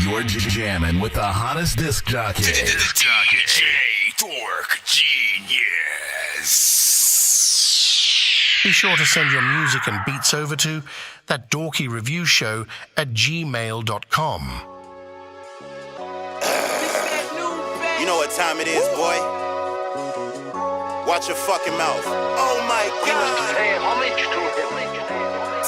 You're jamming with the hottest disc jockey. DJ Dork Genius. Be sure to send your music and beats over to That Dorky Review Show at gmail.com. You know what time it is, boy. Watch your fucking mouth. Oh my God. Hey, homage to him.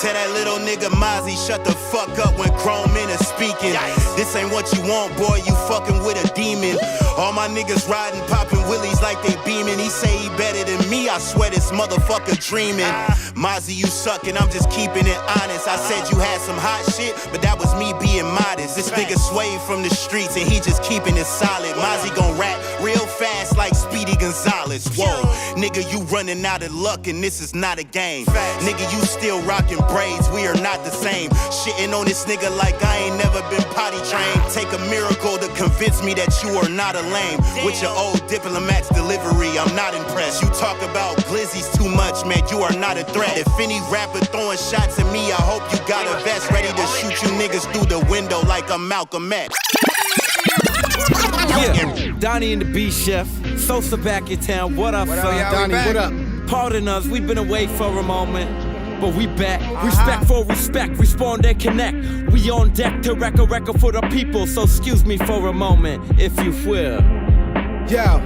Tell that little nigga Mozzie, shut the fuck up when grown men are speaking. This ain't what you want, boy, you fucking with a demon. All my niggas riding, popping willies like they beaming. He say he better than me, I swear this motherfucker dreaming. Mozzie, you suckin', I'm just keeping it honest. I said you had some hot shit, but that was me being modest. This nigga swayed from the streets and he just keeping it solid. Mozzie gon' rap real fast like Speedy Gonzalez. Whoa, nigga, you running out of luck and this is not a game. Nigga, you still rocking braids, we are not the same. Shitting on this nigga like I ain't never been potty trained. Take a miracle to convince me that you are not a lame. With your old diplomat's delivery, I'm not impressed. You talk about glizzies too much, man, you are not a threat. If any rapper throwing shots at me, I hope you got a vest ready to shoot you niggas through the window like I'm Malcolm X. Yeah, Donnie and the B Chef, Sosa back in town. What up, son? Donnie, what up? Pardon us, we've been away for a moment, but we back. Respect for respect, respond and connect. We on deck to wreck a record for the people, so excuse me for a moment, if you will. Yo,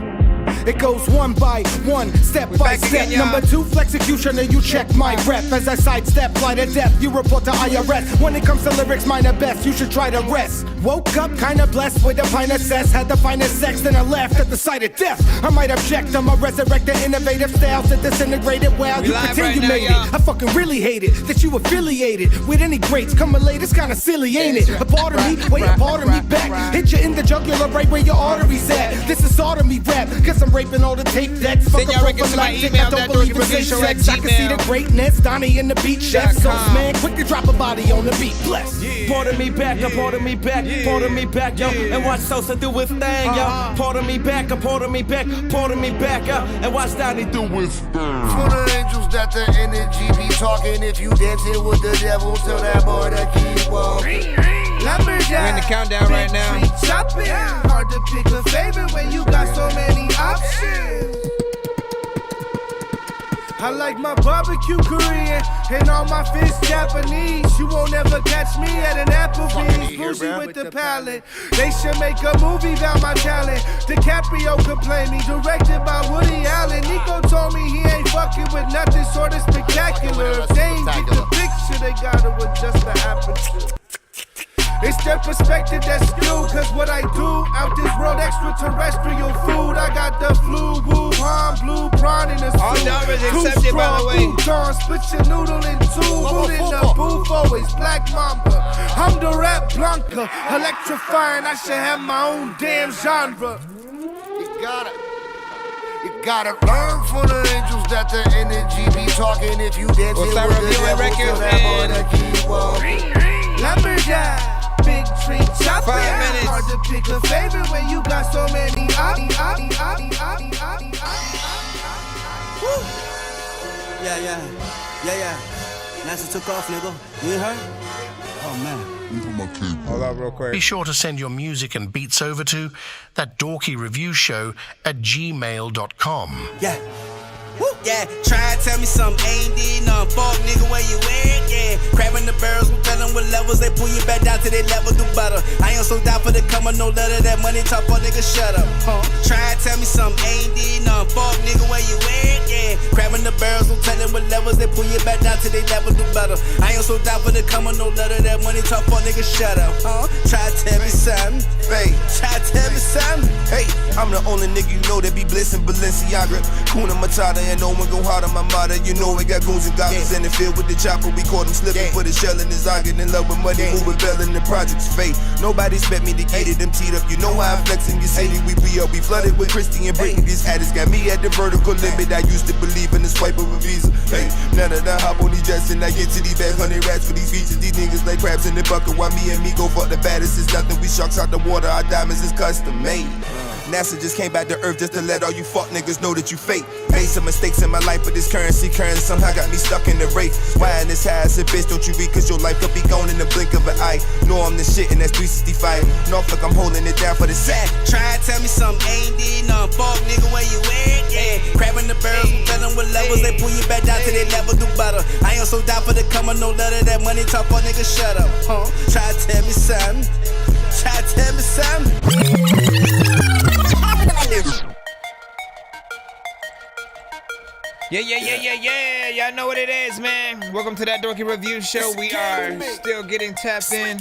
it goes one by one, step by step. Number two, flexecution, and you check my rep. As I sidestep, fly to death, you report to IRS. When it comes to lyrics, mine are best, you should try to rest. Woke up kinda blessed with a pint of cess. Had the finest sex, then I left at the sight of death. I might object, I'ma resurrect the innovative styles that disintegrated. Well, you pretend you made it. I fucking really hate it that you affiliated with any greats. Coming late, it's kinda silly, ain't it? A part of me, way a part of me back. Hit you in the jugular right where your arteries at. This is sodomy rap, cause I'm raping all the tape decks. Send y'all records to my email, That Dorky Review Show at I can see the greatness, Donnie and the beat chef. So man, quick to drop a body on the beat, bless. Pardon me back, pardon me back, pardon me back, yo, and watch Sosa do his thing, yo. Pardon me back, pardon me back, pardon me back, yo, and watch Donnie do his thing. For the angels that the energy be talking, if you dancing with the devil, tell that boy to keep walking. We're in the countdown right now. Chopping. Hard to pick a favorite when you got so many options. I like my barbecue Korean and all my fish Japanese. You won't ever catch me at an Applebee's. Bougie with the palate. They should make a movie about my talent. DiCaprio could play me, directed by Woody Allen. Nico told me he ain't fucking with nothing sort of spectacular. If they ain't get the picture, they gotta adjust the aperture. It's their perspective that's skewed, cause what I do out this world extraterrestrial food. I got the flu, Wuhan, blue prawn in the soup. All numbers accepted, by the way. Udon, split your noodle in two. Who's in the booth always Black Mamba. I'm the rap Blanca, electrifying. I should have my own damn genre. You gotta learn from the angels that the energy be talking. If you dancing with the devil, tell that boy to keep walking. Lumberjack, big tree chopping. 5 minutes. Hard to pick a favorite when you got so many options. Yeah. NASA took off, nigga. You ain't heard? Oh, man. Hold up real quick. Be sure to send your music and beats over to That Dorky Review Show at gmail.com. Yeah. Woo, yeah, try to tell me something ain't did nothing. Fuck nigga, where you at? Yeah, crabbing the barrels, we felling with levels. They pull you back down to their level, do better. I ain't so down for the come no letter. That money talk, fuck nigga, shut up. Try to tell me something ain't did nothing. Fuck nigga, where you at? Yeah, crabbing the barrels, we felling with levels. They pull you back down to their level, do better. I ain't so down for the come no letter. That money talk, fuck nigga, shut up. Try to tell me something. Hey, Try to tell me something. hey, I'm the only nigga you know that be blissing Balenciaga. Kuna Matata and no one go hard on my mother. You know we got goons and goblins in the field with the chopper. We caught him slipping, put a shell in his eye, getting in love with money, moving bell in the project's fate. Nobody expect me to get it, them teed up. You know how I'm flexing your city. We up, we flooded with Christy and Britney. These addicts got me at the vertical limit. I used to believe in the swipe of a visa. Hey, now that I hop on these jets and I get to these bags, 100 rats for these features. These niggas like crabs in the bucket. While me and me go fuck the baddest. It's nothing. We sharks out the water. Our diamonds is custom made. NASA just came back to earth just to let all you fuck niggas know that you fake. Made some mistakes in my life, but this currency somehow got me stuck in the race. Why in this high? I said, bitch, don't you read, cause your life could be gone in the blink of an eye. Know I'm the shit and that's 365. Norfolk, I'm holding it down for the set. Try to tell me something ain't did nothing. Fuck nigga, where you at? Yeah. Crabbing the barrels, filling with levels. They pull you back down to their level, do better. I ain't so down for the come no letter. That money talk, fuck nigga, shut up. Try to tell me something. Try to tell me something. Yeah. Y'all know what it is, man. Welcome to That Dorky Review Show. We are still getting tapped in.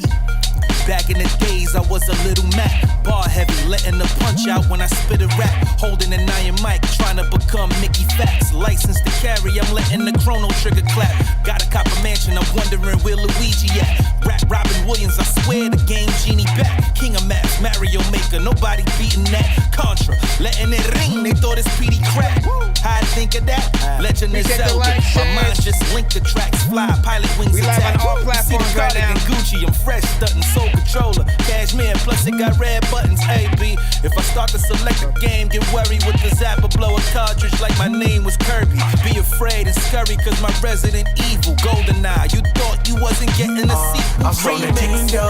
Back in the days, I was a little Mac. Bar heavy, letting the punch out when I spit a rap. Holding an iron mic, trying to become Mickey Fax. License to carry, I'm letting the chrono trigger clap. Got a copper mansion, I'm wondering where Luigi at. Rap Robin Williams, I swear the game genie back. King of Maps, Mario Maker, nobody beating that. Contra, letting it ring, they thought it's PD crack. How I think of that? Legend is Zelda. My mind just linked the tracks, fly, pilot wings we live on all platforms right now. Gucci, I'm fresh, stunting, soul controller, cashmere, plus it got red buttons. AB, if I start to select a game, get worried with the zapper, blow a cartridge like my name was Kirby. Be afraid and scurry, cause my Resident Evil, GoldenEye. You thought you wasn't getting a sequel. I'm from the team, do.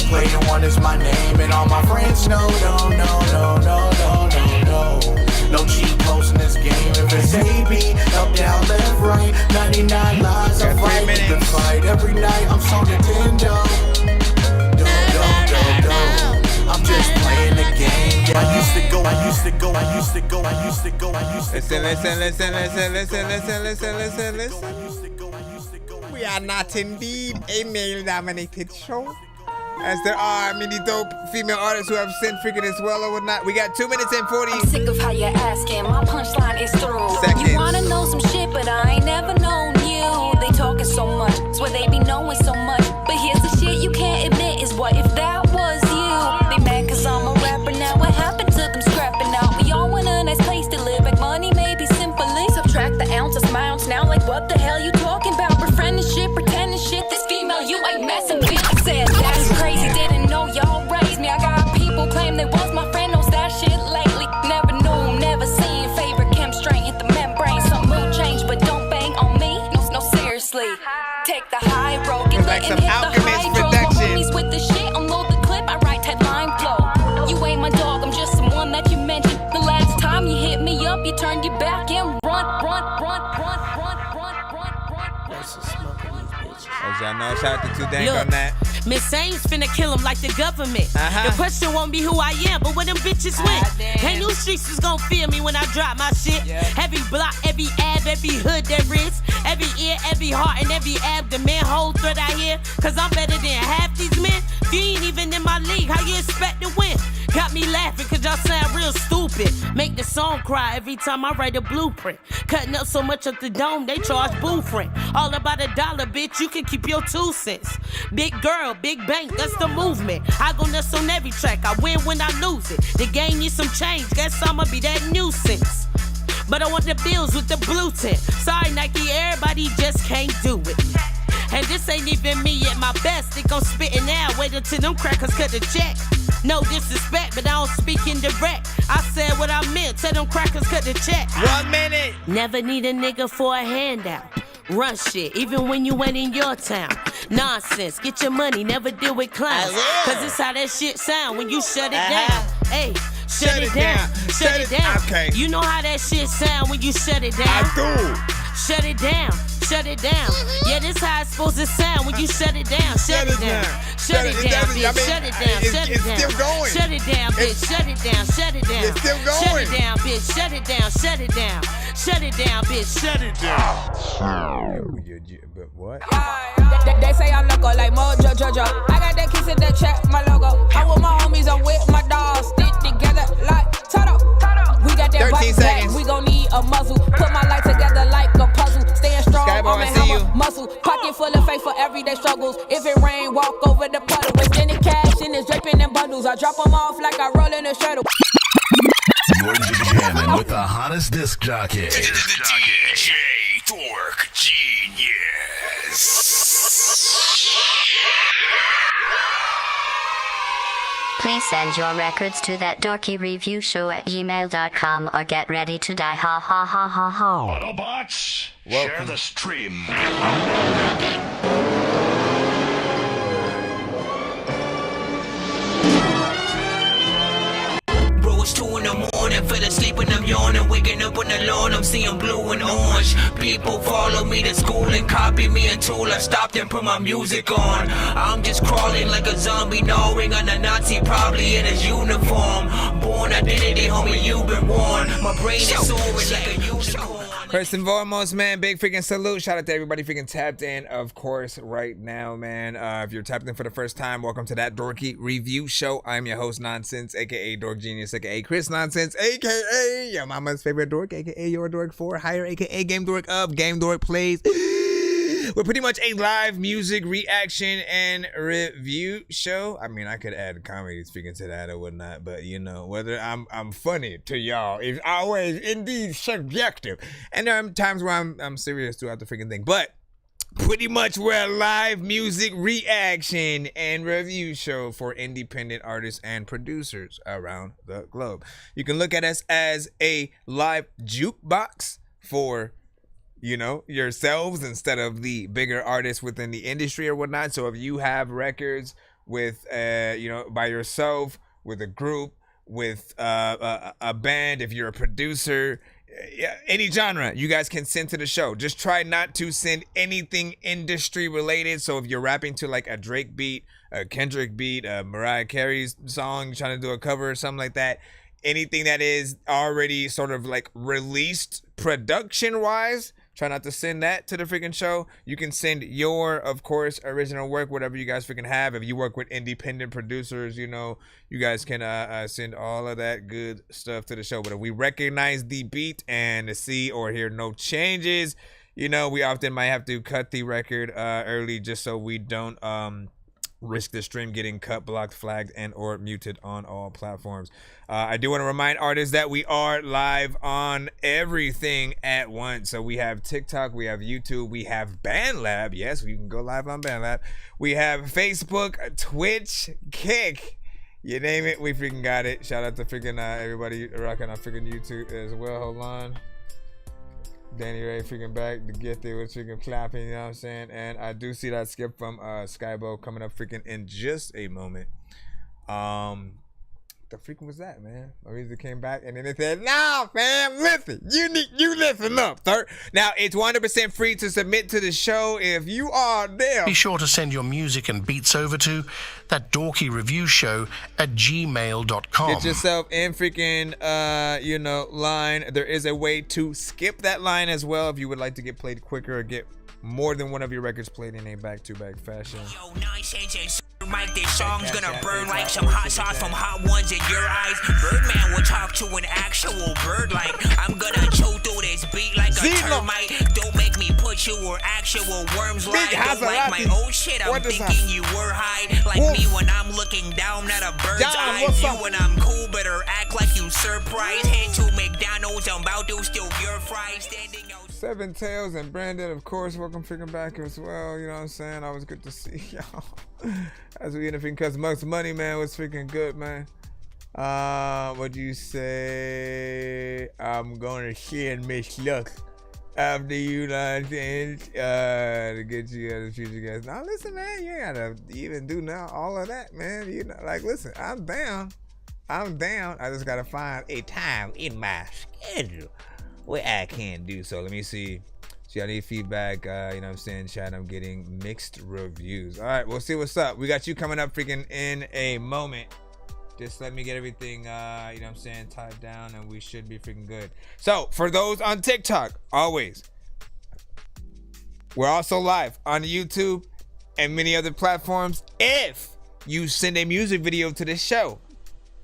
Player one is my name, and all my friends know, no cheat codes in this game. If it's AB, up, down, left, right, 99 lives, I fight, good fight every night. I'm so Nintendo. Do. I'm just playing the game. I used to go. Listen. We are not indeed a male-dominated show, as there are many dope female artists who have sent freaking as well or whatnot. We got 2 minutes and 40. I'm sick of how you're asking. My punchline is through. Seconds. You wanna know some shit, but I ain't never known you. They talking so much, swear they be knowing so much. But here's the shit you can't admit is what if that was you? They mad cause I'm a rapper now. What happened to them scrapping out? We all want a nice place to live. Like money maybe simply subtract the ounces, my ounce now. Like what the hell you talking about? Befriending shit, pretending shit. This female, you ain't messing with. I said that's crazy. Didn't know y'all raised me. I got people claim they was my friend. Knows that shit lately. Never knew, never seen. Favorite chemistry hit the membrane. Some mood change, but don't bang on me. No, seriously. Take the high road. Get lit and hit the hydro. My homies with the shit. Unload the clip. I write headline flow. You ain't my dog. I'm just someone that you mentioned. The last time you hit me up, you turned your back and run. As y'all know, shout out to 2 Dank on that. Miss Ames finna kill him like the government. The question won't be who I am, but where them bitches went. They knew streets was gon' feel me when I drop my shit. Every block, every ab, every hood there is. Every ear, every heart, and every abdomen. Whole thread out here, cause I'm better than half these men. You ain't even in my league, how you expect to win? Got me laughing cause y'all sound real stupid. Make the song cry every time I write a blueprint. Cutting up so much at the dome, they charge booth rent. All about $1, bitch, you can keep your 2 cents. Big girl, big bank, that's the movement. I go nuts on every track, I win when I lose it. The game needs some change, guess I'ma be that nuisance. But I want the bills with the blue tint. Sorry Nike, everybody just can't do it. And this ain't even me at my best. Think I'm spitting out, wait until them crackers cut the check. No disrespect, but I don't speak indirect. I said what I meant, tell them crackers cut the check. 1 minute. Never need a nigga for a handout. Run shit, even when you ain't in your town. Nonsense, get your money, never deal with clowns. Cause it's how that shit sound when you shut it down. Hey, shut it down, shut it down. Okay. You know how that shit sound when you shut it down. I do. Shut it down, shut it down. Yeah, this how it's supposed to sound when you shut it down. Shut it down, shut it down, bitch. Shut it down, shut it down. It's still going. Shut it down, bitch. Shut it down, shut it down. It's still going. Shut it down, bitch. Shut it down, shut it down. Shut it down, bitch. Shut it down. But what? They say I look like Mojo Jojo. I got that kiss in that check, my logo. I'm with my homies, I'm with my dogs. Stick together like Toto. We got that body back, we gon' need a muzzle. Put my life together like a puzzle. Staying strong, I'm in hammer muscle. Pocket full of faith for everyday struggles. If it rain, walk over the puddle. Extending cash in this draping in bundles. I drop them off like I roll in a shuttle. You're jamming with the hottest disc jockey. DJ Dork Genius. send your records to ThatDorkyReviewShow at gmail.com or get ready to die. Ha ha ha ha ha. Autobots, share the stream. It's 2 in the morning, fell asleep and I'm yawning. Waking up on the lawn, I'm seeing blue and orange. People follow me to school and copy me until I stopped and put my music on. I'm just crawling like a zombie, gnawing on a Nazi, probably in his uniform. Born identity, homie, you've been warned. My brain is soaring like a unicorn. First and foremost, man, big freaking salute. Shout out to everybody freaking tapped in, of course, right now, man. If you're tapped in for the first time, welcome to That Dorky Review Show. I'm your host, Nonsenze, a.k.a. Dork Genius, a.k.a. Chris Nonsenze, a.k.a. your mama's favorite dork, a.k.a. your dork for hire, a.k.a. Game Dork of Game Dork Plays. We're pretty much a live music reaction and review show. I mean, I could add comedy speaking to that or whatnot, but you know, whether I'm funny to y'all is always indeed subjective. And there are times where I'm serious throughout the freaking thing. But pretty much we're a live music reaction and review show for independent artists and producers around the globe. You can look at us as a live jukebox for, you know, yourselves instead of the bigger artists within the industry or whatnot. So if you have records with, you know, by yourself, with a group, with a band, if you're a producer, any genre, you guys can send to the show. Just try not to send anything industry related. So if you're rapping to like a Drake beat, a Kendrick beat, a Mariah Carey's song, trying to do a cover or something like that, anything that is already sort of like released production wise, try not to send that to the freaking show. You can send your, of course, original work, whatever you guys freaking have. If you work with independent producers, you know, you guys can send all of that good stuff to the show. But if we recognize the beat and see or hear no changes, you know, we often might have to cut the record early just so we don't risk the stream getting cut, blocked, flagged, and or muted on all platforms. I do want to remind artists that we are live on everything at once. So we have TikTok, we have YouTube, we have BandLab. Yes, we can go live on BandLab. We have Facebook, Twitch, Kick. You name it, we freaking got it. Shout out to freaking everybody rocking on freaking YouTube as well. Hold on. Danny Ray freaking back to get there with freaking clapping, you know what I'm saying? And I do see that skip from Skybo coming up freaking in just a moment. The freaking was that, man? Ariza came back and then they said, "Nah, fam, listen, you listen up, sir." Now it's 100% free to submit to the show if you are there. Be sure to send your music and beats over to ThatDorkyReviewShow at gmail.com. Get yourself in freaking you know, line. There is a way to skip that line as well if you would like to get played quicker or get more than one of your records played in a back-to-back fashion. Yo, Nonsenze, Mike, this song's gonna burn like some hot sauce from hot ones in your eyes. Birdman will talk to an actual bird like I'm gonna chew through this beat like a termite. Don't make me put you where actual worms lie. Don't like my old shit, I'm thinking you were high. Like me when I'm looking down at a bird's eye. You when I'm cool, better act like you surprised. Head to McDonald's, I'm about to steal your fries. Standing out. Seven Tails and Brandon, of course, welcome freaking back as well. You know what I'm saying? Always good to see y'all. As we interfering cause much money, man, was freaking good, man. What'd you say? I'm gonna share Miss Luck after you, Nonsenze, to get you other future guys. Now listen, man, you ain't gotta even do now all of that, man. You know, like, listen, I'm down. I just gotta find a time in my schedule where I can do so. Let me see. I need feedback. You know what I'm saying, chat. I'm getting mixed reviews. All right, we'll see what's up. We got you coming up freaking in a moment. Just let me get everything, you know what I'm saying, tied down, and we should be freaking good. So, for those on TikTok, always, we're also live on YouTube and many other platforms. If you send a music video to this show,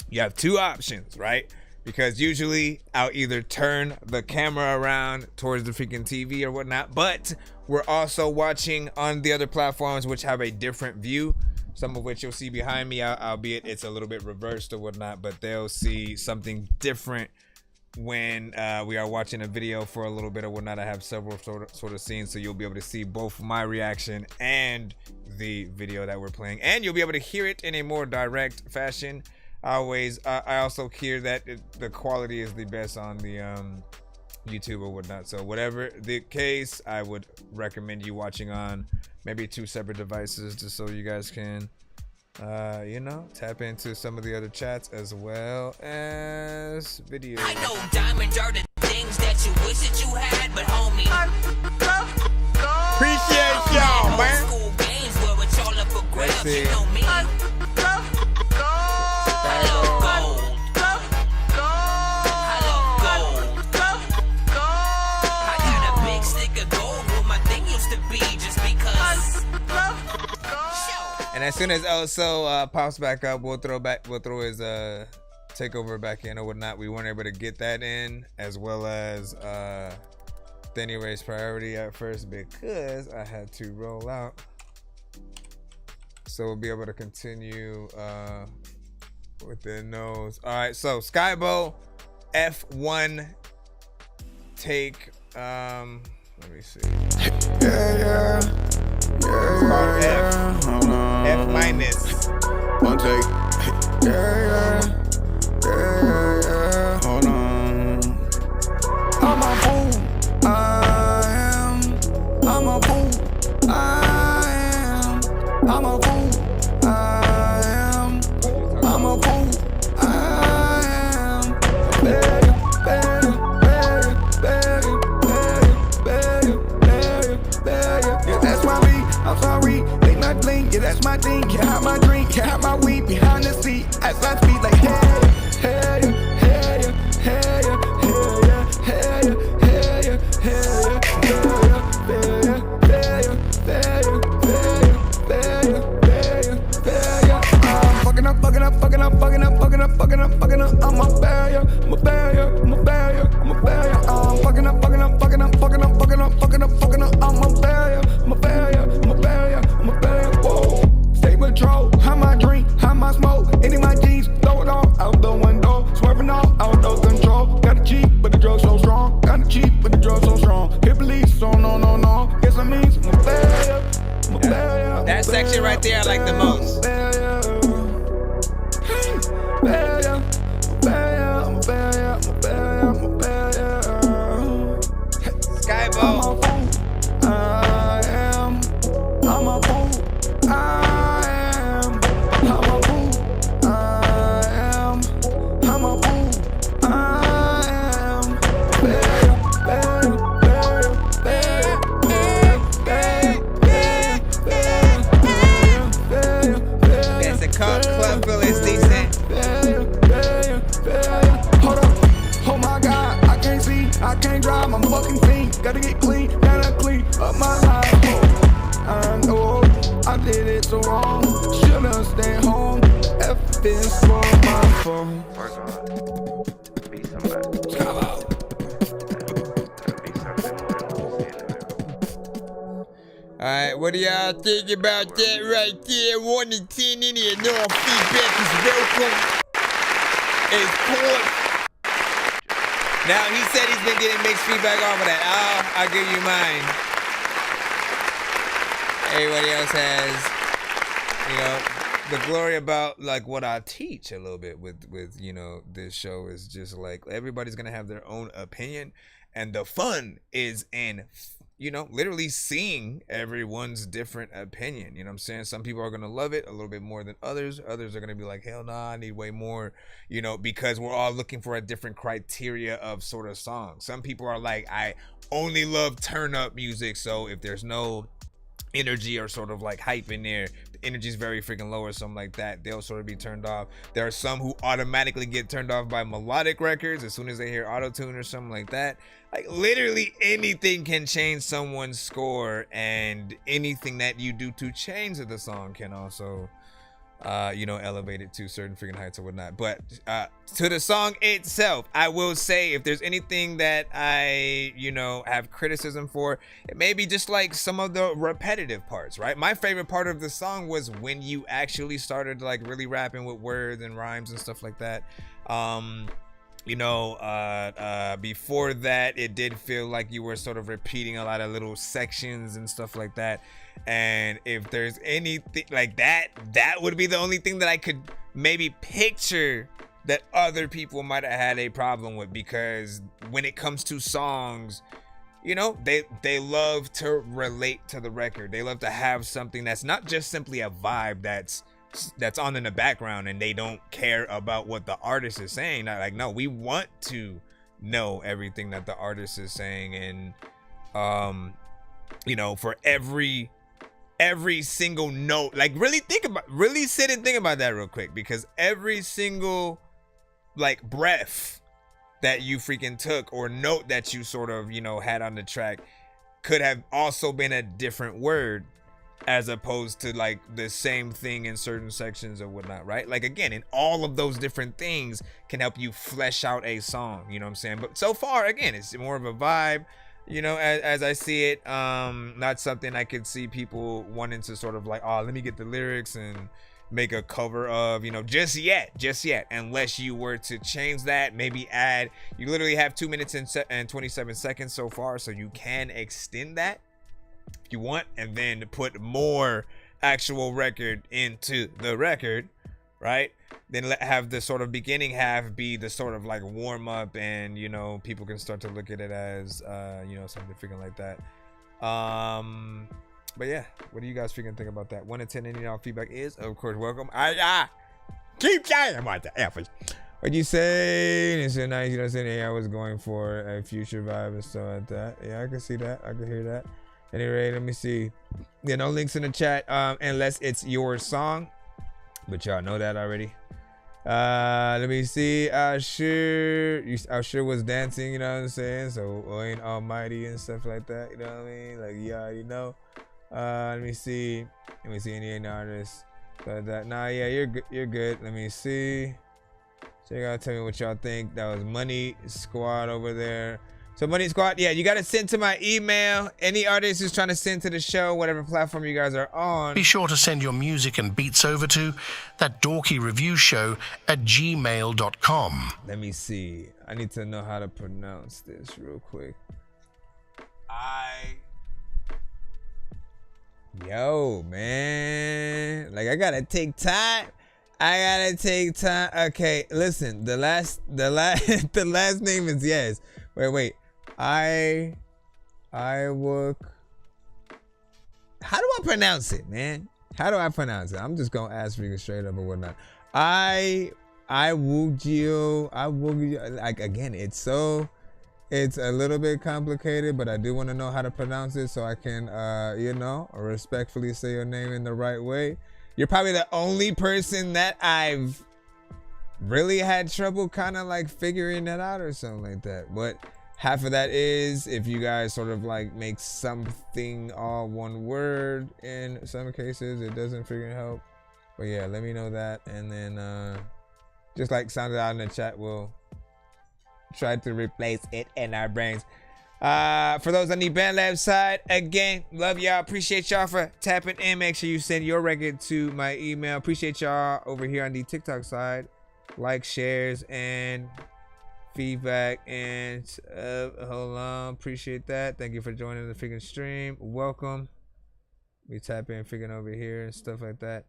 you have two options, right? Because usually I'll either turn the camera around towards the freaking TV or whatnot, but we're also watching on the other platforms which have a different view, some of which you'll see behind me, albeit it's a little bit reversed or whatnot, but they'll see something different when we are watching a video for a little bit or whatnot. I have several sort of scenes, so you'll be able to see both my reaction and the video that we're playing, and you'll be able to hear it in a more direct fashion. I also hear that the quality is the best on the YouTube or whatnot. So whatever the case, I would recommend you watching on maybe 2 separate devices, just so you guys can tap into some of the other chats as well as videos. I know diamonds are the things that you wish that you had, but homie, appreciate y'all, man. School games where it's all up for grabs, you know me. And as soon as also pops back up, we'll throw his takeover back in or whatnot. We weren't able to get that in, as well as Danny Ray's priority at first because I had to roll out. So we'll be able to continue with the nose. All right, so Skybo F1 take. Let me see. Yeah. F minus. One take. Yeah. Hold on. I'm a fool. I'm a fool. I'm a fool. I'm a fool. I'm sorry, make my blink, yeah, that's my thing. Can't have my drink, can't have my weed behind the seat. As I speak, like, fucking up, I'm a barrier, I'm a barrier. I'm fucking up, I'm a barrier. Whoa, stay patrol, how my drink, how my smoke, any my jeans, throw it all out the window, swerving all out of control. Got it cheap, but the drug so strong. Hit police, so no. Guess I means I'm a barrier. That section right there I like the most. Skybo. I'm a fool. There's a club feel is decent. Hold up. Oh my God, I can't see, I can't drive, I'm fucking clean. Gotta get clean, gotta clean up my life. I know I did it so wrong. Should've stayed home. F is for my phone. Alright, what do y'all think about that right there? 1 to 10 in here. No feedback is welcome. It's cool. Now, he said he's been getting mixed feedback off of that. I'll give you mine. Everybody else has, the glory about like what I teach a little bit with this show is just like everybody's gonna have their own opinion, and the fun is in literally seeing everyone's different opinion. You know what I'm saying? Some people are gonna love it a little bit more than others. Others are gonna be like, hell nah, I need way more, because we're all looking for a different criteria of sort of song. Some people are like, I only love turn up music, so if there's no energy or sort of like hype in there, the energy is very freaking low or something like that, they'll sort of be turned off. There are some who automatically get turned off by melodic records as soon as they hear auto-tune or something like that. Like literally anything can change someone's score, and anything that you do to change the song can also elevate it to certain freaking heights or whatnot. But to the song itself, I will say if there's anything that I have criticism for, it may be just like some of the repetitive parts, right? My favorite part of the song was when you actually started like really rapping with words and rhymes and stuff like that. before that, it did feel like you were sort of repeating a lot of little sections and stuff like that. And if there's anything like that, that would be the only thing that I could maybe picture that other people might have had a problem with, because when it comes to songs, they love to relate to the record. They love to have something that's not just simply a vibe that's on in the background, and they don't care about what the artist is saying. Not like, no, we want to know everything that the artist is saying. And for every single note, like really sit and think about that real quick, because every single like breath that you freaking took or note that you sort of had on the track could have also been a different word, as opposed to like the same thing in certain sections or whatnot, right? Like, again, and all of those different things can help you flesh out a song, you know what I'm saying? But so far, again, it's more of a vibe, as I see it. Not something I could see people wanting to sort of like, oh, let me get the lyrics and make a cover of, just yet, unless you were to change that, maybe add, you literally have 2 minutes and 27 seconds so far, so you can extend that if you want, and then put more actual record into the record, right? Then have the sort of beginning half be the sort of like warm up, and people can start to look at it as something freaking like that. But yeah, what do you guys freaking think about that? 1 to 10, any of y'all feedback is, of course, welcome. Keep trying about the efforts. What you say? It's so nice, saying, I was going for a future vibe and stuff like that. Yeah, I can see that. I can hear that. Anyway, let me see. Yeah, no links in the chat, unless it's your song, but y'all know that already. Let me see. I sure was dancing, you know what I'm saying? So ain't almighty and stuff like that, you know what I mean? Like, you already know. Let me see any artists. So that, nah, yeah, you're good. Let me see. So you gotta tell me what y'all think. That was Money Squad over there. So Money Squad, yeah, you gotta send to my email. Any artist who's trying to send to the show, whatever platform you guys are on, be sure to send your music and beats over to ThatDorkyReviewShow@gmail.com. Let me see. I need to know how to pronounce this real quick. Yo, man, like I gotta take time. Okay, listen. The last the last name is Yes. Wait. I work. How do I pronounce it, man? How do I pronounce it? I'm just gonna ask freaking straight up or whatnot. I would you. Like, again, it's a little bit complicated, but I do want to know how to pronounce it so I can, respectfully say your name in the right way. You're probably the only person that I've really had trouble kind of like figuring that out or something like that. But half of that is if you guys sort of like make something all one word. In some cases, it doesn't freaking help. But yeah, let me know that. And then just like sound it out in the chat, we'll try to replace it in our brains. For those on the BandLab side, again, love y'all. Appreciate y'all for tapping in. Make sure you send your record to my email. Appreciate y'all over here on the TikTok side. Like, shares, and feedback. And hold on. Appreciate that. Thank you for joining the freaking stream. Welcome. We tap in freaking over here and stuff like that.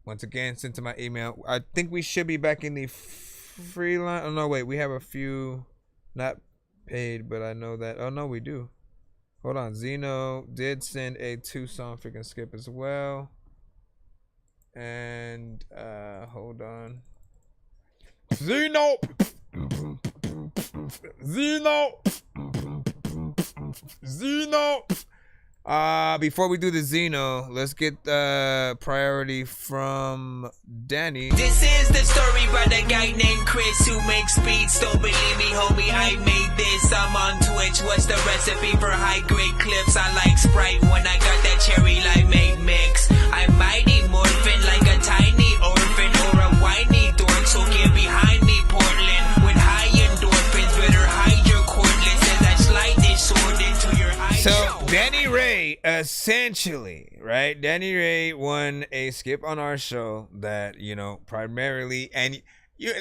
Once again, send to my email. I think we should be back in the free line. Oh no, wait, we have a few not paid, but I know that. Oh no, we do. Hold on. Zeno did send a 2-song freaking skip as well. And hold on. Zeno. Before we do the Zeno, let's get the priority from Danny. This is the story about a guy named Chris who makes beats. Don't believe me, homie, I made this. I'm on Twitch. What's the recipe for high-grade clips? I like Sprite when I got that cherry limeade mix. I'm mighty morphin' like a tiny orphan or a whiny dork, so get behind me, Portland. With high endorphins, better hide your cordless as I slide this sword into your eye. So Danny Ray, essentially, right? Danny Ray won a skip on our show that, primarily, and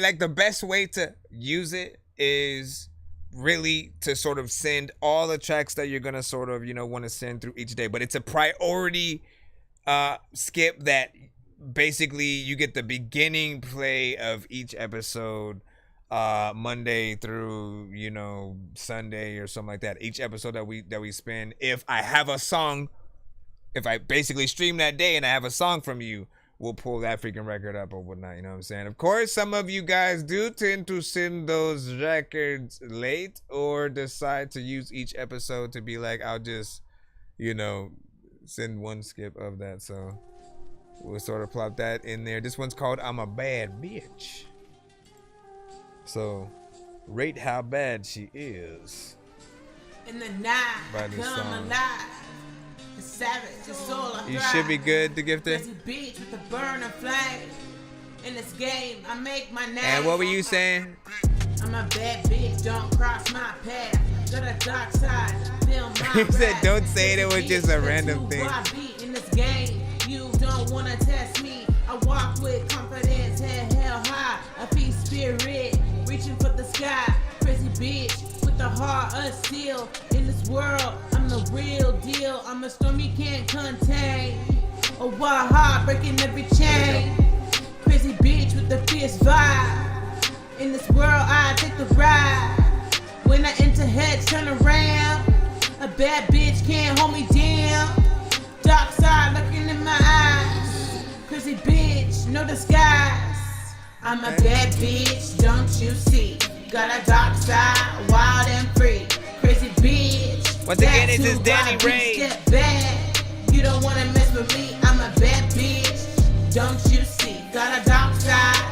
like the best way to use it is really to sort of send all the tracks that you're gonna sort of want to send through each day, but it's a priority skip that basically you get the beginning play of each episode Monday through Sunday or something like that. Each episode that we spend, if I have a song, if I basically stream that day and I have a song from you, we'll pull that freaking record up or whatnot, you know what I'm saying? Of course, some of you guys do tend to send those records late or decide to use each episode to be like, I'll just, send one skip of that. So we'll sort of plop that in there. This one's called I'm a Bad Bitch. So rate how bad she is. In the night, by this song. Alive. The savage, the soul I You thrive. should be good to gift it. Crazy beach with a burning flame. In this game, I make my name. And what were you saying? I'm a bad bitch, don't cross my path. Got a dark side, feel my He said, wrath. don't say it, it was just a random thing. In this game, you don't wanna test me. I walk with confidence, head held high. A peace spirit, reaching for the sky. Crazy bitch with the heart of steel. In this world, I'm the real deal. I'm a storm you can't contain. A wild heart breaking every chain. Crazy bitch with the fierce vibe. In this world, I take the ride. When I enter heads, turn around. A bad bitch can't hold me down. Dark side looking in my eyes. Crazy bitch, no disguise. I'm a bad bitch, don't you see? Got a dark side, wild and free. Crazy bitch. Once again, this is Danny Ray. Step back. You don't wanna mess with me. I'm a bad bitch, don't you see? Got a dark side,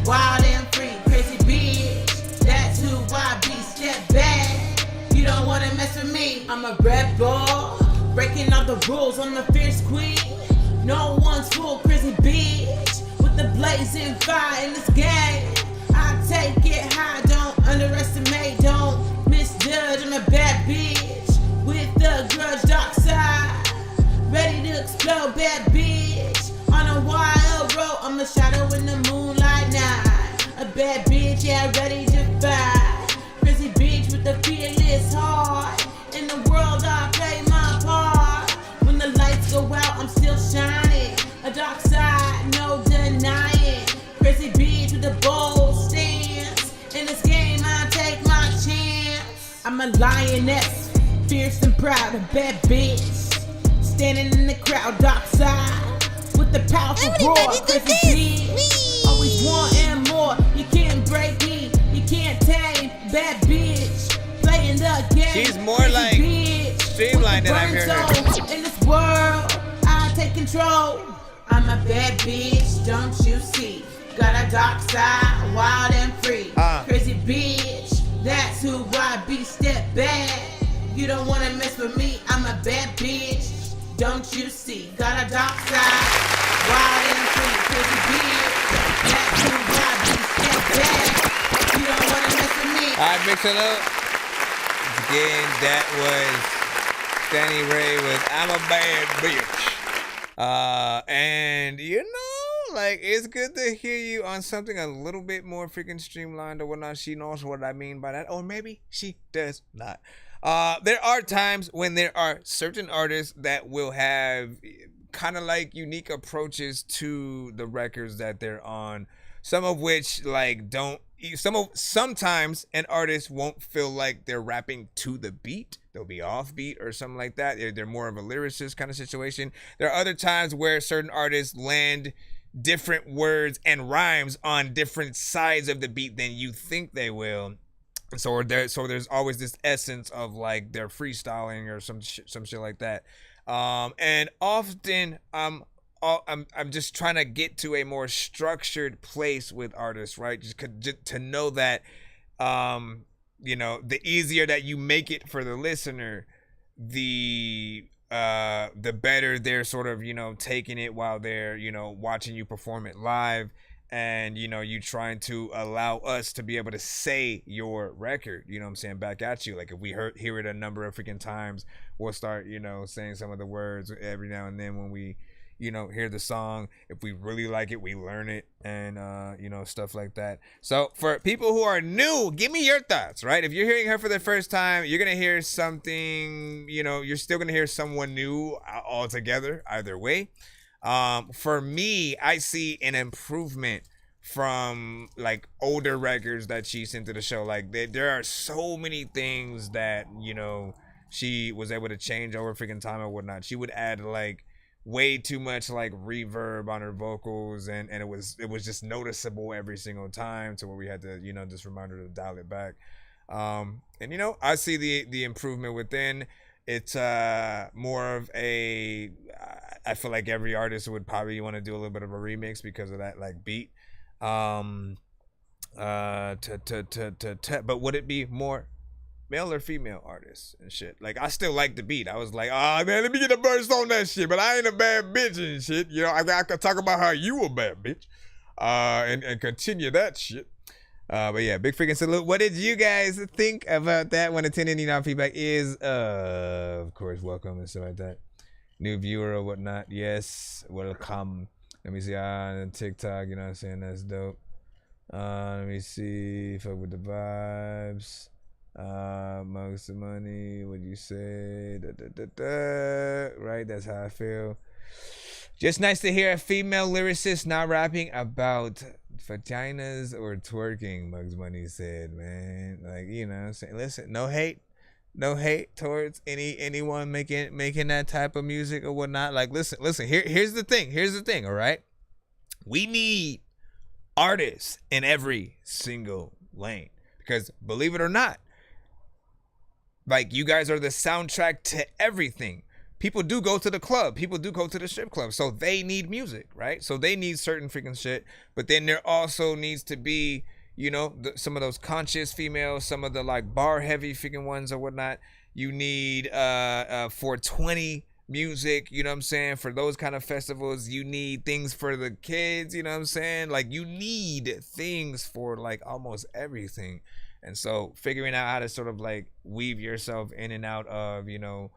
wild and free. Crazy bitch. That's who I be. Step back. You don't wanna mess with me. I'm a rebel, breaking all the rules. I'm a fierce queen. No one's fool. Crazy bitch with the blazing fire in this game. I take it high, don't underestimate, don't misjudge. I'm a bad bitch with the grudge, dark side, ready to explode. Bad bitch on a wild road. I'm a shadow in the moonlight night. A bad bitch, yeah, ready to fight. Crazy bitch with the fearless heart. In the world, I play my part. When the lights go out, I'm still shining. A dark side, no denying. Crazy bitch with a bold stance. In this game, I take my chance. I'm a lioness, fierce and proud, a bad bitch. Standing in the crowd, dark side, with the powerful roar. Crazy bitch, always wanting more. You can't break me, you can't tame. Bad bitch, playing the game. She's more like streamlined than I've heard her. In this world, I take control. I'm a bad bitch, don't you see? Got a dark side, wild and free. Crazy bitch, that's who I be. Step back, you don't wanna mess with me. I'm a bad bitch, don't you see? Got a dark side, wild and free. Crazy bitch, that's who I be. Step back, you don't wanna mess with me. Alright, mix it up. Again, that was Danny Ray with I'm a Bad Bitch. And like, it's good to hear you on something a little bit more freaking streamlined or whatnot. She knows what I mean by that, or maybe she does not. There are times when there are certain artists that will have kind of like unique approaches to the records that they're on. Some of which like sometimes an artist won't feel like they're rapping to the beat. They'll be offbeat or something like that. They're more of a lyricist kind of situation. There are other times where certain artists land different words and rhymes on different sides of the beat than you think they will. So there's always this essence of like they're freestyling or some shit like that. And often I'm just trying to get to a more structured place with artists, right? Just to know that, the easier that you make it for the listener, the better they're sort of, taking it while they're, watching you perform it live. And, you trying to allow us to be able to say your record, you know what I'm saying, back at you. Like if we hear it a number of freaking times, we'll start, saying some of the words every now and then when we, you know, hear the song. If we really like it, we learn it, and you know, stuff like that. So for people who are new, give me your thoughts, right? If you're hearing her for the first time, you're gonna hear something, you know, you're still gonna hear someone new altogether, either way. For me, I see an improvement from like older records that she sent to the show. Like there are so many things that, you know, she was able to change over freaking time and whatnot. She would add like way too much like reverb on her vocals, and it was just noticeable every single time, to where we had to, you know, just remind her to dial it back. And you know, I see the improvement within. It's more of a, I feel like every artist would probably want to do a little bit of a remix because of that like beat. But would it be more male or female artists and shit? Like, I still like the beat. I was like, oh man, let me get a verse on that shit, but I ain't a bad bitch and shit. You know, I could talk about how you a bad bitch, and continue that shit. But yeah, big freaking salute. What did you guys think about that? 1 to 10, any feedback is, of course, welcome and stuff like that. New viewer or whatnot, yes, welcome. Let me see on TikTok, you know what I'm saying? That's dope. Let me see. Fuck with the vibes. Mugs the money. What'd you say? Right, that's how I feel. Just nice to hear a female lyricist not rapping about vaginas or twerking, Mugs Money said, man. Like, you know what I'm saying? Listen, no hate towards anyone making that type of music or whatnot. Like, listen, here's the thing, all right? We need artists in every single lane, because believe it or not, like, you guys are the soundtrack to everything. People do go to the club. People do go to the strip club. So they need music, right? So they need certain freaking shit. But then there also needs to be, you know, some of those conscious females, some of the like bar heavy freaking ones or whatnot. You need 420 music, you know what I'm saying? For those kind of festivals, you need things for the kids, you know what I'm saying? Like, you need things for like almost everything. And so figuring out how to sort of like weave yourself in and out of, you know,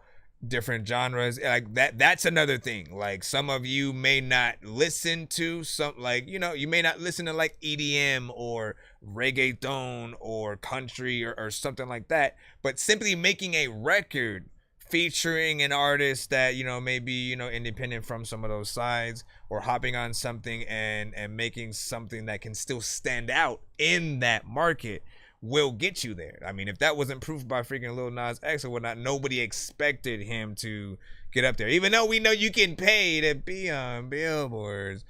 different genres like that's another thing. Like, some of you may not listen to some, like, you know, you may not listen to like EDM or reggaeton or country or something like that, but simply making a record featuring an artist that, you know, maybe, you know, independent from some of those sides, or hopping on something and making something that can still stand out in that market will get you there. I mean, if that wasn't proved by freaking Lil Nas X or whatnot, nobody expected him to get up there. Even though we know you can pay to be on billboards,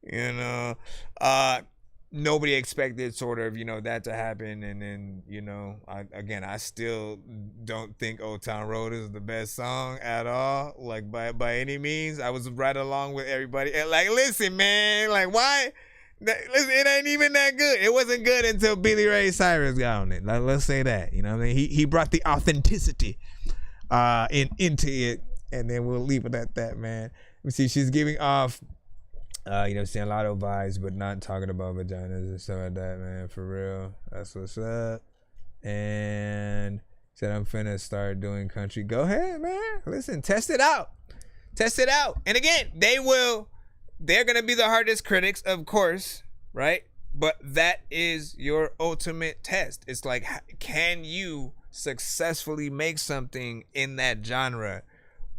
you know, nobody expected sort of, you know, that to happen. And then, you know, I still don't think Old Town Road is the best song at all, like by any means. I was right along with everybody. And like, listen, man, like, why? Listen, it ain't even that good. It wasn't good until Billy Ray Cyrus got on it. Like, let's say that. You know what I mean? He brought the authenticity into it, and then we'll leave it at that, man. Let me see. She's giving off, you know, saying a lot of vibes, but not talking about vaginas and stuff like that, man. For real. That's what's up. And said, I'm finna start doing country. Go ahead, man. Listen, test it out. Test it out. And again, they're going to be the hardest critics, of course, right? But that is your ultimate test. It's like, can you successfully make something in that genre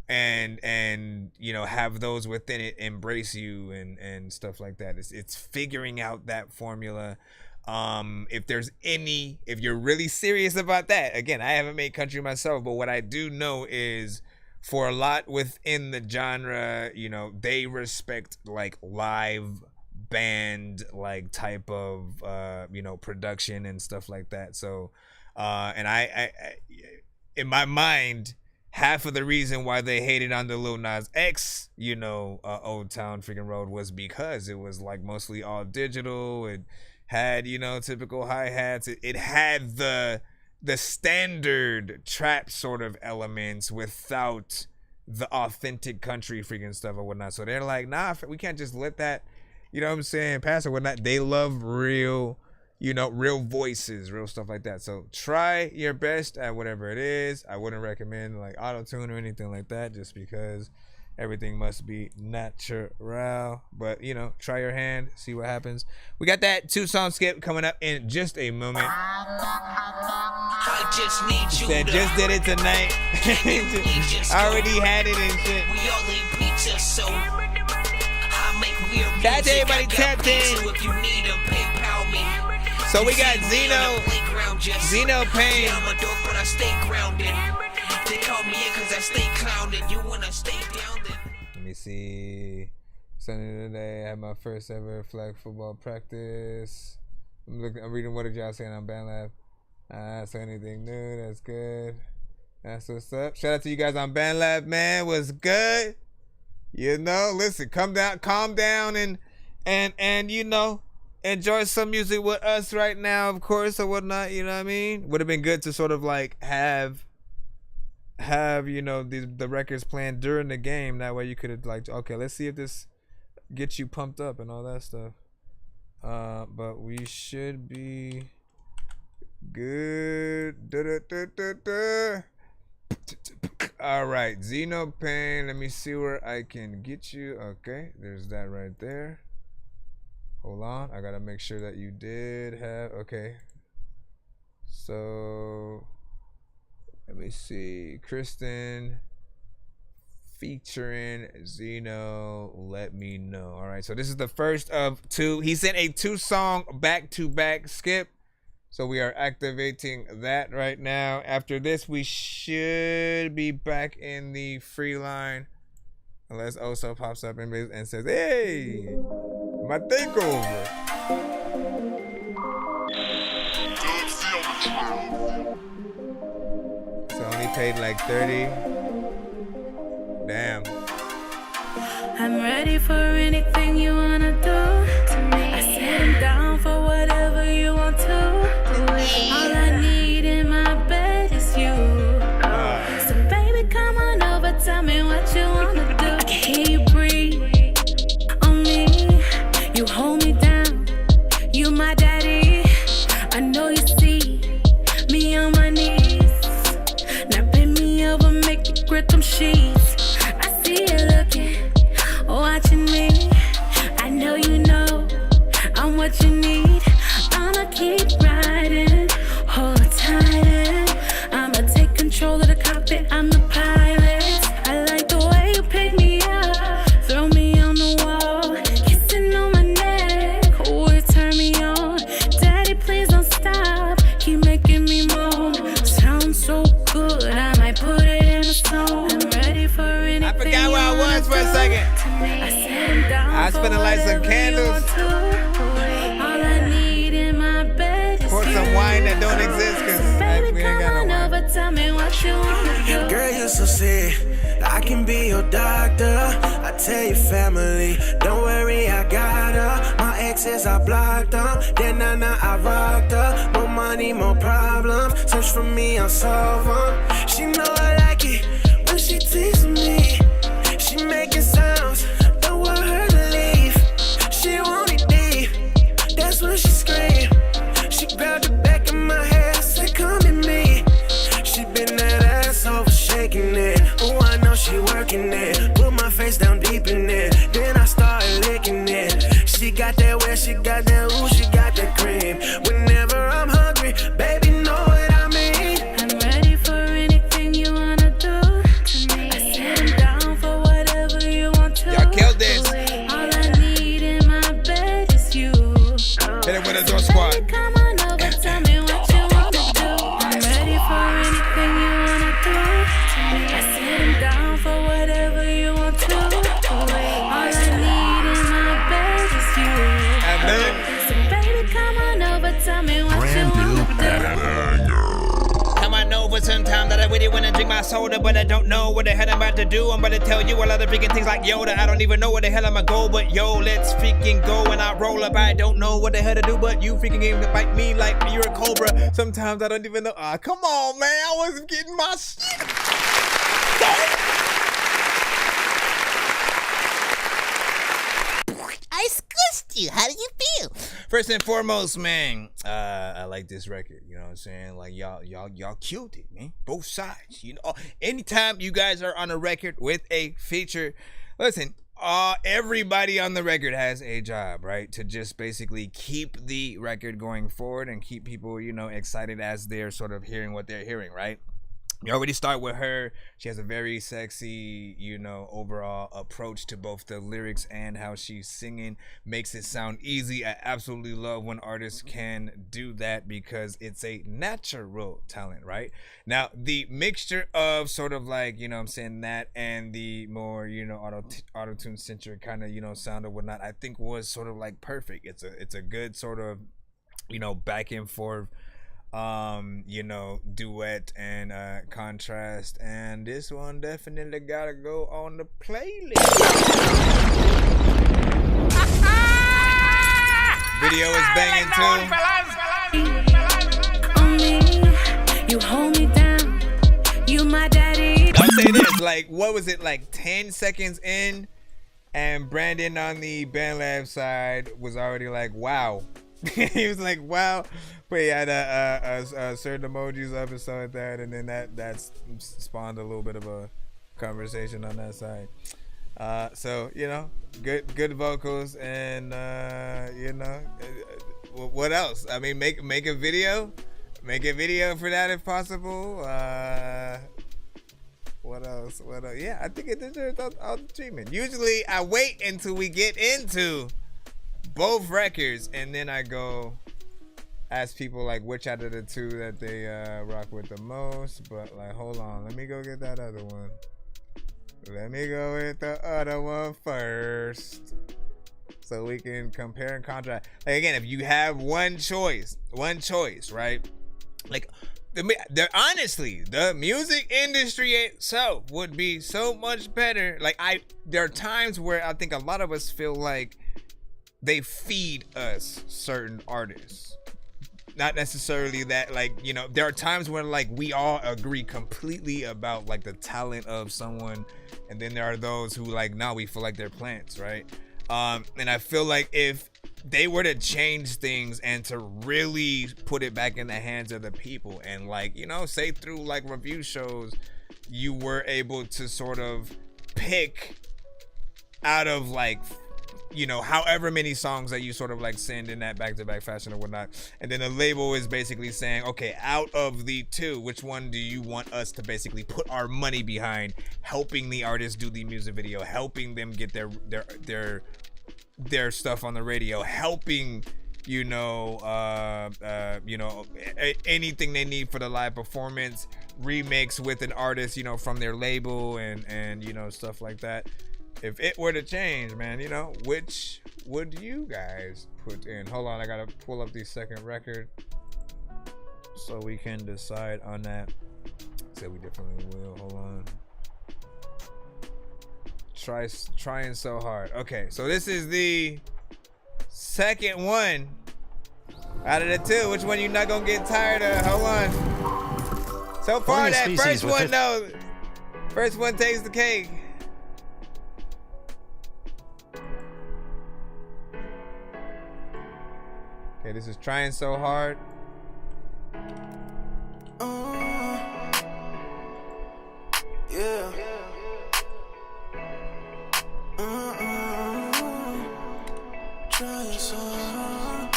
and you know, have those within it embrace you and stuff like that. It's figuring out that formula. If you're really serious about that, again, I haven't made country myself, but what I do know is, for a lot within the genre, you know, they respect like live band like type of you know, production and stuff like that. So and I in my mind, half of the reason why they hated on the Lil Nas X, you know, Old Town freaking Road was because it was like mostly all digital. It had, you know, typical hi-hats. It had the standard trap sort of elements without the authentic country freaking stuff or whatnot. So they're like, nah, we can't just let that, you know what I'm saying, pass or whatnot. They love real, you know, real voices, real stuff like that. So try your best at whatever it is. I wouldn't recommend like auto-tune or anything like that, just because, everything must be natural. But, you know, try your hand, see what happens. We got that 2-song skip coming up in just a moment. I just need you Said just did it tonight. Already had it and shit. We all eat pizza, so I make weird music. That's everybody tapped in. If you need a PayPal me. So we got Zeno Payne. Yeah, I'm a dork, but I stay grounded. They call me in cause I stay clowned. You wanna stay grounded. Let me see. Sunday today, I had my first ever flag football practice. I'm reading what did y'all saying on BandLab. So anything new, that's good. That's what's up. Shout out to you guys on BandLab, man. What's good? You know, listen, calm down and you know, enjoy some music with us right now, of course, or whatnot, you know what I mean? Would have been good to sort of like have you know, the records playing during the game. That way you could have like, okay, let's see if this gets you pumped up and all that stuff. But we should be good. All right, Zeno Payne. Let me see where I can get you. Okay, there's that right there. Hold on, I gotta make sure that you did have. Okay, so let me see. Kristen featuring Zeno. Let me know. All right, so this is the first of 2. He sent a 2-song back-to-back skip. So we are activating that right now. After this, we should be back in the free line. Unless Oso pops up and says, hey, my takeover. So only paid like 30. Damn. I'm ready for anything you wanna do to me. I said I'm down for whatever you want to. All I need in my bed is you. So baby, come on over, tell me what you wanna do. I can hear you breathe on me. You hold me down. You my daddy. I know you see me on my knees. Now bend me over, make me grip them sheets. I see you looking, watching me. I know you know I'm what you need. I'ma keep riding, hold tight in. I'ma take control of the cockpit, I'm the pilot. I like the way you pick me up, throw me on the wall, kissing on my neck, oh it turn me on. Daddy, please don't stop, keep making me moan. Sounds so good, I might put it in a song. I'm ready for anything. I forgot where I was for a second. I was spinning like some candles. Pour some wine that don't exist, cause we ain't got no wine. Tell me what you wanna do. Girl, you're so sick, I can be your doctor. I tell your family, don't worry, I got her. My exes, I blocked them. Then I rocked her. More money, more problems. Search for me, I'll solve them. She know I like it when she teases me. She making sounds, don't want her to leave. She want it deep, that's when she scream. She grabbed the back of my hair, said come at me. She been that ass over shaking it. Oh, I know she working it. Put my face down deep in it. Then I started licking it. She got that wet, she got that ooh, she got that cream. Whenever I'm hungry, baby, know what I mean. I'm ready for anything you wanna do to me. I said I'm down for whatever you want to. Y'all killed this. All I need in my bed is you. Hit it with a door squad. Come on over, tell me what you wanna do. I'm ready for anything you wanna do to me. I said I'm down for whatever you want to. All I need in my bed is you. So baby, come on over, tell me what you wanna do. Come on over sometime that I really wanna drink my soda, but I don't know what the hell I'm about to do. I'm about to tell you a lot of freaking things like Yoda. I don't even know where the hell I'ma go, but yo, let's freaking go. And I roll up, I don't know what the hell to do, but you freaking aim to bite me like you're a cobra. Sometimes I don't even know. Ah, come on, man, I wasn't getting my shit. I squished you. How do you feel? First and foremost, man, I like this record. You know what I'm saying? Like y'all killed it, man. Both sides. You know, anytime you guys are on a record with a feature, listen. Everybody on the record has a job, right? To just basically keep the record going forward and keep people, you know, excited as they're sort of hearing what they're hearing, right? You already start with her. She has a very sexy, you know, overall approach to both the lyrics and how she's singing. Makes it sound easy. I absolutely love when artists can do that because it's a natural talent, right? Now, the mixture of sort of like, you know what I'm saying, that and the more, you know, auto-tune centric kind of, you know, sound or whatnot, I think was sort of like perfect. It's a good sort of, you know, back and forth, you know, duet and contrast, and this one definitely gotta go on the playlist. Video is banging too. You hold me down. You my daddy. I'll say this, like, what was it, like 10 seconds in, and Brandon on the BandLab side was already like, wow. He was like, wow. But he had certain emojis up and stuff like that, and then that spawned a little bit of a conversation on that side. So, you know, good vocals, and you know, what else? I mean, make a video for that if possible. What else? Yeah, I think it deserves all the treatment. Usually I wait until we get into both records, and then I go ask people like which out of the two that they rock with the most. But like, hold on, let me go get that other one. Let me go with the other one first, so we can compare and contrast. Like, again, if you have one choice, right? Like, honestly, the music industry itself would be so much better. Like, there are times where I think a lot of us feel like they feed us certain artists. Not necessarily that, like, you know, there are times where like we all agree completely about like the talent of someone, and then there are those who like, nah, we feel like they're plants, right? And I feel like if they were to change things and to really put it back in the hands of the people, and like, you know, say through like review shows, you were able to sort of pick out of like, you know, however many songs that you sort of like send in that back-to-back fashion or whatnot, and then the label is basically saying, okay, out of the two, which one do you want us to basically put our money behind, helping the artist do the music video, helping them get their stuff on the radio, helping, you know, anything they need for the live performance, remix with an artist, you know, from their label, and you know, stuff like that. If it were to change, man, you know, which would you guys put in? Hold on, I gotta pull up the second record so we can decide on that. So we definitely will. Hold on. Trying so hard. Okay, so this is the second one out of the two. Which one you not gonna get tired of? Hold on. So far, that first one, though. First one takes the cake. Okay, this is Trying So Hard. Yeah. Trying so hard.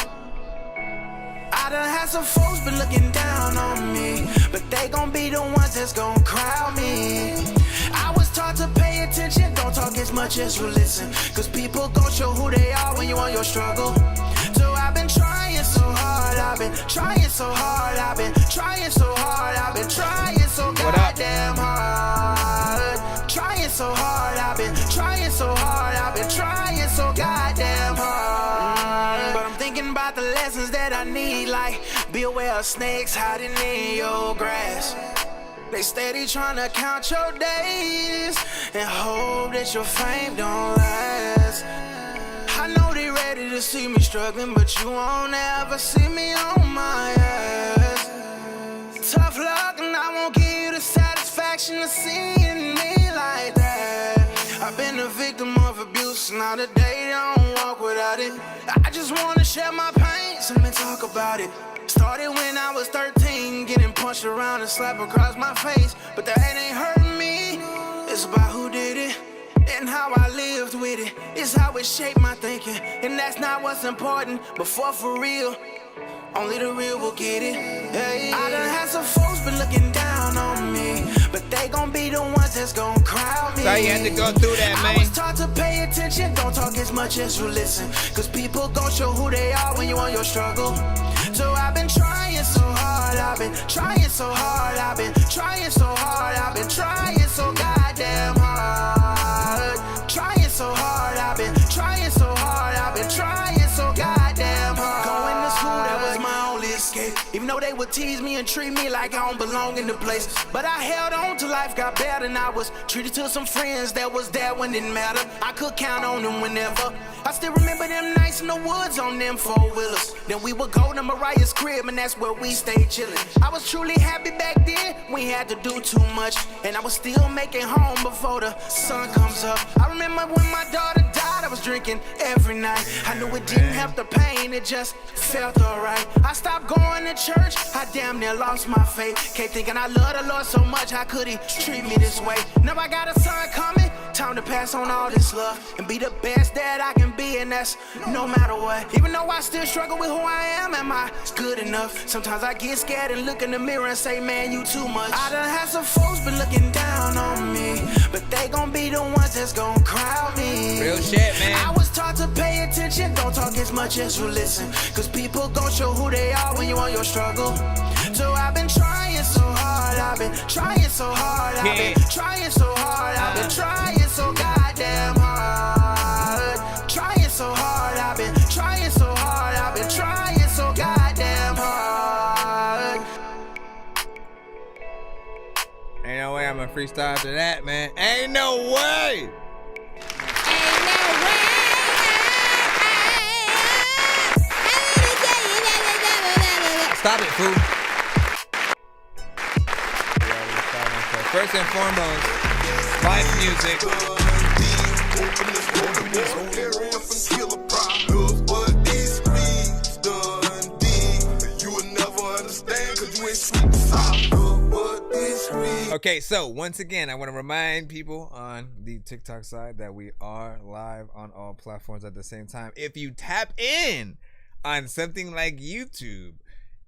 I done had some folks been looking down on me, but they gon' be the ones that's gon' crowd me. I was taught to pay attention, don't talk as much as you listen, cause people gon' show who they are when you on your struggle. So I've been trying so hard, I've been trying so hard, I've been trying so hard, I've been trying so goddamn hard. Trying so hard, I've been trying so hard, I've been trying so goddamn hard. But I'm thinking about the lessons that I need, like be aware of snakes hiding in your grass. They steady trying to count your days and hope that your fame don't last. I know they ready to see me struggling, but you won't ever see me on my ass. Tough luck, and I won't give you the satisfaction of seeing me like that. I've been a victim of abuse, now today I don't walk without it. I just wanna share my pain some and talk about it. Started when I was 13, getting punched around and slapped across my face. But that ain't hurting me. It's about who did it and how I lived with it. It's how it shaped my thinking, and that's not what's important. But for real, only the real will get it. Hey, I done had some folks been looking down on me, but they gon' be the ones that's gon' crowd me. So you had to go through that, man. I was taught to pay attention, don't talk as much as you listen. Cause people gon' show who they are when you on your struggle. So I've been trying so hard, I've been trying so hard, I've been trying so hard, I've been trying so goddamn hard. Trying so hard, I've been trying so hard, I've been trying so goddamn hard. Going to school, that was my only escape. Even though they would tease me and treat me like I don't belong in the place. But I held on till life got better, and I was treated to some friends that was there when it mattered. I could count on them whenever. I still remember them nights in the woods on them four-wheelers. Then we would go to Mariah's crib, and that's where we stayed chillin'. I was truly happy back then, we had to do too much. And I was still making home before the sun comes up. I remember when my daughter died, I was drinking every night. I knew it didn't have the pain, it just felt alright. I stopped going to church, I damn near lost my faith. Kept thinking I love the Lord so much, how could he treat me this way? Now I got a son coming, time to pass on all this love and be the best dad I can be, and that's no matter what. Even though I still struggle with who I am I good enough? Sometimes I get scared and look in the mirror and say, man, you too much. I done had some folks been looking down on me, but they gon' be the ones that's gon' crowd me. Real shit, man. I was taught to pay attention, don't talk as much as you listen. Cause people gon' show who they are when you on your struggle. So I've been trying so hard, I've been trying so hard, I've been trying so hard, I've been trying so goddamn hard. Trying so hard, I've been trying so hard, I've been trying so goddamn hard. Ain't no way I'm a freestyle after that, man. Ain't no way. Stop it, fool. First and foremost, live music. Okay, so once again, I want to remind people on the TikTok side that we are live on all platforms at the same time. If you tap in on something like YouTube,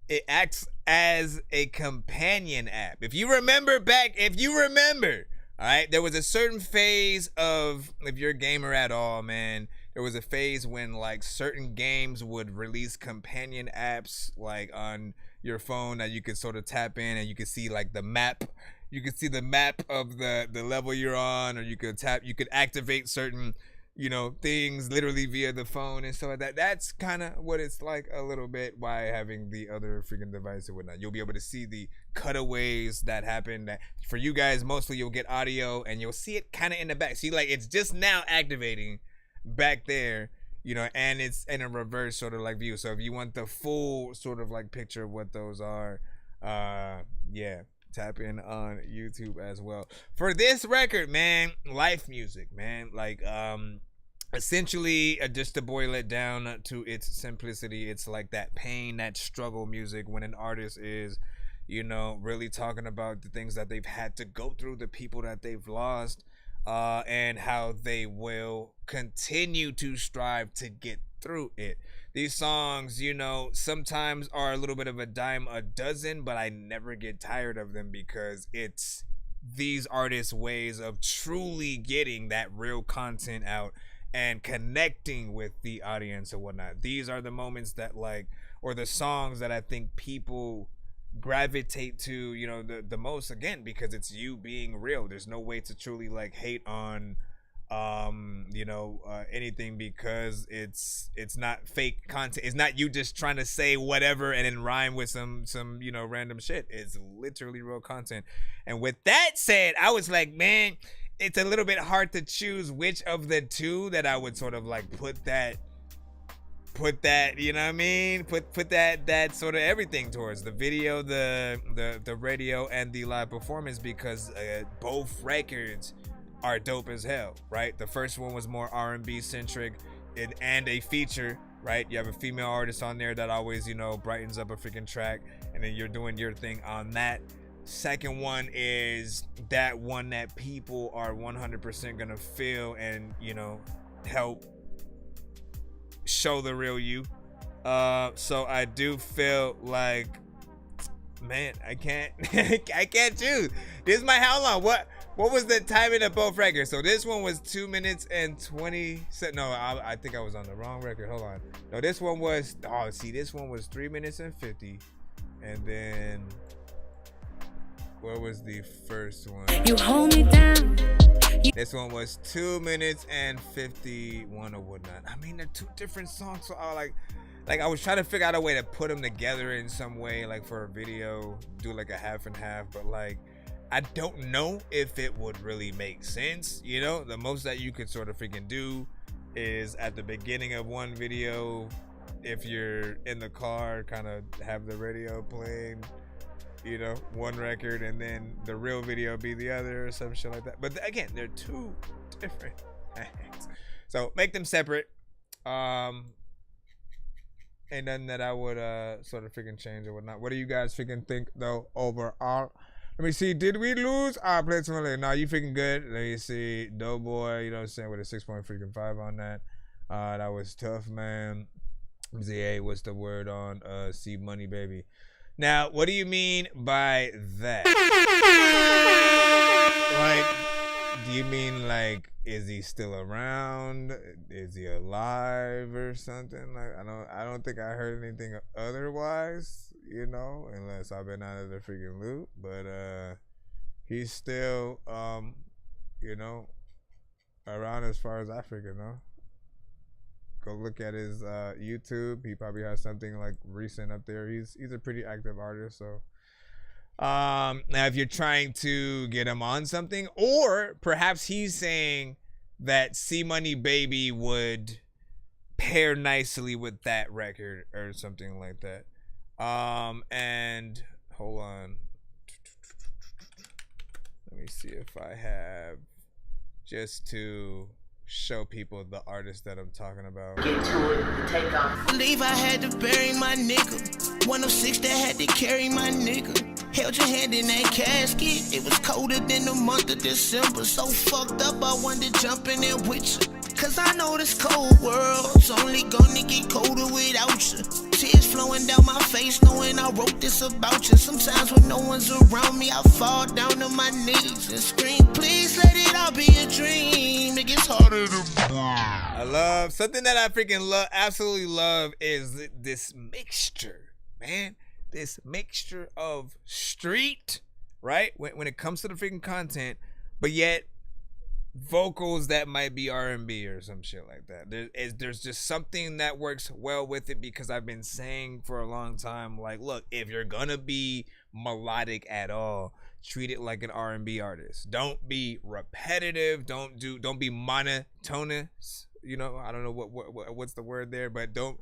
it acts as a companion app. If you remember, all right, there was a certain phase of, if you're a gamer at all, man, there was a phase when like certain games would release companion apps like on your phone that you could sort of tap in and you could see like the map. You could see the map of the level you're on, or you could activate certain, you know, things literally via the phone and stuff like that. That's kind of what it's like a little bit by having the other freaking device and whatnot. You'll be able to see the cutaways that happen. That for you guys, mostly you'll get audio and you'll see it kind of in the back. See, like it's just now activating back there, you know, and it's in a reverse sort of like view. So if you want the full sort of like picture of what those are, yeah, tap in on YouTube as well. For this record, man, life music, man, like essentially just to boil it down to its simplicity, it's like that pain, that struggle music when an artist is, you know, really talking about the things that they've had to go through, the people that they've lost, and how they will continue to strive to get through it. These songs, you know, sometimes are a little bit of a dime a dozen, but I never get tired of them because it's these artists' ways of truly getting that real content out and connecting with the audience and whatnot. These are the moments that like, or the songs that I think people gravitate to, you know, the most, again, because it's you being real. There's no way to truly like hate on you know, anything, because it's not fake content. It's not you just trying to say whatever and then rhyme with some you know, random shit. It's literally real content. And with that said, I was like, man, it's a little bit hard to choose which of the two that I would sort of like put that, you know what I mean, put that sort of everything towards: the video, the radio, and the live performance, because both records are dope as hell, right? The first one was more R&B centric and a feature right? You have a female artist on there that always, you know, brightens up a freaking track, and then you're doing your thing on that. Second one is that one that people are 100% gonna feel and, you know, help show the real you. So I do feel like, man, I can't I can't choose. This is my how long. What was the timing of both records? So this one was 2 minutes and 20. No, I think I was on the wrong record. Hold on. No, this one was, oh, see, this one was 3 minutes and 50. And then what was the first one? You hold me down. This one was 2 minutes and 51 or whatnot. I mean, they're two different songs, so I like I was trying to figure out a way to put them together in some way, like for a video, do like a half and half, but like I don't know if it would really make sense. You know, the most that you could sort of freaking do is at the beginning of one video, if you're in the car, kind of have the radio playing, you know, one record, and then the real video be the other or some shit like that. But again, they're two different things, so make them separate. Ain't nothing that I would sort of freaking change or whatnot. What do you guys freaking think though overall? Let me see. Did we lose? Play some. No, you freaking good. Let me see. Doughboy, you know what I'm saying, with a 6.5 on that. That was tough, man. Let me see. Hey, what's the word on C Money Baby? Now, what do you mean by that? Like, do you mean like, is he still around? Is he alive or something? Like, I don't think I heard anything otherwise, you know, unless I've been out of the freaking loop. But he's still you know, around as far as I freaking know. Go look at his YouTube. He probably has something like recent up there. He's a pretty active artist. So now if you're trying to get him on something, or perhaps he's saying that C Money Baby would pair nicely with that record or something like that. And hold on, let me see if I have, just to show people the artist that I'm talking about. Get to it, take off. Believe I had to bury my nigga. 106 that had to carry my nigga. Held your hand in that casket. It was colder than the month of December. So fucked up, I wanted to jump in there with you. Cause I know this cold world's only gonna get colder without you. Tears flowing down my face knowing I wrote this about you. Sometimes when no one's around me, I fall down to my knees and scream, please let it all be a dream. It gets harder to I love something that I freaking love, absolutely love, is this mixture, man. This mixture of street, right? When it comes to the freaking content, but yet vocals that might be R&B or some shit like that. There's just something that works well with it, because I've been saying for a long time, like, look, if you're gonna be melodic at all, treat it like an R&B artist. Don't be repetitive. Don't be monotonous. You know, I don't know what's the word there, but don't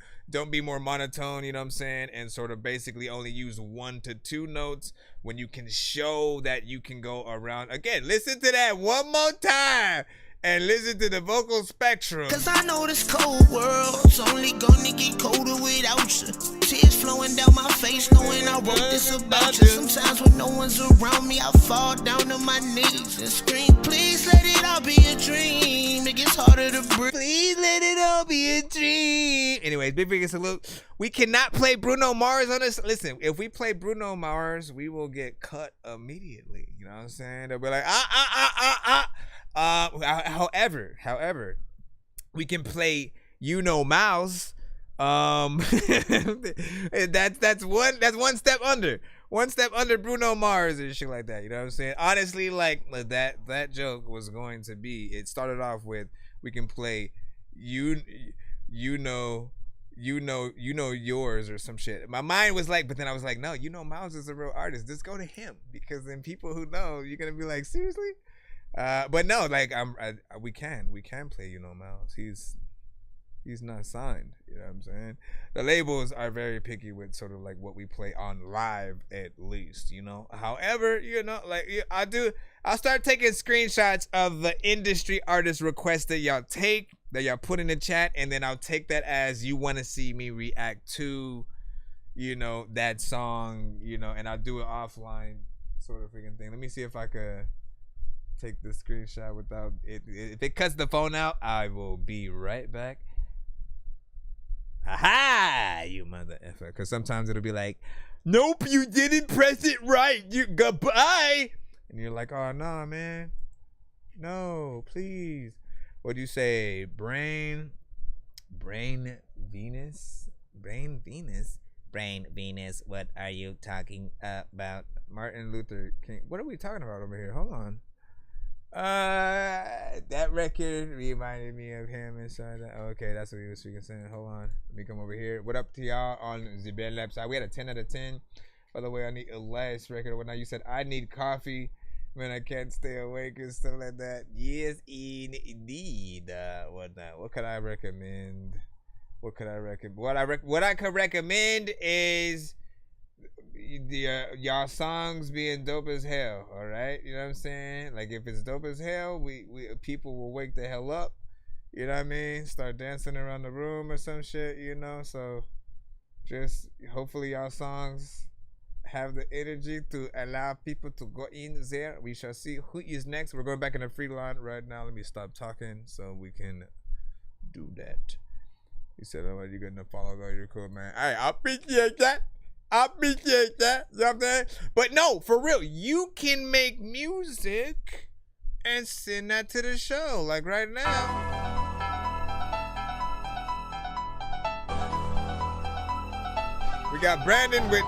be more monotone, you know what I'm saying? And sort of basically only use 1 to 2 notes when you can show that you can go around. Again, listen to that one more time and listen to the vocal spectrum. Cause I know this cold world's only gonna get colder without you. Tears flowing down my face knowing I wrote this about you. Sometimes when no one's around me, I fall down to my knees and scream, please let it all be a dream. It gets harder to breathe. Please let it all be a dream. Anyways, big freaking salute. We cannot play Bruno Mars on this. Listen, if we play Bruno Mars, we will get cut immediately. You know what I'm saying? They'll be like, However, we can play You Know Mouse. That's one step under. One step under Bruno Mars and shit like that. You know what I'm saying? Honestly, like that joke was going to be, it started off with, we can play you know yours or some shit. My mind was like, but then I was like, no, You Know Mouse is a real artist. Just go to him, because then people who know, you're gonna be like, seriously? But no, like we can play You Know Mouse. He's not signed. You know what I'm saying? The labels are very picky with sort of like what we play on live, at least, you know. However, you know, like I'll start taking screenshots of the industry artist requests that y'all take. that y'all put in the chat, and then I'll take that as you want to see me react to, you know, that song, you know, and I'll do it offline sort of freaking thing. Let me see if I could take the screenshot without it. If it cuts the phone out, I will be right back. Aha, you mother effer. Because sometimes it'll be like, nope, you didn't press it right. You goodbye. And you're like, oh no, man. No, please. What do you say? Brain Venus. What are you talking about? Martin Luther King. What are we talking about over here? Hold on. That record reminded me of him inside that. Okay, that's what he was speaking saying. Hold on. Let me come over here. What up to y'all on the Bell Lab side? We had a 10 out of 10. By the way, I need a last record or whatnot. You said I need coffee when I can't stay awake and stuff like that. Yes, indeed. What could I recommend? What I could recommend is y'all songs being dope as hell. All right, you know what I'm saying? Like if it's dope as hell, we people will wake the hell up. You know what I mean? Start dancing around the room or some shit. You know, so just hopefully y'all songs have the energy to allow people to go in there. We shall see who is next. We're going back in the free line right now. Let me stop talking so we can do that. He said, oh, you're going to follow, though. You're cool, man. All right, I appreciate that. You know what I'm saying? But no, for real, you can make music and send that to the show. Like right now. We got Brandon with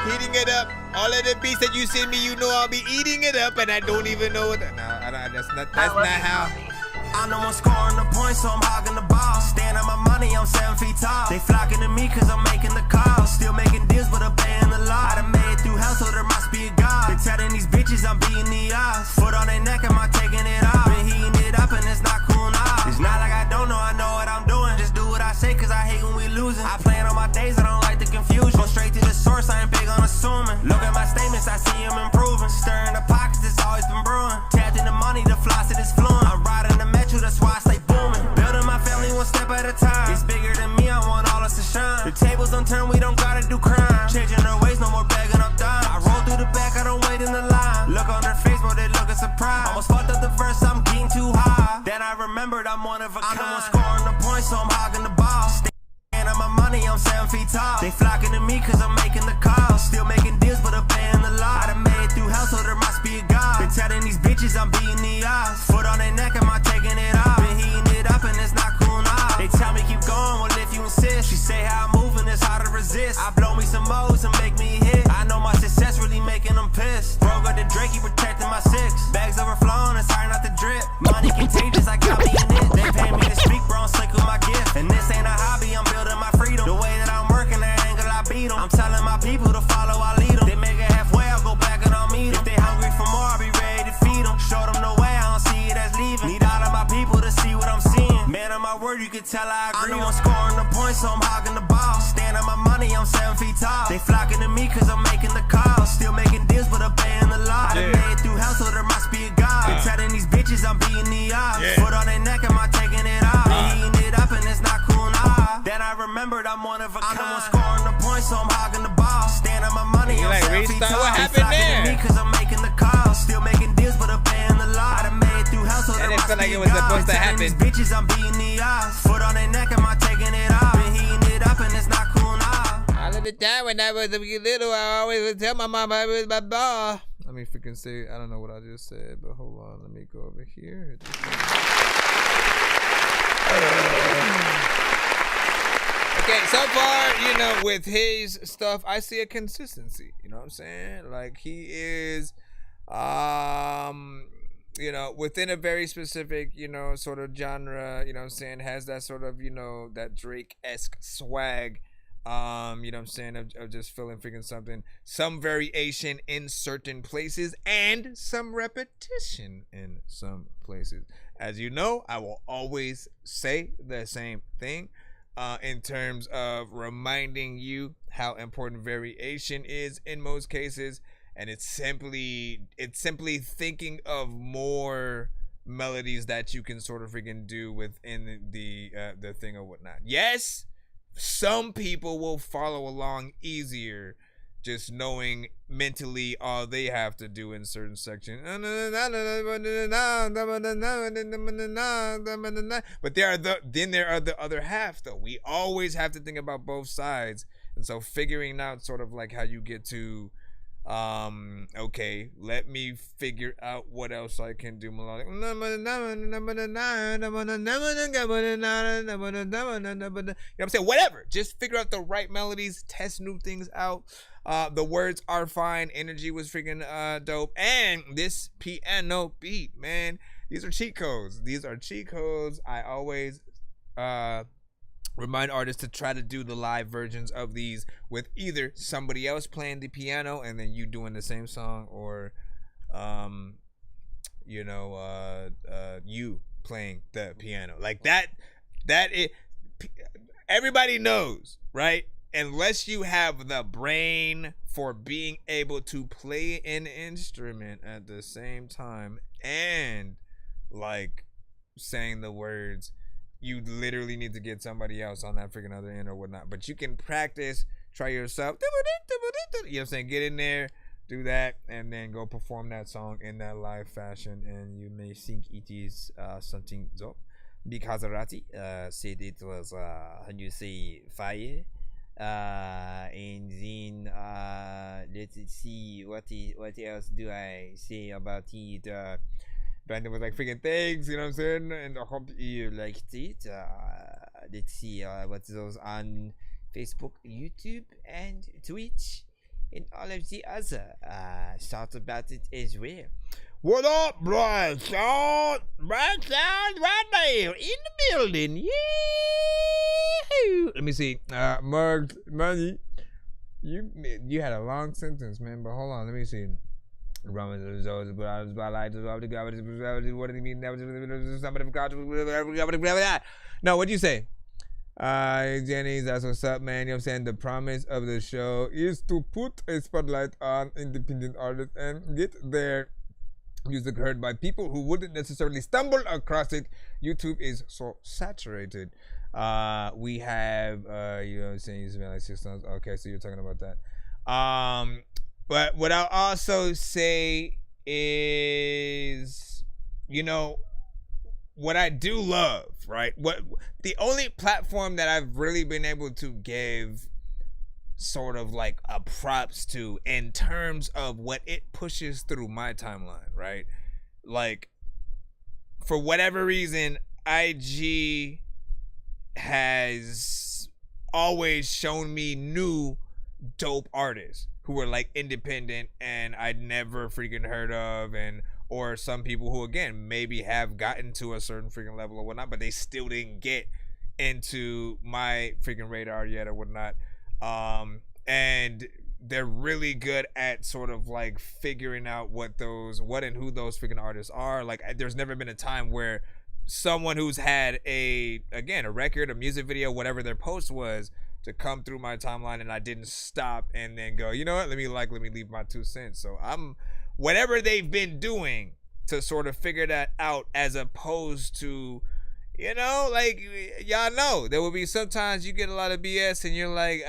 Heating It Up. All of the beats that you send me, you know I'll be eating it up, and I don't even know what. That's not how. I'm the one scoring the points, so I'm hogging the ball. Stand on my money, I'm 7 feet tall. They flocking to me cause I'm making the call. Still making deals, but I'm paying the law. I done made it through hell, so there must be a God. Been telling these bitches I'm beating the odds. Foot on their neck, am I taking it off? Been heating it up and it's not cool now. It's not like I don't know, I know what I'm doing. Just do what I say cause I hate when we losing. I plan on my days, I don't like the confusion. Go straight to the source, I ain't big on assuming. Look at my statements, I see them improving. Stirring the pockets, it's always been brewing. Tapped in the money, the floss, it is fluent. I'm riding the metro, that's why I stay booming. Building my family one step at a time. It's bigger than me, I want all us to shine. The tables don't turn, we don't gotta do crime. Changing their ways, no more begging up dime. I roll through the back, I don't wait in the line. Look on their face, bro, they looking surprised. Almost fucked up the verse, I'm getting too high. Then I remembered I'm one of a kind. I'm the one scoring the points, so I'm hogging the ball. Stand on my money, I'm 7 feet tall. They flocking to me cause I'm making the call. Still making deals, but I'm paying the law. I done made it through hell, so there must be a God. Been telling these bitches I'm beating the odds. Foot on their neck, am I taking it off? Been heating it up and it's not cool now. They tell me keep going, well if you insist. She say how I'm moving, it's hard to resist. I blow me some O's and make me hit. I know my success really making them pissed. Bro got the Drake, he protecting my six. Bags overflowing, it's hard not to drip. Money contagious, I got me in it. They pay me to speak, bro, I'm slick with my gift. And this ain't a hobby, I'm building my freedom. The way that I'm working, the angle I beat them. I'm telling my people to follow, I lead them. They make it halfway, I'll go back and I'll meet them. If they hungry for more, I'll be ready to feed them. Show them the way, I don't see it as leaving. Need all of my people to see what I'm seeing. Man of my word, you can tell I agree. I'm the one scoring the points, so I'm hogging the ball. Stand on my money, I'm 7 feet tall. They flocking to me cause I'm making the call. Still making deals, but I'm paying the law. I done made it through hell, so there must be a God. Been telling these bitches I'm beating the odds. Foot on their neck, am I taking it off? Been heating it up and it's not cool now. Then I remembered I'm one of a kind. I'm the one scoring the points, so I'm hogging the ball. Stand on my money, I'm 7 feet tall. What happened there? Me cause I'm making the call. Still making deals, but I'm paying the law. I done made it through hell, so there must be a God. Been telling these bitches I'm beating the odds. Foot on their neck, am I taking it off? Been heating it up and it's not cool now. All of the time when I was little, I always would tell my mom I was my ball. Let me freaking say, I don't know what I just said, but hold on, let me go over here. Okay, so far, you know, with his stuff, I see a consistency. You know what I'm saying? Like he is, you know, within a very specific, you know, sort of genre. You know what I'm saying? Has that sort of, you know, that Drake-esque swag. You know what I'm saying, of just feeling freaking something, some variation in certain places and some repetition in some places. As you know, I will always say the same thing in terms of reminding you how important variation is in most cases, and it's simply thinking of more melodies that you can sort of freaking do within the thing or whatnot. Yes, some people will follow along easier just knowing mentally all they have to do in certain sections. But there are the other half though. We always have to think about both sides. And so figuring out sort of like how you get to okay, let me figure out what else I can do melodic. You know what I'm saying? Whatever. Just figure out the right melodies, test new things out. The words are fine. Energy was freaking dope. And this piano beat, man, these are cheat codes. These are cheat codes. I always remind artists to try to do the live versions of these with either somebody else playing the piano and then you doing the same song, or you playing the piano. Like that is, everybody knows, right? Unless you have the brain for being able to play an instrument at the same time and like saying the words, you literally need to get somebody else on that freaking other end or whatnot. But you can practice, try yourself. You know what I'm saying? Get in there, do that, and then go perform that song in that live fashion. And you may think it is something so. Because Arati said it was, how do you say, fire. And then let's see what else do I say about it. Brandon was like freaking things, you know what I'm saying? And I hope you liked it. Let's see what's those on Facebook, YouTube, and Twitch, and all of the other thoughts about it as well. What up, Brian? Right there in the building. Yeah. Let me see. Mark, money. You had a long sentence, man. But hold on, let me see. No, what'd you say? Jenny, that's what's up, man. You know what I'm saying? The promise of the show is to put a spotlight on independent artists and get their music heard by people who wouldn't necessarily stumble across it. YouTube is so saturated. We have you know what I'm saying, you spend like 6 months. Okay, so you're talking about that. But what I'll also say is, you know, what I do love, right? What the only platform that I've really been able to give sort of like a props to in terms of what it pushes through my timeline, right? Like, for whatever reason, IG has always shown me new dope artists who were like independent and I'd never freaking heard of, and or some people who again maybe have gotten to a certain freaking level or whatnot, but they still didn't get into my freaking radar yet or whatnot. And they're really good at sort of like figuring out what and who those freaking artists are. Like, there's never been a time where someone who's had a record, a music video, whatever their post was, to come through my timeline and I didn't stop and then go, you know what, let me leave my 2 cents. So I'm, whatever they've been doing to sort of figure that out, as opposed to, you know, like, y'all know there will be sometimes you get a lot of BS and you're like,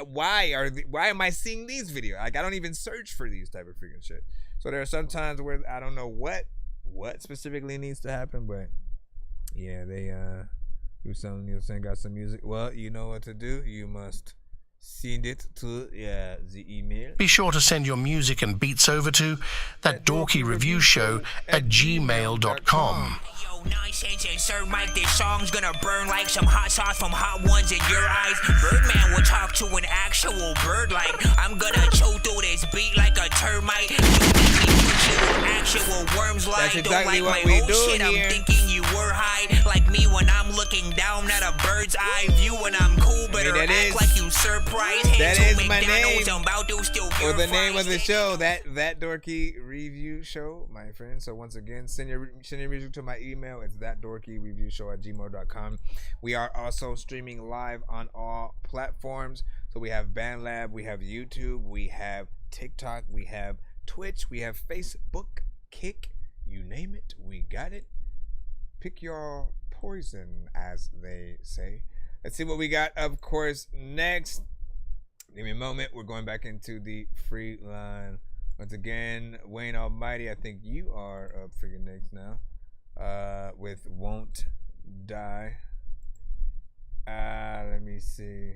why am I seeing these videos? Like, I don't even search for these type of freaking shit. So there are some times where I don't know what specifically needs to happen, but yeah, they do something. You're saying got some music. Well, you know what to do. You must send it to the email. Be sure to send your music and beats over to ThatDorkyReviewShow at gmail.com. Nonsense and Sir Mike, this song's gonna burn like some hot sauce from hot ones in your eyes. Birdman will talk to an actual bird like I'm gonna chew through this beat like a termite. Actual worms like, that's exactly don't like what my we whole do shit. here. I'm thinking you were high like me when I'm looking down at a bird's eye view and I'm cool, better act like you surprised. That is my name, I'm about to steal or the your name fries. of the show, that Dorky Review Show, my friend. So once again, send your music to my email. It's ThatDorkyReviewShow at gmail.com. We are also streaming live on all platforms. So we have BandLab, we have YouTube, we have TikTok, we have Twitch, we have Facebook, Kick, you name it, we got it. Pick your poison, as they say. Let's see what we got, of course, next. Give me a moment. We're going back into the free line. Once again, Wayne Almighty, I think you are up for your next now. With Won't Die. Let me see.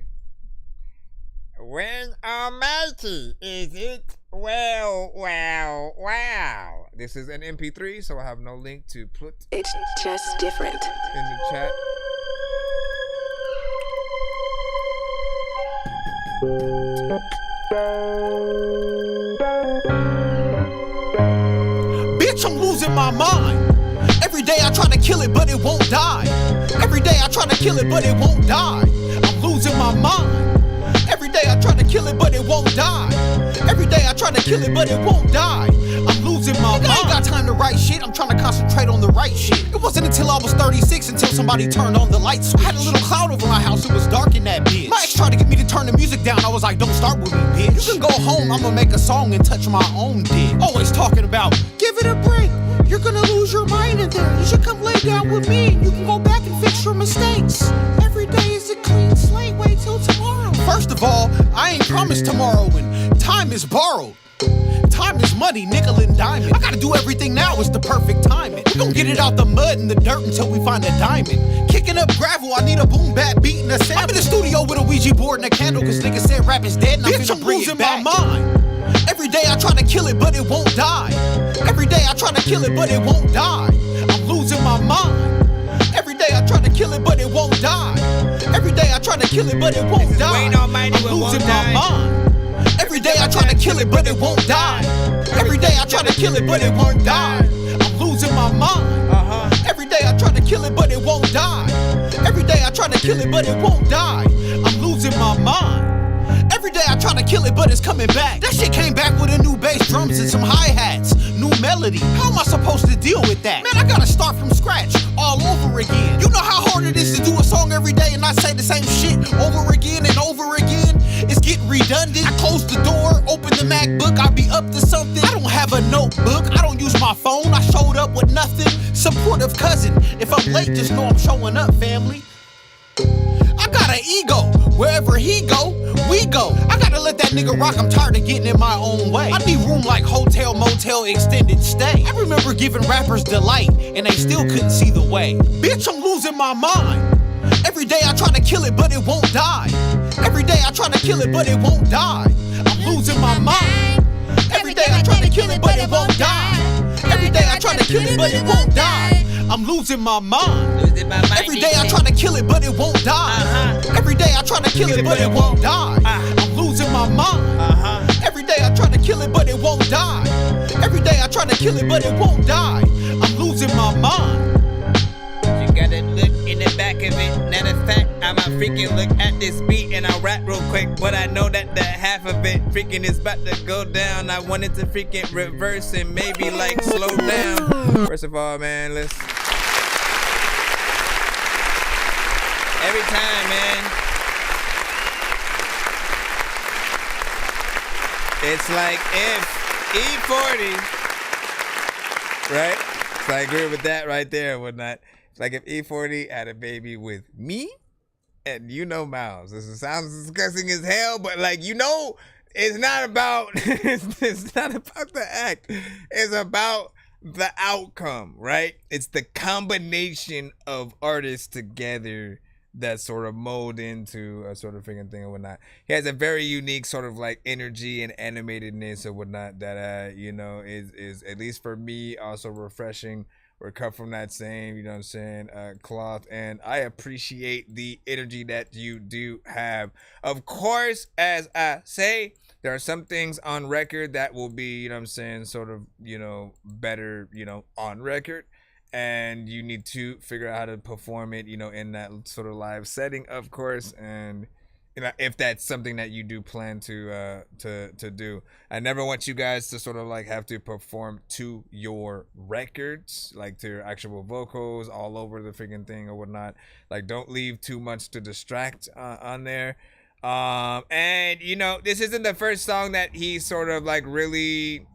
Wayne Almighty, is it? Well, wow, wow. This is an MP3, so I have no link to put. It's just different. In the chat. Bitch, I'm losing my mind. Every day I try to kill it, but it won't die. Every day I try to kill it, but it won't die. I'm losing my mind. Every day I try to kill it, but it won't die. Every day I try to kill it, but it won't die. I'm losing my mind. I ain't got time to write shit. I'm trying to concentrate on the right shit. It wasn't until I was 36 until somebody turned on the lights. I had a little cloud over my house. It was dark in that bitch. My ex tried to get me to turn the music down. I was like, don't start with me, bitch. You can go home. I'ma make a song and touch my own dick. Always talking about, give it a break. You're gonna lose your mind in there. You should come lay down with me and you can go back and fix your mistakes. Every day is a clean slate. Wait till tomorrow. First of all, I ain't promised tomorrow and time is borrowed. Time is money, nickel and diamond. I gotta do everything now, it's the perfect timing. We gon' get it out the mud and the dirt until we find a diamond. Kicking up gravel, I need a boom bap beat and a sample. I'm in the studio with a Ouija board and a candle, cause niggas said rap is dead and I'm losing my mind. Every day I try to kill it, but it won't die. Every day I try to kill it, but it won't die. I'm losing my mind. Every day I try to kill it, but it won't die. Every day I try to kill it, but it won't die. I'm losing my mind. Every day I try to kill it, but it won't die. Every day I try to kill it, but it won't die. I'm losing my mind. Every day I try to kill it, but it won't die. Every day I try to kill it, but it won't die. I'm losing my mind. Every day I try to kill it, but it's coming back. That shit came back with a new bass drums and some hi-hats, new melody. How am I supposed to deal with that? Man, I gotta start from scratch all over again. You know how hard it is to do a song every day and not say the same shit over again and over again? It's getting redundant. I close the door, open the MacBook, I'll be up to something. I don't have a notebook, I don't use my phone, I showed up with nothing. Supportive cousin, if I'm late, just know I'm showing up, family. I got an ego, wherever he go, we go. I gotta let that nigga rock, I'm tired of getting in my own way. I need room like hotel, motel, extended stay. I remember giving rappers delight, and they still couldn't see the way. Bitch, I'm losing my mind. Every day I try to kill it, but it won't die. Every day I try to kill it, but it won't die. I'm losing my mind. Every day I try to kill it, but it won't die. Every day I try to kill it, but it won't die. I'm losing my mind. Every day I try to kill it, but it won't die. Every day I try to kill it, but it won't die. I'm losing my mind. Every day I try to kill it, but it won't die. Every day I try to kill it, but it won't die. I'm losing my mind. You gotta look in the back of it. Matter of fact, I'ma freaking look at this beat and I'll rap real quick. But I know that the half of it freaking is about to go down. I wanted to freaking reverse and maybe like slow down. First of all, man, let's. Every time, man. It's like if E40, right? So I agree with that right there and whatnot. It's like if E40 had a baby with me and Miles. This sounds disgusting as hell, but like, it's not about it's not about the act. It's about the outcome, right? It's the combination of artists together that sort of mold into a sort of freaking thing and whatnot. He has a very unique sort of like energy and animatedness and whatnot that is at least for me also refreshing. We're cut from that same, cloth, and I appreciate the energy that you do have. Of course, as I say, there are some things on record that will be, sort of, better, on record. And you need to figure out how to perform it, in that sort of live setting, of course. And if that's something that you do plan to do. I never want you guys to sort of like have to perform to your records, like to your actual vocals all over the freaking thing or whatnot. Like, don't leave too much to distract on there. And this isn't the first song that he sort of like really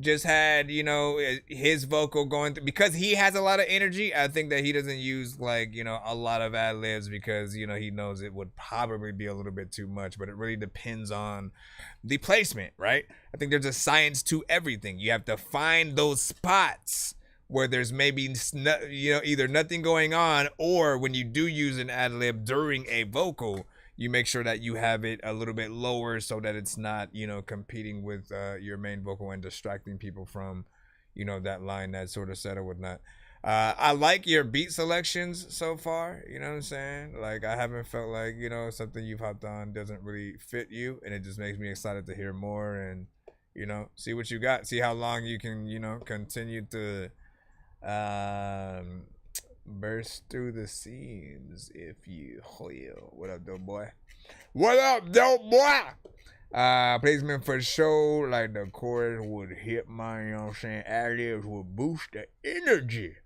just had, you know, his vocal going through, because he has a lot of energy. I think that he doesn't use, like, you know, a lot of ad libs because, you know, he knows it would probably be a little bit too much, but it really depends on the placement, right? I think there's a science to everything. You have to find those spots where there's maybe, you know, either nothing going on, or when you do use an ad lib during a vocal, you make sure that you have it a little bit lower so that it's not, you know, competing with your main vocal and distracting people from, you know, that line, that sort of set or whatnot. I like your beat selections so far, you know what I'm saying? Like, I haven't felt like, you know, something you've hopped on doesn't really fit you, and it just makes me excited to hear more and, you know, see what you got, see how long you can, you know, continue to burst through the seams, if you will. What up, dope boy? What up, dope boy? Placement for show, like the chorus would hit my, you know what I'm saying, ad-libs would boost the energy.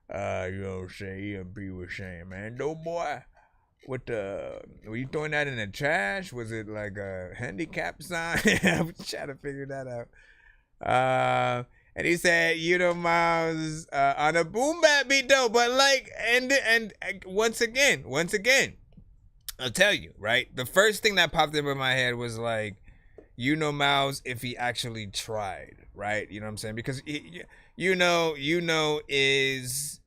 You know what I'm saying? EMP was saying, man, dope boy, what the, were you throwing that in the trash? Was it like a handicap sign? I was trying to figure that out. And he said, you know, Miles, on a boom bap beat though, but like, and once again, I'll tell you, right? The first thing that popped up in my head was like, you know, Miles, if he actually tried, right? You know what I'm saying? Because you know, is,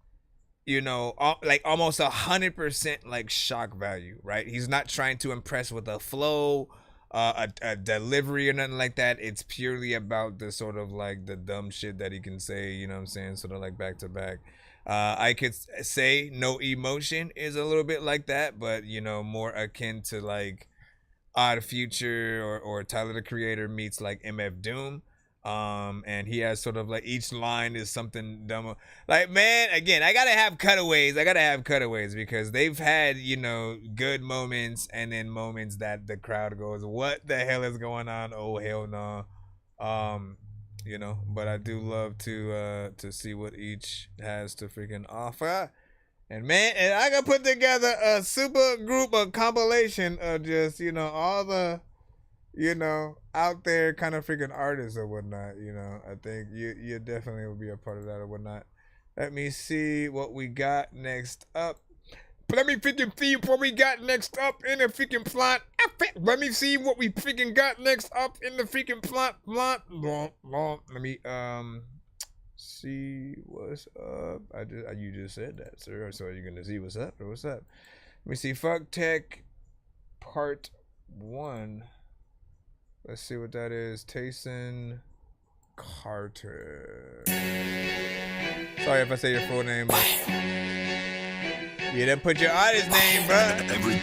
you know, like almost 100% like shock value, right? He's not trying to impress with a flow, a delivery or nothing like that. It's purely about the sort of like the dumb shit that he can say, you know what I'm saying, sort of like back to back. I could say No Emotion is a little bit like that, but, you know, more akin to like Odd Future or Tyler the Creator meets like MF Doom. And he has sort of like each line is something dumb. Like, man, again, I gotta have cutaways because they've had, you know, good moments and then moments that the crowd goes, what the hell is going on? Oh, hell no. You know, but I do love to see what each has to freaking offer. And man, and I gotta put together a super group, a compilation of just, you know, all the, you know, out there kind of freaking artists or whatnot. You know, I think you definitely will be a part of that or whatnot. Let me see what we got next up. Let me freaking see what we got next up in the freaking plot. Let me see what we freaking got next up in the freaking plot. Let me see what's up. You just said that, sir. So you're gonna see what's up or what's up? Let me see. Fuck Tech Part 1. Let's see what that is. Tayson Carter. Sorry if I say your full name, but you didn't put your artist name, bro.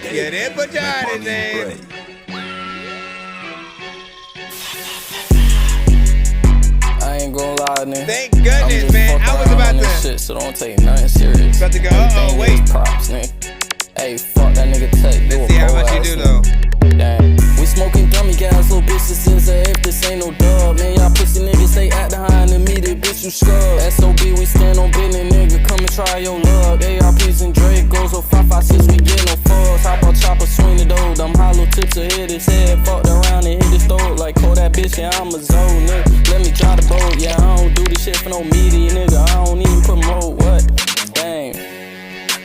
You didn't put your artist name. I ain't gonna lie, nigga. Thank goodness, man. I was about to. Shit, so don't take nothing serious. About to go. Uh-oh, wait. Props, nigga. Hey, fuck that nigga Tate. Let's see how much you do, though. Damn. We smoking dummy gas, little bitches is a if this ain't no dub. Man, y'all pussy niggas stay at the high and me, the bitch you scrub. SOB, we stand on business, nigga. Come and try your luck. ARPs and Dracos, so 556, we get no fuss. Hop on chopper, swing the dough. Them hollow tips will hit his head. Fucked around and hit his throat. Like, call that bitch, yeah, I'm a zone, nigga. Let me try the boat, yeah, I don't do this shit for no media, nigga. I don't even promote, what? Damn.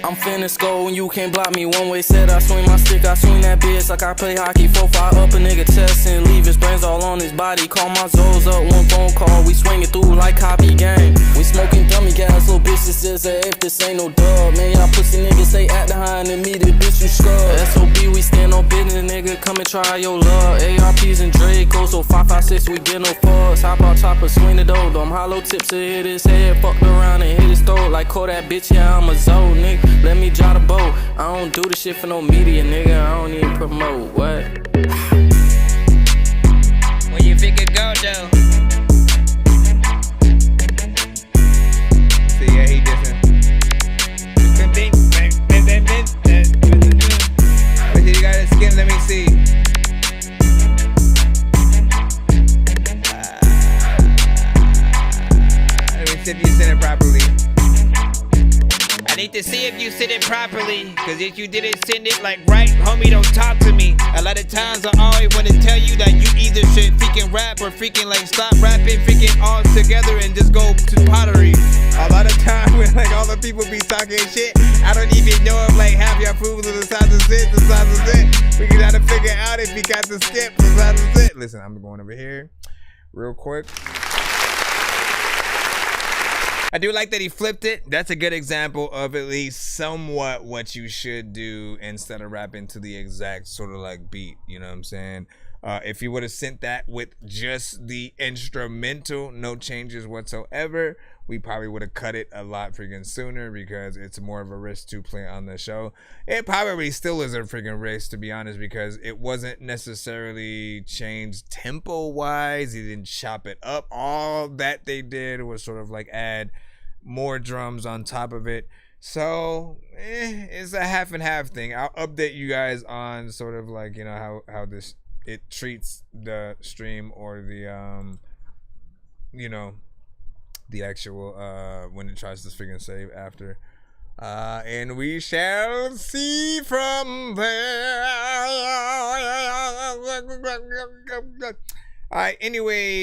I'm finna score and you can't block me. One way said I swing my stick, I swing that bitch like I play hockey. 4-5 up a nigga chest and leave his brains all on his body. Call my Zoes up, one phone call, we swing it through like copy gang. We smoking dummy gas, little bitches is a if this ain't no dub. Man, y'all pussy niggas stay at the high and me, the bitch you scrub. SOB, we stand on business, nigga, come and try your luck. ARPs and Dracos, so 556, we get no fuss. Hop out chopper, swing the dough. Them hollow tips will hit his head, fucked around and hit his throat. Like, call that bitch, yeah, I'm a Zoe, nigga. Let me drive the boat. I don't do this shit for no media, nigga. I don't even promote. What? Where you think it go, though? See, yeah, he different. You got his skin. Let me see. Let me see if you said it properly. I need to see if you send it properly, cause if you didn't send it like right, homie, don't talk to me. A lot of times I always wanna tell you that you either should freaking rap or freaking like stop rapping freaking all together and just go to pottery. A lot of times when like all the people be talking shit, I don't even know if like half your fools are the size of shit, the size of shit. We gotta figure out if you got the skip, the size of shit. Listen, I'm going over here real quick. I do like that he flipped it. That's a good example of at least somewhat what you should do instead of rapping to the exact sort of like beat. You know what I'm saying? If you would have sent that with just the instrumental, no changes whatsoever, we probably would have cut it a lot freaking sooner because it's more of a risk to play on the show. It probably still is a freaking risk, to be honest, because it wasn't necessarily changed tempo wise. He didn't chop it up. All that they did was sort of like add more drums on top of it. So it's a half and half thing. I'll update you guys on sort of like, you know, how this it treats the stream or the you know, the actual when it tries to freaking save after, and we shall see from there. Alright, anyway,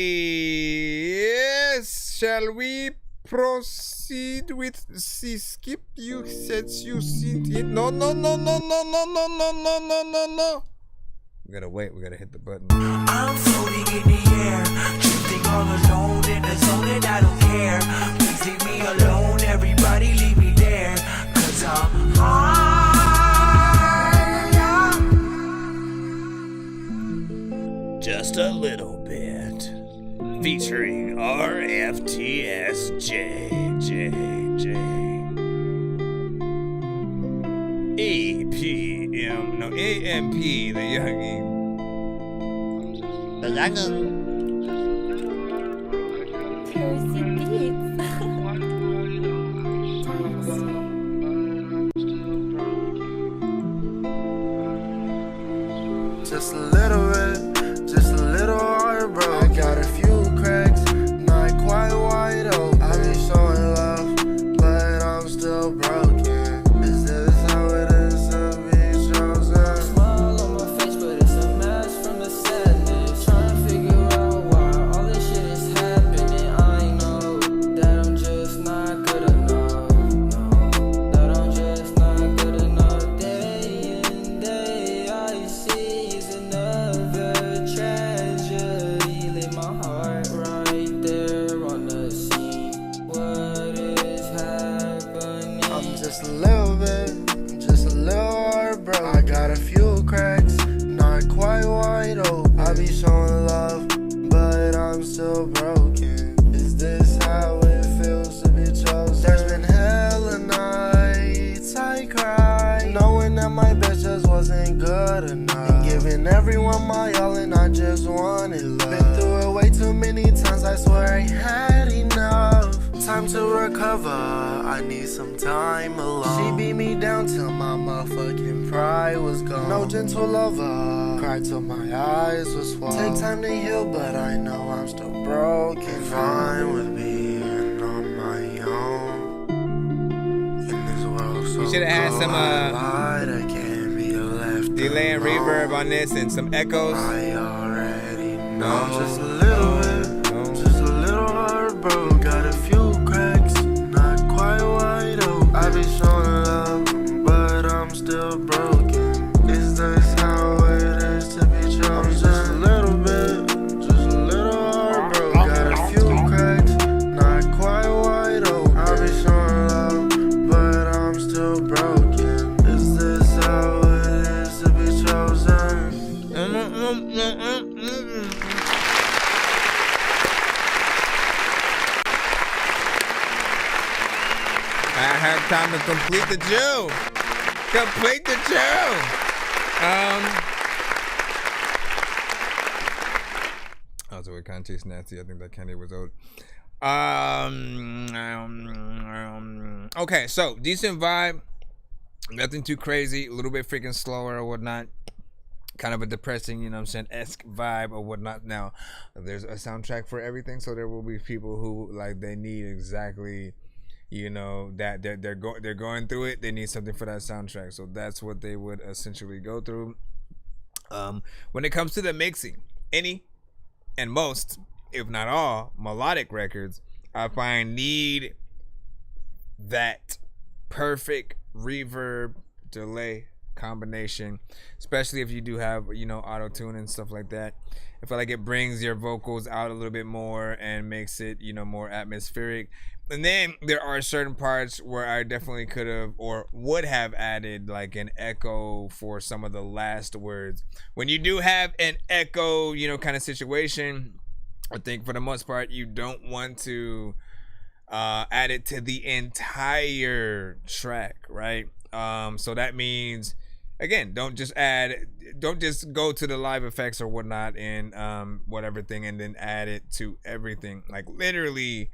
yes, shall we proceed with the skip? You said you seen it. No. We gotta wait, we gotta hit the button. I'm floating in the air, drifting all alone in the zone and I don't care. Please leave me alone, everybody leave me there, cause I'm high. Just a little bit. Featuring RFTSJ. AMP, the youngin. The youngin. Just a little bit, just a little hard, bro. I got a few cracks, not quite wide open. I be showing love, but I'm still broken. Is this how it is to be chosen? Smile on my face, but it's a mask from the sadness. Trying to figure out why all this shit is happening. I know that I'm just not good enough. No, that I'm just not good enough. Day in, day I see is another tragedy. Leave my heart right there on the scene. What is happening? I'm just a little bit, just a little hard, bro. I got a few cracks, not quite wide open. I be showing love, but I'm still broken. Is this how it feels to be chosen? There's been hella nights I cried, knowing that my best just wasn't good enough. And giving everyone my all and I just wanted love. Been through it way too many times, I swear I had enough. Time to recover, I need some time alone. She beat me down till my motherfucking pride was gone. No gentle lover, cried till my eyes was swollen. Take time to heal, but I know I'm still broken. Fine with being on my own. In this world so You should have had some I can't be left delay and alone. reverb on this and some echoes. I already know. Just a little bit, just a little hard, bro. Got a few cracks, not quite wide open. I be showing love, but I'm still broken. Is this how it is to be chosen? Just a little bit, just a little hard, bro. Got a few cracks, not quite wide open. I be showing love, but I'm still broken. Is this how it is to be chosen? I have time to complete the Jew. Complete the Jew. Also, it kind of tastes nasty. I think that candy was old. Okay, so decent vibe. Nothing too crazy. A little bit freaking slower or whatnot. Kind of a depressing, you know what I'm saying, esque vibe or whatnot. Now, there's a soundtrack for everything, so there will be people who like they need exactly you know, that they're going through it. They need something for that soundtrack, so that's what they would essentially go through. When it comes to the mixing, any and most, if not all, melodic records, I find need that perfect reverb delay combination, especially if you do have, you know, auto tune and stuff like that. I feel like it brings your vocals out a little bit more and makes it, you know, more atmospheric. And then there are certain parts where I definitely could have or would have added like an echo for some of the last words. When you do have an echo, you know, kind of situation, I think for the most part you don't want to add it to the entire track, right? So that means, again, don't just go to the live effects or whatnot in whatever thing and then add it to everything. Like literally,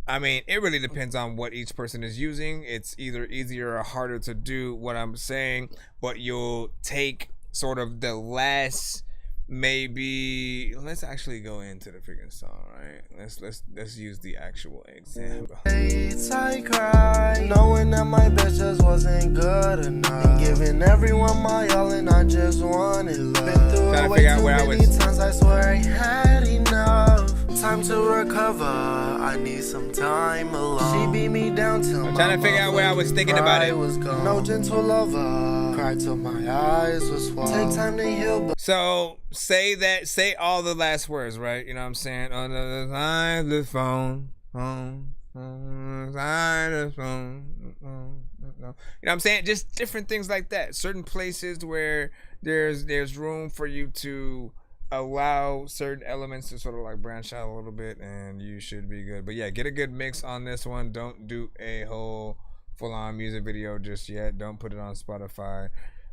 I mean, it really depends on what each person is using. It's either easier or harder to do what I'm saying, but you'll take sort of the last, maybe, let's actually go into the freaking song, right? Let's use the actual example. I cry, knowing that my best just wasn't good enough. And giving everyone my all and I just wanted love. Been through it way too many times, I swear I had enough. Time to recover, I need some time alone. She beat me down till I'm trying to figure out where I was thinking about it. Was gone. No gentle lover, cried till my eyes was swollen. Take time to heal. So say all the last words, right? You know what I'm saying? On the other side of the phone, on the other side of the phone. You know what I'm saying? Just different things like that. Certain places where there's room for you to allow certain elements to sort of like branch out a little bit, and you should be good. But yeah, get a good mix on this one. Don't do a whole full-on music video just yet. Don't put it on Spotify.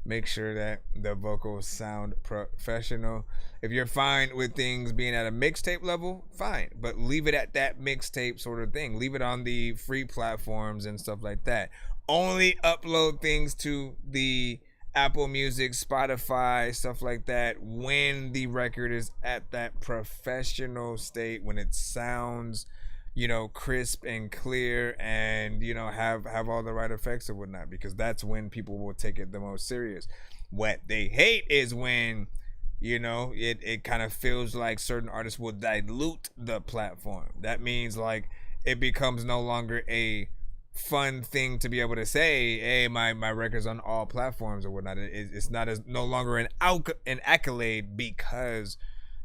Make sure that the vocals sound professional. If you're fine with things being at a mixtape level, fine, but leave it at that mixtape sort of thing. Leave it on the free platforms and stuff like that. Only upload things to the Apple Music, Spotify, stuff like that when the record is at that professional state, when it sounds, you know, crisp and clear, and, you know, have all the right effects and whatnot, because that's when people will take it the most serious. What they hate is when, you know, it kind of feels like certain artists will dilute the platform. That means like it becomes no longer a fun thing to be able to say, hey, my record's on all platforms or whatnot. It's not as no longer an accolade, because,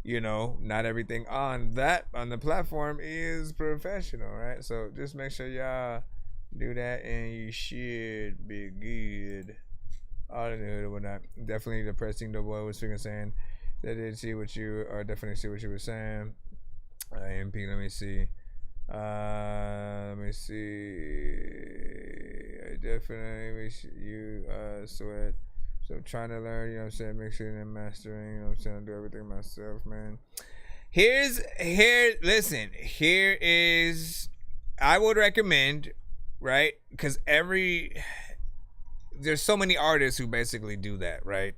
you know, not everything on the platform is professional, right? So just make sure y'all do that, and you should be good. All in the hood or whatnot. Definitely the pressing the boy was freaking saying that did see what you, or definitely see what you were saying. MP, let me see. Let me see. I definitely wish you sweat. So I'm trying to learn, you know what I'm saying, mixing and mastering, you know what I'm saying, I do everything myself, man. Listen, here is, I would recommend, right? Because there's so many artists who basically do that, right?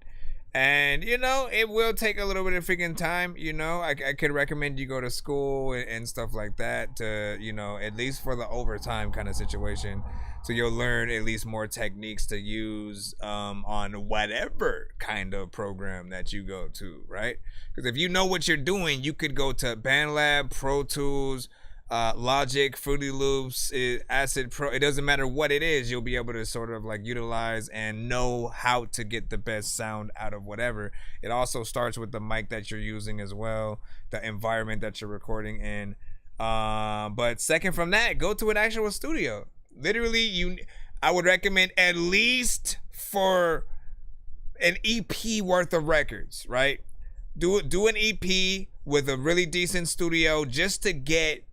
And, you know, it will take a little bit of freaking time, you know. I could recommend you go to school and stuff like that to, you know, at least for the overtime kind of situation. So you'll learn at least more techniques to use on whatever kind of program that you go to, right? Because if you know what you're doing, you could go to BandLab, Pro Tools, Logic, Fruity Loops, Acid Pro. It doesn't matter what it is, you'll be able to sort of like utilize and know how to get the best sound out of whatever. It also starts with the mic that you're using as well, the environment that you're recording in. But second from that, go to an actual studio. Literally, I would recommend at least for an EP worth of records, right? Do an EP with a really decent studio just to get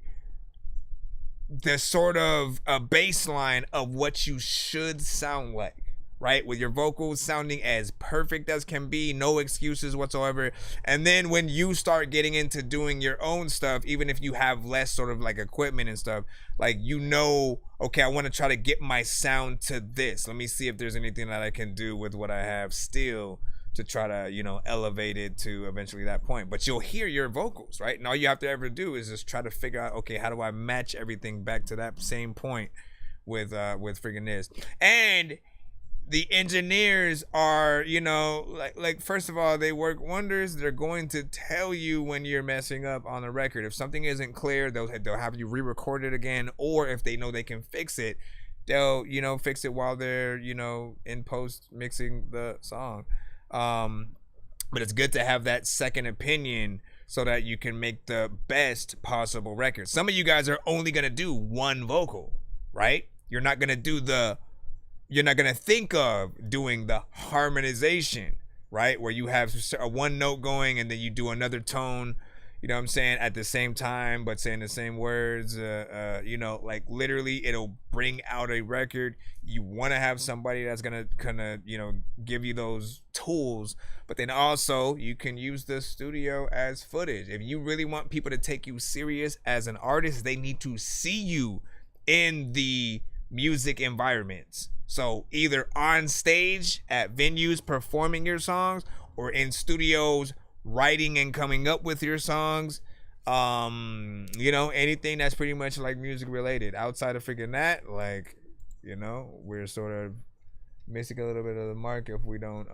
the sort of a baseline of what you should sound like, right? With your vocals sounding as perfect as can be, no excuses whatsoever. And then when you start getting into doing your own stuff, even if you have less sort of like equipment and stuff, like, you know, okay, I want to try to get my sound to this. Let me see if there's anything that I can do with what I have still to try to, you know, elevate it to eventually that point. But you'll hear your vocals, right? And all you have to ever do is just try to figure out, okay, how do I match everything back to that same point with freaking this? And the engineers are, you know, like first of all, they work wonders. They're going to tell you when you're messing up on the record. If something isn't clear, they'll have you re-record it again, or if they know they can fix it, they'll, you know, fix it while they're, you know, in post mixing the song. But it's good to have that second opinion so that you can make the best possible record. Some of you guys are only gonna do one vocal, right? You're not gonna think of doing the harmonization, right? Where you have a one note going and then you do another tone, you know what I'm saying, at the same time, but saying the same words, you know, like literally it'll bring out a record. You want to have somebody that's going to kind of, you know, give you those tools, but then also you can use the studio as footage. If you really want people to take you serious as an artist, they need to see you in the music environments. So either on stage at venues performing your songs, or in studios writing and coming up with your songs. You know, anything that's pretty much like music related. Outside of freaking that, like, you know, we're sort of missing a little bit of the mark if we don't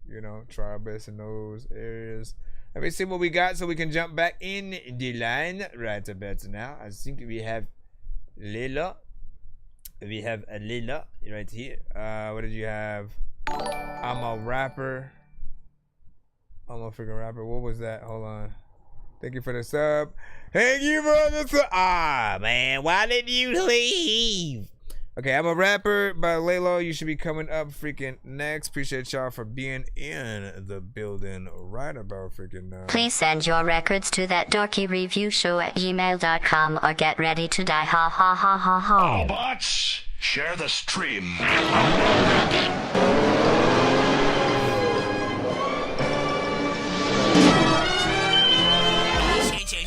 you know, try our best in those areas. Let me see what we got so we can jump back in the line right about now. I think we have Leila. We have a Leila right here. What did you have? I'm a rapper. I'm a freaking rapper. What was that? Hold on. Thank you for the sub. Thank you for the sub. Ah, man. Why did you leave? Okay, I'm a rapper by Lalo. You should be coming up freaking next. Appreciate y'all for being in the building right about freaking now. Please send your records to ThatDorkyReviewShow@gmail.com or get ready to die. Ha ha ha ha ha. Oh, bots, share the stream.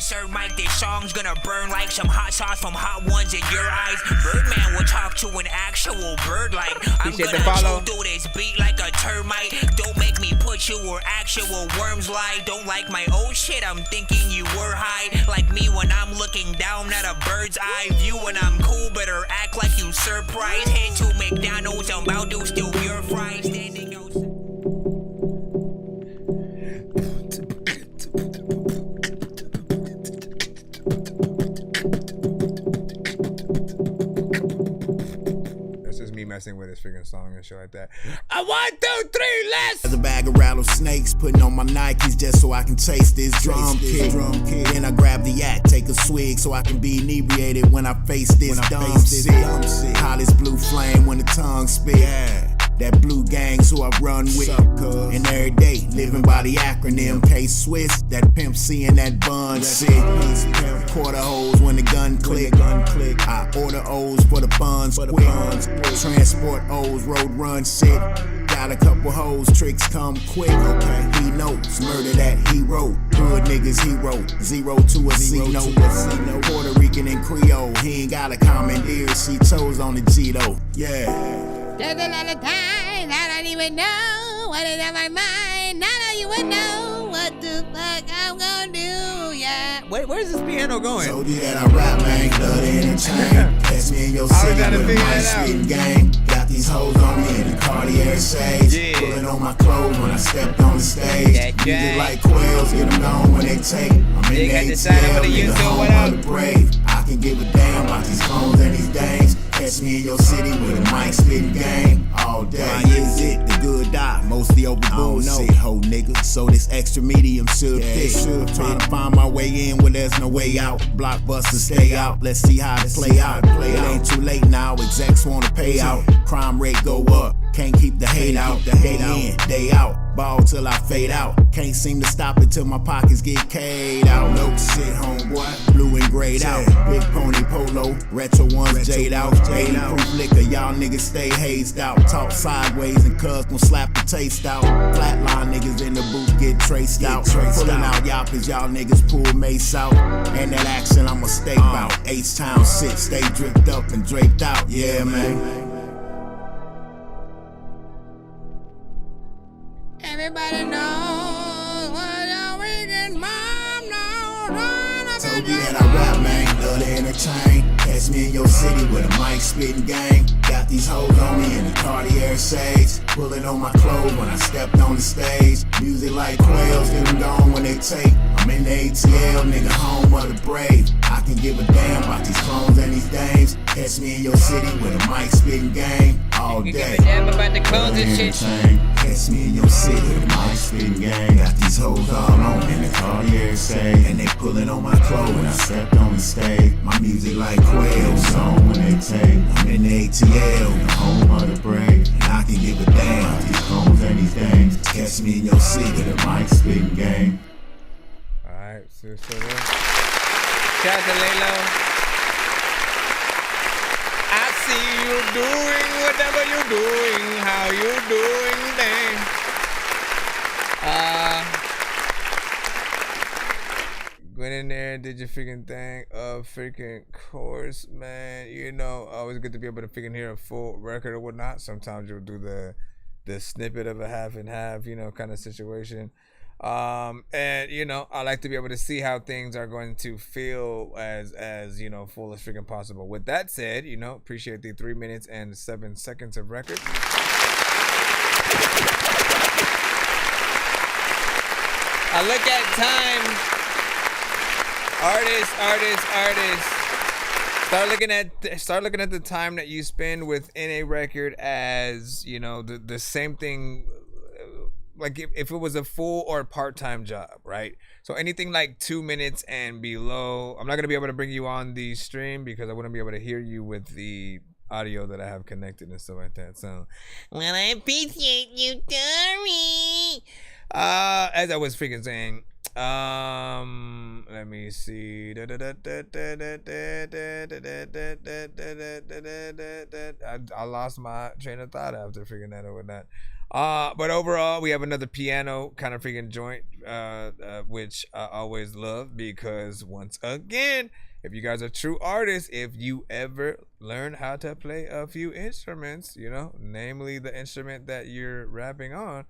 Sir Mike, this song's gonna burn like some hot sauce from Hot Ones in your eyes. Birdman will talk to an actual bird like I'm gonna chew through this beat like a termite. Don't make me put you where actual worms lie. Don't like my old shit, I'm thinking you were high. Like me when I'm looking down at a bird's eye view. When I'm cool, better act like you surprised. Head to McDonald's, I'm about to steal your fries. Standing outside. Messing with his freaking song and shit like that. 1, 2, 3, let's. There's a bag of rattlesnakes, putting on my Nikes just so I can taste this drum kit. Then I grab the yak, take a swig so I can be inebriated when I face this dumb shit. Hottest blue flame when the tongue spit. That blue gang's who I run with. And every day, living by the acronym K-Swiss. That pimp C and that bun shit. Quarter holes when the gun click. I order O's for the funds quick. Transport O's, road run shit. Got a couple hoes, tricks come quick. Okay, he knows, murder that hero. Hood niggas hero, 0 to a C note. Puerto Rican and Creole, he ain't got a commandeer. She chose on the G though. Yeah. There's a lot of times I don't even know what is on my mind. I know you would know what the fuck I'm gonna do, yeah. Wait, where's this piano going? Told you that I rap, man, blood in a chain. Catch me in your city with my spitting game. Got these hoes on me in the Cartier shades. Pulling on my clothes when I stepped on the stage. Music like quails, get them gone when they take. I'm in the ATL, nigga, home of the brave. I can give a damn about these phones and these dames. Catch me in your city with a mic spitting game all day. Why is it the good die? Mostly over bullshit, ho nigga. So this extra medium should fit. Trying to find my way in when there's no way out. Blockbuster, stay out. Let's see how it play out. It ain't too late now. Execs wanna pay out. Crime rate go up. Can't keep the hate out. Day in, day out. Ball till I fade out. Can't seem to stop it till my pockets get K'd out. No shit, homeboy. Blue and grayed out. Big pony polo. Retro ones jade out. 80 proof liquor. Y'all niggas stay hazed out. Talk sideways and cuz gon' slap the taste out. Flatline niggas in the booth get traced out. Pulling out y'all cause y'all niggas pull mace out. And that action I'ma stay out. H-Town shit. Stay dripped up and draped out. Yeah, man. everybody knows what your weekend mom knows. Told you that I rap, man, love to entertain. Catch me in your city with a mic spitting gang. Got these hoes on me in the Cartier shades. Pulling on my clothes when I stepped on the stage. Music like quails, get them gone when they take. I'm in the ATL, nigga, home of the brave. I can give a damn about these clones and these dames. Catch me in your city with a mic spitting gang. All day. Give a damn about the clones and shit. Catch me in your city with a mic spitting gang. Got these hoes all on in the Cartier shades. And they pulling on my clothes when I stepped on the stage. My music like quails, on when they take. I'm in the ATL, the home of the brave. And I can give a damn about these clones and these dames. Catch me in your city with a mic spitting gang. Alright, so there. Shout out to Laylo. I see you doing whatever you're doing, how you doing then. Went in there, did your freaking thing, freaking course, man. You know, always good to be able to freaking hear a full record or whatnot. Sometimes you'll do the snippet of a half and half, you know, kind of situation. And you know, I like to be able to see how things are going to feel as you know, full as freaking possible. With that said, you know, appreciate the 3 minutes and 7 seconds of record. I look at time. Artists. Start looking at the time that you spend within a record as, you know, the same thing. Like if it was a full or part-time job, right? So anything like 2 minutes and below, I'm not gonna be able to bring you on the stream because I wouldn't be able to hear you with the audio that I have connected and stuff like that. So, well, I appreciate you, Dory. As I was freaking saying, let me see. I lost my train of thought after figuring that out with that. But overall, we have another piano kind of freaking joint, which I always love because once again, if you guys are true artists, if you ever learn how to play a few instruments, you know, namely the instrument that you're rapping on,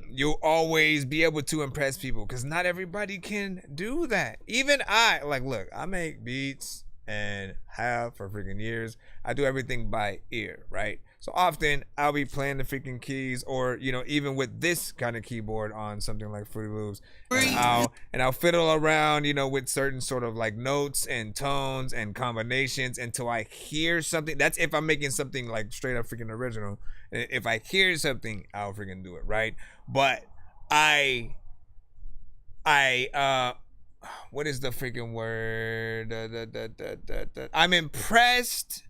you'll always be able to impress people because not everybody can do that. Even look, I make beats and have for freaking years. I do everything by ear, right? So often I'll be playing the freaking keys, or you know, even with this kind of keyboard on something like Fruity Loops, and I'll fiddle around, you know, with certain sort of like notes and tones and combinations until I hear something. That's if I'm making something like straight up freaking original. And if I hear something, I'll freaking do it, right? But what is the freaking word? I'm impressed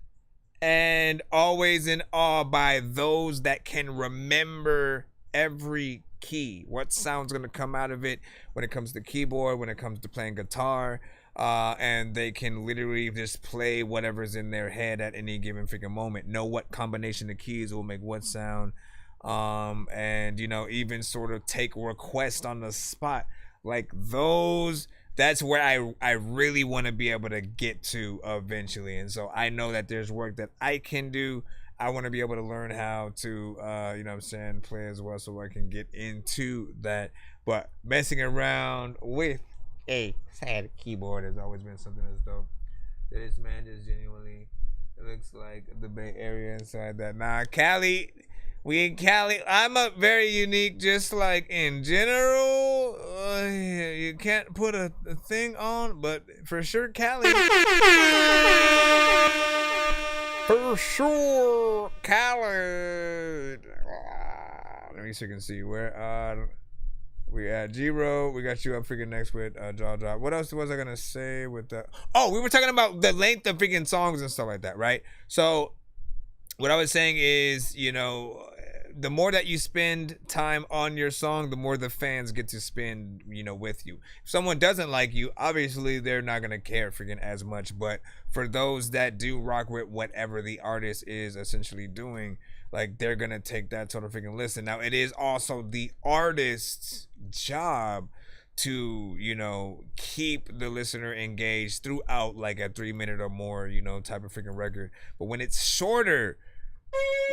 and always in awe by those that can remember every key, what sound's gonna come out of it when it comes to keyboard, when it comes to playing guitar, and they can literally just play whatever's in their head at any given freaking moment, know what combination of keys will make what sound, and you know, even sort of take requests on the spot. Like those, that's where I really want to be able to get to eventually. And so I know that there's work that I can do. I want to be able to learn how to, you know what I'm saying, play as well so I can get into that. But messing around with a sad keyboard has always been something that's dope. This man just genuinely, it looks like the Bay Area inside that. Nah, Cali. We in Cali, I'm a very unique, just like in general, you can't put a thing on, but for sure Cali. For sure, Cali. Let me see if you can see where, we at G-Road. We got you up freaking next with Jaw Drop. What else was I gonna say with that? Oh, we were talking about the length of freaking songs and stuff like that, right? So what I was saying is, you know, the more that you spend time on your song, the more the fans get to spend, you know, with you. If someone doesn't like you, obviously they're not going to care freaking as much. But for those that do rock with whatever the artist is essentially doing, like they're going to take that sort of freaking listen. Now, it is also the artist's job to, you know, keep the listener engaged throughout like a 3 minute or more, you know, type of freaking record. But when it's shorter,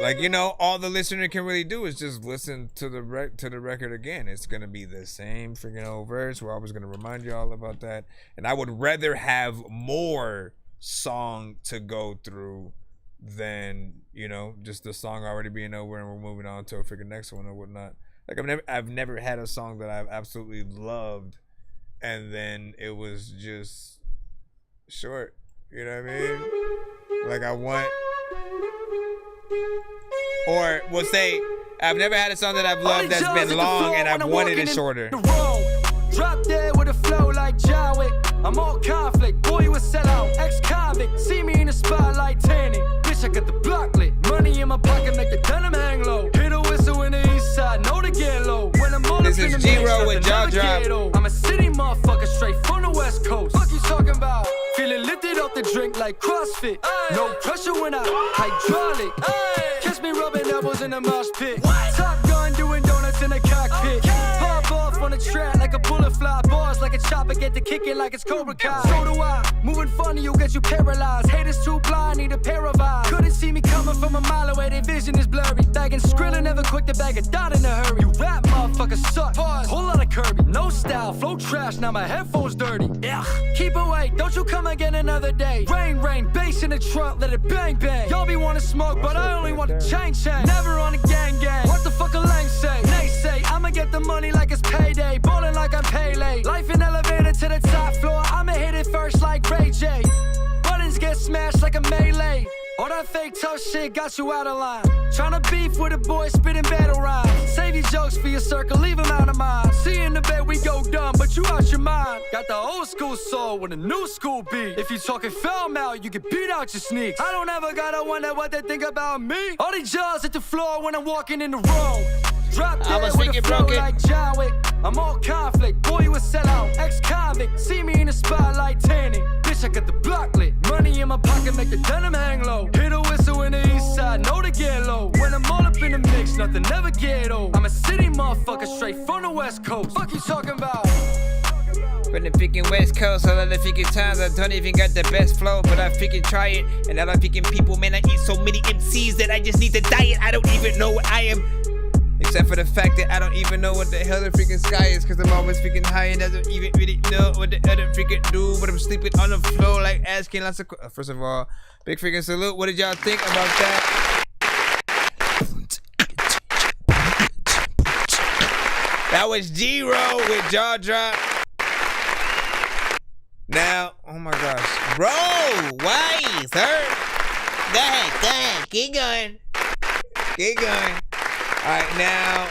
Like, all the listener can really do is just listen to the record again. It's gonna be the same freaking old verse. We're always gonna remind you all about that. And I would rather have more song to go through than just the song already being over and we're moving on to a freaking next one or whatnot. Like I've never had a song that I've absolutely loved and then it was just short. You know what I mean? Like I want. Or we'll say, I've never had a song that I've loved that's been long and I've wanted it shorter. Drop dead with a flow like John Wick. I'm all conflict, boy you a sellout. Ex-convict, see me in the spotlight tanning. Bitch, I got the block lit. Money in my pocket, make the denim hang low. Hit a whistle in the east side, know to get low. When I'm on this is G-Ro with Jaw Drop. I'm a city motherfucker straight from the west coast. Fuck you talking about? Feeling lifted off the drink like CrossFit. No pressure when I hydraulic. Kiss me rubbing elbows in the mosh pit. Top gun doing donuts in the cockpit. Pop off on the track like a bullet fly. Bars like a chopper, get to kick it like it's Cobra Kai. So do I. Moving funny, you'll get you paralyzed. Haters too blind, need a pair of eyes. Couldn't see me coming from a mile away, their vision is blurry. Bagging Skrilla, never quick to bag a dot in a hurry. You rap motherfuckers suck. Pause. Whole lot of Kirby. No style, flow trash, now my headphones dirty. Ugh. Keep away, don't you come again another day. Rain, bass in the trunk, let it bang bang. Y'all be wanna smoke, but I only want to chain. Never on a gang. What the fuck a lame say? They say I'ma get the money like it's payday. Ballin' like I'm Pele. Life in elevator to the top floor. I'ma hit it first like Ray J. Buttons get smashed like a melee. All that fake tough shit got you out of line. Tryna beef with a boy spitting battle rhymes. Save your jokes for your circle, leave them out of mine. See you in the bed, we go dumb, but you out your mind. Got the old school soul with a new school beat. If you talking foul mouth, you can beat out your sneaks. I don't ever gotta wonder what they think about me. All these jaws at the floor when I'm walking in the room. Drop dead with a flow like John Wick. I'm all conflict, boy you a sellout. Ex-convict, see me in the spotlight tanning. Bitch, I got the block lit. Money in my pocket, make the denim hang low. Hit a whistle in the east side, know to get low. When I'm all up in the mix, nothing never get old. I'm a city motherfucker straight from the west coast. Fuck you talking about? From the freaking west coast, all of the freaking times I don't even got the best flow, but I freaking try it. And all the freaking people, man, I eat so many MCs that I just need to diet. I don't even know what I am. Except for the fact that I don't even know what the hell the freaking sky is, cause I'm always freaking high and I don't even really know what the other freaking do. But I'm sleeping on the floor like asking lots of questions. First of all, big freaking salute. What did y'all think about that? That was G-Ro with Jaw Drop. Now, oh my gosh. Bro, why, sir? Go ahead, keep going. Alright, now,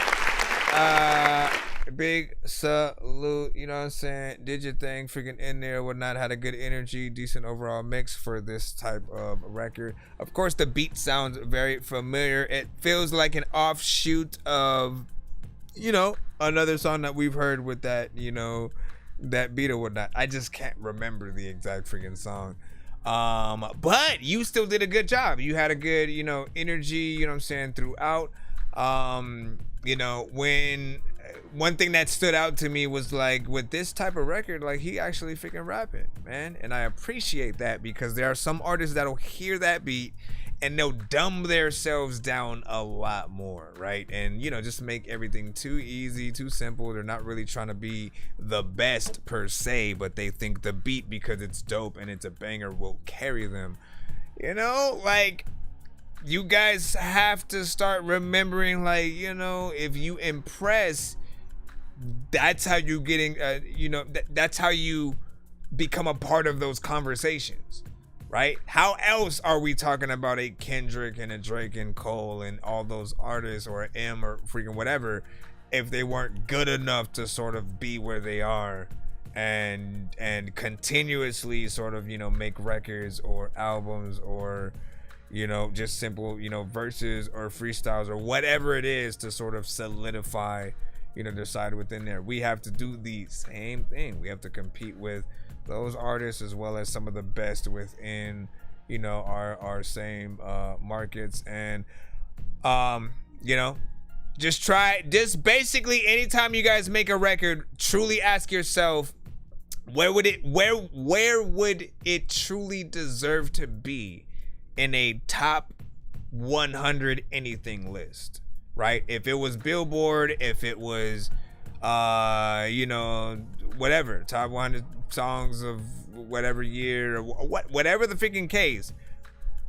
big salute, you know what I'm saying? Did your thing, freaking in there, whatnot, had a good energy, decent overall mix for this type of record. Of course, the beat sounds very familiar. It feels like an offshoot of, another song that we've heard with that, that beat or whatnot. I just can't remember the exact freaking song. But you still did a good job. You had a good, energy, throughout. When one thing that stood out to me was like with this type of record, like he actually freaking rapping, man. And I appreciate that because there are some artists that'll hear that beat and they'll dumb themselves down a lot more, right? And just make everything too easy, too simple. They're not really trying to be the best per se, but they think the beat, because it's dope and it's a banger, will carry them. Like you guys have to start remembering, like, if you impress, that's how you getting, that's how you become a part of those conversations, right? How else are we talking about a Kendrick and a Drake and Cole and all those artists, or M or freaking whatever, if they weren't good enough to sort of be where they are and continuously sort of, make records or albums or, just simple, verses or freestyles or whatever it is to sort of solidify, their side within there. We have to do the same thing. We have to compete with those artists as well as some of the best within, our same markets. And, just basically anytime you guys make a record, truly ask yourself, where would it truly deserve to be in a top 100 anything list, right? If it was Billboard, if it was, you know, whatever, top 100 songs of whatever year, or whatever the freaking case,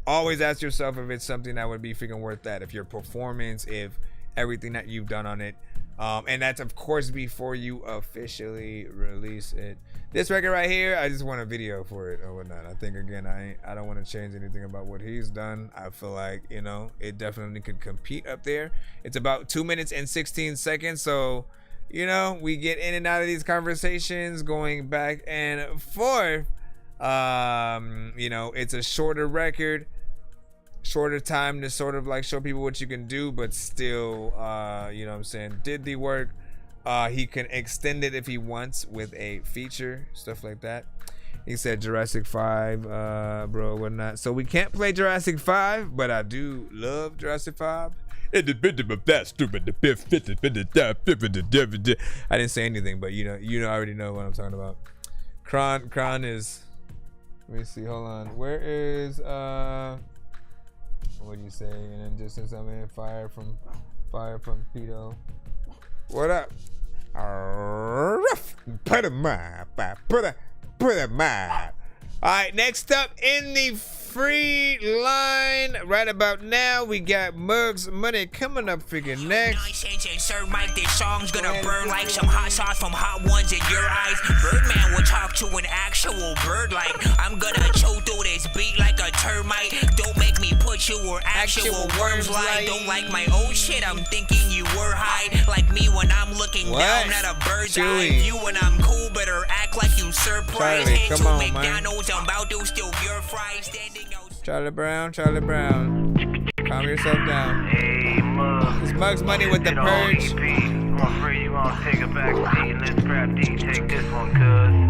always ask yourself if it's something that would be freaking worth that. If your performance, if everything that you've done on it, and that's of course before you officially release it. This record right here, I just want a video for it or whatnot. I think again, I don't want to change anything about what he's done. I feel like, you know, it definitely could compete up there. It's about 2 minutes and 16 seconds, so you know, we get in and out of these conversations, going back and forth. You know, it's a shorter record, shorter time to sort of like show people what you can do, but still, you know what I'm saying, did the work. He can extend it if he wants with a feature, stuff like that. He said Jurassic 5, bro, whatnot. So we can't play Jurassic 5, but I do love Jurassic 5. I didn't say anything, but you know, I already know what I'm talking about. Kron is, let me see, hold on. Where is what do you say? And then just since I'm in fire from Pito. What up? Put a map. Put a map. Alright, next up in the free line right about now, we got Mugs Money coming up freaking next. Nonsense and Sir Mike, this song's gonna burn like some hot sauce from hot ones in your eyes. Birdman will talk to an actual bird like I'm gonna chew through this beat like a termite. Don't make me put you where actual worms lie. Don't like my old shit, I'm thinking you were high. Like me when I'm looking down at a bird's eye view. When I'm cool, better act like you surprised. Head to McDonald's, I'm about to steal your fries. Standing Charlie Brown, calm yourself down. Hey, Mug. It's Mug's Money with the Purge. I'm afraid you wanna take a back seat and let Scrap D take this one,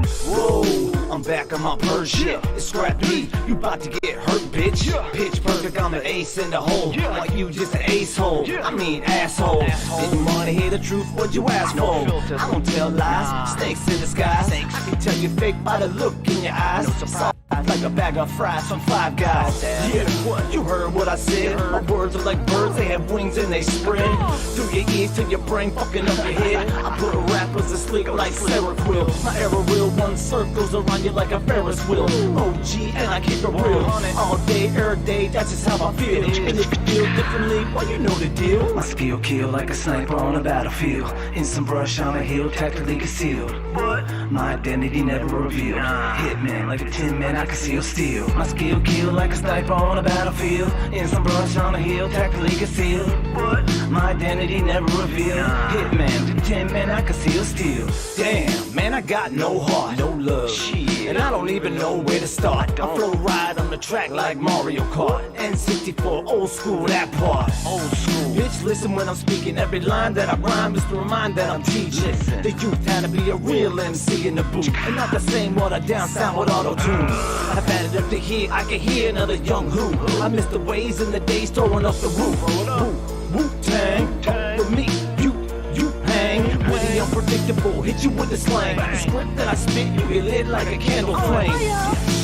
cuz. Whoa, I'm back on my purge shit. It's Scrap D, you about to get hurt, bitch. Pitch perfect, I'm an ace in the hole. Like you just an ace hole. I mean asshole. Didn't wanna hear the truth, what'd you ask for? I don't tell lies, snakes in disguise. I can tell you fake by the look in your eyes. Like a bag of fries from Five Guys. Yeah, what? You heard what I said. My words are like birds, they have wings and they spread through your ears to your brain, fucking up your head. I put rappers asleep like Sarah Quill. My era real one circles around you like a Ferris wheel. OG and I keep it real all day, every day. That's just how I feel. And if you feel differently, well you know the deal. My skill kill like a sniper on a battlefield. In some brush on a hill, tactically concealed. What? My identity never revealed. Hitman like a tin man, I conceal steel. My skill kill like a sniper on a battlefield. In some brush on a hill, tactically concealed. What? My identity never revealed. Hitman, the tin man, I conceal steel. Damn, man, I got no heart, no love. Shit. And I don't even know where to start. I flow right on the track like Mario Kart. N64, old school, that part. Old school. Bitch, listen when I'm speaking. Every line that I rhyme is to remind that I'm teaching the youth how to be a real MC in the booth. And not the same watered down sound with auto-tune. I've had it up to here, I can hear another young who. I miss the ways and the days throwing up the roof. Wu-Tang, talk with me, you hang. With the unpredictable, hit you with the slang. The script that I spit, you get lit like a candle flame.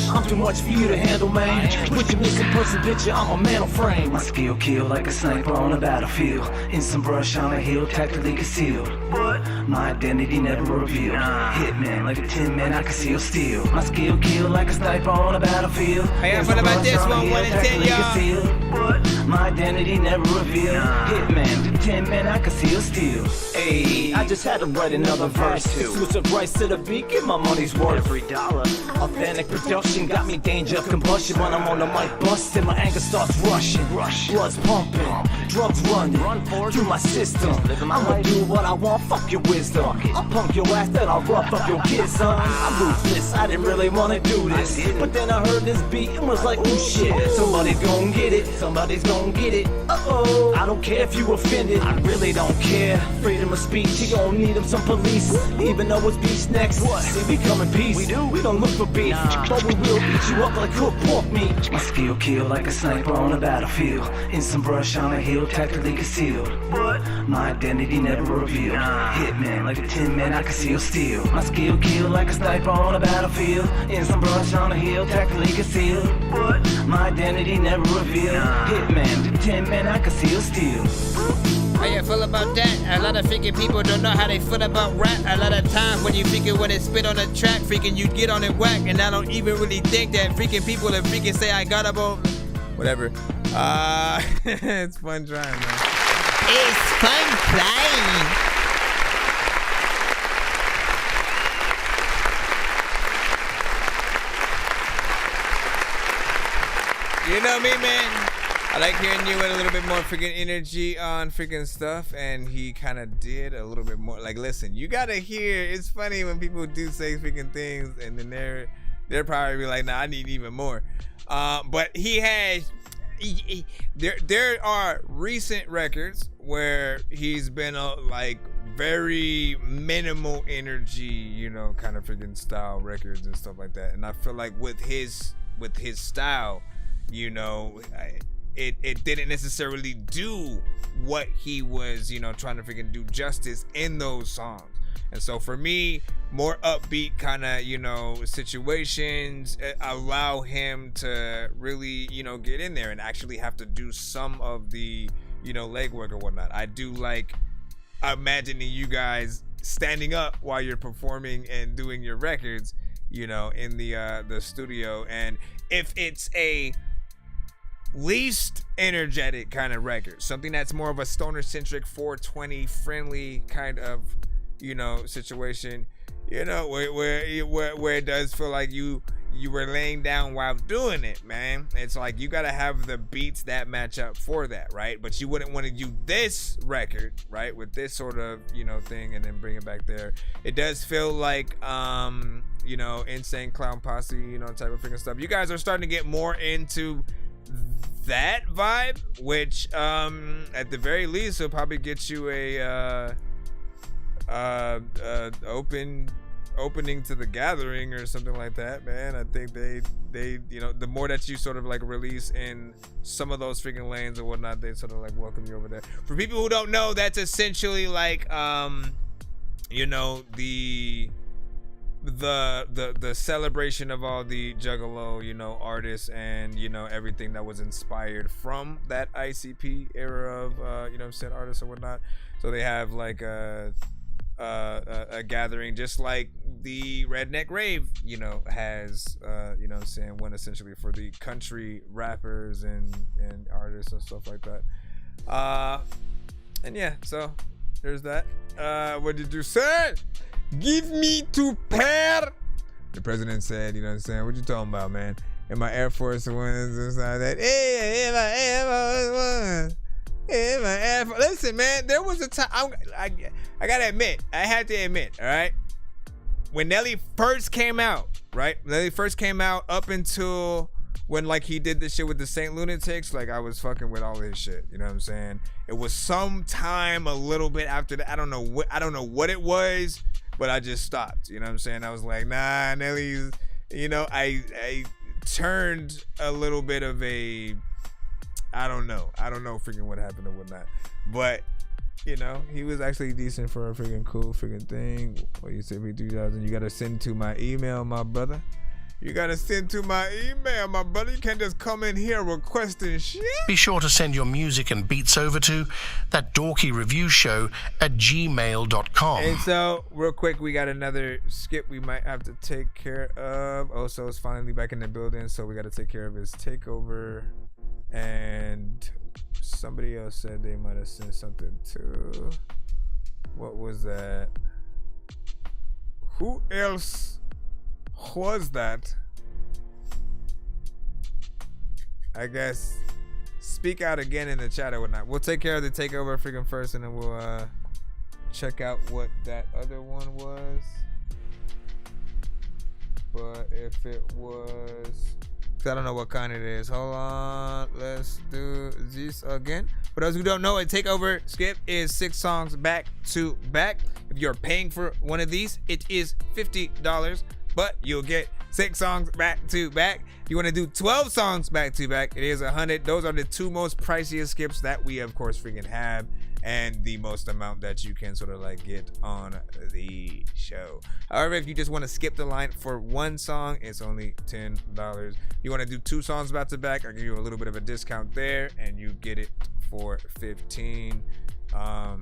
I'm too much for you to handle, man. With your missing person picture, I'm a mantle frame. My skill kill like a sniper on a battlefield. In some brush on a hill, tactically concealed. What? My identity never revealed. Hitman like a tin man, I conceal steel. My skill kill like a sniper on a battlefield. Hey, what about this one? 1 in 10, y'all. What? My identity never revealed. Hitman, the tin man, I conceal steel. Ayy, I just had to write another verse too. Switch the price to the beat, get my money's worth. Every dollar. Authentic production got me danger of combustion. When I'm on the mic busting, my anger starts rushing. Blood's pumping, drugs running through my system. I'ma do what I want, fuck your wisdom. I'll punk your ass, then I'll rough up your kids, son. I'm ruthless, I didn't really wanna do this, but then I heard this beat and was like, ooh shit. Somebody's gon' get it, somebody's gon' get it. Uh-oh, I don't care if you offended, I really don't care. Freedom of speech, you gon' need them some police. Even though it's beast next, see we come in peace. We don't look for beef, but we will beat you up like cooked pork meat. My skill kill like a sniper on a battlefield. In some brush on a hill, tactically concealed. What? My identity never revealed. Hitman like a tin man, I conceal steel. My skill kill like a sniper on a battlefield. In some brush on a hill, tactically concealed. What? My identity never revealed. Hitman, hand. In 10 men, I can seal steel. How you feel about that? A lot of freaking people don't know how they feel about rap. A lot of times when you freaking when it spit on a track, freaking you get on it whack, and I don't even really think that freaking people that freaking say I got about whatever. It's fun trying, man. It's fun playing. You know me, man. I like hearing you with a little bit more freaking energy on freaking stuff, and he kind of did a little bit more. Like, listen, you gotta hear. It's funny when people do say freaking things, and then they're probably like, nah, I need even more. But he has. There are recent records where he's been like very minimal energy, you know, kind of freaking style records and stuff like that. And I feel like with his style, you know, it didn't necessarily do what he was, you know, trying to freaking do justice in those songs. And so for me, more upbeat kind of, you know, situations allow him to really, you know, get in there and actually have to do some of the, you know, legwork or whatnot. I do like imagining you guys standing up while you're performing and doing your records, you know, in the studio. And if it's a least energetic kind of record, something that's more of a stoner centric 420 friendly kind of, you know, situation, you know, where it does feel like you were laying down while doing it, man. It's like you gotta have the beats that match up for that, right? But you wouldn't want to do this record, right, with this sort of, you know, thing and then bring it back there. It does feel like you know, Insane Clown Posse, you know, type of freaking stuff. You guys are starting to get more into that vibe, which at the very least will probably get you a opening to the gathering or something like that, man. I think they you know, the more that you sort of like release in some of those freaking lanes or whatnot, they sort of like welcome you over there. For people who don't know, that's essentially like you know, the celebration of all the Juggalo, you know, artists and, you know, everything that was inspired from that ICP era of you know what I'm saying, artists or whatnot. So they have like a gathering, just like the Redneck Rave, you know, has you know what I'm saying, one essentially for the country rappers and artists and stuff like that. And yeah, so there's that. What did you say? Give me 2 pair. The president said, you know what I'm saying, what you talking about, man? In my Air Force Ones and stuff like that. Hey, my Air Force Ones. Hey, my Air Force. Listen, man, there was a time, I gotta admit, I had to admit, all right? When Nelly first came out, right? Nelly first came out up until when, like, he did this shit with the Saint Lunatics, like, I was fucking with all his shit, you know what I'm saying? It was sometime a little bit after that. I don't know what it was, but I just stopped, you know what I'm saying? I was like, nah, Nelly's, you know, I turned a little bit of a, I don't know freaking what happened or whatnot, but you know, he was actually decent for a freaking cool freaking thing. What you say, 3,000? You gotta send to my email, my brother. You gotta send to my email, my brother. You can't just come in here requesting shit. Be sure to send your music and beats over to ThatDorkyReviewShow at gmail.com. And so, real quick, we got another skip we might have to take care of. Also, it's finally back in the building, so we gotta take care of his takeover. And somebody else said they might have sent something too. What was that? Who else was that? I guess speak out again in the chat or whatnot. We'll take care of the takeover freaking first, and then we'll check out what that other one was. But if it was, I don't know what kind it is. Hold on, let's do this again. For those who don't know, a takeover skip is 6 songs back to back. If you're paying for one of these, it is $50, but you'll get 6 songs back to back. If you want to do 12 songs back to back, it is $100. Those are the 2 most priciest skips that we of course freaking have, and the most amount that you can sort of like get on the show. However, if you just want to skip the line for 1 song, it's only $10. If you want to do 2 songs back to back, I'll give you a little bit of a discount there, and you get it for $15.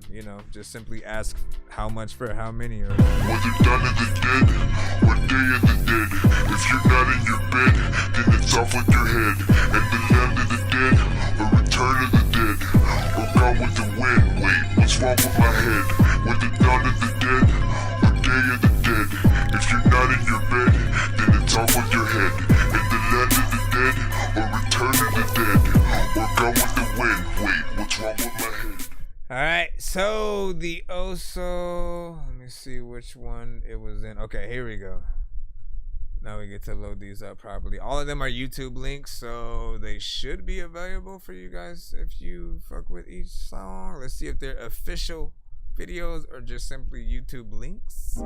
You know, just simply ask how much for how many. Or whether dawn of the dead or day of the dead, if you're not in your bed, then it's off with your head. And the land of the dead or return of the dead or gone with the wind. Wait, what's wrong with my head? Whether dawn of the dead or day of the dead, if you're not in your bed, then it's off with your head. And the land of the dead or return of the dead or gone with the wind. Wait, what's wrong with my head? all right, so the Oso, let me see which one it was in. Okay, here we go. Now we get to load these up properly. All of them are YouTube links, so they should be available for you guys if you fuck with each song. Let's see if they're official videos or just simply YouTube links.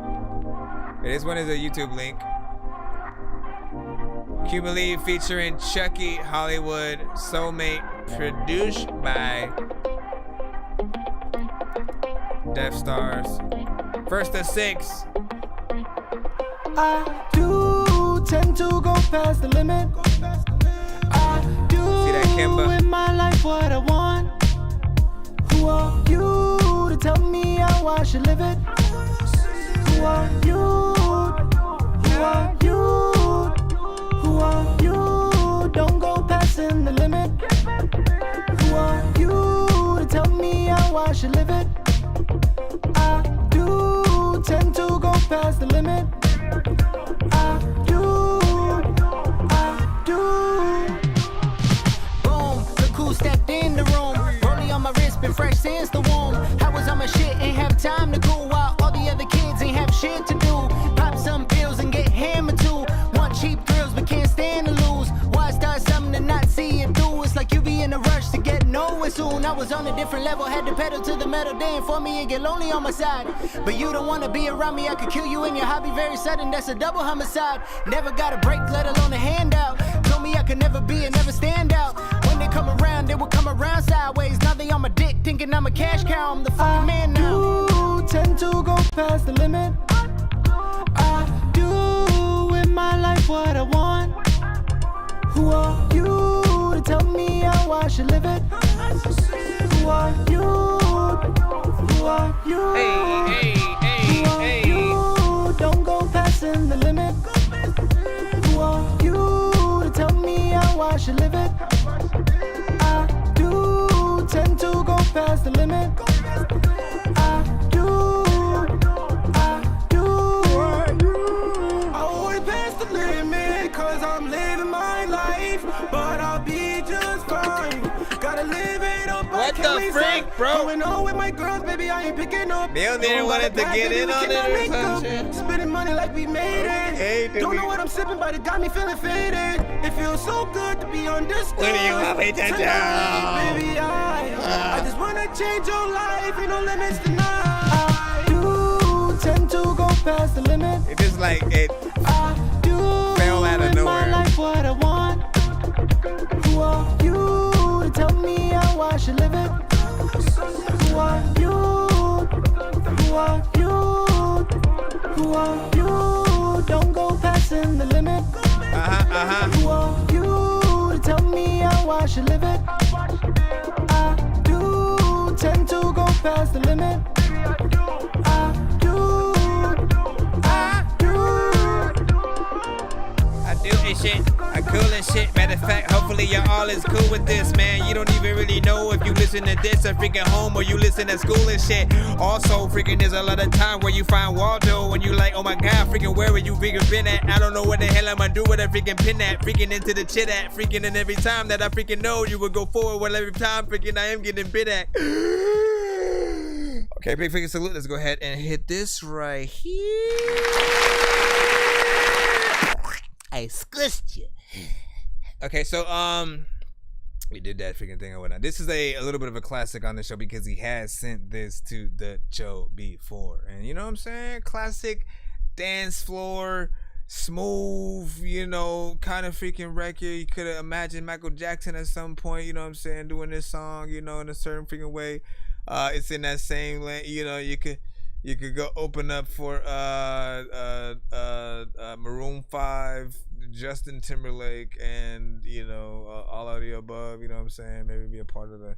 This one is a YouTube link. Q Believe featuring Chucky Hollywood Soulmate, produced by Death Stars. First of 6. I do tend to go past the limit. I do see that, Kimba? In my life what I want. Who are you to tell me how I should live it? Who are you? Who are you? Who are you? Don't go passing the limit. Who are you to tell me how I should live it? I do tend to go past the limit. I do. Boom, look who stepped in the room. Rollie on my wrist, been fresh since the womb. I was on my shit, ain't have time to cool while all the other kids ain't have shit to do. Pop some pills and get hammered too. Want cheap thrills but can't stand to lose. Why start something to not see it through? It's like you be in a rush to get nowhere soon. I was on a different level, had to pedal to the metal. They inform me and get lonely on my side. But you don't wanna be around me, I could kill you in your hobby very sudden. That's a double homicide. Never got a break, let alone a handout. Told me I could never be and never stand out. When they come around, they will come around sideways. Now they on my dick, thinking I'm a cash cow. I'm the fucking man now. I do tend to go past the limit. I do in my life what I want. Who are you to tell me how I should live it? Who are you? Who are you? Hey, who are you? Don't go passing the limit. Who are you to tell me how I should live it? I do tend to go past the limit. I do. I always pass the limit, cause I'm living my life. But I'll be just fine. Gotta live it up. What the freak, bro? Going on with my girls, baby, I ain't picking up. Bill didn't want it to get in on it or some shit. Spending money like we made it. Hey, don't know what I'm sipping, but it got me feeling faded. It feels so good to be understood. What do you want me to do? Baby, I just wanna change your life. Ain't no limits tonight. I do tend to go past the limit. It just like it I do fell out of nowhere. In my life what I want. Who are you to tell me how I should live it? Who are you? Who are you? Who are you? Don't go passing the limit. Who are you to tell me how I should live it? I do tend to go past the limit. I do. I do and shit. I cool and shit. Matter of fact, hopefully y'all all is cool with this, man. You don't even really know if you listen to this at freaking home or you listen at school and shit. Also, freaking there's a lot of time where you find Waldo when you like, oh my god, freaking where would you freaking been at? I don't know what the hell I'm gonna do with that freaking pin at. Freaking into the chit at. Freaking and every time that I freaking know you would go forward. Well, every time freaking I am getting bit at. Okay, big freaking salute. Let's go ahead and hit this right here. I squished you. Okay, so we did that freaking thing or whatnot. This is a little bit of a classic on the show because he has sent this to the show before, and you know what I'm saying? Classic dance floor smooth, you know, kind of freaking record. You could have imagined Michael Jackson at some point, you know what I'm saying, doing this song, you know, in a certain freaking way. It's in that same lane, you know. You could go open up for Maroon 5, Justin Timberlake, and you know, all of the above, you know what I'm saying. Maybe be a part of the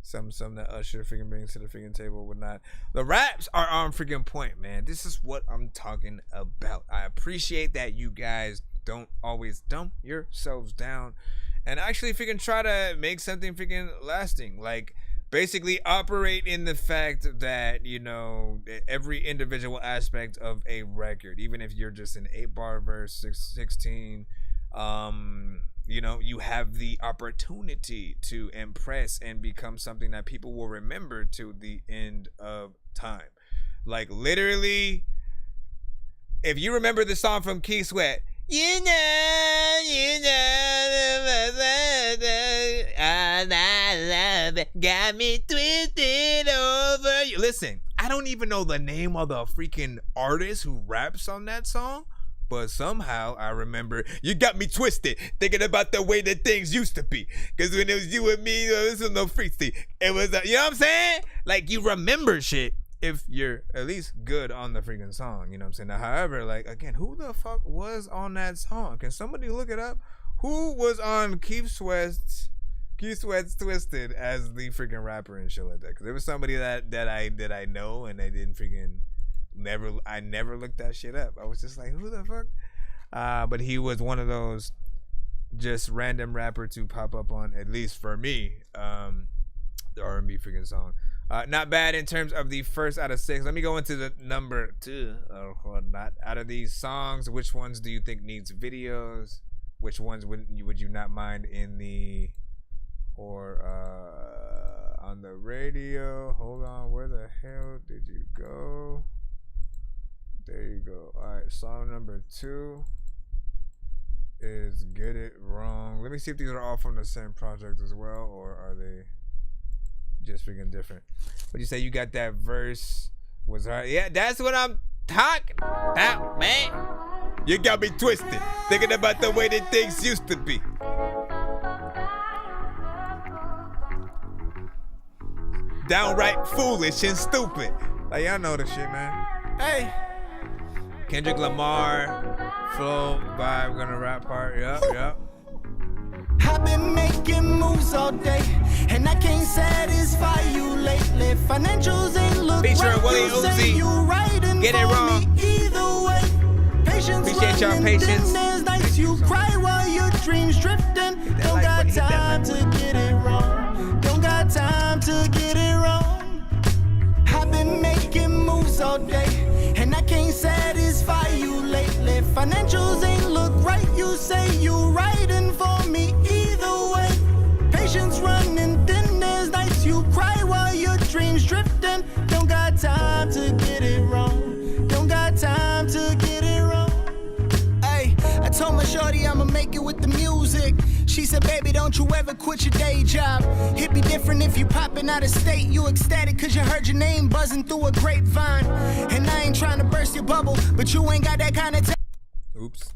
something that Usher freaking brings to the freaking table, whatnot. The raps are on freaking point, man. This is what I'm talking about. I appreciate that you guys don't always dump yourselves down and actually freaking try to make something freaking lasting. Like, basically operate in the fact that, you know, every individual aspect of a record, even if you're just an 8-bar verse, 16, you know, you have the opportunity to impress and become something that people will remember to the end of time. Like, literally, if you remember the song from Keith Sweat, you know, I love got me twisted over you. Listen, I don't even know the name of the freaking artist who raps on that song, but somehow I remember you got me twisted, thinking about the way that things used to be. Because when it was you and me, this was no freaky. It was, you know what I'm saying? Like, you remember shit if you're at least good on the freaking song, you know what I'm saying? Now, however, like, again, who the fuck was on that song? Can somebody look it up? Who was on Keith Sweat's Twisted as the freaking rapper and shit like that? Because there was somebody that I know, and they didn't freaking I never looked that shit up. I was just like, who the fuck? But he was one of those just random rapper to pop up on, at least for me, the R&B freaking song. Not bad in terms of the first out of 6. Let me go into the number 2 or whatnot. Out of these songs, which ones do you think needs videos? Which ones would you not mind in the or on the radio? Hold on, where the hell did you go? There you go. All right, song number 2 is Get It Wrong. Let me see if these are all from the same project as well, or are they just freaking different? But you say you got that verse was hard. Yeah, that's what I'm talking about, man. You got me twisted, thinking about the way that things used to be. Downright foolish and stupid. Like, y'all know the shit, man. Hey. Kendrick Lamar, flow, vibe, gonna rap part. Yup. I've been making moves all day, and I can't satisfy you lately. Financials ain't look featuring right. Willie You say Uzi. you riding Get it for wrong. me either way. Patience Appreciate y'all running, patience. then there's nights you cry while your dreams drifting. Don't got time to get it wrong. Don't got time to get it wrong. I've been making moves all day, and I can't satisfy you lately. Financials ain't look right. You say you riding for me either way. Patience running, then there's nights you cry while your dreams drifting. Don't got time to get it wrong. Don't got time to get it wrong. Hey, I told my shorty I'ma make it with the music. She said, baby, don't you ever quit your day job. It'd be different if you popping out of state. You ecstatic cause you heard your name buzzing through a grapevine. And I ain't trying to burst your bubble, but you ain't got that kind of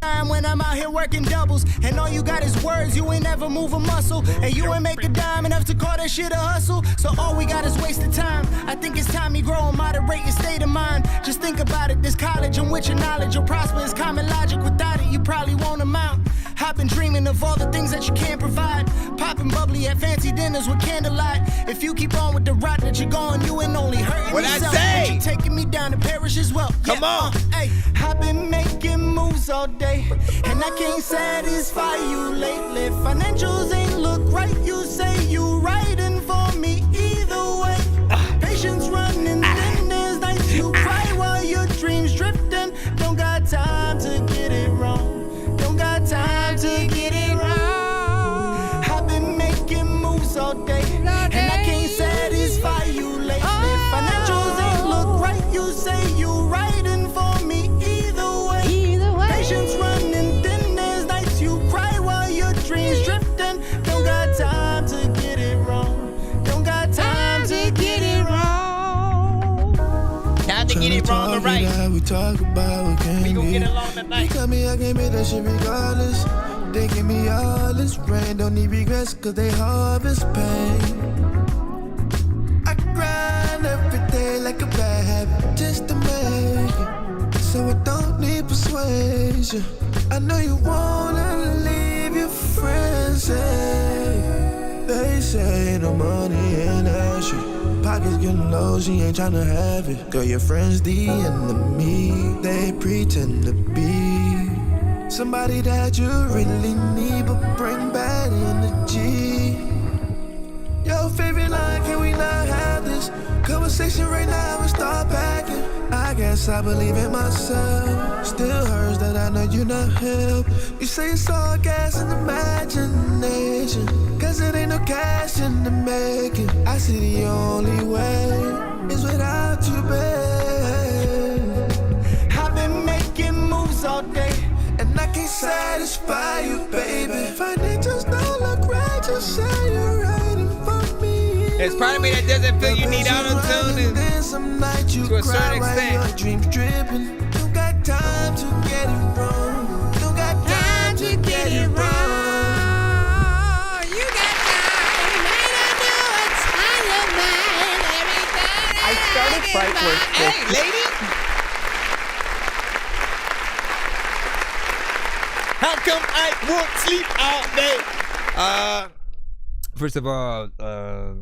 time when I'm out here working doubles. And all you got is words, you ain't never move a muscle. And you ain't make a dime enough to call that shit a hustle. So all we got is wasted time. I think it's time you grow and moderate your state of mind. Just think about it, this college in which your knowledge will prosper is common logic. Without it, you probably won't amount. I've been dreaming of all the things that you can't provide. Popping bubbly at fancy dinners with candlelight. If you keep on with the route that you're going, you ain't only hurting What yourself. I say? But you taking me down to perish as well. Come on. Hey, I've been making moves all day, and I can't satisfy you lately. Financials ain't look right. You say you riding for me either way. Patience running, then there's nights you cry while your dreams drifting. Don't got time to get it wrong. Don't got time to get it wrong. I've been making moves all day, and I can't satisfy you lately. Financials ain't look right. You say you riding for me either way. Patience running, then there's nights you cry while your dreams drifting. Don't got time to get it wrong. can get it wrong or right. We talk about what can we gon' be. get along tonight. They tell me I can't make that shit regardless. They give me all this rain, don't need regrets, cause they harvest pain. I grind every day like a bad habit, just to make it. So I don't need persuasion. I know you wanna leave your friends, say. They say no money in that shit. Pockets getting low, she ain't tryna have it. Girl, your friends the enemy. They pretend to be somebody that you really need, but bring bad energy. Your favorite line, can we not have this conversation right now and start packing? I guess I believe in myself. Still hurts that I know you're not help. You say it's all gas and imagination, cause it ain't no cash in the making. I see the only way is without you, babe. I've been making moves all day, and I can't satisfy you, baby. Financials don't look right, just say you're writing for me. There's part of me that doesn't feel you need auto-tune to a certain extent. Your dreams dripping. Don't got time to get it wrong. Don't got time to get it wrong. You got I started Bright Work. Hey, lady! How come I won't sleep all day? First of all,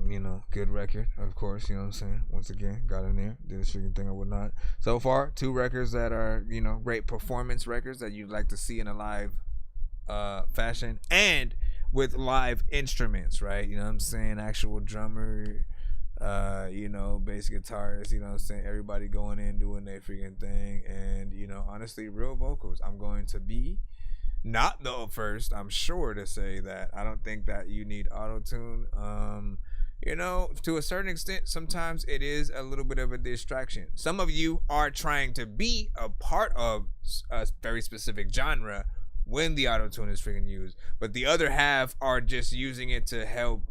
you know, good record, of course, you know what I'm saying? Once again, got in there, did a freaking thing or whatnot. So far, 2 records that are, you know, great performance records that you'd like to see in a live fashion and with live instruments, right? You know what I'm saying? Actual drummer, you know, bass guitarist, you know what I'm saying? Everybody going in, doing their freaking thing. And, you know, honestly, real vocals. I'm going to be not the first, I'm sure, to say that I don't think that you need auto-tune. You know, to a certain extent, sometimes it is a little bit of a distraction. Some of you are trying to be a part of a very specific genre when the auto-tune is freaking used, but the other half are just using it to help,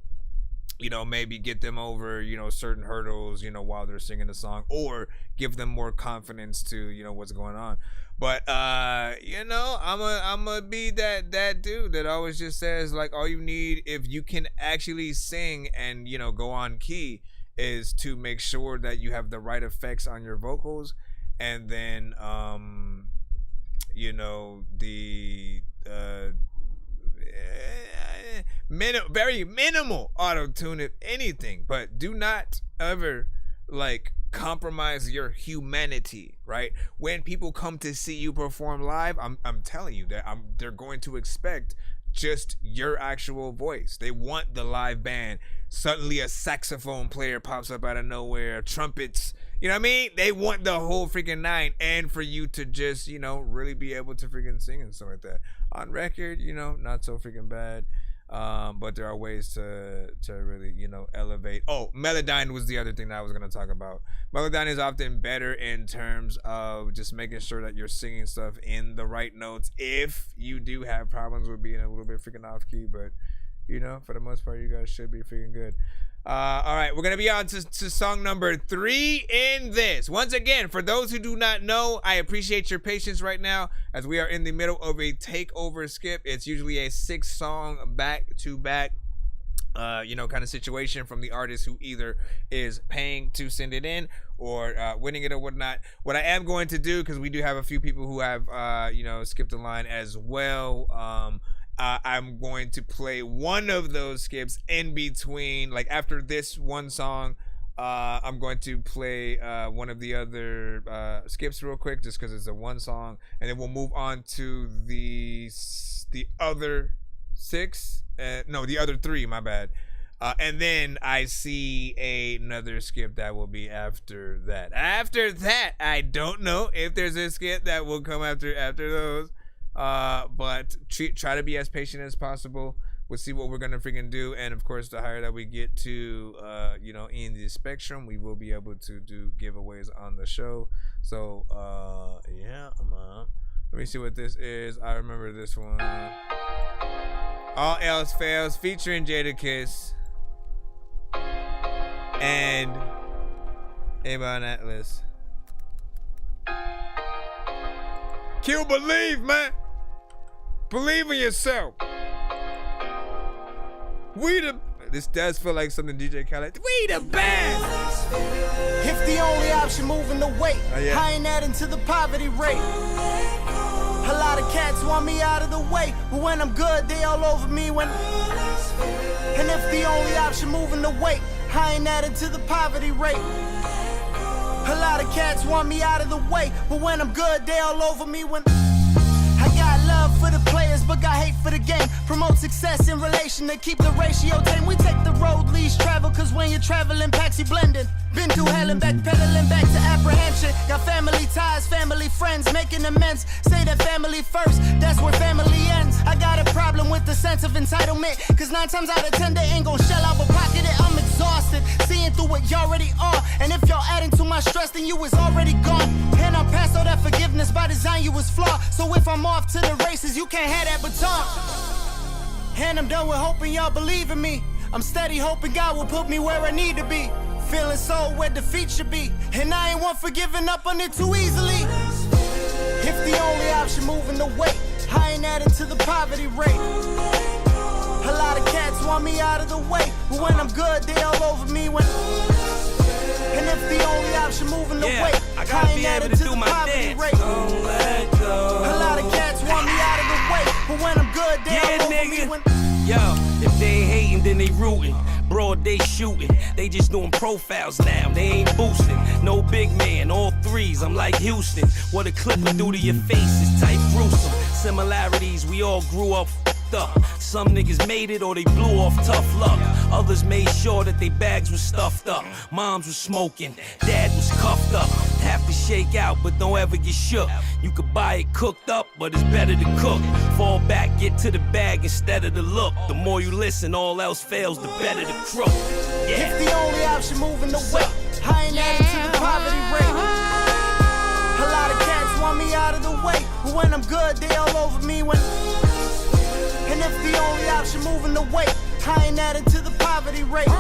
you know, maybe get them over, you know, certain hurdles, you know, while they're singing the song, or give them more confidence to, you know, what's going on. But you know, I'm a be that dude that always just says, like, all you need, if you can actually sing and, you know, go on key, is to make sure that you have the right effects on your vocals, and then you know, the very minimal auto-tune, if anything, but do not ever, like, compromise your humanity, right? When people come to see you perform live, I'm telling you that they're going to expect just your actual voice. They want the live band. Suddenly a saxophone player pops up out of nowhere, trumpets, you know what I mean? They want the whole freaking 9, and for you to just, you know, really be able to freaking sing and stuff like that. On record, you know, not so freaking bad. But there are ways to really, you know, elevate. Oh, Melodyne was the other thing that I was going to talk about. Melodyne is often better in terms of just making sure that you're singing stuff in the right notes, if you do have problems with being a little bit freaking off key. But, you know, for the most part, you guys should be freaking good. All right, we're going to be on to song number 3 in this. Once again, for those who do not know, I appreciate your patience right now as we are in the middle of a takeover skip. It's usually a 6-song back-to-back, you know, kind of situation from the artist who either is paying to send it in or winning it or whatnot. What I am going to do, because we do have a few people who have, you know, skipped the line as well, I'm going to play one of those skips in between, like after this one song. I'm going to play one of the other skips real quick, just because it's a one song, and then we'll move on to the other 6. No, the other 3. My bad. And then I see another skip that will be after that. After that, I don't know if there's a skip that will come after those. But try to be as patient as possible. We'll see what we're gonna freaking do, and of course, the higher that we get to, you know, in the spectrum, we will be able to do giveaways on the show. So, yeah, let me see what this is. I remember this one. All Else Fails, featuring Jadakiss and Avon Atlas. Q, believe, man. Believe in yourself. This does feel like something DJ Khaled. We the best. If the only option moving the weight, I ain't adding to the poverty rate. A lot of cats want me out of the way, but when I'm good, they all over me when. And if the only option moving the weight, I ain't adding to the poverty rate. A lot of cats want me out of the way, but when I'm good, they all over me when. I got love for the players, but got hate for the game. Promote success in relation to keep the ratio tame. We take the road least travel, cause when you're traveling, packs you blending. Been through hell and back, pedaling back to apprehension. Got family ties, family friends, making amends. Say that family first, that's where family ends. I got a problem with the sense of entitlement, cause 9 times out of 10 they ain't gon' shell out but pocket it. I'm exhausted, seeing through what y'all already are. And if y'all adding to my stress, then you was already gone. And I'm past all that forgiveness, by design you was flawed. So if I'm off to the races, you can't have that baton. And I'm done with hoping y'all believe in me. I'm steady hoping God will put me where I need to be. Feeling so where defeat should be. And I ain't one for giving up on it too easily. If the only option moving the weight, I ain't adding to the poverty rate. A lot of cats want me out of the way, but when I'm good, they all over me when. And if the only option moving the weight, I ain't adding to the poverty rate. Don't let go. A lot of cats want me out of the way, but when I'm good, they all over me when. Yo, if they ain't hating, then they rooting. Broad, they shooting. They just doing profiles now. They ain't boosting. No big man, all threes. I'm like Houston. What a clip would do to your face is type gruesome. Similarities, we all grew up f***ed up. Some niggas made it or they blew off tough luck. Others made sure that they bags was stuffed up. Moms was smoking, dad was cuffed up. Have to shake out, but don't ever get shook. You could buy it cooked up, but it's better to cook. Fall back, get to the bag instead of the look. The more you listen, all else fails, the better the crook. Yeah. If the only option moving the weight, I ain't adding to the poverty rate. A lot of cats want me out of the way, but when I'm good, they all over me when. And if the only option moving the weight, I ain't adding to the poverty rate. A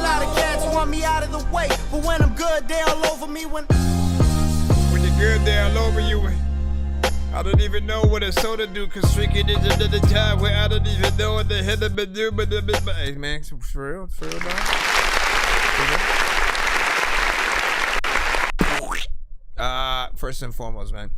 lot of cats want me out of the way, but when I'm good, they all over me when. When you're good, they all over you. I don't even know what a soda do, cause drinking is another time where I don't even know what the hell I've been doing, but hey man, for real, dog. First and foremost, man,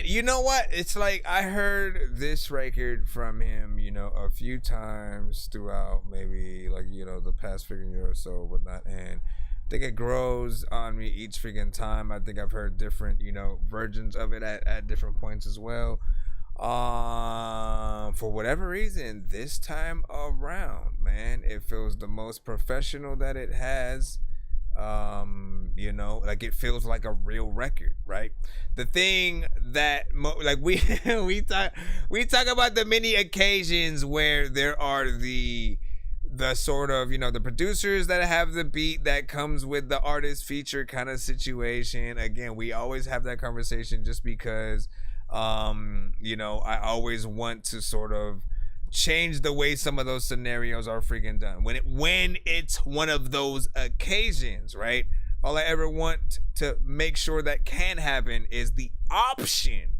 you know what? It's like I heard this record from him, you know, a few times throughout maybe like, you know, the past freaking year or so, whatnot, and I think it grows on me each freaking time. I think I've heard different, you know, versions of it at different points as well. For whatever reason, this time around, man, it feels the most professional that it has. You know, like it feels like a real record, right? The thing that like we talk about the many occasions where there are the sort of, you know, the producers that have the beat that comes with the artist feature kind of situation. Again, we always have that conversation just because you know, I always want to sort of change the way some of those scenarios are freaking done when it's one of those occasions, right? All I ever want to make sure that can happen is the option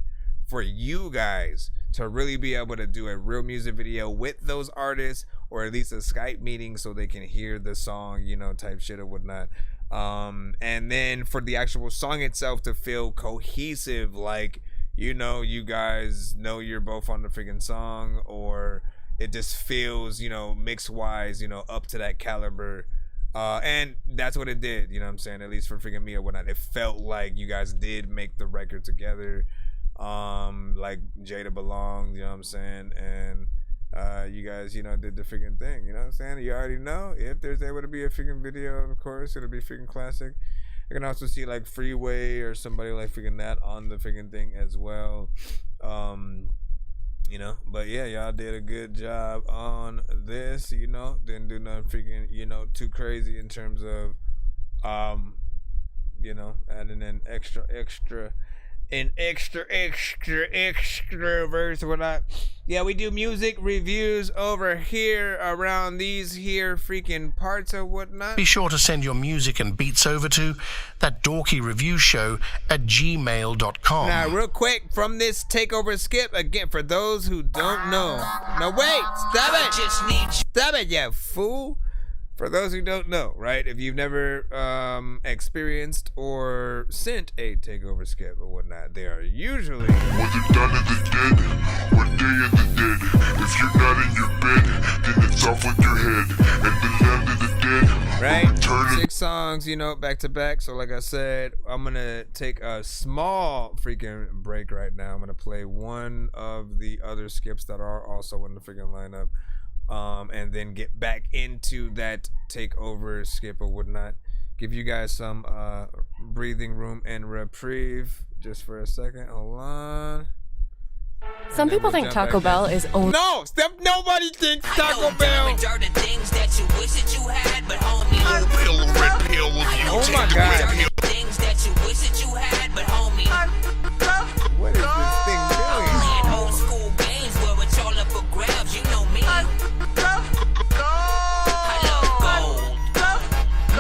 for you guys to really be able to do a real music video with those artists, or at least a Skype meeting so they can hear the song, you know, type shit or whatnot. And then for the actual song itself to feel cohesive, like, you know, you guys know you're both on the freaking song, or it just feels, you know, mix wise, you know, up to that caliber. And that's what it did, you know what I'm saying? At least for freaking me or whatnot. It felt like you guys did make the record together. Like Jada belonged, you know what I'm saying? And you guys, you know, did the freaking thing, you know what I'm saying? You already know if there's able to be a freaking video, of course, it'll be freaking classic. You can also see like Freeway or somebody like freaking that on the freaking thing as well. You know, but yeah, y'all did a good job on this, you know, didn't do nothing freaking, you know, too crazy in terms of, you know, adding in extra an extra verse or whatnot. Yeah, we do music reviews over here around these here freaking parts or whatnot. Be sure to send your music and beats over to ThatDorkyReviewShow@gmail.com. Now, real quick, from this takeover skip, again, for those who don't know. No, wait, stop it. Stop it, you fool. For those who don't know, right? If you've never experienced or sent a takeover skip or whatnot, they are usually whether done in the dead or day in the dead. If you're not in your bed, then it's off with your head. And the land of the dead, right? 6 songs, you know, back to back. So like I said, I'm gonna take a small freaking break right now. I'm gonna play one of the other skips that are also in the freaking lineup. And then get back into that takeover skip or whatnot. Give you guys some breathing room and reprieve just for a second. Hold on. Some people think Taco Bell is only. No, nobody thinks Taco Bell. Things that you wish that you had, but homie. Oh my God. Things that you wish that you had, but homie. What is this thing doing? Playing old school games where it's all up for grabs. You know me.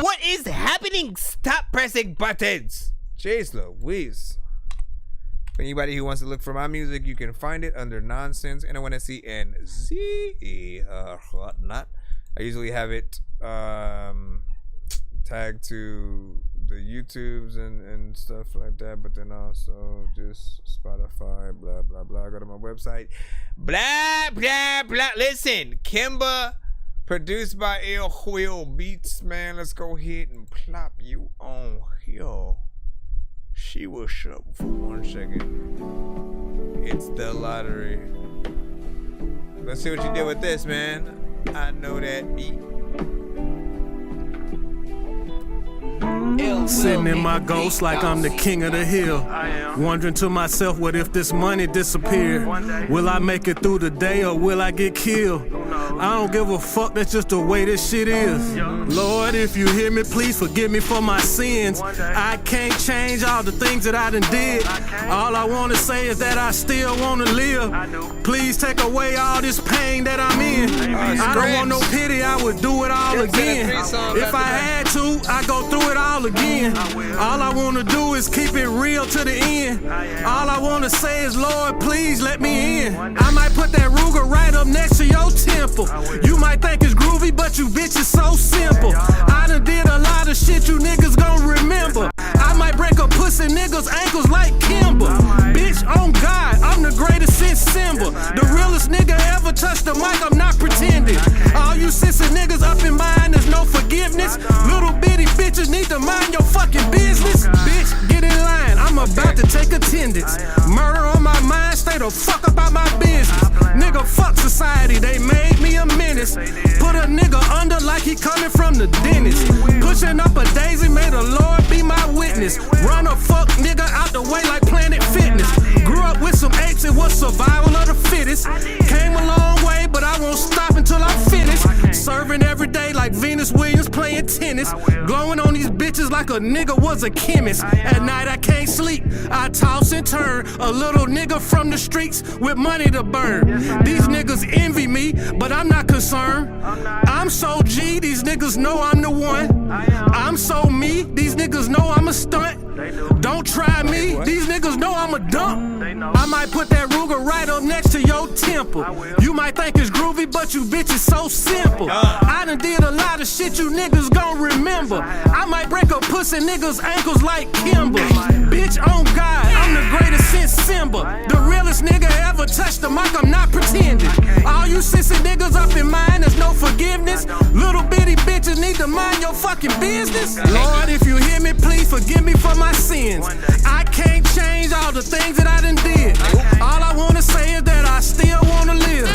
What is happening? Stop pressing buttons. Jeez Louise. For anybody who wants to look for my music, you can find it under Nonsenze, NONSENZE, whatnot. I usually have it tagged to the YouTubes and stuff like that, but then also just Spotify, blah, blah, blah. Go to my website, blah, blah, blah. Listen, Kimba, produced by El Will Beats, man. Let's go ahead and plop you on here. She will shut up for 1 second. It's the lottery. Let's see what you did with this, man. I know that beat. Sitting in my ghost like I'm the king of the hill. Wondering to myself, what if this money disappeared? Will I make it through the day or will I get killed? I don't give a fuck, that's just the way this shit is. Lord, if you hear me, please forgive me for my sins. I can't change all the things that I done did. All I wanna say is that I still wanna live. Please take away all this pain that I'm in. I don't want no pity, I would do it all again. If I had to, I go through it all again. All I wanna do is keep it real to the end. All I wanna say is, Lord, please let me in. I might put that Ruger right up next to your temple. You might think it's groovy, but you bitches so simple. I done did a lot of shit you niggas gon' remember. I might break a pussy niggas' ankles like Kimber. Bitch, on God, I'm the greatest since Simba. The realest nigga ever touched the mic, I'm not pretending. All you sissy niggas up in mine, there's no forgiveness. Little bitty bitches need to mind your fucking business. Bitch, get in line, I'm about to take attendance. Murder on my mind, stay the fuck about my business. Nigga, fuck society, they made me a menace. Put a nigga under like he coming from the dentist. Pushing up a daisy, may the Lord be my witness. Run a fuck nigga out the way like Planet Fitness. Grew up with some apes, it was survival of the fittest. Came a long way, but I won't stop until I'm finished. Serving every day like Venus Williams playing tennis. Glowing on these bitches like a nigga was a chemist. At night I can't sleep, I toss and turn. A little nigga from the streets with money to burn. These niggas envy me, but I'm not concerned. I'm so G, these niggas know I'm the one. I'm so me, these niggas know I'm a stunt. Don't try me, these niggas know I'm a dump. I might put that Ruger right up next to your temple. You might think it's groovy, but you bitches so simple. I done did a lot of shit you niggas gon' remember. I might break a pussy niggas' ankles like Kimber. Bitch, on God, I'm the greatest since Simba. The realest nigga ever touched the mic, I'm not pretending. All you sissy niggas up in mine, there's no forgiveness. Little bitty bitches need to mind your fucking business. Lord, if you hear me, please forgive me for my sins. I can't change all the things that I done did. All I wanna say is that I still wanna live.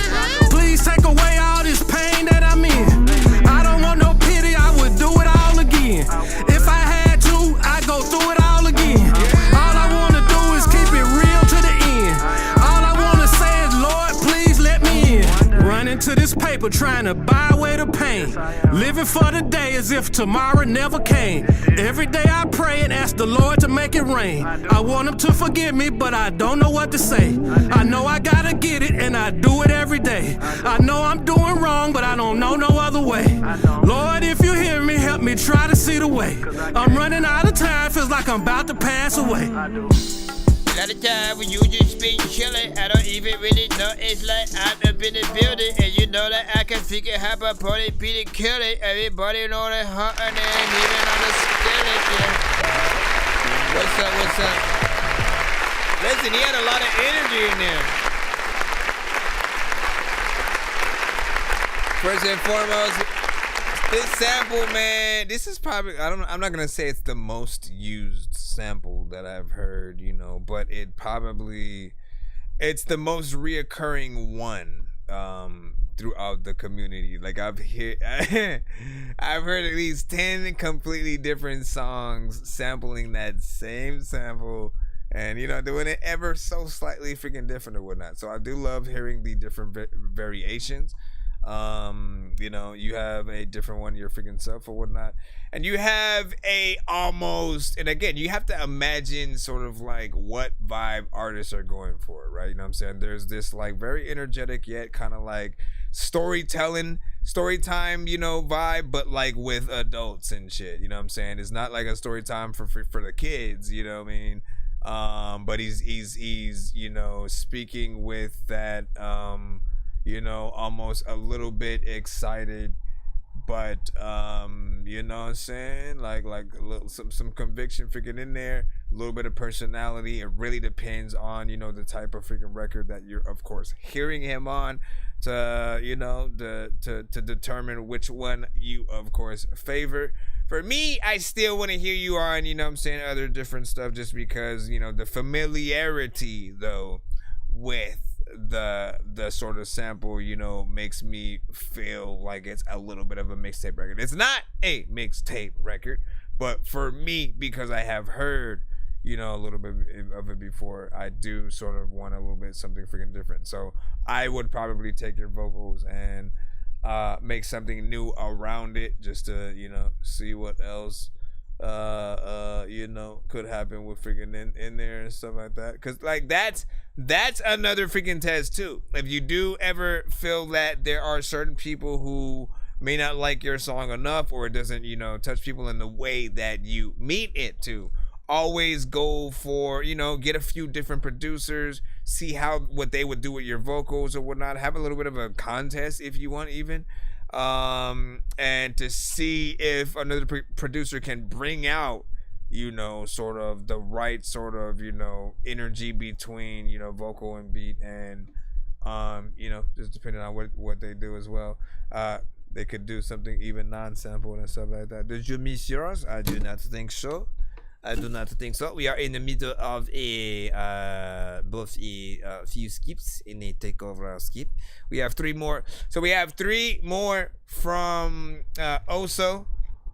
Please take away all this pain that I'm in. I don't want no pity, I would do it all again. If I had to, I'd go through it all again. All I wanna do is keep it real to the end. All I wanna say is, Lord, please let me in. Run into this paper paper trying to buy away the pain. Living for the day as if tomorrow never came. Every day I pray and ask the Lord to make it rain. I want him to forgive me, but I don't know what to say. I know I gotta get it, and I do it every day. I know I'm doing wrong, but I don't know no other way. Lord, if you hear me, help me try to see the way. I'm running out of time, feels like I'm about to pass away. A lot of time when you just been chillin', I don't even really know. It's like I'm up in the building, and you know that I can figure how about party beat and kill it. Everybody know that hot and then even on the skillet, yeah. What's up, what's up? Listen, he had a lot of energy in there. First and foremost, this sample, man, this is probably, I'm not gonna say it's the most used sample that I've heard, you know, but it's the most reoccurring one throughout the community. Like I've heard at least 10 completely different songs sampling that same sample, and you know, doing it ever so slightly freaking different or whatnot. So I do love hearing the different variations. You know, you have a different one, your freaking self or whatnot, and you have a almost, and again, you have to imagine sort of like what vibe artists are going for, right? You know what I'm saying? There's this like very energetic yet kind of like story time, you know, vibe, but like with adults and shit, you know what I'm saying? It's not like a story time for the kids, you know what I mean? But he's you know, speaking with that you know, almost a little bit excited, but you know what I'm saying, like a little some conviction freaking in there, a little bit of personality. It really depends on, you know, the type of freaking record that you're of course hearing him on, to, you know, to determine which one you of course favor. For me, I still want to hear you on, you know what I'm saying, other different stuff, just because, you know, the familiarity though with the sort of sample, you know, makes me feel like it's a little bit of a mixtape record. It's not a mixtape record, but for me, because I have heard, you know, a little bit of it before, I do sort of want a little bit something freaking different. So I would probably take your vocals and make something new around it, just to, you know, see what else you know, could happen with freaking in there and stuff like that. Cause like that's another freaking test too. If you do ever feel that there are certain people who may not like your song enough, or it doesn't, you know, touch people in the way that you mean it to, always go for, you know, get a few different producers, see what they would do with your vocals or whatnot. Have a little bit of a contest if you want, even. And to see if another producer can bring out, you know, sort of the right sort of, you know, energy between, you know, vocal and beat, and you know, just depending on what they do as well. They could do something even non-sampled and stuff like that. Did you miss yours? I do not think so. We are in the middle of both a few skips in a takeover skip. We have 3 more. So we have 3 more from Oso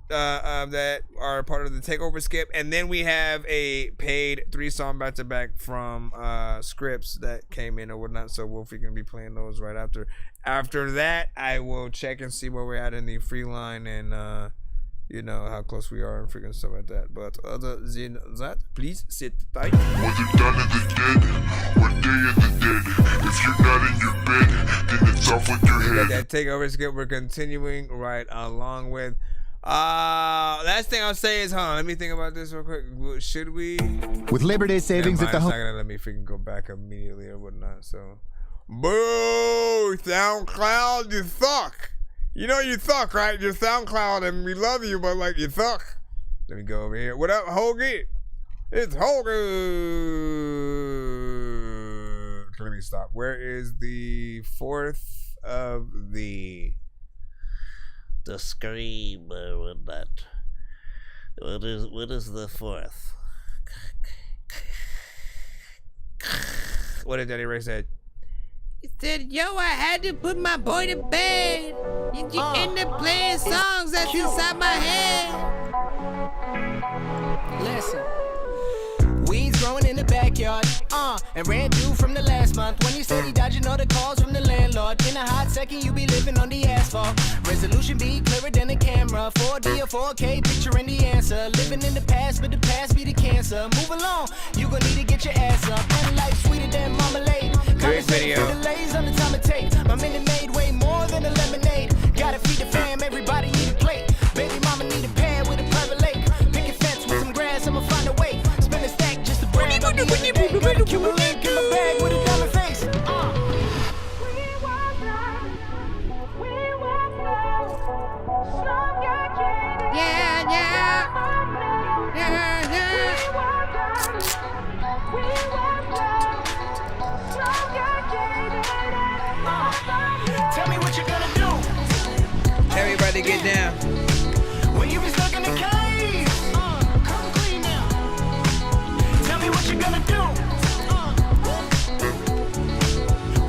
that are part of the takeover skip, and then we have a paid 3-song back-to-back from Scripts that came in or whatnot. So we'll freaking be playing those right after. After that, I will check and see where we're at in the free line, and you know, how close we are and freaking stuff like that. But other than that, please sit tight. Whether done in the dead or day in the dead, if you're not in your bed, then it's off with your head. That takeover skip we're continuing right along with. Last thing I'll say is, let me think about this real quick. Should we? With Labor Day savings at the home. It's not gonna let me freaking go back immediately or whatnot. So, boo! SoundCloud, you suck. You know you suck, right? You're SoundCloud, and we love you, but like, you suck. Let me go over here. What up, Hoagie? It's Hoagie. Let me stop. Where is the 4th of the scream or whatnot? What is the 4th? What did Daddy Ray say? He said, yo, I had to put my boy to bed. You end up playing songs that's inside my head. Listen. Weeds growing in the backyard. and ran due from the last month. When you said he died, you know the calls from the landlord. In a hot second, you be living on the asphalt. Resolution be clearer than a camera. 4D or 4K, picturing the answer. Living in the past, but the past be the cancer. Move along, you gon' need to get your ass up. And life sweeter than marmalade. Video. Delays on the time it takes. My minute made way more than a lemonade. Gotta feed the fam, everybody need a plate. Baby mama need a pad with a private lake. Pick a fence with some grass, I'ma find a way. Spin a stack just to brag about the other day. Got a Cuban link in my bag with a diamond face. Yeah, yeah. Yeah, yeah. Tell me what you gonna do. Everybody get down. When you be stuck in the cave, come clean now. Tell me what you gonna do.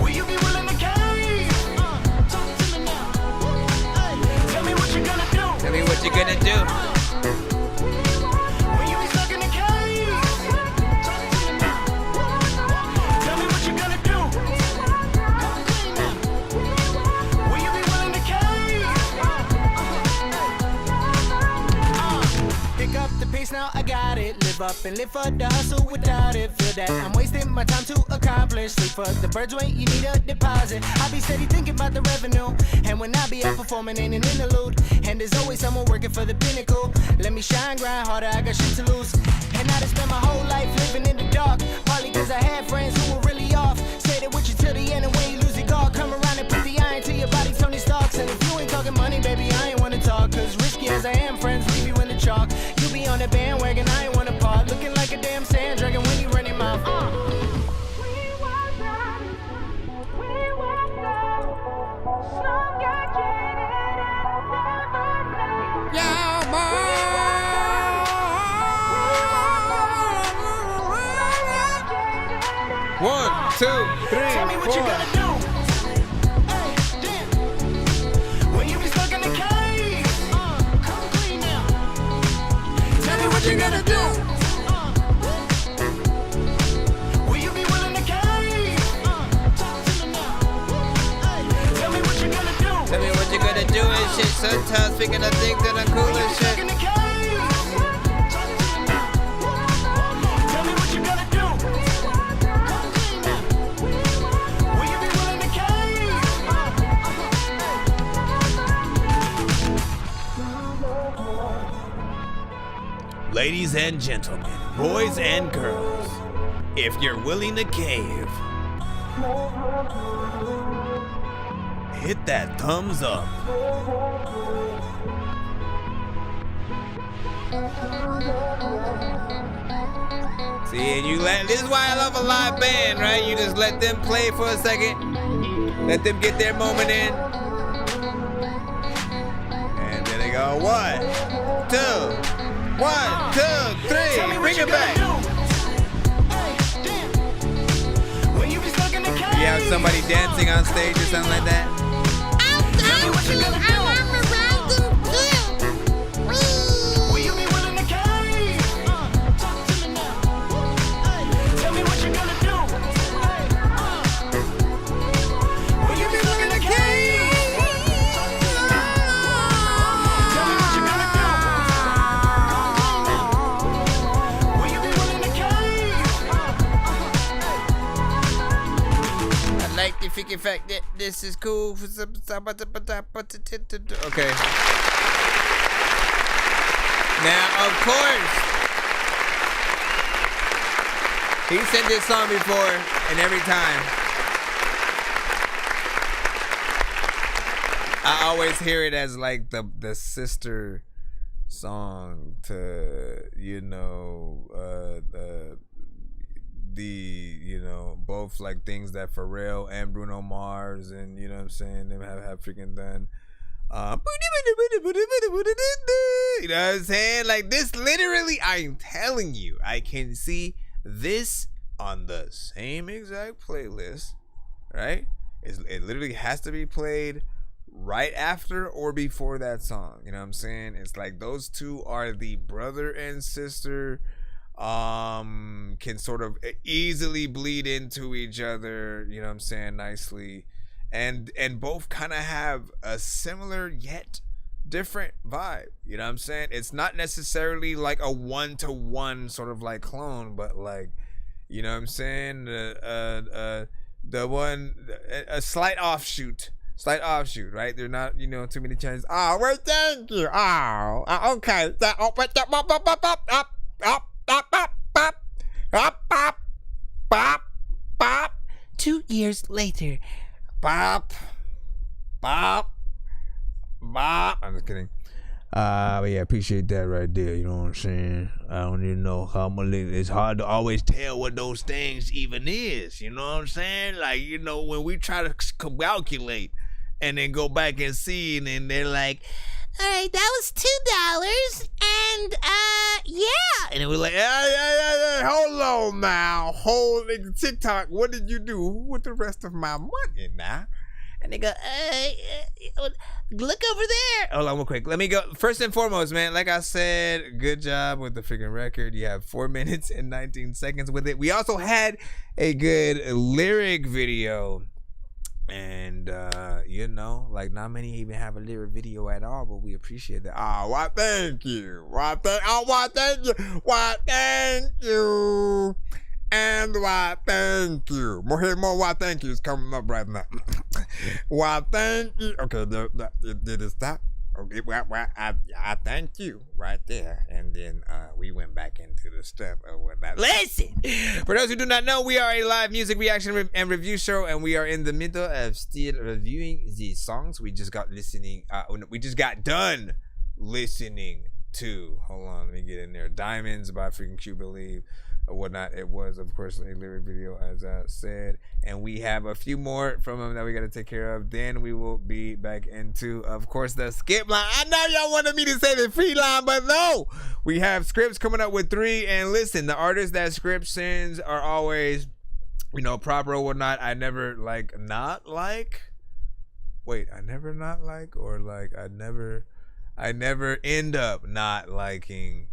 Will you be willing to cave? Talk to me now. Tell me what you gonna do. Tell me what you gonna do. When you be stuck in the cave, talk to me now. Tell me what you gonna do. Come clean now. Will you be willing to cave? Pick up the pace now, I got it. Live up and live for the hustle without it. Feel that I'm wasting my time to accomplish. Sleep for the birds, wait, you need a deposit. I be steady thinking about the revenue. And when I be out performing in an interlude, and there's always someone working for the pinnacle. Let me shine, grind harder, I got shit to lose. And I just spent my whole life living in the dark. Partly cause I had friends who were really off. Stayed it with you till the end, and when you lose your guard, come around and put the iron to your body, Tony Starks. And if you ain't talking money, baby, I ain't wanna talk. Cause risky as I am, friends leave you in the chalk. You be on the bandwagon, I ain't wanna part. Looking like a damn sand dragon when you run your mouth. Yeah, boy. 1, 2, 3, Tell me what you 4. gonna do. Hey, damn. When you be stuck in the cave, come clean now. Tell me what you gonna do. Will you be willing to cave? Talk to me now. Hey, tell me what you gonna do. Tell me what you gonna do and shit. Sometimes speaking of things that are cool When you and be stuck shit. in the cave, talk to me now. Tell me what you gonna do. Come clean now. Will you be willing to cave? Ladies and gentlemen, boys and girls, if you're willing to cave, hit that thumbs up. See, and you let, this is why I love a live band, right? You just let them play for a second, let them get their moment in, and then they go 1, 2, 1, 2, 3, bring it back. You have somebody dancing on stage or something like that. Will you be willing to cave? Talk to me now. Tell me what you gonna do. Will you be willing to cave? Tell me what you gonna do. Will you be willing to cave? I like the freaking fact that this is cool. Okay. Now, of course, he sent this song before, and every time I always hear it as like the sister song to, you know, both like things that Pharrell and Bruno Mars and, you know what I'm saying, them have freaking done. You know what I'm saying? Like this, literally, I'm telling you, I can see this on the same exact playlist, right? It literally has to be played right after or before that song. You know what I'm saying? It's like those two are the brother and sister can sort of easily bleed into each other, you know what I'm saying, nicely, and both kind of have a similar yet different vibe, you know what I'm saying? It's not necessarily like a one-to-one sort of like clone, but like, you know what I'm saying, the one, a slight offshoot, right? They're not, you know, too many chances. Oh, well, thank you. Oh, okay. Bop. 2 years later. Bop. I'm just kidding. But yeah, appreciate that right there. You know what I'm saying? I don't even know how much it's hard to always tell what those things even is. You know what I'm saying? Like, you know, when we try to calculate and then go back and see, and then they're like, all right, that was $2, and yeah. And then we're like, yeah, hold on now. Hold TikTok, what did you do with the rest of my money now? And they go, look over there. Hold on real quick. Let me go. First and foremost, man, like I said, good job with the freaking record. You have 4 minutes and 19 seconds with it. We also had a good lyric video. And, you know, like not many even have a lyric video at all, but we appreciate that. Why, thank you. Why, thank you. And why, thank you. More why, thank you is coming up right now. Why, thank you. Okay, did it stop? Okay, I thank you right there. And then we went back into the stuff of whatnot. Listen, for those who do not know, we are a live music reaction and review show, and we are in the middle of still reviewing these songs. We just got done listening to, hold on, let me get in there, Diamonds by freaking Q Believe or whatnot. It was, of course, a lyric video, as I said, and we have a few more from them that we got to take care of. Then we will be back into, of course, the skip line. I know y'all wanted me to say the free line, but no, we have scripts coming up with 3. And listen, the artists that script sends are always, you know, proper or whatnot. I never I never end up not liking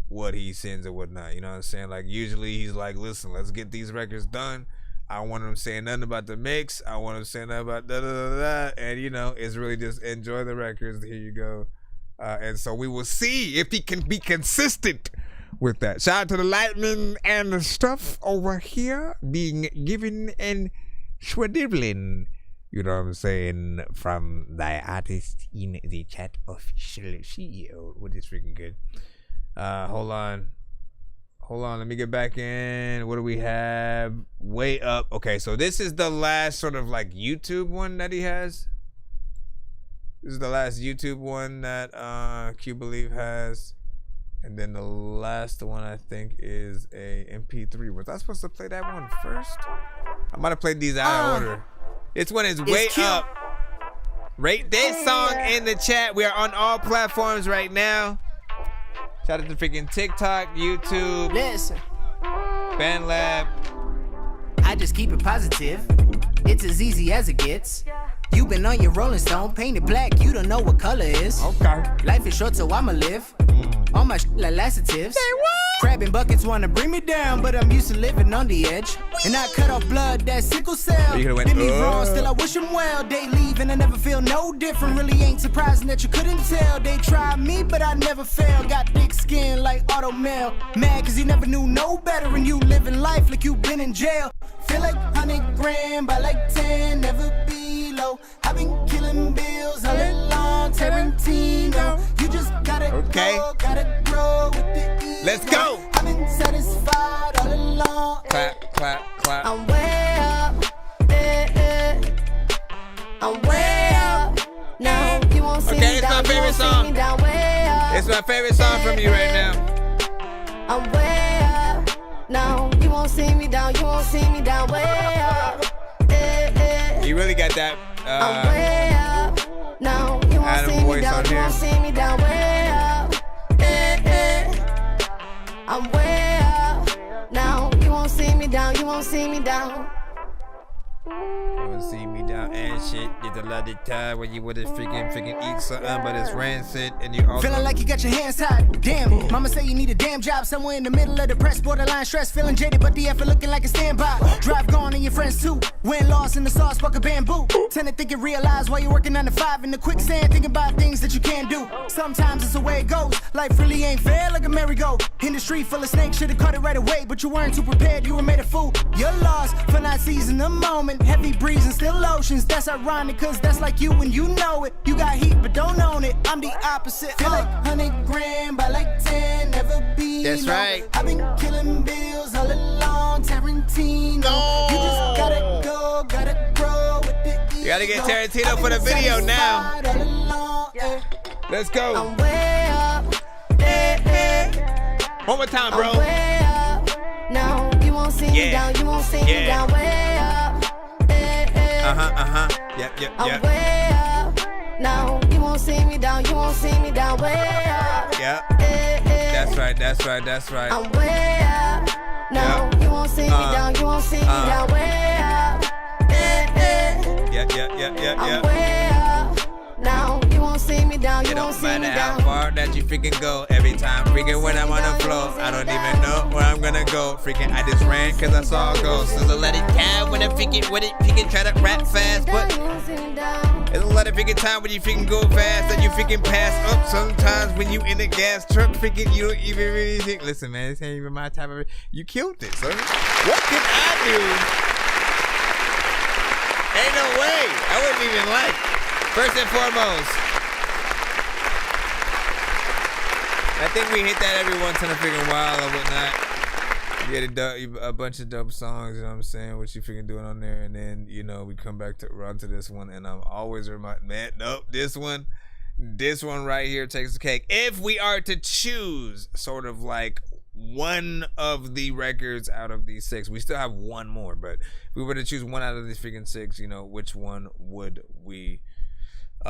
what he sends or whatnot, you know what I'm saying? Like, usually he's like, listen, let's get these records done. I don't want him saying nothing about the mix. I want him saying nothing about da-da-da-da. And, you know, it's really just enjoy the records. Here you go. And so we will see if he can be consistent with that. Shout out to the lightning and the stuff over here being given and schwadivlin. You know what I'm saying? From the artist in the chat official CEO, which is freaking good. Hold on, let me get back in. What do we have? Way Up. Okay, so this is the last sort of like YouTube one that he has. This is the last YouTube one that Q Believe has. And then the last one I think is a MP3. Was I supposed to play that one first? I might have played these out of order. This one is Way Up. Rate this song in the chat. We are on all platforms right now. Shout out to freaking TikTok, YouTube, Listen, BandLab. I just keep it positive. It's as easy as it gets. You been on your Rolling Stone, painted black, you don't know what color is. Okay. Life is short, so I'ma live. All my shit like laxatives. Crabbing buckets wanna bring me down, but I'm used to living on the edge. And I cut off blood, that sickle cell. Did me wrong, still I wish them well. They leave and I never feel no different. Really ain't surprising that you couldn't tell. They tried me, but I never failed. Got thick skin like auto mail. Mad cause you never knew no better, and you living life like you been in jail. Feel like 100 grand by like 10, never be low. I've been killing bills all along, Tarantino. You just gotta grow with the ego. Let's go. I've been satisfied all along. Clap, clap, clap. I'm way up, I'm way up. Now you won't see me down, it's my favorite song. Way up. It's my favorite song from you right now. I'm way up. Now you won't see me down, you won't see me down. Way up. You really got that. I'm way up. Now you won't see me down, you won't see me down. Way up. I'm way up. Now you won't see me down, you won't see me down. You won't see me down and shit. There's a lot of time when you would freaking eat something, but it's rancid and you also feeling like you got your hands tied. Damn, Mama say you need a damn job somewhere in the middle of the press, borderline stress, feeling jaded, but the effort looking like a standby. Drive gone and your friends too. Win lost in the sauce, buck of bamboo. Tend to think and realize while you're working 9 to 5 in the quicksand, thinking about things that you can't do. Sometimes it's the way it goes. Life really ain't fair like a merry-go. Industry full of snakes, should've caught it right away, but you weren't too prepared, you were made a fool. You're lost for not seizing the moment. Heavy breeze and still oceans. That's ironic, cause that's like you when you know it. You got heat, but don't own it. I'm the opposite. Feel like 100 grand by like 10, never be. That's right. I've been killing bills all along, Tarantino. No. You just gotta go, gotta grow with the ego. You gotta get Tarantino for the video now. Let's go. I'm way up. One more time, bro. I'm way up. No, you won't see me down. You won't see me down. Way up. Yep. I'm way up. No, you won't see me down. You won't see me down. Way up. Yep. That's right. I'm way up. No, you won't see me down. You won't see me down. Way up. Yep. I'm way up. No, you won't see me down. You It won't don't see me matter how down. far that you freaking go. Every time freaking when I'm on the floor, I don't even know where I'm gonna go. Freaking I just ran cause I saw a ghost. So let it down when I'm freaking with it. Freaking try to rap fast, but it's a lot of freaking time when you freaking go fast and you freaking pass up. Sometimes when you in the gas truck, freaking you don't even really think. Listen, man, this ain't even my type of. You killed it, son. What can I do? Ain't no way. I wouldn't even like. First and foremost, I think we hit that every once in a freaking while or whatnot. You get a bunch of dope songs, you know what I'm saying, what you freaking doing on there, and then, you know, we come back to run to this one, and I'm always reminded, man, nope, this one right here takes the cake. If we are to choose sort of like one of the records out of these 6, we still have one more, but if we were to choose one out of these freaking 6, you know, which one would we you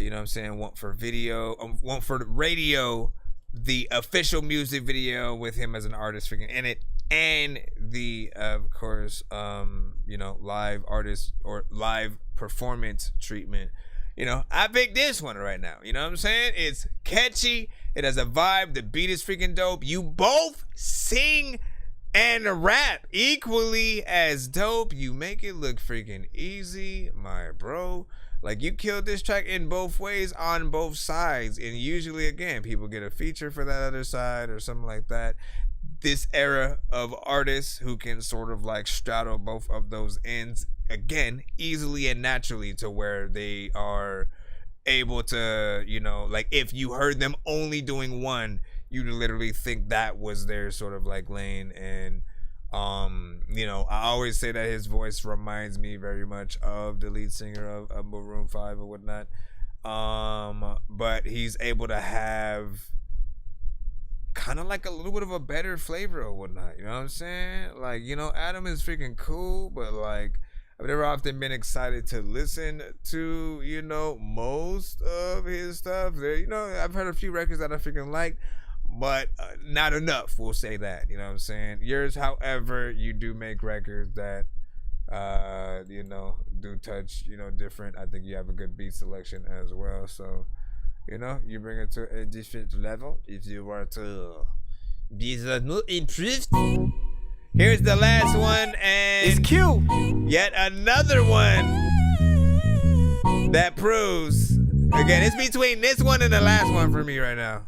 know what I'm saying, want for video, want for the radio, the official music video with him as an artist freaking in it, and the of course you know, live artist or live performance treatment. You know, I picked this one right now. You know what I'm saying? It's catchy, it has a vibe, the beat is freaking dope. You both sing and rap equally as dope. You make it look freaking easy, my bro. Like, you killed this track in both ways on both sides. And usually, again, people get a feature for that other side or something like that. This era of artists who can sort of like straddle both of those ends, again, easily and naturally, to where they are able to, you know, like, if you heard them only doing one, you'd literally think that was their sort of like lane. And you know, I always say that his voice reminds me very much of the lead singer of Maroon 5 or whatnot. But he's able to have kind of like a little bit of a better flavor or whatnot. You know what I'm saying? Like, you know, Adam is freaking cool, but like, I've never often been excited to listen to, you know, most of his stuff. There, you know, I've heard a few records that I freaking like, but not enough, we'll say that. You know what I'm saying? Yours, however, you do make records that you know, do touch, you know, different. I think you have a good beat selection as well. So, you know, you bring it to a different level if you were to be the new improved. Here's the last one, and it's cute. Yet another one that proves, again, it's between this one and the last one for me right now.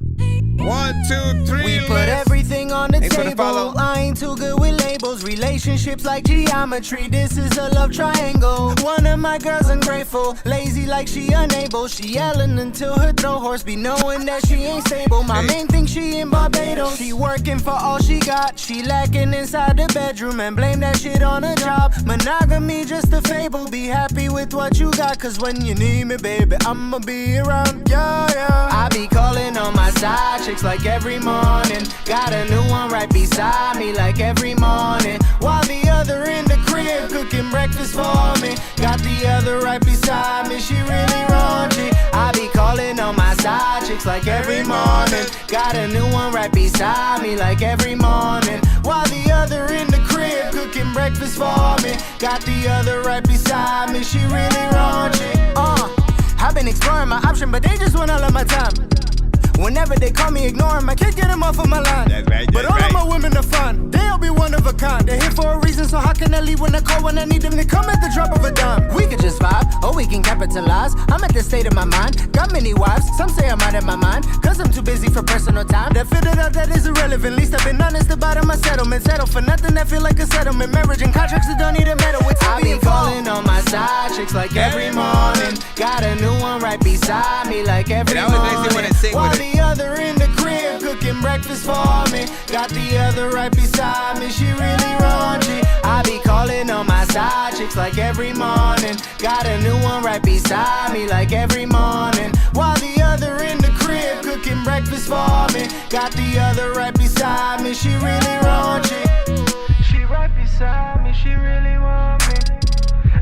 1, 2, 3. We put everything on the table. I ain't too good with labels. Relationships like geometry. This is a love triangle. One of my girls ungrateful, lazy like she unable. She yelling until her throat hoarse, be knowing that she ain't stable. My main thing, she in Barbados. She working for all she got. She lacking inside the bedroom and blame that shit on a job. Monogamy just a fable. Be happy with what you got, cause when you need me, baby, I'ma be around. Yeah. I be calling on my side chicks like every morning. Got a new one right beside me like every morning. While the other in the crib cooking breakfast for me. Got the other right beside me, she really raunchy. I be calling on my side chicks like every morning. Got a new one right beside me like every morning. While the other in the crib cooking breakfast for me. Got the other right beside me, she really raunchy. I've been exploring my option, but they just want all of my time. Whenever they call me, ignore them. I can't get them off of my line. That's right, but all of my women are fine. They'll be one of a kind. They're here for a reason, so how can I leave when I call when I need them to come at the drop of a dime? We could just vibe, or we can capitalize. I'm at the state of my mind. Got many wives, some say I'm out of my mind. Cause I'm too busy for personal time. That figured out that is irrelevant. Least I've been honest about my settlement. Settle for nothing that feel like a settlement. Marriage and contracts that don't need a medal. I be calling on my side chicks like every morning. Got a new one right beside me like every morning. While the other in the crib cooking breakfast for me. Got the other right beside me, she really raunchy. I be calling on my side chicks like every morning. Got a new one right beside me like every morning. While the other in the crib cooking breakfast for me. Got the other right beside me, she really raunchy. She right beside me, she really want me.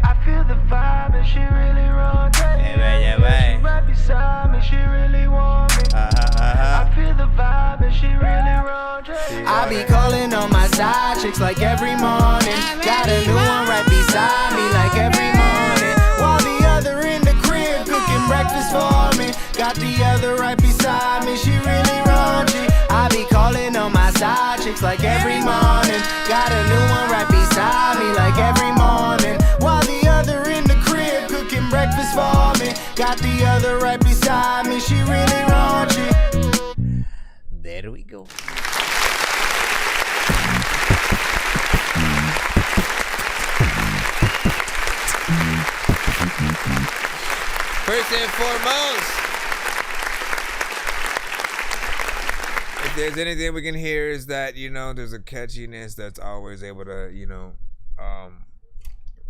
I feel the vibe and she really raunchy. She right beside me, she really want me. I feel the vibe and she really raunchy. I be calling on my side chicks like every morning. Got a new one right beside me like every morning. While the other in the crib cooking breakfast for me. Got the other right beside me, she really raunchy. I be calling on my side chicks like every morning. Got a new one right beside me like every morning. While the other in the crib cooking breakfast for me. Got the other right beside me, she really raunchy. There we go. First and foremost, if there's anything we can hear is that, you know, there's a catchiness that's always able to, you know,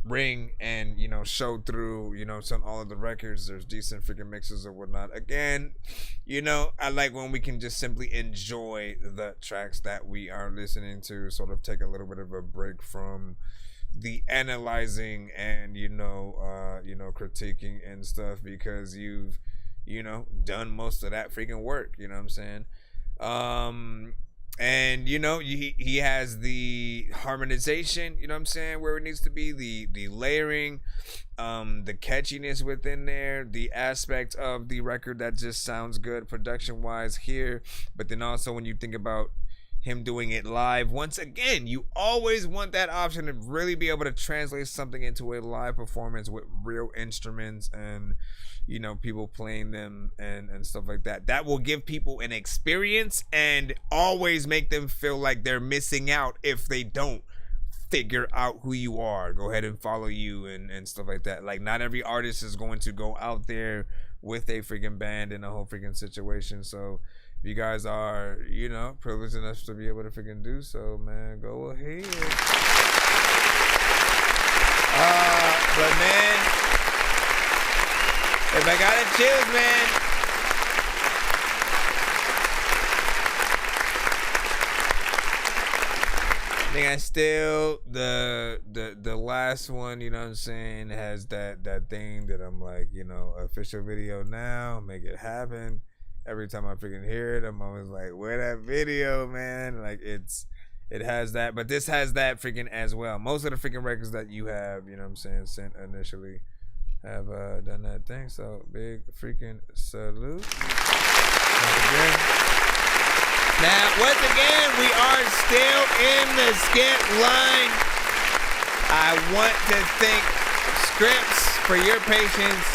ring and, you know, show through, you know, some all of the records. There's decent freaking mixes or whatnot. Again, you know, I like when we can just simply enjoy the tracks that we are listening to, sort of take a little bit of a break from the analyzing and, you know, critiquing and stuff, because you've, you know, done most of that freaking work, you know what I'm saying? And, you know, he has the harmonization, you know what I'm saying, where it needs to be, the layering, the catchiness within there, the aspect of the record that just sounds good production-wise here. But then also when you think about him doing it live, once again, you always want that option to really be able to translate something into a live performance with real instruments and, you know, people playing them and stuff like that. That will give people an experience and always make them feel like they're missing out if they don't figure out who you are, go ahead and follow you and stuff like that. Like, not every artist is going to go out there with a freaking band and a whole freaking situation. So if you guys are, you know, privileged enough to be able to freaking do so, man, go ahead. But man, if I gotta choose, man, I think I still the last one, you know what I'm saying, has that thing that I'm like, you know, official video now, make it happen. Every time I freaking hear it, I'm always like, where that video, man? Like, it has that, but this has that freaking as well. Most of the freaking records that you have, you know what I'm saying, sent initially have done that thing. So big freaking salute. Once again, we are still in the skip line. I want to thank Scripps for your patience.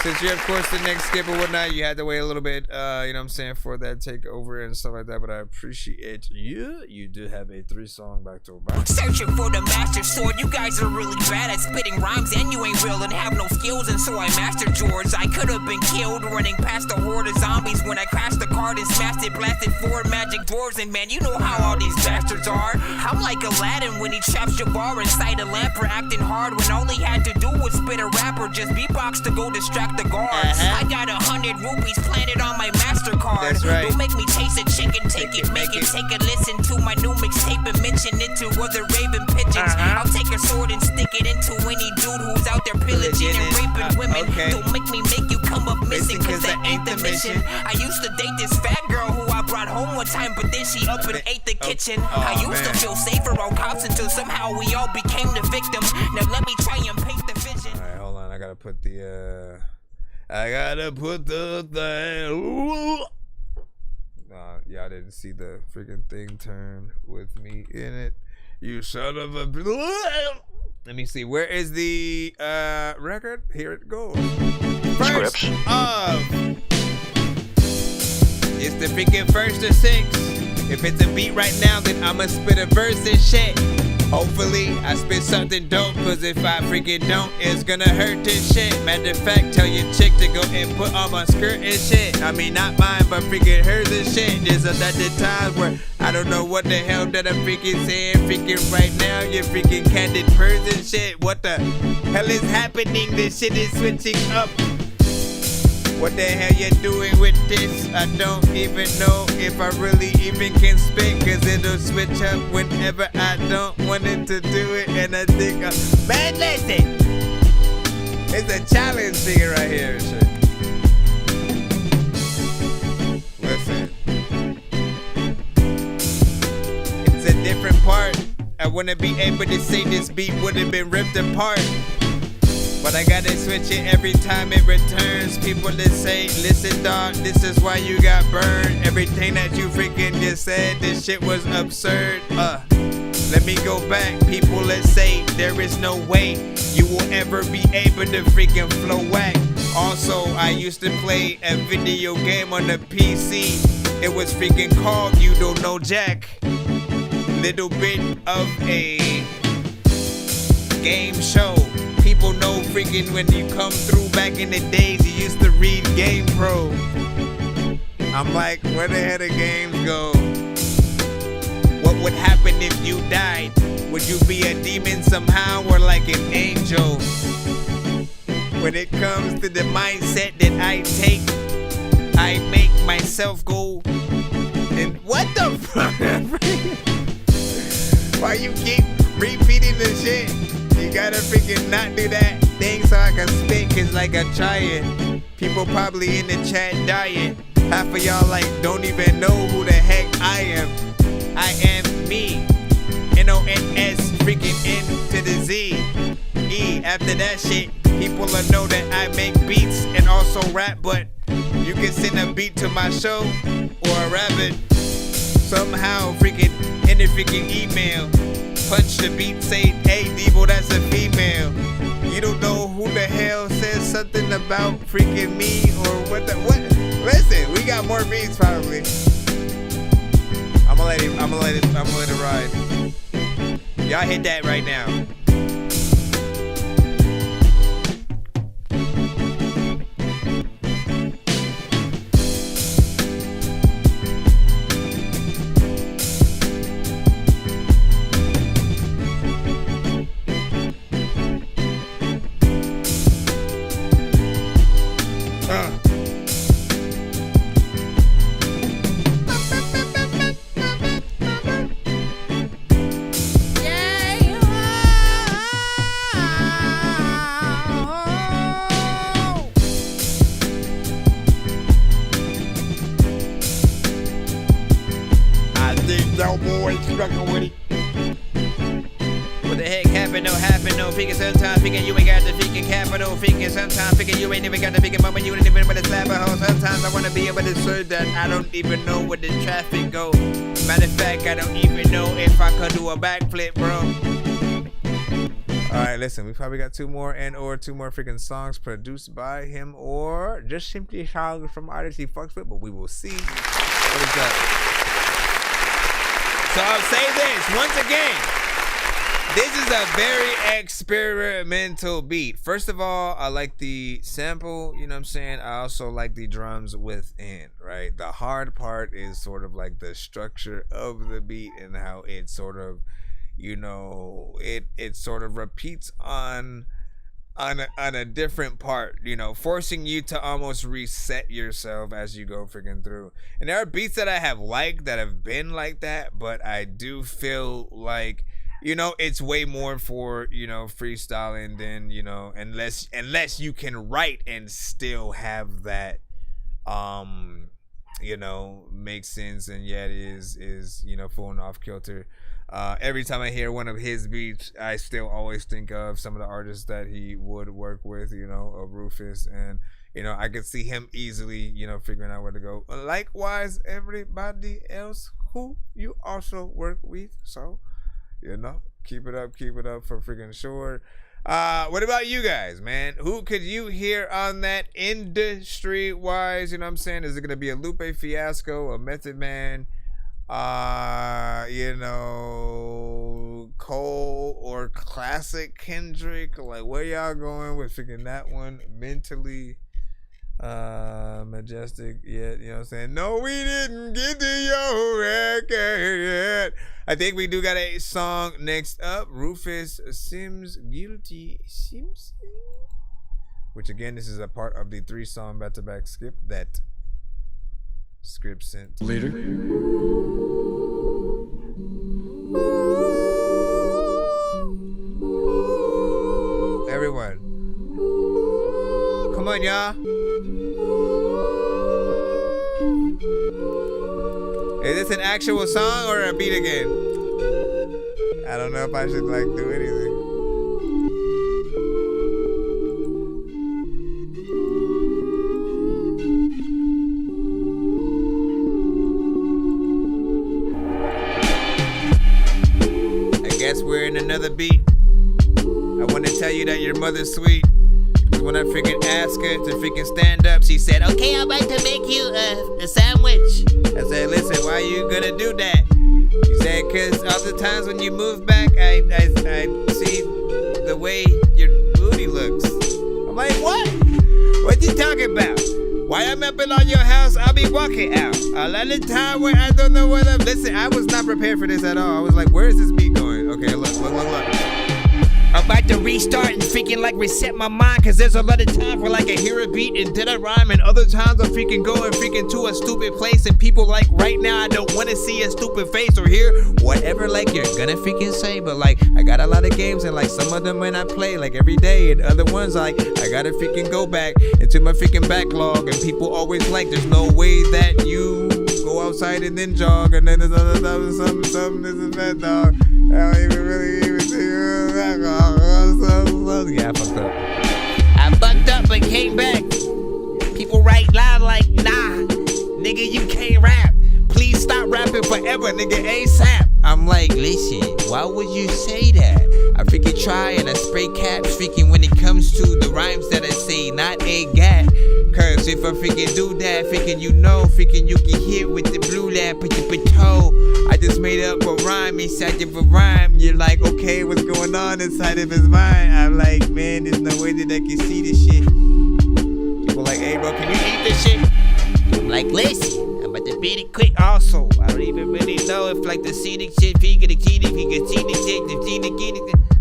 Since you're, of course, the next skip or whatnot, you had to wait a little bit, you know what I'm saying, for that takeover and stuff like that, but I appreciate you. You do have a 3-song back-to-back. Searching for the master sword. You guys are really bad at spitting rhymes, and you ain't real and have no skills, and so I mastered yours. I could have been killed running past a horde of zombies when I crashed the card and smashed it, blasted 4 magic doors, and man, you know how all these bastards are. I'm like Aladdin when he traps Jabbar inside a lamp for acting hard when all he had to do was spit a rap or just beatbox to go distract the guards. I got 100 rupees planted on my MasterCard. That's right. Don't make me chase a chicken, take it, make it, take a listen to my new mixtape and mention it to other raving pigeons. I'll take a sword and stick it into any dude who's out there pillaging and raping women. Don't make me make you come up missing, cause that ain't the mission. I used to date this fat girl who I brought home one time, but then she up and ate the kitchen. I used to feel safer on cops until somehow we all became the victims. Now let me try and paint the vision. Alright, hold on, I gotta put the thing. y'all didn't see the freaking thing turn with me in it. You son of a... Let me see. Where is the record? Here it goes. First of... It's the freaking first of 6. If it's a beat right now, then I'ma spit a verse and shit. Hopefully, I spit something dope, cause if I freaking don't, it's gonna hurt this shit. Matter of fact, tell your chick to go and put on my skirt and shit. I mean, not mine, but freaking hers and shit. There's another times where I don't know what the hell that I'm freaking saying. Freaking right now, you're freaking candid purrs and shit. What the hell is happening? This shit is switching up. What the hell you doing with this? I don't even know if I really even can spit, cause it'll switch up whenever I don't want it to do it. And I think, man, listen, it's a challenge thing right here. Shit. Listen, it's a different part. I wanna be able to say this beat would have been ripped apart, but I gotta switch it every time it returns. People that say, listen dog, this is why you got burned. Everything that you freaking just said, this shit was absurd. Let me go back. People that say there is no way you will ever be able to freaking flow whack. Also, I used to play a video game on the PC. It was freaking called You Don't Know Jack. Little bit of a game show. People know freaking when you come through back in the days, you used to read Game Pro. I'm like, where the hell the games go? What would happen if you died? Would you be a demon somehow or like an angel? When it comes to the mindset that I take, I make myself go. And what the fuck? Why you keep repeating the shit? You gotta freaking not do that thing so I can spit, cause like I try it. People probably in the chat dying. Half of y'all like don't even know who the heck I am. I am me. N-O-N-S freaking N to the Z. E. After that shit, people will know that I make beats and also rap, but you can send a beat to my show or a rabbit. Somehow freaking in the freaking email. Punch the beat, say, hey, Devo, that's a female. You don't know who the hell says something about freaking me or what? Listen, we got more beats probably. I'm gonna let it ride. Y'all hit that right now. What the heck happened? No happen, no figure. Sometimes figure you ain't got the freaking capital figure. Sometimes figure you ain't even got the freaking moment. You ain't even with a slap a hole. Sometimes I wanna be able to serve that. I don't even know where the traffic go. Matter of fact, I don't even know if I could do a backflip, bro. Alright, listen, we probably got two more freaking songs produced by him, or just simply songs from artists he fucks with, but we will see. What is that? So I'll say this once again. This is a very experimental beat. First of all, I like the sample, you know what I'm saying? I also like the drums within, right? The hard part is sort of like the structure of the beat and how it sort of, you know, it sort of repeats on a different part, you know, forcing you to almost reset yourself as you go freaking through. And there are beats that I have liked that have been like that, but I do feel like, you know, it's way more for, you know, freestyling than, you know, unless you can write and still have that, you know, make sense and yet is, you know, full and off kilter. Every time I hear one of his beats, I still always think of some of the artists that he would work with, you know, Rufus and, you know, I could see him easily, you know, figuring out where to go. Likewise, everybody else who you also work with. So, you know, keep it up for freaking sure. What about you guys, man? Who could you hear on that industry-wise? You know what I'm saying? Is it going to be a Lupe Fiasco, a Method Man, you know, Cole, or classic Kendrick? Like, where y'all going with freaking that one? Mentally Majestic yet, you know what I'm saying? No, we didn't get to your record yet. I think we do got a song next up. Rufus Sims Guilty Simpson, which again, this is a part of the 3-song back-to-back skip that Script sent later. Everyone, come on, y'all. Is this an actual song or a beat again? I don't know if I should like do anything. I guess we're in another beat. I want to tell you that your mother's sweet. When I freaking asked her to freaking stand up, she said, okay, I'm about to make you a sandwich. I said, listen, why are you gonna do that? She said, cause all the times when you move back, I see the way your booty looks. I'm like, what? What you talking about? Why I'm up in on your house, I'll be walking out. A lot of time where I don't know what I'm... Listen, I was not prepared for this at all. I was like, where is this beat going? Okay, look. I'm about to restart and freaking like reset my mind, cause there's a lot of times where like I hear a beat and did I rhyme, and other times I freaking go and freaking to a stupid place, and people like right now I don't want to see a stupid face or hear whatever like you're gonna freaking say, but like I got a lot of games and like some of them when I play like every day, and other ones like I gotta freaking go back into my freaking backlog, and people always like there's no way that you go outside and then jog, and then there's other stuff, something this is that dog. I don't even really see you back. Yeah, I fucked up. I fucked up but came back. People write loud like, nah, nigga, you can't rap. Please stop rapping forever, nigga, ASAP. I'm like, listen, why would you say that? I freaking try and I spray caps freaking when it comes to the rhymes that I say, not a gat. Cause if I freaking do that, freaking you know, freaking you can hear with the blue lamp, put your toe. I just made up a rhyme inside of a rhyme. You're like, okay, what's going on inside of his mind? I'm like, man, there's no way that I can see this shit. People like, hey bro, can you eat this shit? I'm like, listen, I'm about to beat it quick also. I don't even really know if like the scenic shit,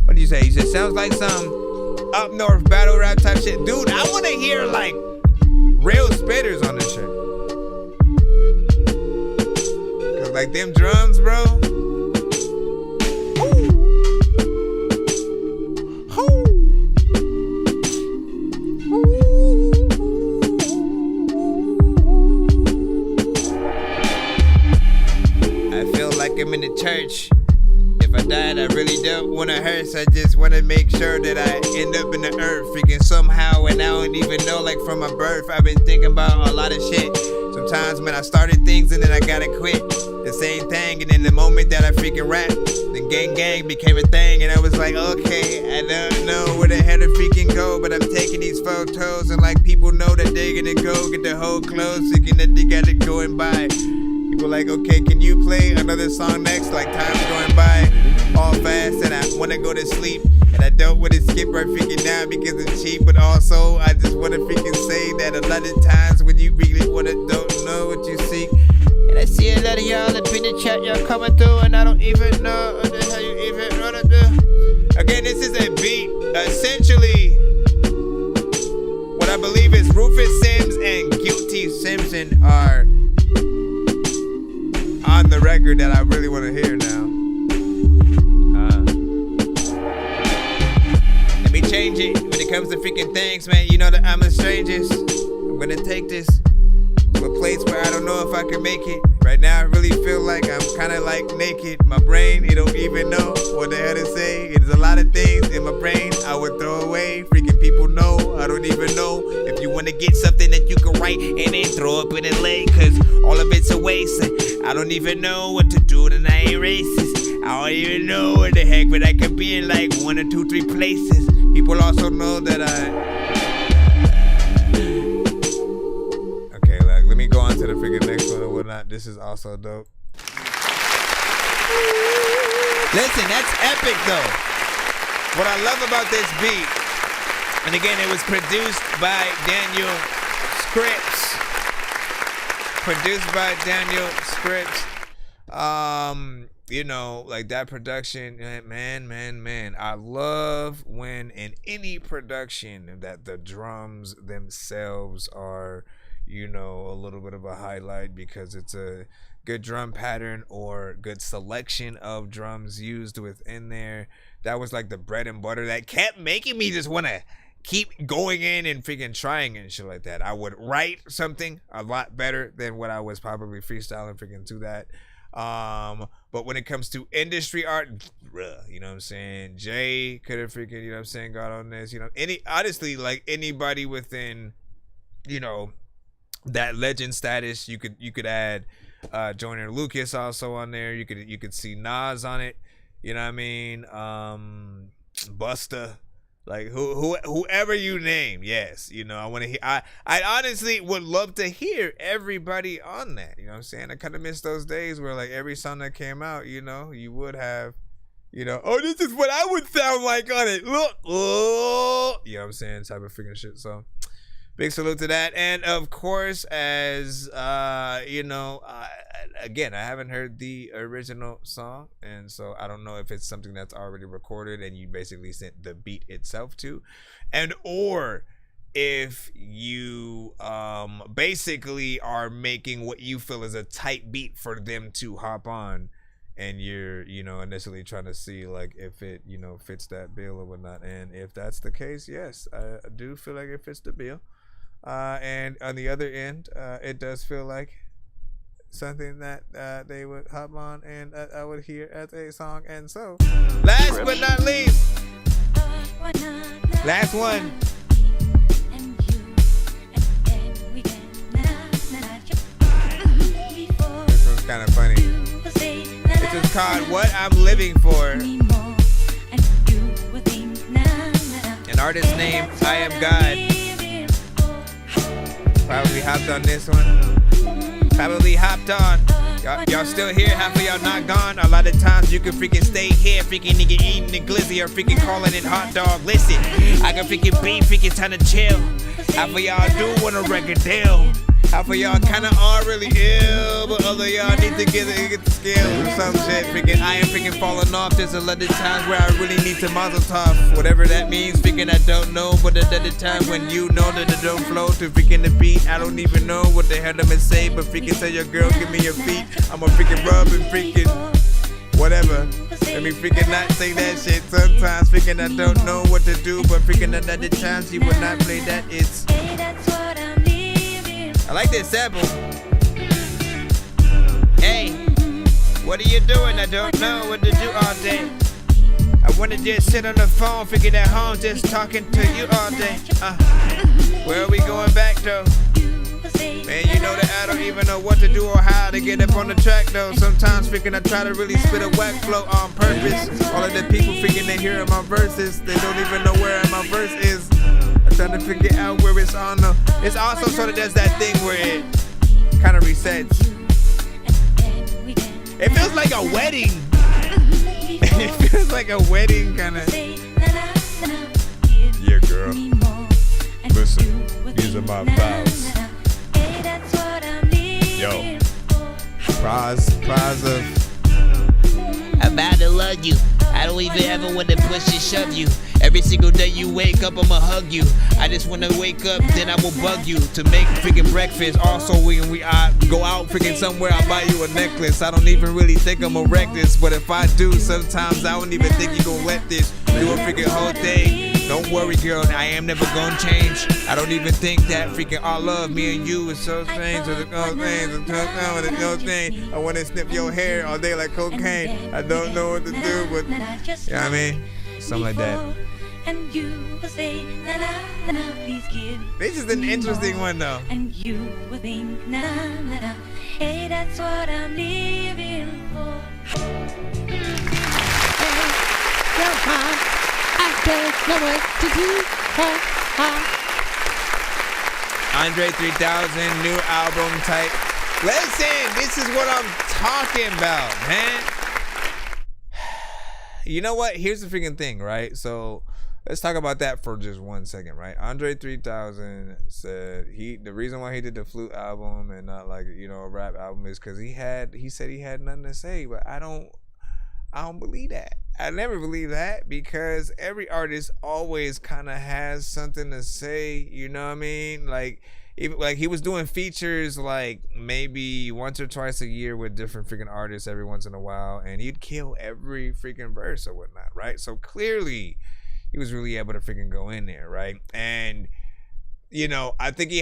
what do you say? You said sounds like some up north battle rap type shit. Dude, I want to hear like real spitters on this shit. Cause like them drums, bro. I feel like I'm in the church. If I died, I really don't want to hearse. I just want to make sure that I end up in the earth freaking somehow, and I don't even know, like from my birth I've been thinking about a lot of shit. Sometimes when I started things and then I gotta quit the same thing, and in the moment that I freaking rap, then gang became a thing, and I was like, okay, I don't know where the hell to freaking go, but I'm taking these photos, and like people know that they're gonna go get the whole clothes, thinking that they got it going by. People like, okay, can you play another song next? Like time's going by all fast, and I wanna go to sleep, and I don't wanna skip right freaking now because it's cheap, but also I just wanna freaking say that a lot of times when you really don't know what you seek, and I see a lot of y'all up in the chat, y'all coming through, and I don't even know what the hell you even wanna do. Again, this is a beat, essentially, what I believe is Rufus Sims and Guilty Simpson are on the record that I really want to hear now. Let me change it. When it comes to freaking things, man, you know that I'm the strangest. I'm gonna take this to a place where I don't know if I can make it. Right now, I really feel like I'm kind kinda like naked. My brain, it don't even know what the hell to say. It's a lot of things in my brain I would throw away. Freaking people know, I don't even know if you wanna get something that you can write and then throw up in a lake, cause all of it's a waste. I don't even know what to do and I ain't racist. I don't even know where the heck, but I could be in like 1 or 2, 3 places. People also know that Okay, like, let me go on to the freaking next one or whatnot. This is also dope. Listen, that's epic though. What I love about this beat, and again, it was produced by Daniel Scripps. You know, like that production, man. I love when in any production that the drums themselves are, you know, a little bit of a highlight because it's a good drum pattern or good selection of drums used within there. That was like the bread and butter that kept making me just want to keep going in and freaking trying and shit like that. I would write something a lot better than what I was probably freestyling freaking to that. But when it comes to industry art, you know what I'm saying, Jay could have freaking, you know what I'm saying, got on this, you know, honestly, like anybody within, you know, that legend status, you could add Joyner Lucas also on there. You could see Nas on it, you know what I mean, Busta, like whoever you name. Yes, you know, I want to hear. I honestly would love to hear everybody on that. You know what I'm saying? I kind of miss those days where like every song that came out, you know, you would have, you know, oh, this is what I would sound like on it. Look, oh, you know what I'm saying, type of freaking shit. So big salute to that. And of course, as you know, again, I haven't heard the original song, and so I don't know if it's something that's already recorded and you basically sent the beat itself to, and or if you basically are making what you feel is a tight beat for them to hop on, and you're, you know, initially trying to see like if it, you know, fits that bill or whatnot. And if that's the case, yes, I do feel like it fits the bill. And on the other end, it does feel like something that they would hop on and I would hear as a song. And so, last but not least, last one. This one's kind of funny. This is called What I'm Living For. An artist named I Am God. Probably hopped on this one. Probably hopped on. Y'all still here? Half of y'all not gone. A lot of times you can freaking stay here, freaking nigga eating the glizzy or freaking calling it hot dog. Listen, I can freaking be freaking trying to chill. Half of y'all do want a record deal. Half of y'all kinda are really ill, but other y'all need to get the skills or some shit. Freaking I am freaking falling off. There's a lot of times where I really need to mazel tov. Whatever that means, freaking I don't know. But at the time when you know that it don't flow to freaking the beat, I don't even know what the hell I'ma say. But freaking tell your girl, give me your feet. I'ma freaking rub and freaking whatever. Let me freaking not say that shit. Sometimes freaking I don't know what to do, but freaking at other times you will not play that. It's I like this sample. Hey, what are you doing? I don't know what to do all day. I wanna just sit on the phone, freaking at home, just talking to you all day. Where are we going back though? Man, you know that I don't even know what to do or how to get up on the track though. Sometimes freaking I try to really spit a whack flow on purpose. All of the people freaking they hear my verses, they don't even know where my verse is. I'm trying to figure out where it's on though. It's also sort of does that thing where it kind of resets. It feels like a wedding. It feels like a wedding kind of. Yeah, girl. Listen, these are my vows. Yo, prize of. I'm about to love you. I don't even ever want to push and shove you. Every single day you wake up, I'ma hug you. I just wanna wake up, then I will bug you to make freaking breakfast. Also, when I go out freaking somewhere, I'll buy you a necklace. I don't even really think I'ma wreck this, but if I do, sometimes I don't even think you gon' let this do a freaking whole thing. Don't worry, girl, I am never gonna change. I don't even think that freaking our love, me and you, is so strange. So the thing. I wanna snip your hair all day like cocaine. I don't know what to do, but you know what I mean? Something like that. And you will say, na na na na, please give. This is an interesting one though. And you will think, na na na na, hey, that's what I'm living for. Andre 3000, new album type. Listen, this is what I'm talking about, man. You know what? Here's the freaking thing, right? So let's talk about that for just 1 second, right? Andre 3000 said the reason why he did the flute album and not like, you know, a rap album is because he said he had nothing to say, but I don't believe that. I never believe that because every artist always kind of has something to say, you know what I mean? Like, even, like he was doing features like maybe once or twice a year with different freaking artists every once in a while, and he'd kill every freaking verse or whatnot, right? So clearly he was really able to freaking go in there, right? And you know, I think he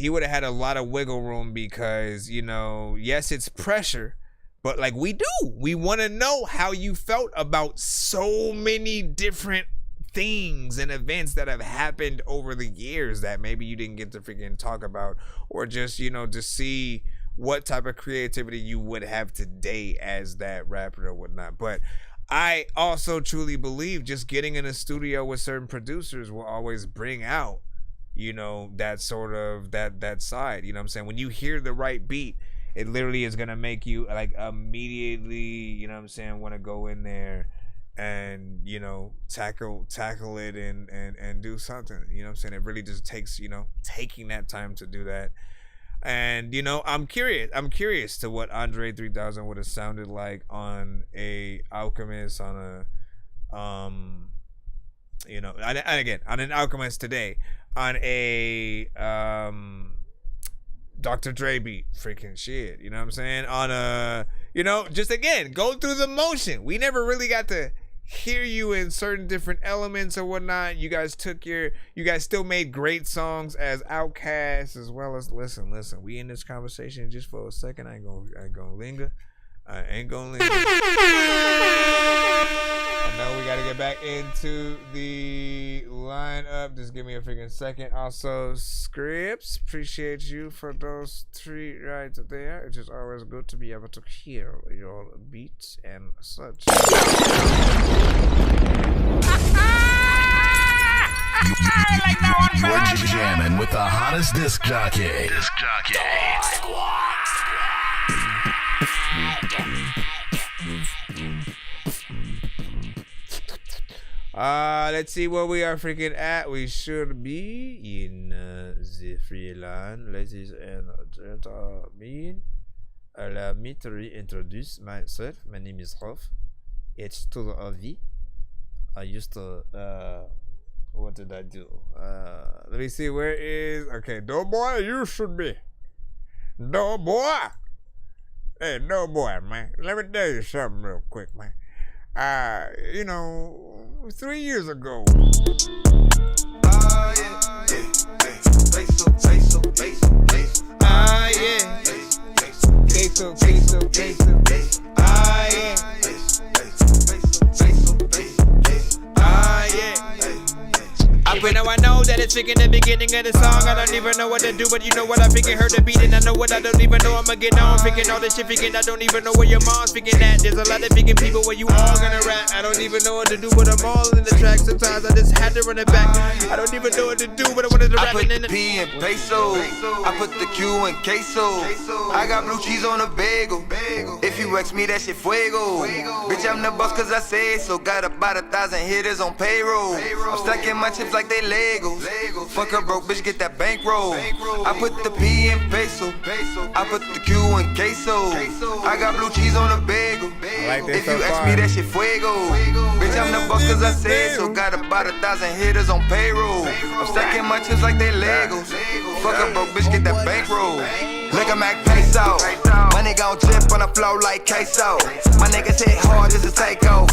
would have had a lot of wiggle room because, you know, yes, it's pressure. But like we want to know how you felt about so many different things and events that have happened over the years that maybe you didn't get to freaking talk about, or just, you know, to see what type of creativity you would have today as that rapper or whatnot. But I also truly believe just getting in a studio with certain producers will always bring out, you know, that sort of that side, you know what I'm saying? When you hear the right beat, it literally is gonna make you like immediately, you know what I'm saying, want to go in there and, you know, tackle it and do something. You know what I'm saying? It really just takes, you know, taking that time to do that. And, you know, I'm curious to what Andre 3000 would have sounded like on a Alchemist, on a you know, and again, on an Alchemist today, on a Dr. Dre beat, freaking shit, you know what I'm saying? On a, you know, just again, go through the motion. We never really got to hear you in certain different elements or whatnot. You guys still made great songs as Outkast, as well as, listen, we in this conversation just for a second. I ain't gonna linger. I know we gotta get back into the lineup. Just give me a freaking second. Also, Scripps, appreciate you for those 3 right there. It's just always good to be able to hear your beats and such. You're jamming with the hottest disc jockey. Let's see where we are freaking at. We should be in the free line, ladies and gentlemen. Allow me to reintroduce myself. My name is Rolf. It's to the OV. I used to what did I do? Let me see, where is, okay, no boy, you should be. No boy. Hey, no boy, man. Let me tell you something real quick, man. You know, 3 years ago. I know that it's freaking the beginning of the song. I don't even know what to do, but you know what, I freaking heard the beat and I know what I don't even know. I'ma get on freaking all this shit freaking. I don't even know where your mom's freaking at. There's a lot of freaking people where you all gonna rap. I don't even know what to do, but I'm all in the track. Sometimes I just had to run it back. I don't even know what to do, but I wanted to rap. I put the P in peso, I put the Q in queso. I got blue cheese on a bagel. If you X me, that shit fuego. Bitch, I'm the boss cause I say so. Got about 1,000 hitters on payroll. I'm stacking my chips like they Legos. Fuck a broke bitch, get that bankroll. I put the P in peso, I put the Q in queso. I got blue cheese on a bagel. If you X me, that shit fuego. Bitch, I'm the boss cause I say so. Got about 1,000 hitters on payroll. I'm stacking my chips like they Legos. Fuck a broke bitch, get that bankroll. Look at Mac peso. Money gon' drip on the floor like queso. My niggas hit hard as a takeoff.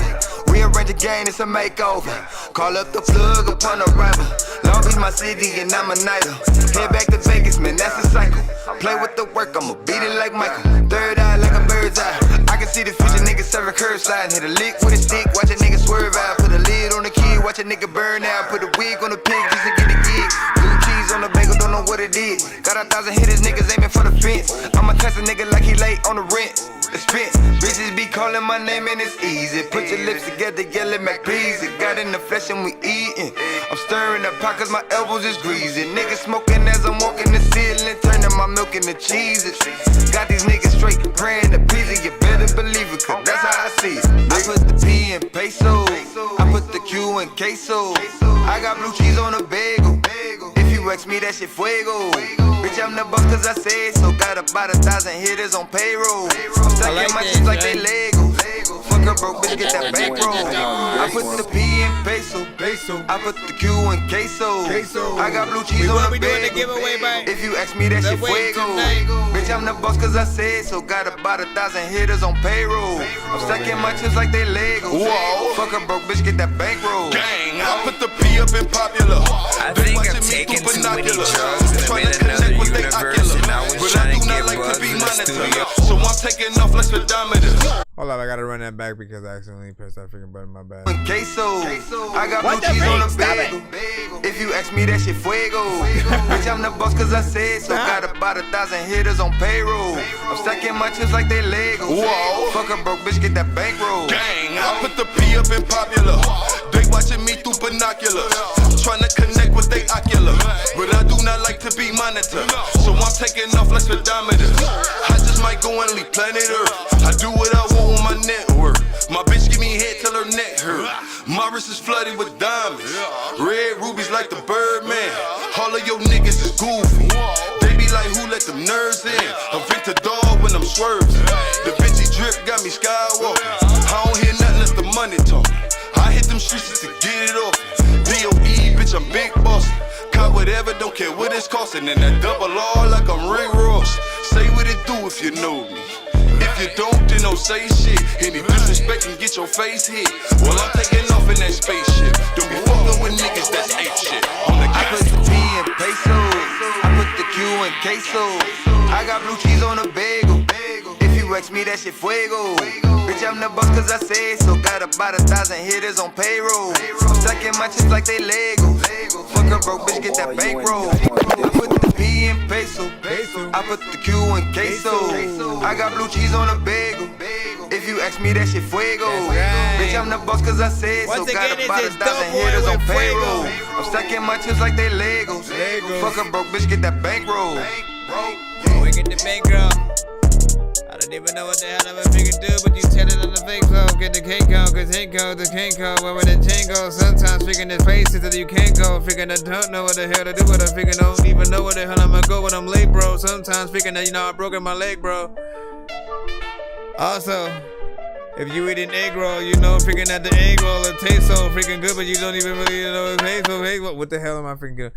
Rearrange the game, it's a makeover. Call up the plug upon arrival. Long Beach, my city, and I'm a nighter. Head back to Vegas, man, that's a cycle. Play with the work, I'ma beat it like Michael. Third eye like a bird's eye. I can see the future niggas serving curb sliding. Hit a lick with a stick, watch a nigga swerve out. Put a lid on the key, watch a nigga burn out. Put a wig on the pig just to get a gig. Blue cheese on the bagel, don't know what it is. Got 1,000 hitters, niggas aiming for the fence. I'ma catch a nigga like he late on the rent. Expense. Bitches be calling my name and it's easy. Put your lips together, yell at McPeas. It got in the flesh and we eatin'. I'm stirring the pot cause my elbows is greasy. Niggas smoking as I'm walking the ceiling, turning my milk into cheeses. Got these niggas straight praying the pizza. You better believe it, cause that's how I see it. I put the P in peso, I put the Q in queso. I got blue cheese on a bagel. If you ask me, that shit fuego. Bitch, I'm the boss cause I said so. Got about 1,000 hitters on payroll. I'm stacking my shit like they Lego. Fuck a broke bitch, get that bankroll. I put the P in peso. I put the Q in queso. I got blue cheese on the bagel. If you ask me, that shit fuego. Bitch, I'm the boss cause I said so. Got about 1,000 hitters on payroll. I'm stacking my chips like they Lego. Fuck a broke bitch, get that bankroll. Gang, I put the P up in popular. I think I'm taking too many drugs and I'm in another universe and I was trying to get bugs in the studio. So I'm taking off like speedometer. Hold up, I gotta run that back because I accidentally pressed that freaking button. My bad. Queso. I got blue cheese on the bagel. If you ask me, that shit fuego. Bitch, I'm the boss cause I said so. Got about 1,000 hitters on payroll. I'm stacking my chips like they Lego. Fuck a broke bitch, get that bankroll. Gang, I put the P up in popular. They watching me through binoculars, trying to connect with they ocular, but I do not like to be monitored, so I'm taking off like speedometer. I just might go and leave planet Earth. I do what I want with my network. My bitch give me head till her neck hurt. My wrist is flooded with diamonds, red rubies like the Birdman. All of your niggas is goofy. They be like, who let them nerves in? A Victor dog when I'm swerving. The Vinci drip got me skywalking. I don't hear nothing unless the money talk. I hit them streets just to get it off. DOE, bitch, I'm big boss. Cop whatever, don't care what it's costing. And that double R like I'm Rick Ross. Say what it do if you know me. If you don't, then don't say shit. Any disrespect can get your face hit. Well, I'm taking off in that spaceship. Don't be fucking with niggas that's ape shit. I put the P in peso. I put the Q in queso. I got blue cheese on a bagel. If you ask me, that shit fuego. Bitch, I'm the boss cause I said so. Got about 1,000 hitters on payroll. I'm stacking my chips like they Lego. Fuck a broke bitch, get that bankroll. I put the P in peso. I put the Q in queso. I got blue cheese on a bagel. If you ask me, that shit fuego. Bitch, I'm the boss cause I said so. Got about 1,000 hitters on payroll. I'm stacking my chips like they Legos. Fuck a broke bitch, get that bankroll. We get the bankroll. I don't even know what the hell I'm freaking do, but you tell it on the fake flow. Get the cake go, cause ain't go, the can't go. Where would the chain go? Sometimes freaking there's places that you can't go. Freaking I don't know what the hell to do with it. Freaking don't even know where the hell I'ma go when I'm late, bro. Sometimes freaking that, you know, I broken my leg, bro. Also, if you eat an egg roll, you know freaking that the egg roll it tastes so freaking good, but you don't even really know it tastes so egg roll. What the hell am I freaking doing?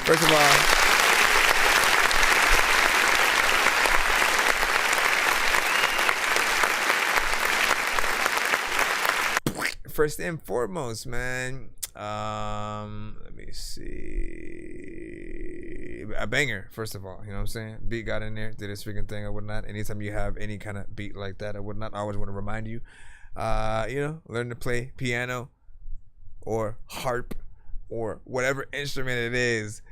First of all, first and foremost, man, let me see, a banger, first of all, you know what I'm saying? Beat got in there, did his freaking thing or whatnot. Anytime you have any kind of beat like that or whatnot, I always want to remind you, you know, learn to play piano or harp or whatever instrument it is.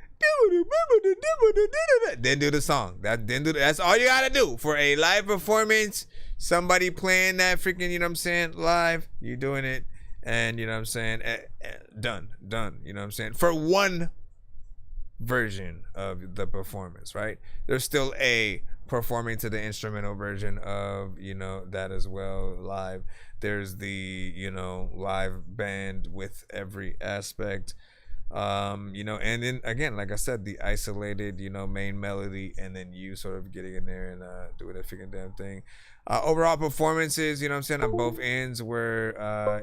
Then do the song. That's all you gotta do for a live performance. Somebody playing that freaking, you know what I'm saying, live. You doing it, and you know what I'm saying, done. You know what I'm saying, for one version of the performance, right? There's still a performing to the instrumental version of, you know, that as well live. There's the, you know, live band with every aspect. You know, and then again, like I said, the isolated, you know, main melody, and then you sort of getting in there and doing a freaking damn thing. Overall performances, you know what I'm saying, on both ends were,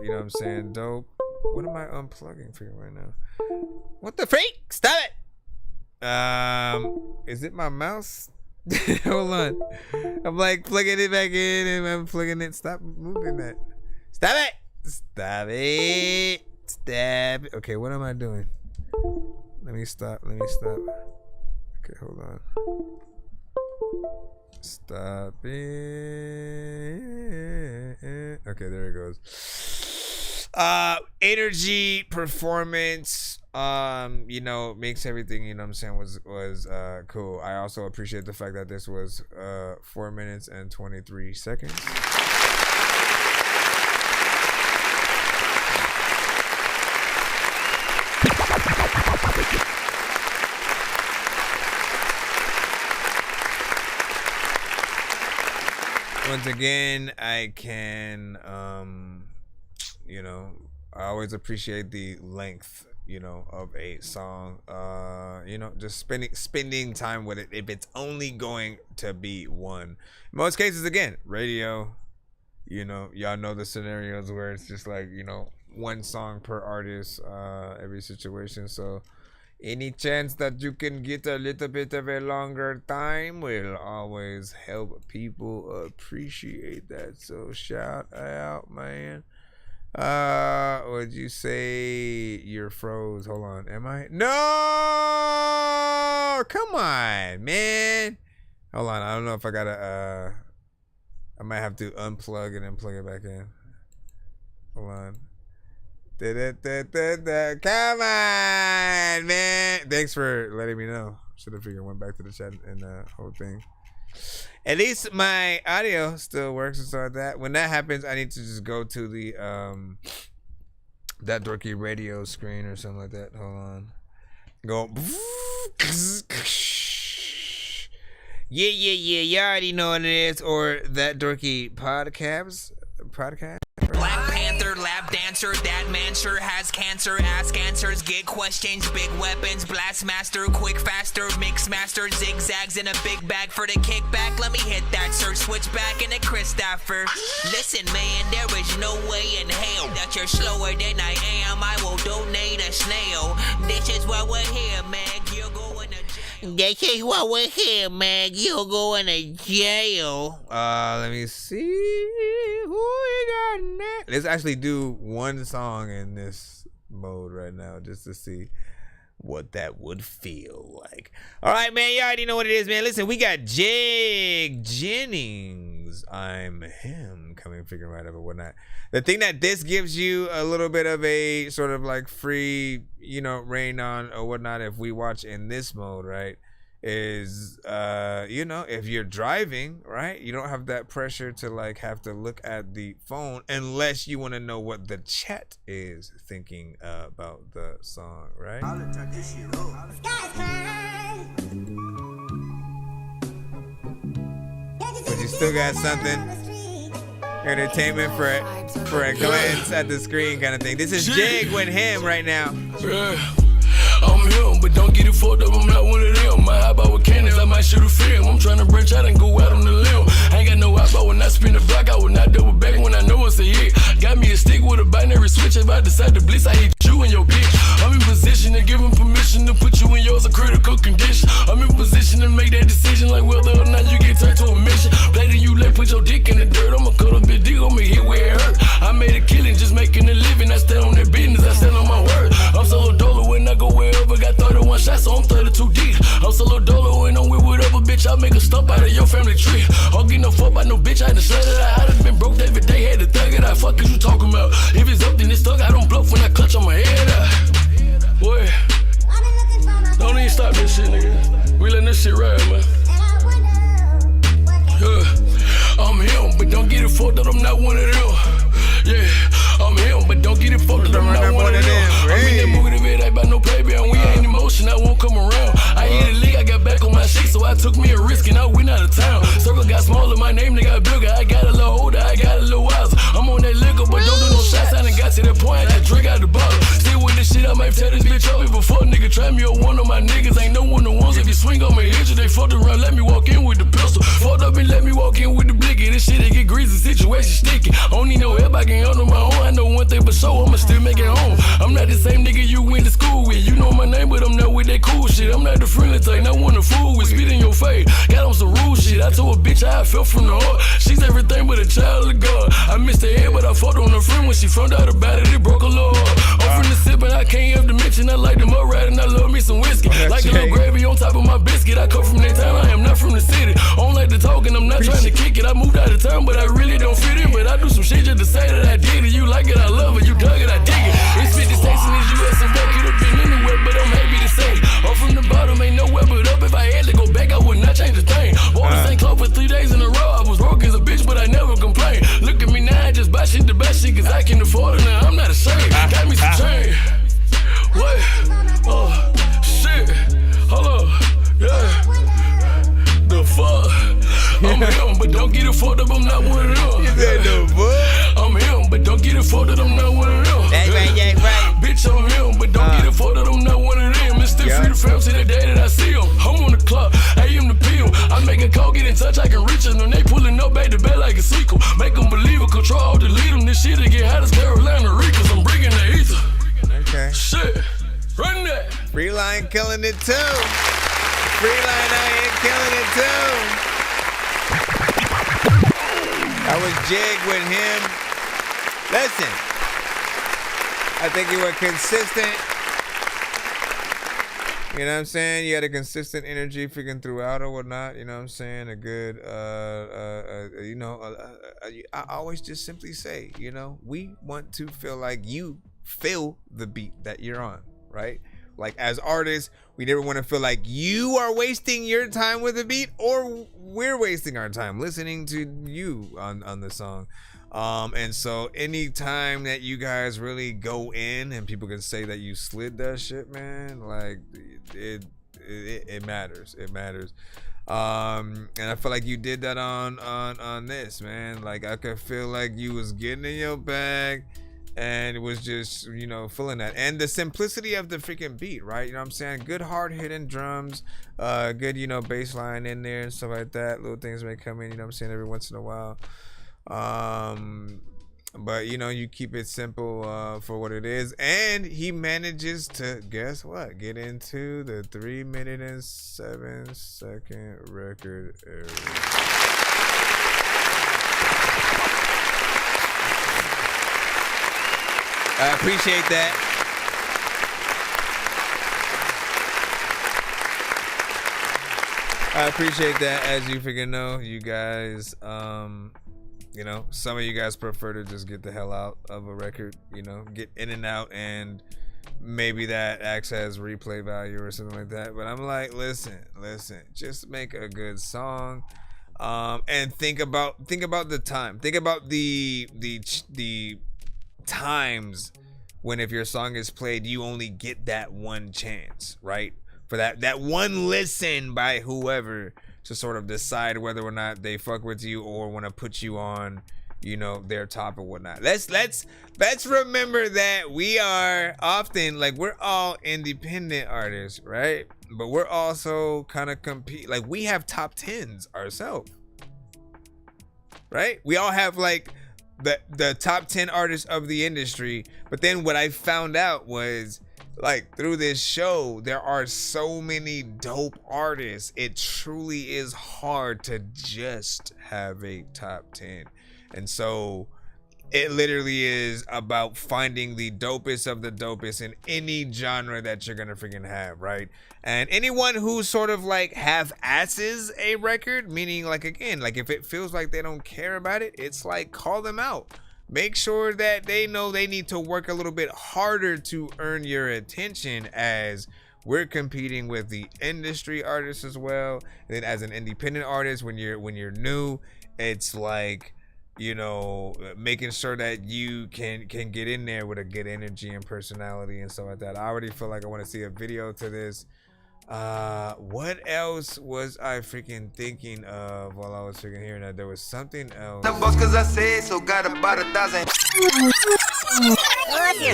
you know what I'm saying, dope. What am I unplugging for you right now? What the freak? Stop it! Is it my mouse? Hold on. I'm like plugging it back in and I'm plugging it. Stop moving that. Stop it! Stop it. Stop it. Okay, what am I doing? Let me stop. Okay, hold on. Stop it. Okay, there it goes. Energy, performance, makes everything, was cool. I also appreciate the fact that this was 4 minutes and 23 seconds. Once again, I can, I always appreciate the length, of a song. Just spending time with it if it's only going to be one. In most cases, again, radio, y'all know the scenarios where it's just like, one song per artist, every situation. So any chance that you can get a little bit of a longer time will always help people appreciate that. So shout out, man. Would you say you're froze? Hold on. Am I? No! Come on, man. Hold on. I don't know if I gotta, I might have to unplug and then plug it back in. Hold on. Come on, man. Thanks for letting me know. Should have figured went back to the chat and the whole thing. At least my audio still works and stuff like that. When that happens, I need to just go to the That Dorky Radio screen or something like that. Hold on. Go. Yeah. You already know what it is. Or That Dorky podcast. Black Panther, lap dancer, that man sure has cancer. Ask answers, get questions, big weapons, blast master, quick faster, mix master, zigzags in a big bag for the kickback. Let me hit that search, switch back into Christopher. Listen, man, there is no way in hell that you're slower than I am. I will donate a snail. This is why we're here, man. You're going to jail. This is why we're here, man. You're going to jail. Let me see who we got next. Let's actually do one song in this mode right now just to see what that would feel like. All right, man. You already know what it is, man. Listen, we got Jake Jennings. I'm him coming, figuring right up and whatnot. The thing that this gives you a little bit of a sort of like free, reign on or whatnot if we watch in this mode, right? Is if you're driving, right, you don't have that pressure to like have to look at the phone unless you want to know what the chat is thinking about the song, right? But you still got something entertainment for a glance at the screen kind of thing. This is Jig with him right now. I'm him, but don't get it fucked up, I'm not one of them. I hop out with cannons, I might shoot a film. I'm trying to branch out and go out on the limb. I ain't got no eyeball when I spin the block, I will not double back when I know it's a hit. Got me a stick with a binary switch, if I decide to blitz, I hit you in your bitch. I'm in position to give him permission to put you in yours a critical condition. I'm in position to make that decision like whether or not you get turned to a mission. Play to you late, put your dick in the dirt, I'ma cut a bit dick, I'ma hit where it hurt. I made a killing, just making a living, I stand on that business, I stand on my word. I'm solo dolo when I go wherever, got 31 shots, so I'm 32 deep. I'm solo dolo and I'm with whatever, bitch, I'll make a stump out of your family tree. I'll get no fuck by no bitch, I had to shut it out. I done been broke every day, had to thug it out. Fuck is you talking about? If it's up, then it's stuck, I don't bluff when I clutch on my head out. Boy, don't even stop this shit, nigga. We letting this shit ride, man. I'm him, but don't get it fucked up, I'm not one of them. Yeah, I'm him, but don't get it fucked up, I'm not one of them. I'm in that mood of it, ain't about no playback, and we ain't emotion, I won't come around. I hit a league, I got back on my shit, so I took me a risk and I went out of town. Circle got smaller, my name they got bigger, I got a little older, I got a little wiser. I'm on that liquor, but don't do no shots, I done got to that point, I drink out the bottle. Still with this shit, I might tell this bitch up if a fuck nigga try me or one of my niggas. Ain't no one the ones if you swing on my hit you, they fucked around, let me walk in with the pistol. Fucked up and let me walk in with the blicky. This shit, it get greasy, situation sticky. I don't need no help, I can handle my own. I know one thing for sure, I'ma still make it home. I'm not the same nigga you went to school with. You know my name, but I'm not with that cool shit. I'm not the friendly type, not one to fool with. Spit in your face, got on some rude shit. I told a bitch how I felt from the heart. She's everything but a child of God. I missed her head, but I fucked on a friend when she found out about it, it broke a little heart. I'm from the sip and I can't have to mention. I like them up riding, I love me some whiskey. Like a little gravy on top of my biscuit. I come from that town, I am not from the city. I don't like to talk and I'm not trying to kick it. I moved out of town, but I really don't fit in. But I do some shit just to say that I did it. You like it, I love it. You dug it, I dig it. It's 50 states in this US and back. Could have been anywhere, but I'm happy to say. Up from the bottom, ain't nowhere but up. If I had to go back, I would not change a thing. Wore the same clothes for 3 days in a row. I was broke as a bitch, but I never complained. Look at me now, I just buy shit to buy shit, cause I can afford it now. I'm not ashamed. Got me some change. What? Oh, shit. Hold on. Yeah. The fuck? I'm him, but don't get it fucked up, I'm not one of them. You said the fuck? I'm him, but don't get it fucked up, I'm not one of them. That's right, that's right. Bitch, I'm him, but don't get it fucked up, I'm not one of them. It's still free to fam to the day that I see him. I'm on the clock, AM to PM. I make a call, get in touch, I can reach them. When they pulling up back to back like a sequel. Make them believe it, control, delete them. This shit get hot as Carolina Reapers. I'm bringing the ether. Okay. Shit, run that. Freeline killing it too. Freeline out here killing it too. That was Jig with him. Listen, I think you were consistent. You know what I'm saying? You had a consistent energy freaking throughout or whatnot. You know what I'm saying? A good, I always just simply say, you know, we want to feel like you feel the beat that you're on, right? Like as artists, we never want to feel like you are wasting your time with a beat or we're wasting our time listening to you on the song. And so anytime that you guys really go in and people can say that you slid that shit, man, like it matters. It matters. And I feel like you did that on this, man. Like I could feel like you was getting in your bag. And it was just, you know, feeling that. And the simplicity of the freaking beat, right? You know what I'm saying? Good hard hitting drums, good, you know, bass line in there and stuff like that. Little things may come in, you know what I'm saying, every once in a while. But, you know, you keep it simple for what it is. And he manages to, guess what? Get into the 3 minute and 7 second record area. I appreciate that. I appreciate that. As you freaking know, you guys, you know, some of you guys prefer to just get the hell out of a record, you know, get in and out, and maybe that acts as replay value or something like that. But I'm like, listen, just make a good song. And think about the time. Think about the times when if your song is played, you only get that one chance, right? For that one listen by whoever to sort of decide whether or not they fuck with you or want to put you on, you know, their top or whatnot. Let's remember that we are often, like, we're all independent artists, right? But we're also kind of compete, like, we have top 10s ourselves, right? We all have like the top 10 artists of the industry. But then what I found out was, like, through this show, there are so many dope artists. It truly is hard to just have a top 10. And so it literally is about finding the dopest of the dopest in any genre that you're gonna freaking have, right? And anyone who sort of like half-asses a record, meaning, like, again, like if it feels like they don't care about it, it's like, call them out. Make sure that they know they need to work a little bit harder to earn your attention, as we're competing with the industry artists as well. And then as an independent artist, when you're new, it's like, you know, making sure that you can get in there with a good energy and personality and stuff like that. I already feel like I want to see a video to this. What else was I freaking thinking of while I was freaking hearing that? There was something else. The boss, cause I said so, got about 1,000.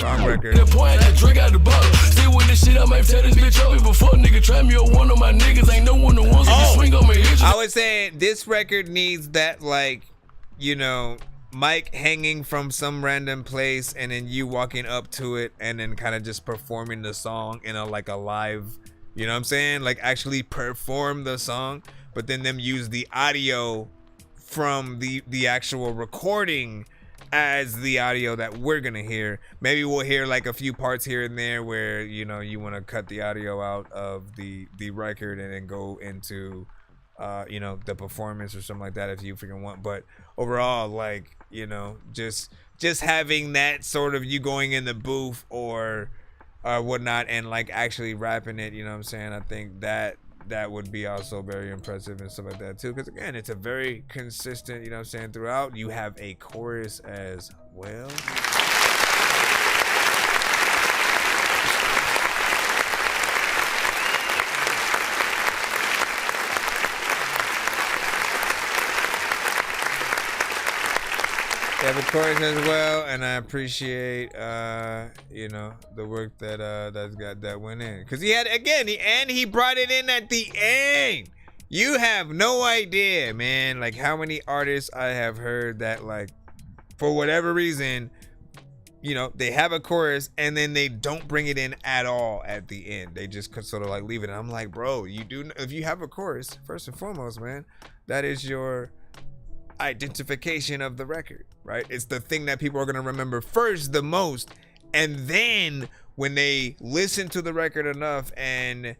Wrong record. The point, I drink out the bottle. See with this shit, I might tell this bitch over before nigga try me or one of my niggas. Ain't no one the ones that can swing on my hitch. I was saying this record needs that, like, you know, mic hanging from some random place and then you walking up to it and then kind of just performing the song in a, like, a live, you know what I'm saying? Like, actually perform the song, but then them use the audio from the actual recording as the audio that we're gonna hear. Maybe we'll hear like a few parts here and there where, you know, you want to cut the audio out of the record and then go into you know, the performance or something like that if you freaking want. But overall, like, you know, just having that sort of you going in the booth or whatnot and like actually rapping it, you know what I'm saying? I think that would be also very impressive and stuff like that too, because again, it's a very consistent, you know what I'm saying, throughout. You have a chorus as well. You have a chorus as well, and I appreciate you know, the work that went in, because he had he brought it in at the end. You have no idea, man, like how many artists I have heard that, like, for whatever reason, you know, they have a chorus and then they don't bring it in at all at the end. They just sort of like leave it. And I'm like, bro, if you have a chorus, first and foremost, man, that is your identification of the record, right? It's the thing that people are going to remember first, the most, and then when they listen to the record enough and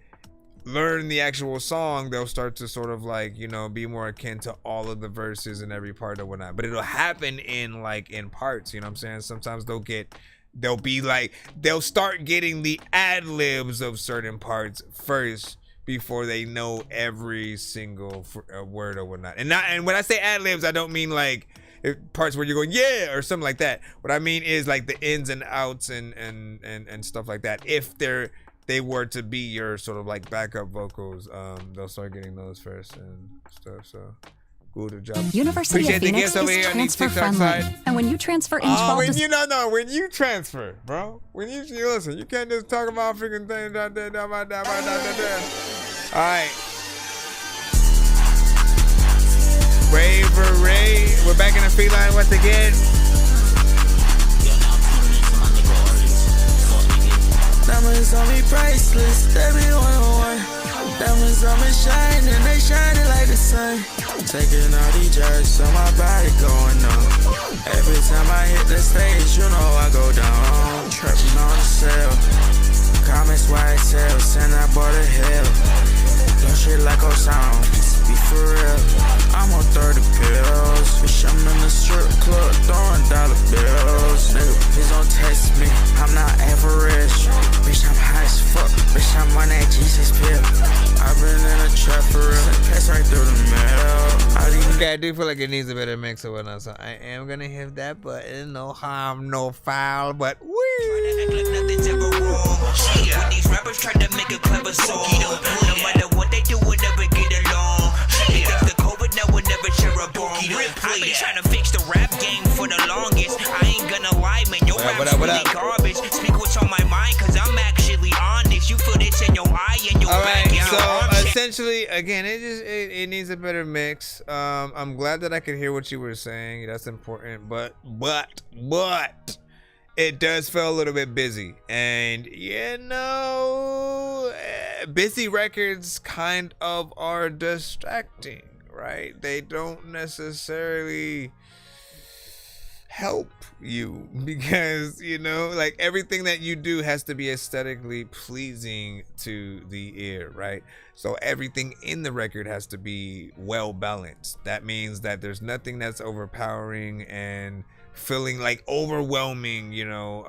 learn the actual song, they'll start to sort of like, you know, be more akin to all of the verses and every part or whatnot. But it'll happen in parts, you know what I'm saying? Sometimes they'll start getting the ad-libs of certain parts first before they know every single word or whatnot. And when I say ad-libs, I don't mean like parts where you're going yeah or something like that. What I mean is like the ins and outs and stuff like that. If they were to be your sort of like backup vocals, they'll start getting those first and stuff. So good job. University of Phoenix is transfer friendly, and when you transfer H12 when you transfer, bro, when you listen, you can't just talk about freaking things out there. All right, Ray, we're back in the free line once again. Diamonds on me priceless, they be one. Diamonds on me shining, they shining like the sun. Taking all these drugs, so my body going on. Every time I hit the stage, you know I go down. Trapping on the cell, comments YSL, send that boy to hell. Don't shit like old sound, be for real. I'm on 30 pills, bitch, I'm in the strip club throwing dollar bills. Nigga, please don't test me, I'm not average. Bitch, I'm high as fuck, bitch, I'm on that Jesus pill. I've been in a trap for real, pass right through the mail. Okay, I do feel like it needs a better mix or whatnot, so I am gonna hit that button. No harm, no foul, but nothing's ever wrong. Shit, when these rappers try to make a clever song, no matter what they do, we'll never get along. Shit, if the COVID, now we'll never share a bong. I've been trying to fix the rap game for the longest. I ain't gonna lie, man, your rap's really garbage. Speak what's on my mind, cause I'm actually honest. You feel this in your eye and your back. So essentially, again, it needs a better mix. I'm glad that I could hear what you were saying. That's important, but it does feel a little bit busy, and you know, busy records kind of are distracting, right? They don't necessarily help you because, you know, like everything that you do has to be aesthetically pleasing to the ear, right? So everything in the record has to be well balanced. That means that there's nothing that's overpowering and feeling like overwhelming, you know,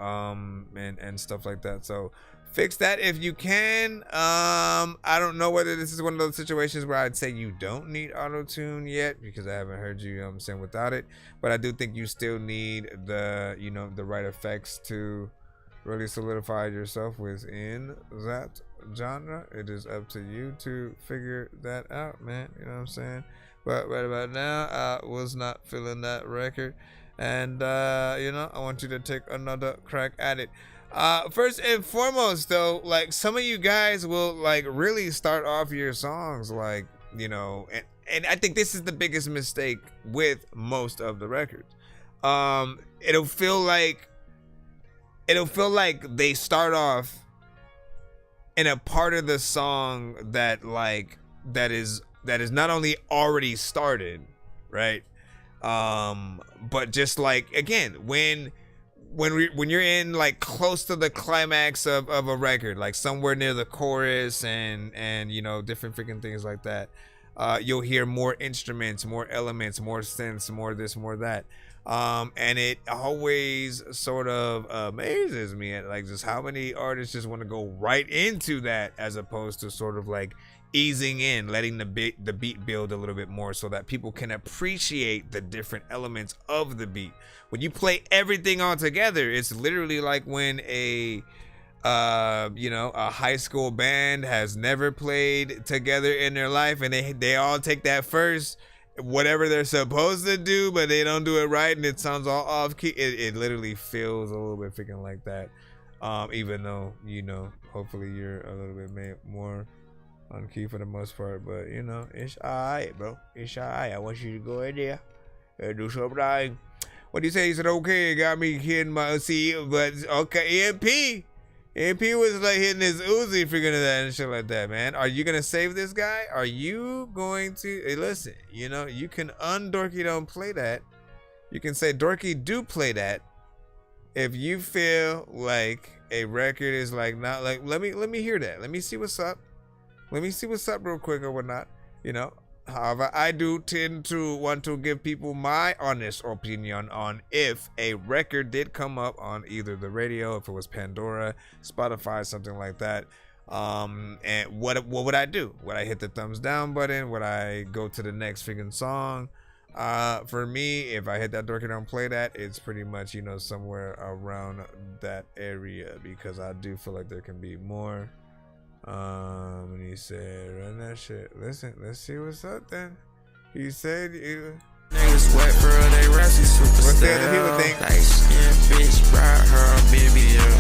and stuff like that. So fix that if you can. I don't know whether this is one of those situations where I'd say you don't need auto-tune yet, because I haven't heard you, know what I'm saying, without it. But I do think you still need the, you know, the right effects to really solidify yourself within that genre. It is up to you to figure that out, man. You know what I'm saying? But right about now, I was not feeling that record. And, you know, I want you to take another crack at it. First and foremost, though, like, some of you guys will, like, really start off your songs, like, you know, and I think this is the biggest mistake with most of the records. It'll feel like they start off in a part of the song that, like, that is not only already started, right? But just like, again, when you're in like close to the climax of a record, like somewhere near the chorus and you know, different freaking things like that, you'll hear more instruments, more elements, more synths, more this, more that. And it always sort of amazes me at like just how many artists just want to go right into that, as opposed to sort of like easing in, letting the beat build a little bit more so that people can appreciate the different elements of the beat. When you play everything all together, it's literally like when a high school band has never played together in their life, and they all take that first whatever they're supposed to do, but they don't do it right, and it sounds all off key. It literally feels a little bit freaking like that. Even though, you know, hopefully you're a little bit more on key for the most part, but you know, it's alright, bro. It's alright. I want you to go in there and do something. What do you say? He said, okay, it got me hitting my but okay, EMP was like hitting his Uzi, figuring that and shit like that, man. Are you gonna save this guy? Are you going to? Hey, listen, you know, you can Dorky don't play that. You can say Dorky do play that. If you feel like a record is like not like, let me hear that. Let me see what's up. Let me see what's up real quick or whatnot, you know. However, I do tend to want to give people my honest opinion on if a record did come up on either the radio, if it was Pandora, Spotify, something like that. And what would I do? Would I hit the thumbs down button? Would I go to the next freaking song? For me, if I hit that Dorky don't play that, it's pretty much, you know, somewhere around that area, because I do feel like there can be more. And he said, run that shit. Listen, let's see what's up then. He said, you niggas wet, bro, they rusty super. What's the other people think? Light skin bitch, brought her a baby up.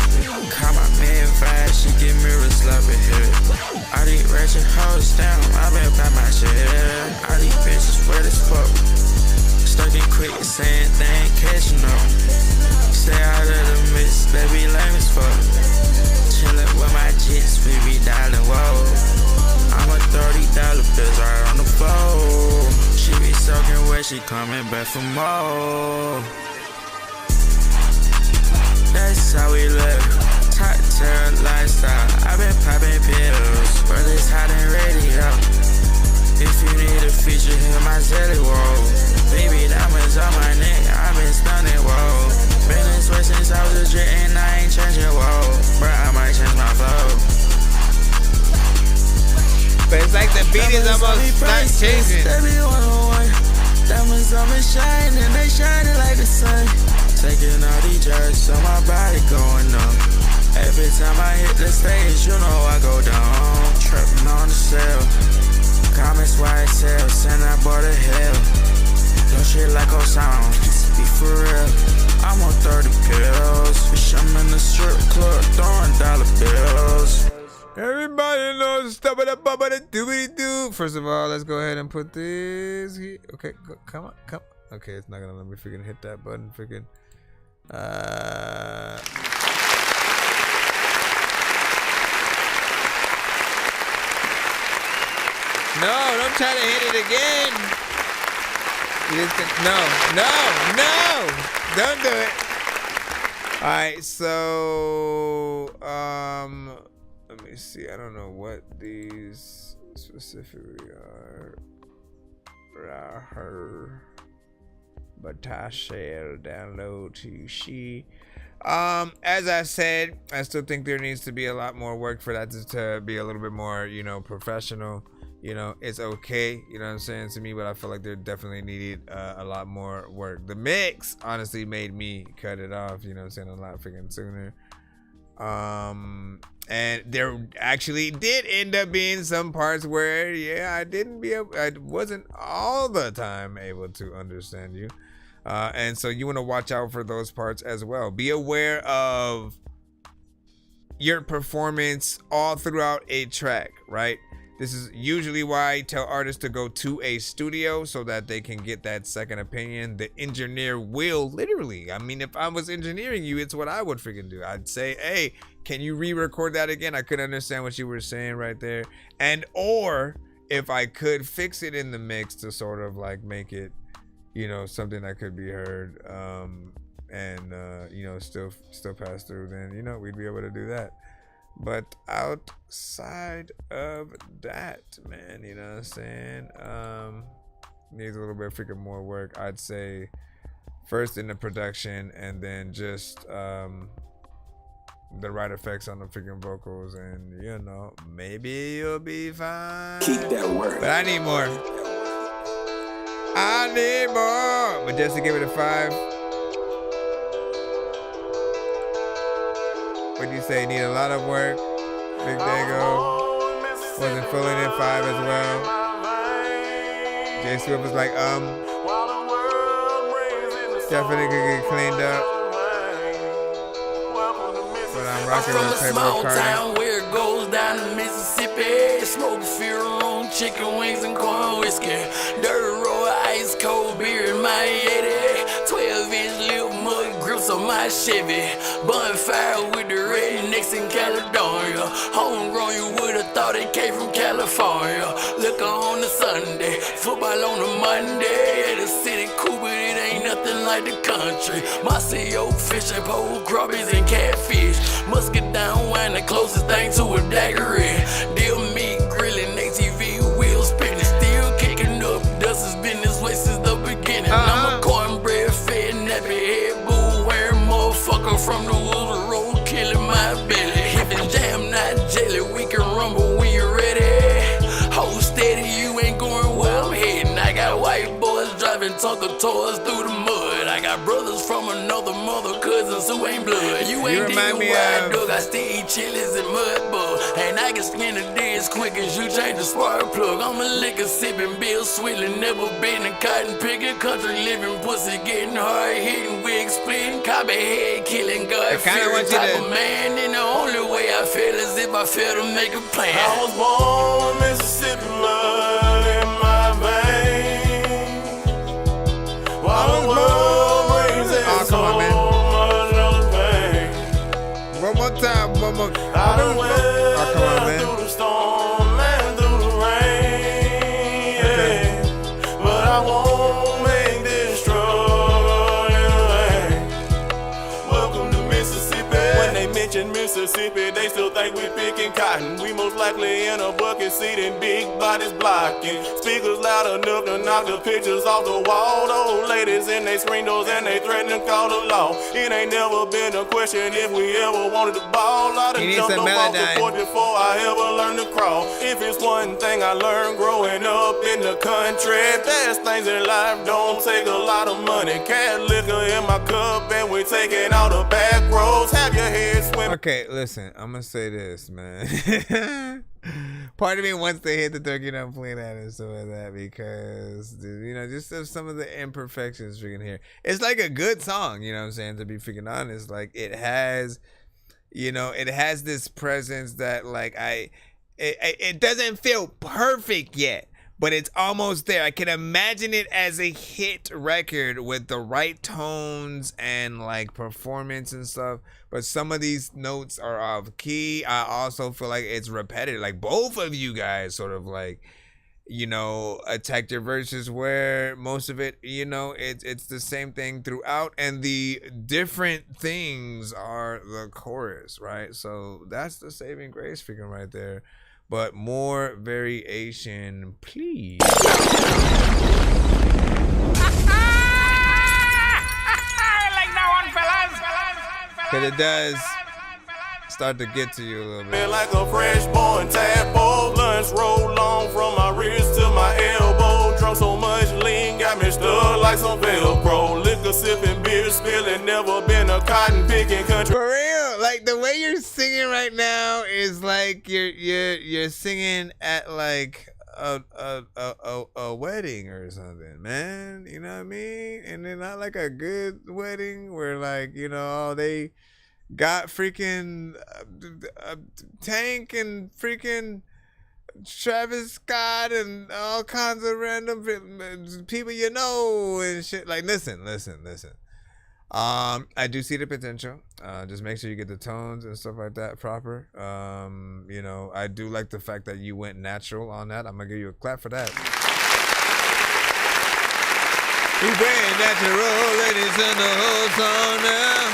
Call my man vibe, she get mirrors slapping here. All these ratchet hoes down, I been by my shit. All these bitches wet as fuck. Stuck in quick, same thing, catching up. Stay out of the mix, they be lame as fuck. Chillin' with my jits, we be dialing, whoa. I'm a $30 bills right on the floor. She be soaking wet, she coming back for more. That's how we live. Top tier lifestyle. I've been popping pills, but it's hot and radio. If you need a feature, hit my Zelly, whoa. Baby diamonds on my neck, I've been stunning, whoa. Been this way since I was a jet and I ain't changing, whoa. Bruh, I might change my flow. But it's like the beat is almost not changing. Diamonds on me shining, they shining like the sun. Taking all these drugs, so my body going numb. Every time I hit the stage, you know I go down. Trapping on the cell. Comments YSL, send that boy to hell. No shit like old sound, be for real. I'm on 30 pills. Bitch, I'm in the strip club throwing dollar bills. Everybody knows stuff with a bubba da doobity doo. First of all, let's go ahead and put this here. Okay, come on. Okay, it's not gonna let me freaking hit that button. Freaking. No, don't try to hit it again. No, don't do it. All right, so let me see. I don't know what these specifically are. But I shall download to she. As I said, I still think there needs to be a lot more work for that to be a little bit more, you know, professional. You know, it's okay, you know what I'm saying, to me, but I feel like there definitely needed a lot more work. The mix honestly made me cut it off, you know what I'm saying, a lot freaking sooner. And there actually did end up being some parts where, yeah, I wasn't all the time able to understand you. And so you want to watch out for those parts as well. Be aware of your performance all throughout a track, right? This is usually why I tell artists to go to a studio so that they can get that second opinion. The engineer will literally, I mean, if I was engineering you, it's what I would freaking do. I'd say, hey, can you re-record that again? I couldn't understand what you were saying right there. And or if I could fix it in the mix to sort of like make it, you know, something that could be heard, and you know, still pass through, then, you know, we'd be able to do that. But outside of that, man, you know what I'm saying, needs a little bit of freaking more work. I'd say first in the production, and then just the right effects on the freaking vocals, and, you know, maybe you'll be fine. Keep that work. But I need more. But just to give it a 5. What do you say? Need a lot of work. Big Dago wasn't feeling it. 5 as well. J Swift was like, definitely could get cleaned up. But I'm rocking with Playboy Cardi. Where it goes down to Mississippi. Smoke fear room, chicken wings and corn whiskey. Dirt road, ice cold beer in my 80. 12-inch lip mud grips on my Chevy. Bonfire with the rednecks in Caledonia. Homegrown, you would've thought it came from California. Liquor on the Sunday, football on the Monday. At the city cool, but it ain't nothing like the country. Maceo fishing pole, grubbies and catfish. Musket down wine, the closest thing to a daiquiri. Deal meat grilling, ATV wheels spinning. Still kicking up dust, has been this way since the beginning. I'm a cornbread fed, nappy head, boo wearing motherfucker from the woods road, killing my belly. If it's jam, not jelly, we can rumble when you're ready. Hold steady, you ain't going where I'm heading. I got white boys driving Tonka toys through the mud. I got brothers from another mother, cousins who ain't blood. You ain't digging wide dog, I still eat chilies and mud bug. And I can skin a day as quick as you change the spark plug. I'm a liquor sipping, bill swilling, never been a cotton picking, country living, pussy getting hard hitting, wig splitting, copy head killing, God fearing type of man. And the only way I feel is if I fail to make a plan. I was born Mississippi mud in my veins. While the world brings its so much of pain. One more time, one more. I done went through the storm and through the rain, yeah. But I won't make this struggle in vain. Welcome to Mississippi. When they mention Mississippi, they still think we picking cotton. We most likely in a bucket seat and big bodies blocking. Speakers loud enough to knock the pictures off the wall. Those ladies in they screen doors and they threaten to call the law. It ain't never been a question if we ever wanted to ball. I done jumped up off the porch before I ever learned to crawl. If it's one thing I learned growing up in the country, there's things in life don't take a lot of money. Cat liquor in my cup and we're taking all the back roads. Have your head swim. Okay, listen, I'm gonna say this, man. Part of me wants to hit the turkey and I'm playing that and stuff like that because, dude, you know, just some of the imperfections freaking here. It's like a good song, you know what I'm saying, to be freaking honest. Like, it has, you know, it has this presence that, like, it doesn't feel perfect yet, but it's almost there. I can imagine it as a hit record with the right tones and, like, performance and stuff. But some of these notes are off key. I also feel like it's repetitive. Like, both of you guys sort of, like, you know, attacked your verses where most of it, you know, it's the same thing throughout. And the different things are the chorus, right? So that's the saving grace freaking right there. But more variation, please. Because it does start to get to you a little bit. Like a fresh born tadpole, lunch roll long from my wrist to my elbow. Drunk so much lean, got me stuck like some Velcro. Liquor sipping, beer spilling, never been a cotton picking country. For real, like the way you're singing right now is like you're singing at like a wedding or something, man. You know what I mean? And then not like a good wedding where, like, you know, they got freaking Tank and freaking Travis Scott and all kinds of random people, you know, and shit. Like, listen. I do see the potential. Just make sure you get the tones and stuff like that proper. You know, I do like the fact that you went natural on that. I'm gonna give you a clap for that. He's playing natural, ladies in the whole song now.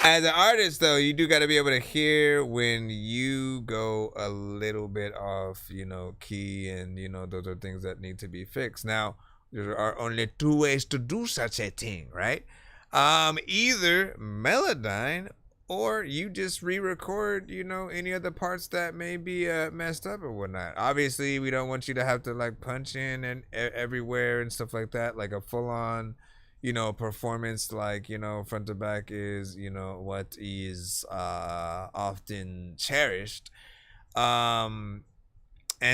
As an artist, though, you do got to be able to hear when you go a little bit off, key, and, those are things that need to be fixed. Now, there are only two ways to do such a thing, right? Either Melodyne or you just re-record, any of the parts that may be messed up or whatnot. Obviously, we don't want you to have to, like, punch in and everywhere and stuff like that, like a full-on performance, like, front to back is, what is often cherished. And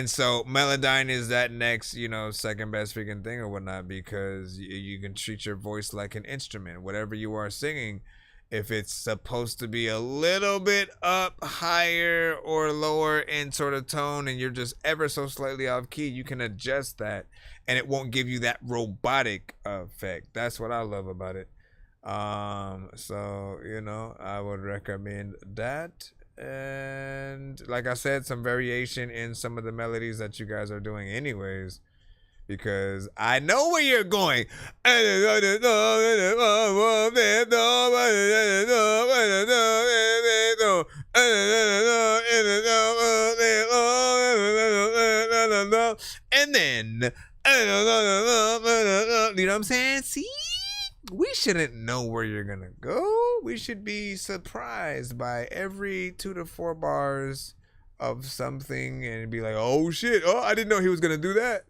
so Melodyne is that next, second best freaking thing or whatnot, because you can treat your voice like an instrument. Whatever you are singing, if it's supposed to be a little bit up, higher, or lower in sort of tone, and you're just ever so slightly off key, you can adjust that, and it won't give you that robotic effect. That's what I love about it. So, I would recommend that. And like I said, some variation in some of the melodies that you guys are doing anyways, because I know where you're going. And then, you know what I'm saying? See? We shouldn't know where you're gonna go. We should be surprised by every 2 to 4 bars of something and be like, oh shit, oh, I didn't know he was gonna do that.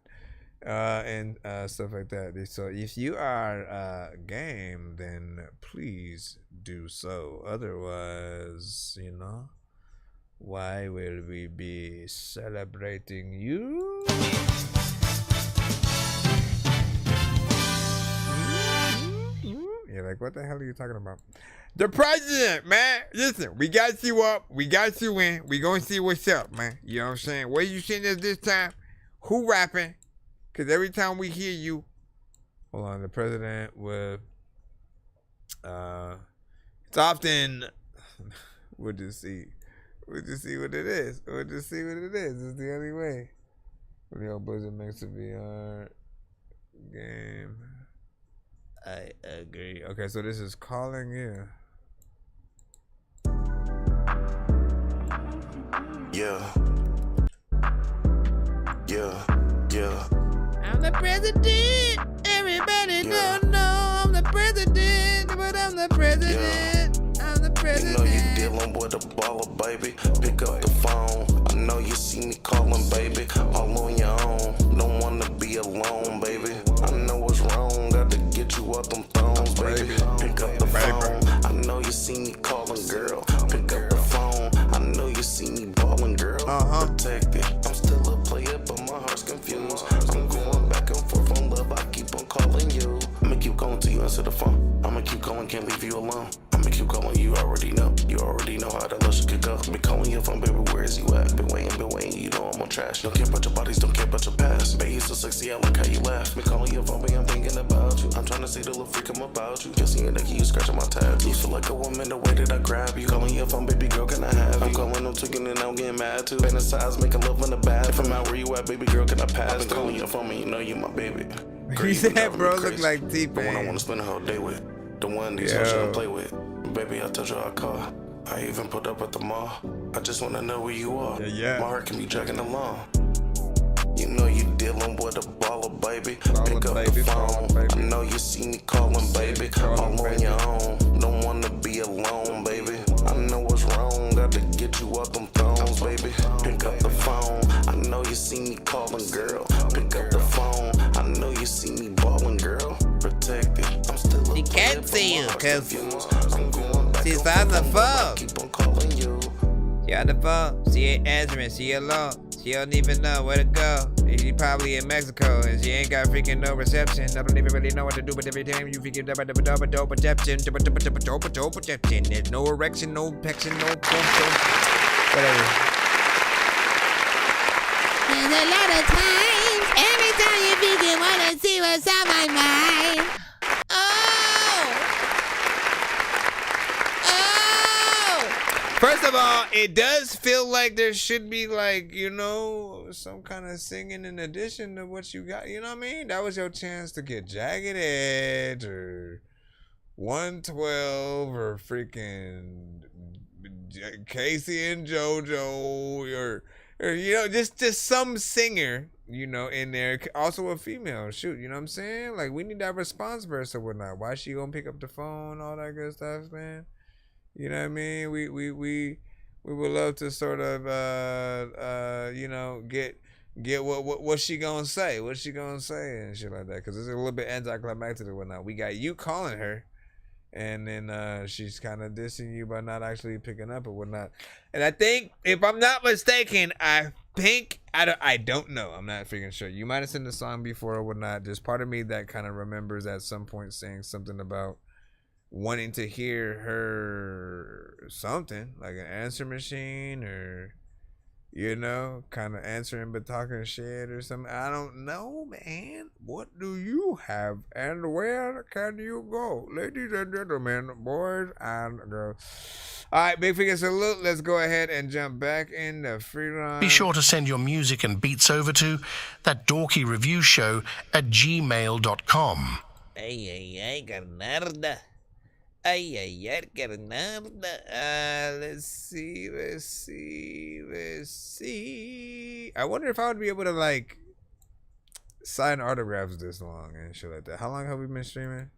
And stuff like that. So if you are game, then please do so. Otherwise, why will we be celebrating you? You're like, what the hell are you talking about? The president, man. Listen, we got you up. We got you in. We gonna see what's up, man. You know what I'm saying? Where you sitting at this time? Who rapping? Because every time we hear you, hold on, the president will, it's often, we'll just see what it is. It's the only way. Real Blizzard makes a VR game. I agree. Okay, so this is calling you. Yeah. I'm the president. Everybody don't know I'm the president, but I'm the president. I'm the president. You know you dealing with a baller, baby. Pick up the phone. I know you see me calling, baby. All on your own. Don't wanna be alone, baby. I know what's wrong. Got to get you up them thongs, baby. Pick up the phone. I know you see me calling, girl. Pick up the phone. I know you see me balling, girl. Protected. I'm still a player, but my heart's confused. I'm going back and forth on love. I keep on calling you. I'ma keep calling till you answer the phone. I'ma keep calling, can't leave you alone. I'ma keep calling, you already know. You already know how that love could go. Been calling your phone, baby, where is you at? Been waiting, you know I'm on trash. Don't care about your bodies, don't care about your past. Baby, you so sexy, I like how you laugh. Been calling your phone, baby, I'm thinking about you. I'm trying to say the little freak I'm about you. Just seeing that you scratching my tabs. You feel like a woman the way that I grab you. Calling your phone, baby girl, can I have you? I'm calling, I'm tweaking, and I'm getting mad too. Fantasize, making love in the bath. If I'm out where you at, baby girl, can I pass? I've been calling your phone, and you know you my baby. He said, bro, look like T-Pain. The one I wanna spend the whole day with. The one these hoes shouldn't play with. Baby, I told you I call. I even put up at the mall. I just wanna know where you are. My heart can be dragging along. You know you dealing with a baller, baby. Pick up the phone. I know you see me calling, baby. All on your own. Don't wanna be alone, baby. I know what's wrong. Got to get you up them thongs, baby. Pick up the phone. I know you see me calling, girl. Pick up the phone. I know you see me balling, girl. Protected. I'm still a She can't see you, cause she's on the phone. Keep on calling you. She on the phone. She ain't answering. She alone. She don't even know where to go. She probably in Mexico and she ain't got freaking no reception. I don't even really know what to do, but every time you figure out perception. There's no erection, no pection, no whatever. There's a lot of times. Every time you begin, wanna see what's on my mind. First of all, Now, it does feel like there should be, like, you know, some kind of singing in addition to what you got. You know what I mean? That was your chance to get Jagged Edge or 112 or freaking Casey and JoJo or you know, just some singer, you know, in there. Also a female. Shoot, you know what I'm saying? Like, we need that response verse or whatnot. Why she gonna pick up the phone, all that good stuff, man? You know what I mean? We would love to sort of you know, get what she gonna say, and shit like that, because it's a little bit anticlimactic and whatnot. We got you calling her, and then she's kind of dissing you by not actually picking up or whatnot. And I think, if I'm not mistaken, I don't know. I'm not freaking sure. You might have seen the song before or whatnot. There's part of me that kind of remembers at some point saying something about wanting to hear her something like an answer machine, or, you know, kind of answering but talking shit or something. I don't know, man. What do you have and where can you go, ladies and gentlemen, boys and girls? All right, big figure salute. Let's go ahead and jump back into Freelance. Be sure to send your music and beats over to ThatDorkyReviewShow@gmail.com. Ay, carnarda. Ay, carnarda. Let's see. I wonder if I would be able to, like, sign autographs this long and shit like that. How long have we been streaming?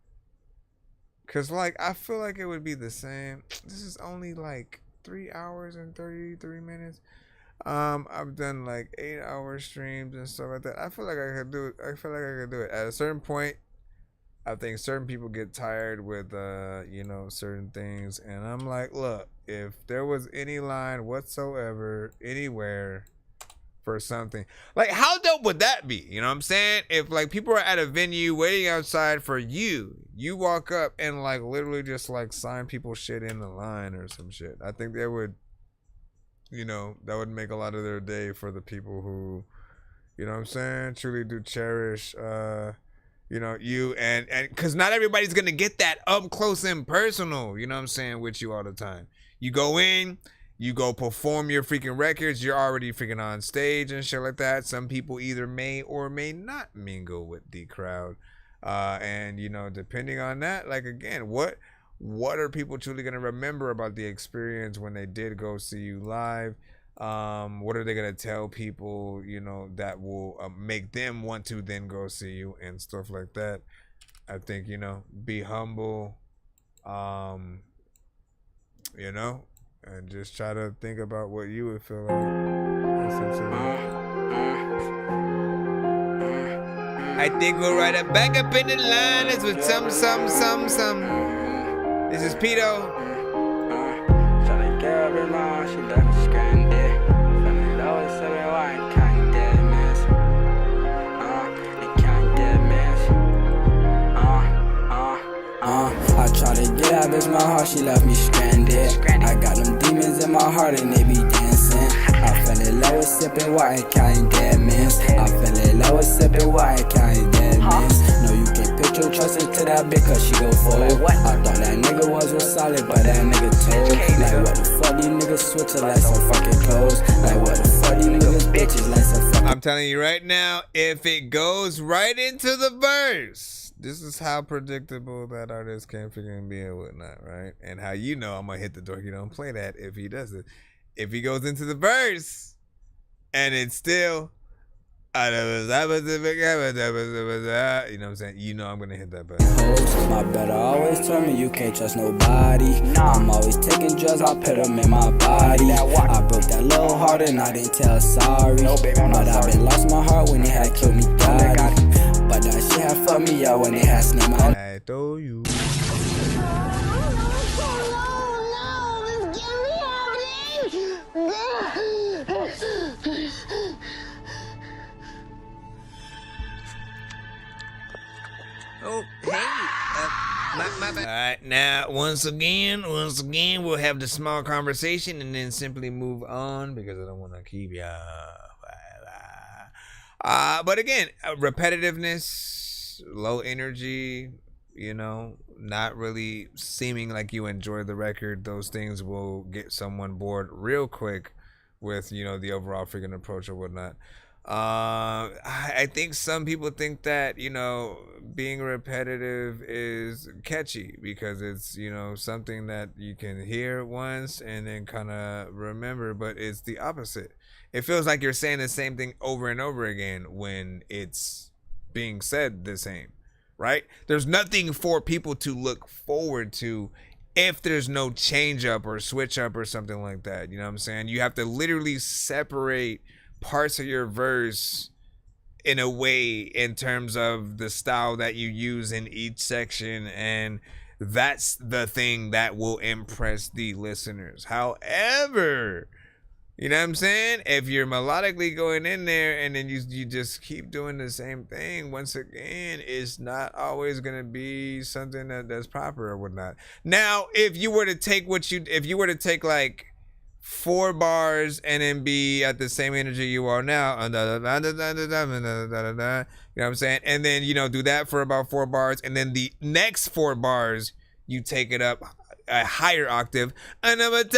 Because, like, I feel like it would be the same. This is only, like, 3 hours and 33 minutes. I've done, like, 8-hour streams and stuff like that. I feel like I could do it. At a certain point, I think certain people get tired with, you know, certain things. And I'm like, look, if there was any line whatsoever, anywhere, for something, like, how dope would that be? You know what I'm saying? If, like, people are at a venue waiting outside for you walk up and, like, literally just, like, sign people's shit in the line or some shit. I think that would, you know, that would make a lot of their day for the people who, you know what I'm saying, truly do cherish, you know, you and because not everybody's gonna get that up close and personal, you know what I'm saying, with you all the time. You go in, you go perform your freaking records, you're already freaking on stage and shit like that. Some people either may or may not mingle with the crowd, and, you know, depending on that, like, again, what are people truly gonna remember about the experience when they did go see you live? What are they gonna tell people, you know, that will make them want to then go see you and stuff like that? I think, you know, be humble, you know, and just try to think about what you would feel like. I think we'll ride it back up in the line with some. This is Pito. I try to get out of my heart, she left me stranded. I got them demons in my heart and they be dancing. I fell in love with sipping water, carrying dead mans. I fell in love with sipping water, carrying dead mans. No, you can't put your trust into that bitch cause she go fold. I thought that nigga was solid, but that nigga told. Like what the fuck these niggas switch like some fucking clothes. Like what the fuck these niggas bitches like some fucking. I'm telling you right now, if it goes right into the verse, this is how predictable that artist can freaking be and whatnot, right? And how you know I'm gonna hit the dorky don't play that if he does it. If he goes into the verse and it's still, you know what I'm saying? You know I'm gonna hit that button. My better always tell me you can't trust nobody. I'm always taking drugs, I put them in my body. I broke that little heart and I didn't tell sorry. But I been lost my heart when they had killed me, daddy. But that shit had fucked me up when they had snapped my I told you. Oh, hey, my bad. All right, now once again, we'll have the small conversation and then simply move on because I don't want to keep ya. But again, repetitiveness, low energy, you know, not really seeming like you enjoy the record, those things will get someone bored real quick with, you know, the overall freaking approach or whatnot. I think some people think that, you know, being repetitive is catchy because it's, you know, something that you can hear once and then kind of remember, but it's the opposite. It feels like you're saying the same thing over and over again when it's being said the same, right? There's nothing for people to look forward to if there's no change up or switch up or something like that. You know what I'm saying? You have to literally separate parts of your verse in a way in terms of the style that you use in each section, and that's the thing that will impress the listeners. However, you know what I'm saying, if you're melodically going in there and then you just keep doing the same thing, once again, it's not always gonna be something that's proper or whatnot. Now, if you were to take like 4 bars and then be at the same energy you are now, you know what I'm saying? And then, you know, do that for about 4 bars, and then the next 4 bars you take it up a higher octave. I don't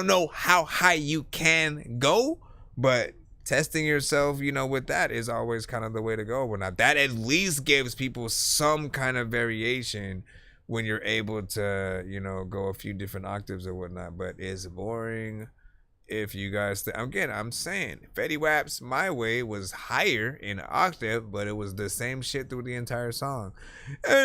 know how high you can go, but testing yourself, you know, with that is always kind of the way to go. Well, now that at least gives people some kind of variation when you're able to, you know, go a few different octaves or whatnot. But it's boring if you guys again, I'm saying Fetty Wap's My Way was higher in an octave, but it was the same shit through the entire song. My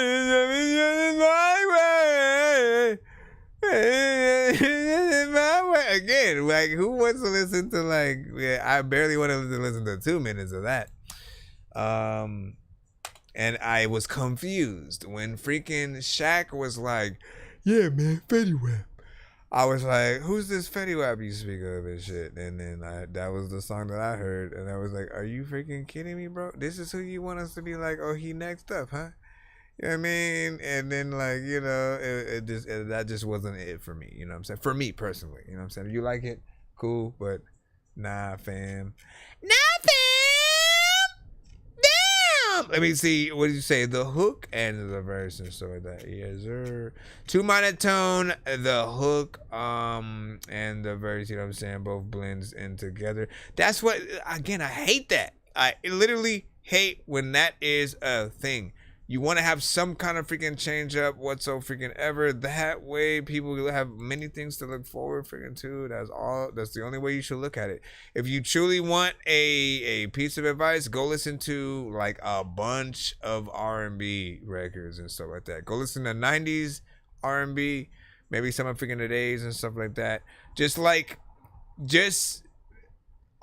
way again, like, who wants to listen to, like, I barely want to listen to 2 minutes of that. And I was confused when freaking Shaq was like, yeah, man, Fetty Wap. I was like, who's this Fetty Wap you speak of and shit? And then that was the song that I heard. And I was like, are you freaking kidding me, bro? This is who you want us to be like, oh, he next up, huh? You know what I mean? And then, like, you know, that just wasn't it for me. You know what I'm saying? For me personally, you know what I'm saying? If you like it, cool. But nah, fam. Let me see. What did you say? The hook and the verse and stuff like that. Yes, sir. Too monotone. The hook, and the verse. You know what I'm saying? Both blends in together. That's what. Again, I hate that. I literally hate when that is a thing. You want to have some kind of freaking change up, whatsoever freaking ever. That way, people will have many things to look forward freaking to. That's the only way you should look at it. If you truly want a piece of advice, go listen to like a bunch of R&B records and stuff like that. Go listen to 90s R&B, maybe some of freaking today's and stuff like that.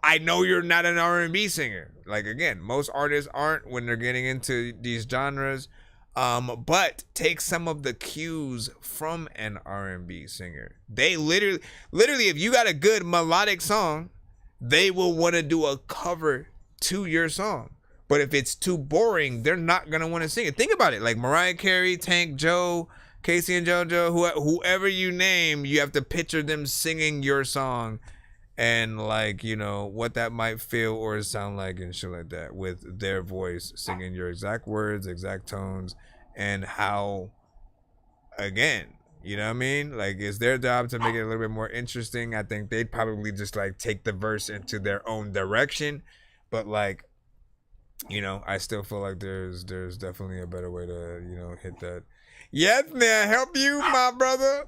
I know you're not an R&B singer. Like, again, most artists aren't when they're getting into these genres. But take some of the cues from an R&B singer. They literally, if you got a good melodic song, they will want to do a cover to your song. But if it's too boring, they're not going to want to sing it. Think about it. Like Mariah Carey, Tank, Joe, Casey and JoJo, whoever you name, you have to picture them singing your song. And, like, you know, what that might feel or sound like and shit like that with their voice singing your exact words, exact tones, and how, again, you know what I mean? Like, it's their job to make it a little bit more interesting. I think they'd probably just, like, take the verse into their own direction. But, like, you know, I still feel like there's definitely a better way to, you know, hit that. Yes, may I help you, my brother?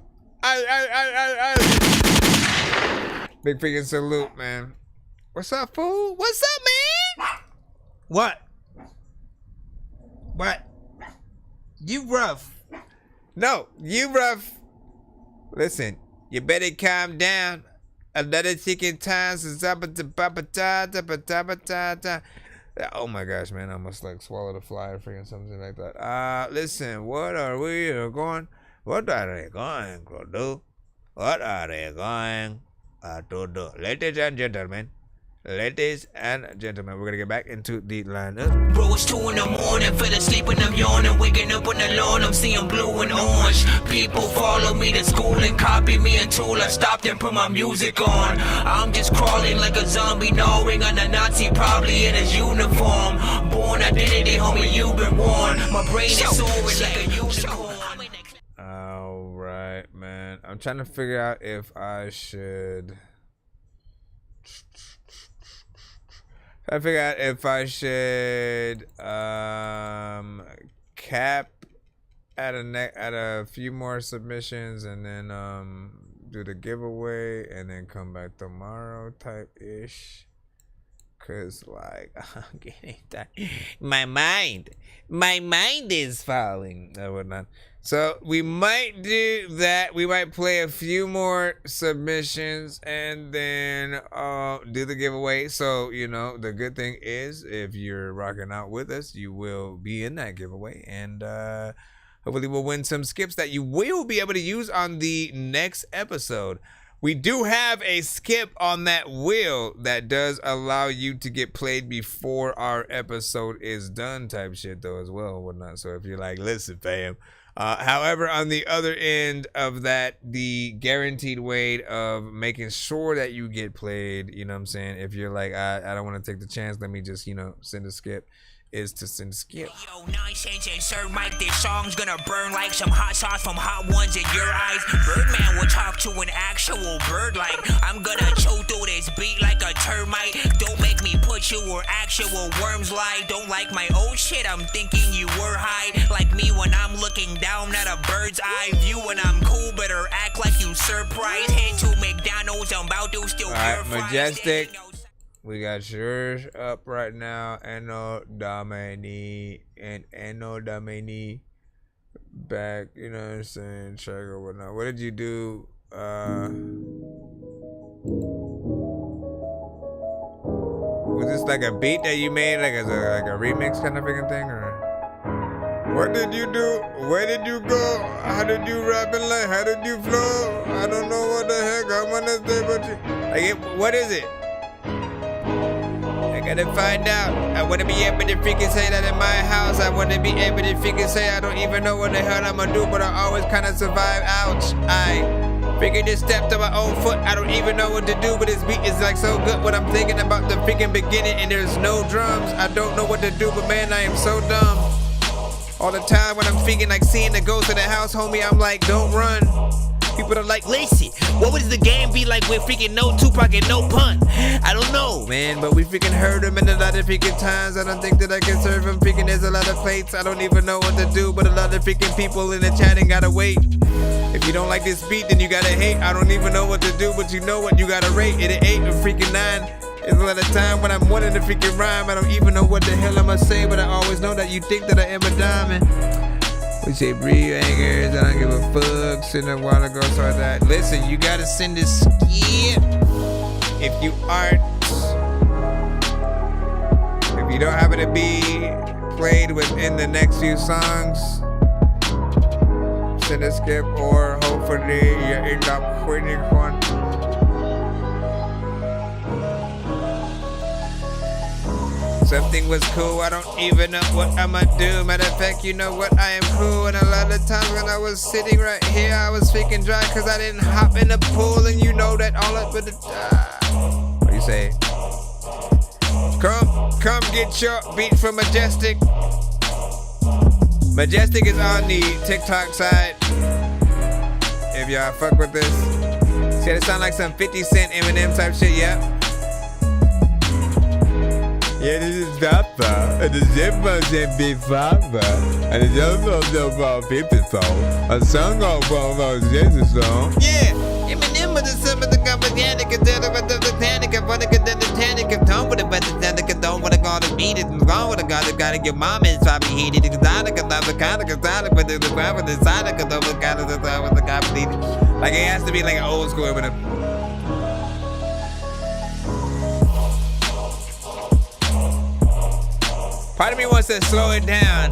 Big freaking salute, man. What's up, fool? What's up, man? What? You rough. No, you rough. Listen, you better calm down. Another ticking time since oh my gosh, man, I almost like swallow the fly or freaking something like that. Listen, what are we going? What are they going to do? What are they going to do? Ladies and gentlemen, Ladies and gentlemen, we're gonna get back into the lineup. Bro, it's 2 in the morning, fell asleep and I'm yawning, waking up on the lawn, I'm seeing blue and orange. People follow me to school and copy me until I stopped and put my music on. I'm just crawling like a zombie, gnawing on a Nazi, probably in his uniform. Born identity, homie, you've been warned. My brain is soaring like a unicorn. All right, man. I'm trying to figure out if I should. I figure out if I should cap at a few more submissions and then do the giveaway and then come back tomorrow type ish. Cause like I'm getting that my mind is falling or whatnot. So we might do that. We might play a few more submissions and then do the giveaway. So, you know, the good thing is if you're rocking out with us, you will be in that giveaway. And hopefully we'll win some skips that you will be able to use on the next episode. We do have a skip on that wheel that does allow you to get played before our episode is done type shit though as well and whatnot. So if you're like, listen, fam. However, on the other end of that, the guaranteed way of making sure that you get played, you know what I'm saying? If you're like, I don't want to take the chance, let me just, you know, send a skip, is to send a skip. Yo, Nonsenze and Sir Mike, this song's gonna burn like some hot sauce from hot ones in your eyes. Birdman will talk to an actual bird like I'm gonna choke through this beat like a termite. Don't make me put you where actual worms lie. Don't like my old shit, I'm thinking you were high. Like me when I'm looking down at a bird's eye view. When I'm cool, better act like you surprised. Head to McDonald's, I'm about to steal your fries. Majestic. We got yours up right now. Eno Domini back, you know what I'm saying? Check or whatnot. What did you do? Was this like a beat that you made, like as a remix kind of freaking thing, or what did you do? Where did you go? How did you rap and like? How did you flow? I don't know what the heck I'm gonna say, but what is it? I gotta find out. I wanna be able to freaking say that in my house. I wanna be able to freaking say I don't even know what the hell I'm gonna do, but I always kinda survive. Ouch. I freaking just stepped on my own foot. I don't even know what to do, but this beat is like so good when I'm thinking about the freaking beginning and there's no drums. I don't know what to do, but man, I am so dumb. All the time when I'm freaking like seeing the ghost of the house, homie, I'm like, don't run. People are like, Lacey, what would the game be like with freaking no Tupac and no pun? I don't know, man, but we freaking heard him in a lot of freaking times. I don't think that I can serve him. Freaking there's a lot of plates. I don't even know what to do, but a lot of freaking people in the chat ain't gotta wait. If you don't like this beat, then you gotta hate. I don't even know what to do, but you know what? You gotta rate it at 8 or freaking 9. It's a lot of time when I'm wanting to freaking rhyme. I don't even know what the hell I'ma say, but I always know that you think that I am a diamond. We say breathe angers, I don't give a fuck. Sitting a while ago, so that. Listen, you gotta send this skip. If you don't happen to be played within the next few songs, send a skip, or hopefully you end up winning one. Something was cool, I don't even know what I'ma do. Matter of fact, you know what, I am cool. And a lot of times when I was sitting right here, I was freaking dry cause I didn't hop in the pool. And you know that all up with the what do you say? Come get your beat from Majestic. Majestic is on the TikTok side. If y'all fuck with this. See, it sound like some 50 Cent Eminem type shit, yeah. Yeah, this is Papa, and the Zimbabwe's in Big Papa, and it's also about 50 song, a song of Jesus song. Yeah, Eminem was the sum of the company, because they're about the panic, I want to get the tannic, if don't with it, but the tannic, don't want to go to beat it, and wrong with the God, the God of your mom is probably heated, exotic, another kind of exotic, but the crap with the exotic, and over kind of the time with the God needed. Like, it has to be like an old school Eminem. Part of me wants to slow it down.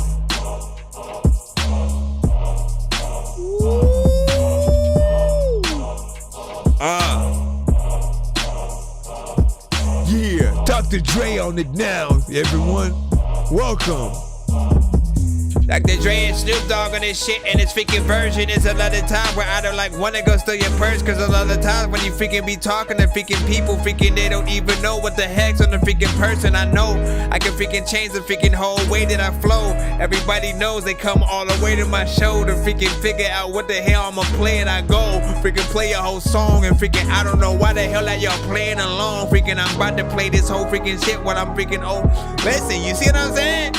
Yeah. Dr. Dre on it now, everyone. Welcome. Dr. Dre and Snoop Dogg on this shit, and this freaking version is another time where I don't like want to go steal your purse, cause a lot of times when you freaking be talking to freaking people, freaking they don't even know what the heck's on the freaking person. I know I can freaking change the freaking whole way that I flow. Everybody knows they come all the way to my show to freaking figure out what the hell I'ma play, and I go freaking play a whole song, and freaking I don't know why the hell that y'all playing along. Freaking I'm about to play this whole freaking shit while I'm freaking listen, you see what I'm saying?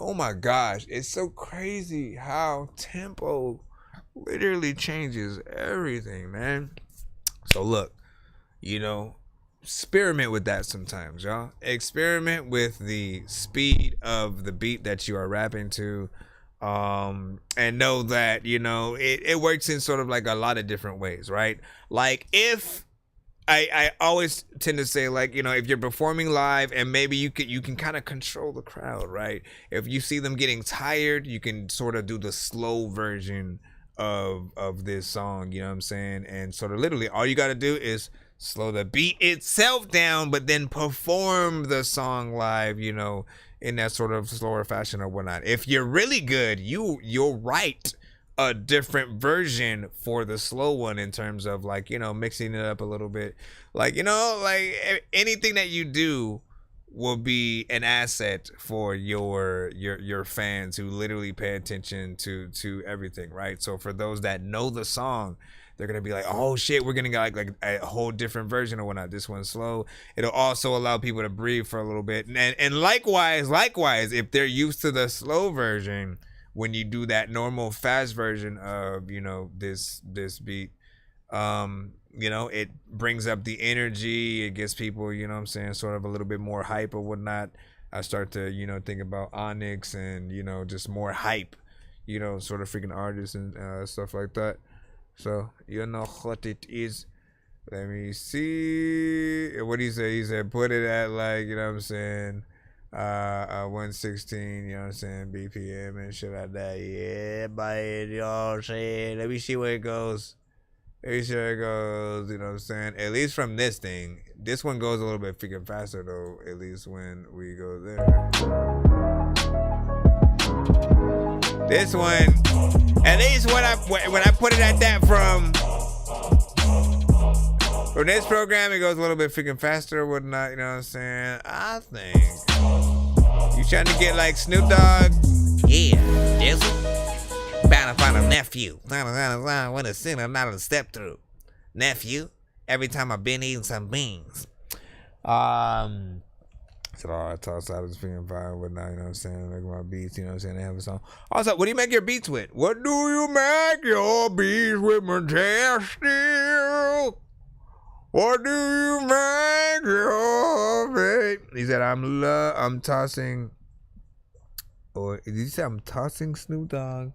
Oh my gosh, it's so crazy how tempo literally changes everything, man. So look, you know, experiment with that sometimes, y'all. Experiment with the speed of the beat that you are rapping to, and know that, you know, it works in sort of like a lot of different ways, right? Like if I always tend to say, like, you know, if you're performing live and maybe you can kind of control the crowd, right? If you see them getting tired, you can sort of do the slow version of this song, you know what I'm saying? And sort of literally all you got to do is slow the beat itself down, but then perform the song live, you know, in that sort of slower fashion or whatnot. If you're really good, you'll write a different version for the slow one in terms of, like, you know, mixing it up a little bit. Like, you know, like anything that you do will be an asset for your fans who literally pay attention to everything, right? So for those that know the song, they're gonna be like, oh shit, we're gonna get like a whole different version or whatnot. This one's slow. It'll also allow people to breathe for a little bit. And likewise, if they're used to the slow version, when you do that normal fast version of, you know, this beat, you know, it brings up the energy. It gets people, you know what I'm saying, sort of a little bit more hype or whatnot. I start to, you know, think about Onyx and, you know, just more hype, you know, sort of freaking artists and stuff like that. So, you know what it is. Let me see. What did he say? He said, put it at, like, you know what I'm saying, 116, you know what I'm saying, BPM and shit like that. Yeah, buddy, you know what I'm saying. Let me see where it goes. Let me see where it goes, you know what I'm saying. At least from this thing. This one goes a little bit freaking faster though, at least when we go there. This one, at least when I put it at that from this program, it goes a little bit freaking faster or whatnot, you know what I'm saying. I think you trying to get like Snoop Dogg? Yeah, Dizzle. Bound to find a nephew. What a sinner, not a step through. Nephew, every time I've been eating some beans. So I toss out this freaking vibe and whatnot, you know what I'm saying? Make my beats, you know what I'm saying? They have a song. Also, what do you make your beats with? What do you make your beats with, Majestic? What do you make your beats? He said, I'm tossing. Or did you say I'm tossing Snoop Dogg?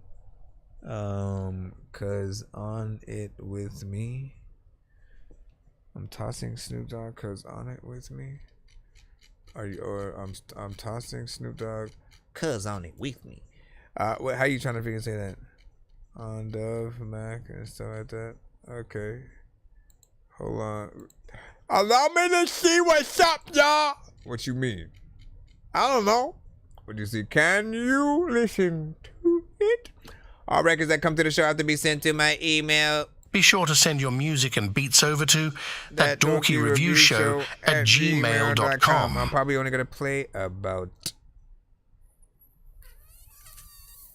Cause on it with me. I'm tossing Snoop Dogg cause on it with me. I'm tossing Snoop Dogg cause on it with me. What, how you trying to freaking say that? On Dove, Mac, and stuff like that. Okay. Hold on. Allow me to see what's up, y'all. What you mean? I don't know. What do you see? Can you listen to it? All records that come to the show have to be sent to my email. Be sure to send your music and beats over to ThatDorkyReviewShow at gmail.com. I'm probably only going to play about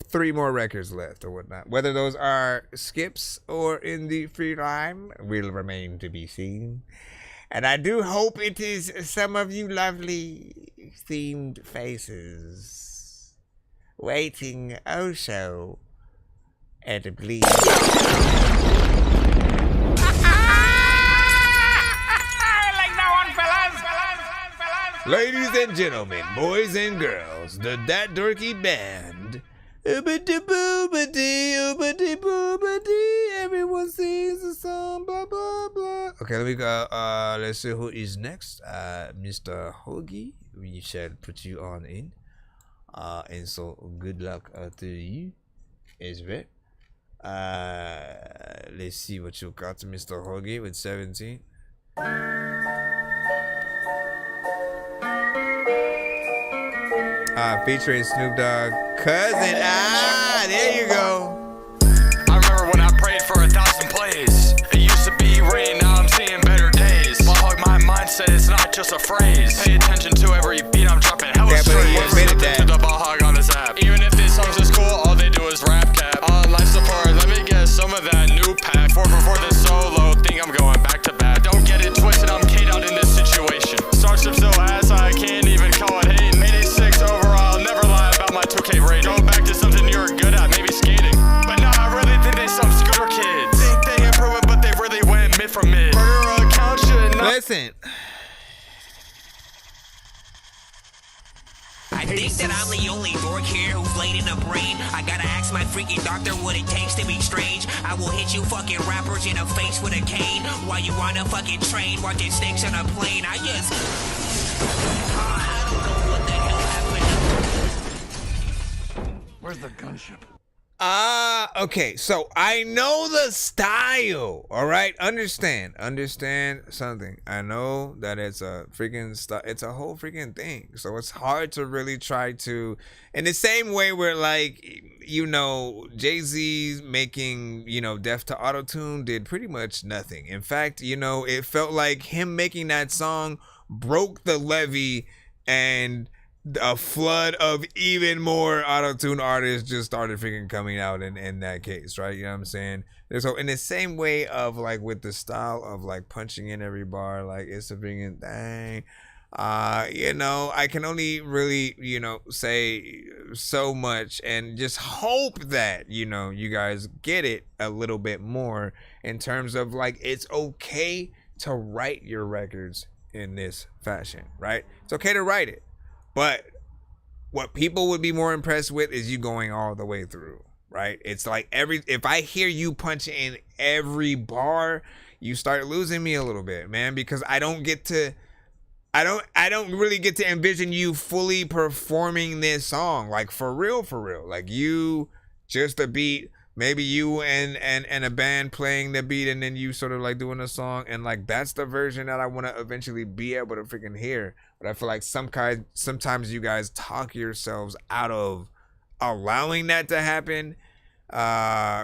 3 more records left or whatnot. Whether those are skips or in the free time will remain to be seen. And I do hope it is some of you lovely themed faces waiting oh so edibly. Ladies and gentlemen, boys and girls, the That Dorky Band. Everyone sings the song, blah, blah, blah. Okay, let me go. Let's see who is next. Mr. Hoagie, we shall put you on in. And so, good luck to you as well. Let's see what you got, Mr. Hoagie, with 17. Featuring Snoop Dogg, Cousin. There you go. I remember when I prayed for 1,000 plays. It used to be rain, now I'm seeing better days. My mindset is not just a phrase. Pay attention to every beat I'm dropping. Hella straight. To the ball hog on this app. Even if these songs is cool, all they do is rap cap. On life support, let me get some of that new pack. 4 for this solo, think I'm going back to back. Don't get it twisted, I'm K'd out in this situation. Starts up still ass, I can't even call it hate. 86 overall, never lie about my 2K rate. Go back to something you're good at, maybe skating. But nah, I really think they some scooter kids. Think they improving, but they really went mid from mid. Burger account should not. Listen. I think that I'm the only dork here who's laid in a brain. I gotta ask my freaking doctor what it takes to be strange. I will hit you fucking rappers in the face with a cane while you on a fucking train watching snakes on a plane. I just... I don't know what the hell happened. Where's the gunship? Okay, so I know the style, all right? Understand something. I know that it's a freaking it's a whole freaking thing. So it's hard to really try to, in the same way where, like, you know, Jay-Z making, you know, Death to Auto-Tune did pretty much nothing. In fact, you know, it felt like him making that song broke the levee, and a flood of even more auto-tune artists just started freaking coming out in that case, right? You know what I'm saying? So in the same way of, like, with the style of, like, punching in every bar, like, it's a freaking thing. You know, I can only really, you know, say so much and just hope that, you know, you guys get it a little bit more in terms of, like, it's okay to write your records in this fashion, right? It's okay to write it. But what people would be more impressed with is you going all the way through, right? It's like if I hear you punch in every bar, you start losing me a little bit, man, because I don't really get to envision you fully performing this song, like for real. Like you, just a beat, maybe you and a band playing the beat, and then you sort of like doing a song, and like that's the version that I want to eventually be able to freaking hear. But I feel like sometimes you guys talk yourselves out of allowing that to happen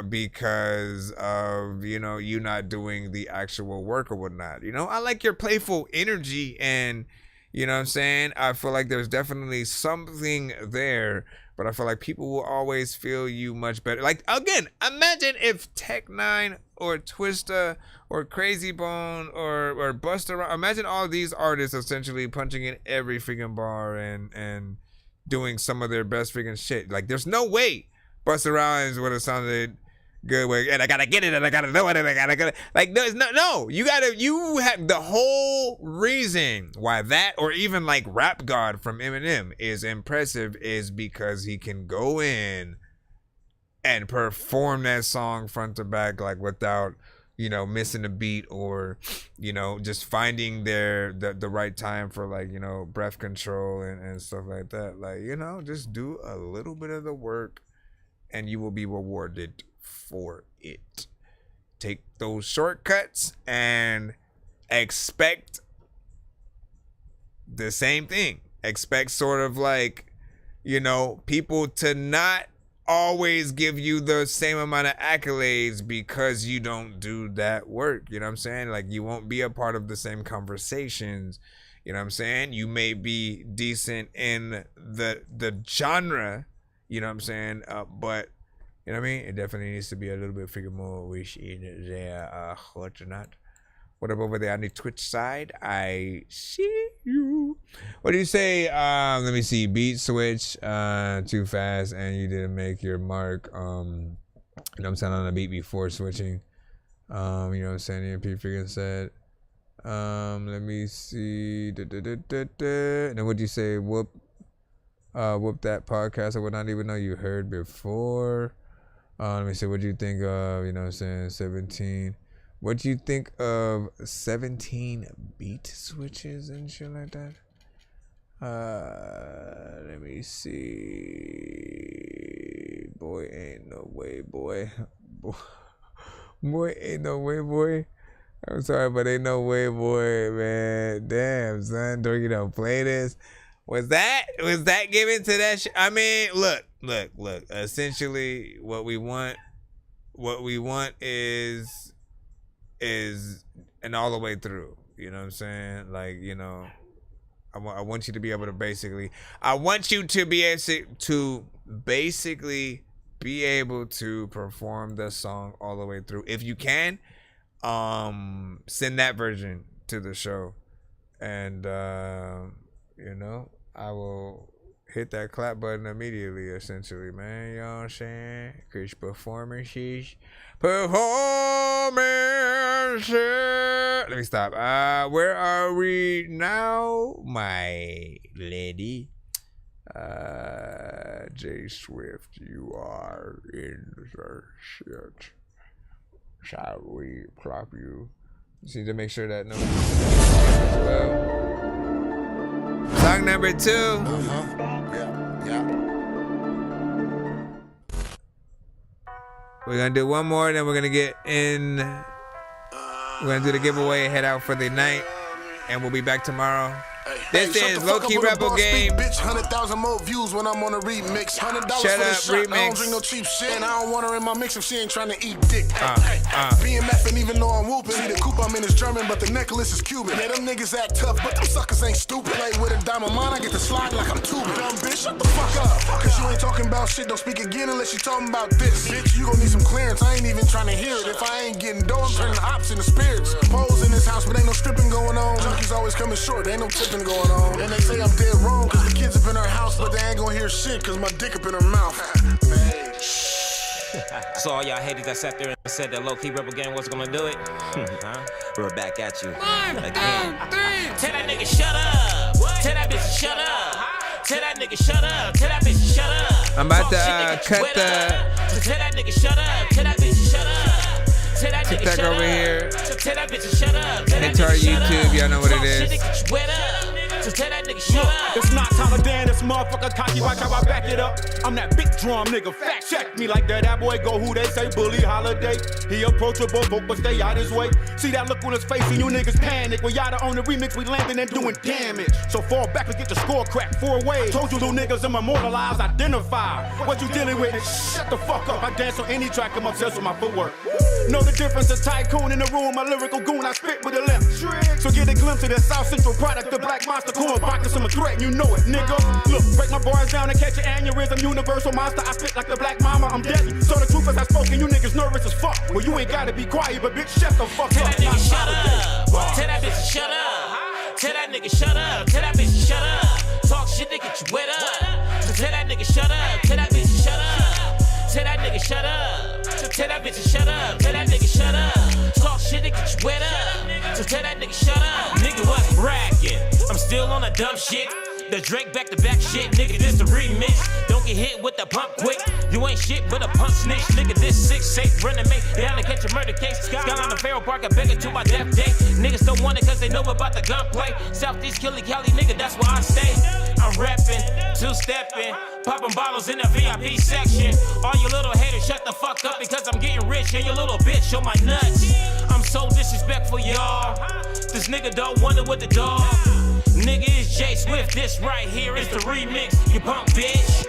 because of, you know, you not doing the actual work or whatnot. You know, I like your playful energy, and you know what I'm saying? I feel like there's definitely something there, but I feel like people will always feel you much better. Like, again, imagine if Tech Nine or Twista or Crazy Bone or Busta Rhymes, imagine all these artists essentially punching in every freaking bar and doing some of their best freaking shit. Like, there's no way Busta Rhymes would have sounded good way, and I gotta get it, and I gotta know it, and I gotta get it. Like, there's no, you have the whole reason why that, or even like Rap God from Eminem is impressive, is because he can go in and perform that song front to back, like without, you know, missing a beat, or, you know, just finding the right time for, like, you know, breath control and stuff like that. Like, you know, just do a little bit of the work and you will be rewarded for it. Take those shortcuts and expect the same thing. Expect sort of like, you know, people to not always give you the same amount of accolades because you don't do that work. You know what I'm saying? Like, you won't be a part of the same conversations. You know what I'm saying? You may be decent in the genre, you know what I'm saying? But you know what I mean? It definitely needs to be a little bit freaking more wish in there, whatnot. What up over there on the Twitch side? I see you. What do you say? Let me see. Beat switch too fast, and you didn't make your mark. You know what I'm saying, on the beat before switching. You know what I'm saying? EMP freaking said. Let me see. And then what'd you say? Whoop that podcast I would not even know you heard before. Let me see. What do you think of, you know what I'm saying, 17? What do you think of 17 beat switches and shit like that? Let me see. Boy, ain't no way, boy. Boy, ain't no way, boy. I'm sorry, but ain't no way, boy, man. Damn, son. Dorky don't play this. Was that given to that shit? I mean, look. Essentially, what we want is and all the way through. You know what I'm saying? Like, you know, I want you to be able to basically. I want you to be able to basically be able to perform the song all the way through. If you can, send that version to the show, and you know, I will hit that clap button immediately, essentially, man. You know what I'm saying? Cause performances. Let me stop. Where are we now, my lady? J Swift, you are in the shit. Shall we clap you? Just need to make sure that no. Well, song number 2. Yeah. We're gonna do one more, then we're gonna get in. We're gonna do the giveaway, head out for the night, and we'll be back tomorrow. This is Low-Key Rebel Game. Bitch, 100,000 more views when I'm on a remix. $100 Shut for the up, shot. remix. I don't drink no cheap shit, and I don't want her in my mix if she ain't trying to eat dick. BMF, and even though I'm whooping, see the coupe I'm in is German, but the necklace is Cuban. Yeah, them niggas act tough, but them suckers ain't stupid. Play with a diamond mine, I get to slide like I'm tubing. Dumb bitch, shut the fuck up. Cause you ain't talking about shit, don't speak again unless you talking about this. Bitch, you gon' need some clearance, I ain't even trying to hear it. If I ain't getting dough, I'm turning ops into spirits. Pose in this house, but ain't no stripping going on. Junkies always coming short, ain't no tipping going on. And they say I'm dead wrong, cause the kids up in her house, but they ain't gonna hear shit, cause my dick up in her mouth. So all y'all haters that sat there and said that Low-Key Rebel Game wasn't gonna do it, we're back at you again. Tell that nigga shut up. Tell that bitch to shut up. Tell that nigga shut up. Tell that bitch to shut up. I'm about to cut the Tell that nigga shut up. Tell that bitch to shut up. Tell that nigga TikTok shut over up. here. Tell that bitch to shut up. Tell Head that to our nigga shut YouTube, up. y'all know what it is. Tell that nigga shut up. It's not time to dance, motherfucker cocky, watch how I back it up. I'm that big drum nigga, fact check me like that. That boy go who they say, Bully Holiday. He approachable, but stay out his way. See that look on his face and you niggas panic. Well, y'all on the remix, we landing and doing damage. So fall back, let's get the score cracked 4 ways. Told you little niggas I'm immortalized, identify. What you dealing with? Shut the fuck up. I dance on any track, I'm obsessed with my footwork. Know the difference, a tycoon in the room, a lyrical goon, I spit with a left. So get a glimpse of the South Central product, the black monster corn pockets, I'm a threat, you know it, nigga. Look, break my bars down and catch an aneurysm, universal monster, I spit like the black mama, I'm deadly. So the truth is I spoken, you niggas nervous as fuck. Well, you ain't gotta be quiet, but bitch, shut the fuck Tell up. that nigga shut up. Tell that bitch to shut up. Tell that nigga shut up. Tell that bitch to shut up. Talk shit to get you wet up. So tell that nigga shut up. Tell that bitch to shut up. Tell that nigga shut up. So tell that bitch to shut up. Tell that nigga shut up. Talk shit to get you wet up. So tell that nigga shut up. Nigga was bragging. I'm still on the dumb shit. The Drake back-to-back shit, nigga, this the remix. Don't get hit with the pump quick. You ain't shit but a pump snitch. Nigga, this 6'8", running me down to catch a murder case. Skyline the Pharaoh Park, I beg it to my death day. Niggas don't want it cause they know about the gunplay. Southeast Killy Cali, nigga, that's where I stay. I'm reppin', two-steppin', popping bottles in the VIP section. All you little haters, shut the fuck up because I'm getting rich and your little bitch show my nuts. I'm so disrespectful, y'all. This nigga don't wonder what the dog. Nigga, it's J Swift, this right here is the remix, you punk bitch.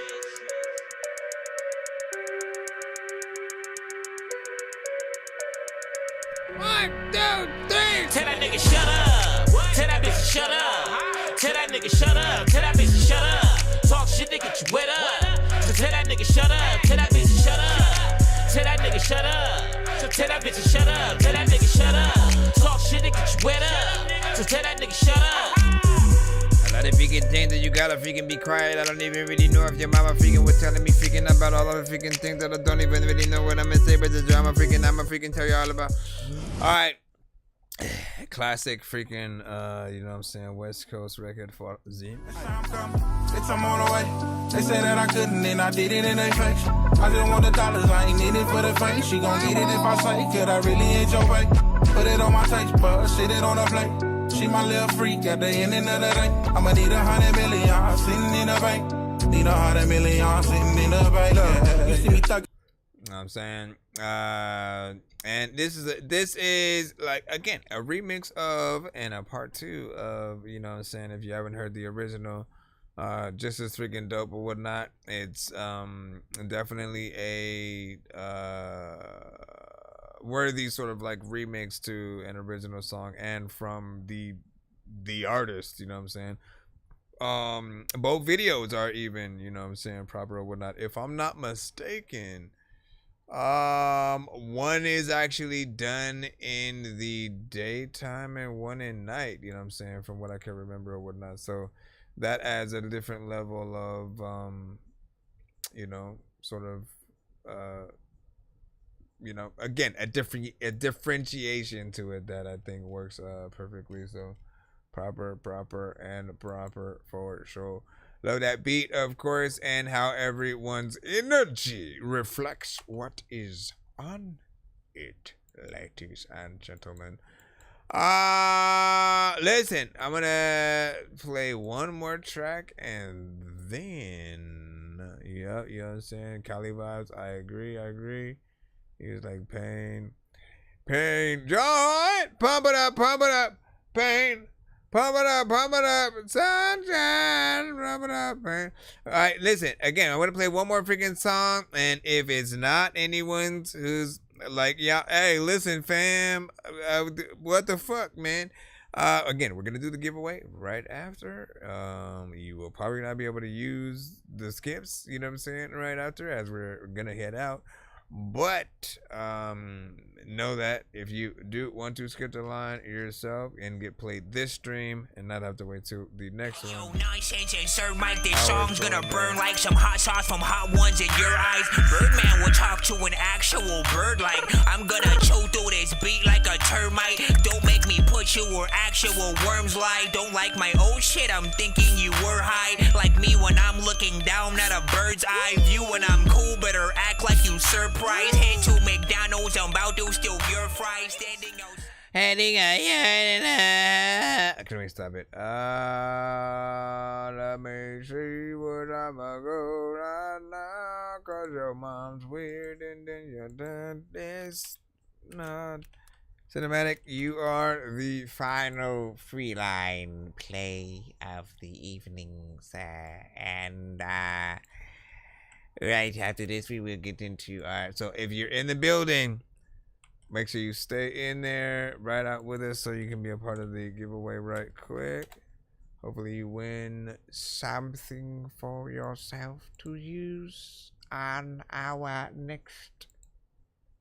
One, two, three. Tell that nigga shut up. Tell that bitch to shut up. Tell that nigga shut up. Tell that bitch to shut up. Talk shit to get you wet up. So tell that nigga shut up. Tell that bitch to shut up. Tell that nigga shut up. So tell that bitch to shut up. Tell that nigga shut up. Talk shit to get you wet up. So tell that nigga shut up. A lot of freaking things that you gotta freaking be quiet. I don't even really know if your mama freaking was telling me freaking about all of the freaking things that I don't even really know what I'm gonna say, but the drama freaking I'ma freaking tell you all about. Alright. Classic freaking you know what I'm saying, West Coast record for Z. Bitch, I'm on the way. They said that I couldn't, and I did it in their face. I just want the dollars, I ain't need it for the face. She gon' get it if I say, could I really ain't your bae? Put it on my taste bud, sit it on a plate. She my little freak at the end of the day. I'ma need 100 million sitting in the bank. Need 100 million sitting in the bank. Yeah. You see me thugging. You know what I'm saying? And this is like, again, a remix of and a part 2 of, you know what I'm saying, if you haven't heard the original, just as freaking dope or whatnot. It's definitely a worthy sort of like remix to an original song and from the artist, you know what I'm saying? Both videos are even, you know what I'm saying, proper or whatnot. If I'm not mistaken, one is actually done in the daytime and one in night, you know what I'm saying, from what I can remember or whatnot. So that adds a different level of you know, sort of you know, again, a differentiation to it that I think works perfectly. So proper for sure. Love that beat, of course, and how everyone's energy reflects what is on it, ladies and gentlemen. Listen, I'm gonna play one more track and then, yeah, you know what I'm saying? Cali vibes, I agree. He was like, pain, joy, pump it up, pain. Pump it up, sunshine, pump it up, man. All right, listen, again, I want to play one more freaking song, and if it's not anyone's who's like, yeah, hey, listen, fam, what the fuck, man? Again, we're going to do the giveaway right after. You will probably not be able to use the skips, you know what I'm saying, right after, as we're going to head out. But know that if you do want to skip the line yourself and get played this stream and not have to wait till the next one. Nonsense and Sir Mike, this song's gonna burn like some hot sauce from hot ones in your eyes. Birdman will talk to an actual bird like I'm gonna chew through this beat like a termite. Don't make me put you where actual worms lie. Don't like my old shit, I'm thinking you were high. Like me when I'm looking down at a bird's eye view. When I'm cool, better act like you surprised. Head to McDonald's, I'm about to steal your fries. Standing out. Can we stop it? Let me see what I'ma go right now. Cause your mom's weird and then your dad is not. Cinematic, you are the final free line play of the evening, sir. And right after this, we will get into our. So if you're in the building, make sure you stay in there, right out with us so you can be a part of the giveaway right quick. Hopefully you win something for yourself to use on our next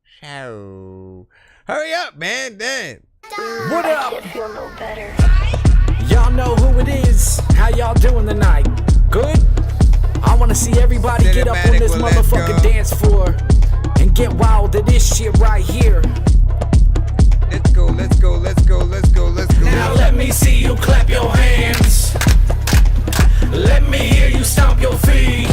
show. Hurry up, man, then. What up? Y'all know who it is. How y'all doing tonight? Good? I want to see everybody get up on this motherfucking dance floor and get wild to this shit right here. Let's go. Now let me see you clap your hands. Let me hear you stomp your feet.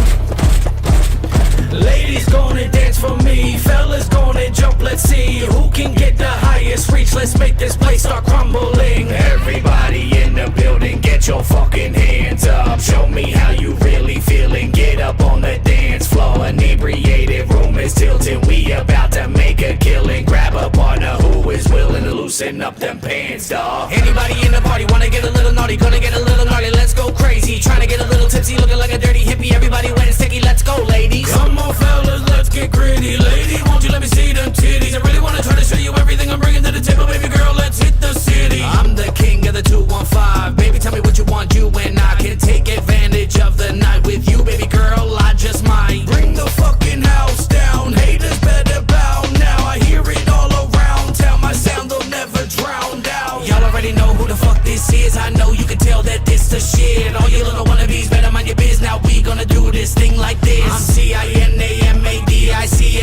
Ladies gonna dance for me. Fellas gonna jump, let's see who can get the highest reach. Let's make this place start crumbling. Everybody in the building, get your fucking hands up. Show me how you really feeling. Get up on the dance floor. Inebriated, room is tilting. We about to make a killing. Grab a partner who is willing to loosen up them pants, dawg. Anybody in the party wanna get a little naughty? Gonna get a little gnarly, let's go crazy. Trying to get a little tipsy, looking like a dirty hippie. Everybody wet and sticky, let's go, ladies. Come on, fellas, let's get gritty. Lady, won't you let me see them titties? I really wanna try to show you everything I'm bringing to the table. Baby girl, let's hit the city. I'm the king of the 215. Baby, tell me what you want, you and I can take advantage of the night with you, baby girl. I just might bring the fucking house down. Haters better bow now. I hear it all around town. My sound will never drown out. Y'all already know who the fuck this is. I know you can tell that this the shit. All you little wannabes better mind your biz. Now we gonna do this thing like this. I'm CINAMADIC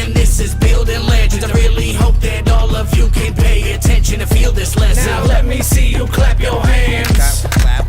and this is building legends. I really hope that all of you can pay attention and feel this lesson. Now let me see you clap your hands. Clap.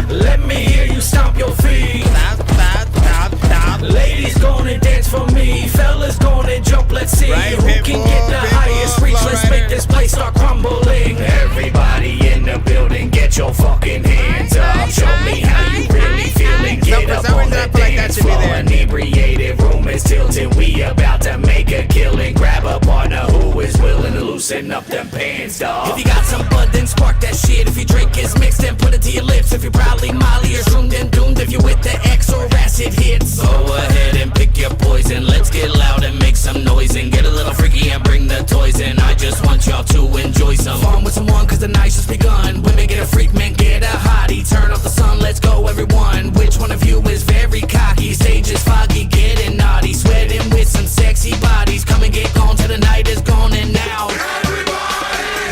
Let me hear you stomp your feet. Stop. Ladies gonna dance for me. Fellas gonna jump, let's see who can get the highest reach. Let's make this place start crumbling. Everybody in the building, get your fucking hands up. Show me how you really feeling. Get up on the dance floor. Inebriated, room is tilting. We about to make a killing. Grab a partner who is willing to loosen up them pants, dawg. If you got some bud, then spark that shit. If your drink is mixed, then put it to your lips. If you're probably Molly or shroomed and doomed. If you see bodies. Come and get gone till the night is gone and now.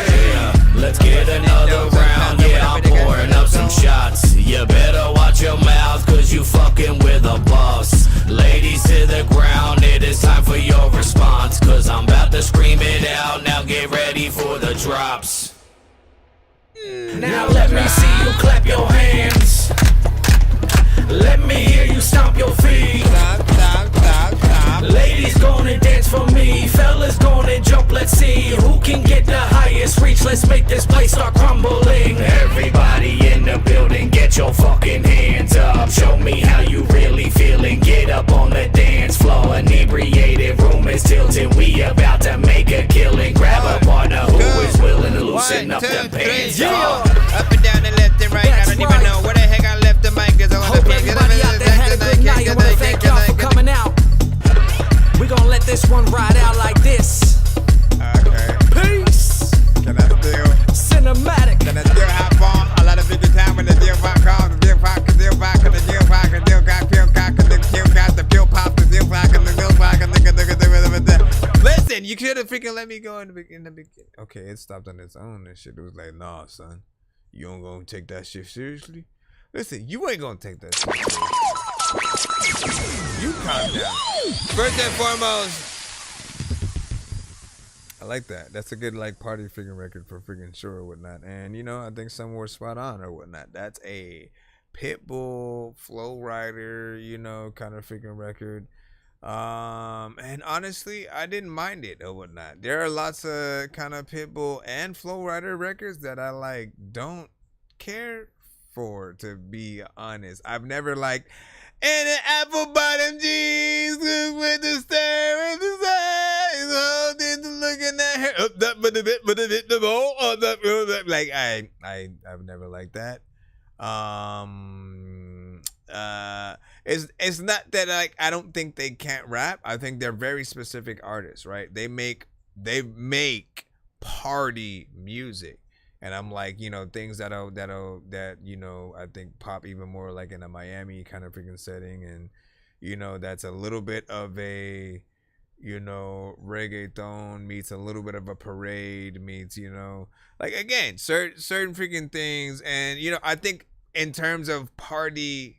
Yeah, let's get another round. Yeah, I'm pouring up some shots. You better watch your mouth, cause you fucking with a boss. Ladies to the ground, it is time for your response. Cause I'm about to scream it out, now get ready for the drops. Now let me see you clap your hands. Let me hear you stomp your feet. Ladies gonna dance for me. Fellas gonna jump, let's see who can get the highest reach. Let's make this place start crumbling. Everybody in the building, get your fucking hands up. Show me how you really feeling. Get up on the dance floor. Inebriated, room is tilted. We about to make a killing. Grab a partner who is willing to loosen up the pants. Up and down and left and right. I don't even know where the heck I left the mic. Cause I wanna Hope everybody out there had a good night. I wanna thank y'all for coming out. We gonna let this one ride out like this. Okay. Peace. Can I still? Cinematic. Can I still hop on? A lot of people time when the deal pop calls, the deal pop, the deal pop, the deal pop, the deal got pill cock, the deal got the pill pop, the deal pop, the deal pop, the listen, you could have freaking let me go in the beginning. Okay, it stopped on its own and shit. It was like, nah, son, you don't gonna take that shit seriously. Listen, you ain't gonna take that shit seriously. You calm down. First and foremost, I like that. That's a good like party freaking record for freaking sure or whatnot. And you know, I think some were spot on or whatnot. That's a Pitbull, Flow Rider, you know, kind of freaking record. And honestly, I didn't mind it or whatnot. There are lots of kind of Pitbull and Flow Rider records that I like don't care for, to be honest. I've never liked and an apple bottom jeans with the stare in the eyes, holding the looking at her up that but a bit the bowl up that like I've never liked that. It's not that like I don't think they can't rap. I think they're very specific artists, right? They make party music. And I'm like, you know, things that you know, I think pop even more like in a Miami kind of freaking setting. And, you know, that's a little bit of a, you know, reggaeton meets a little bit of a parade meets, you know, like again, certain freaking things. And, you know, I think in terms of party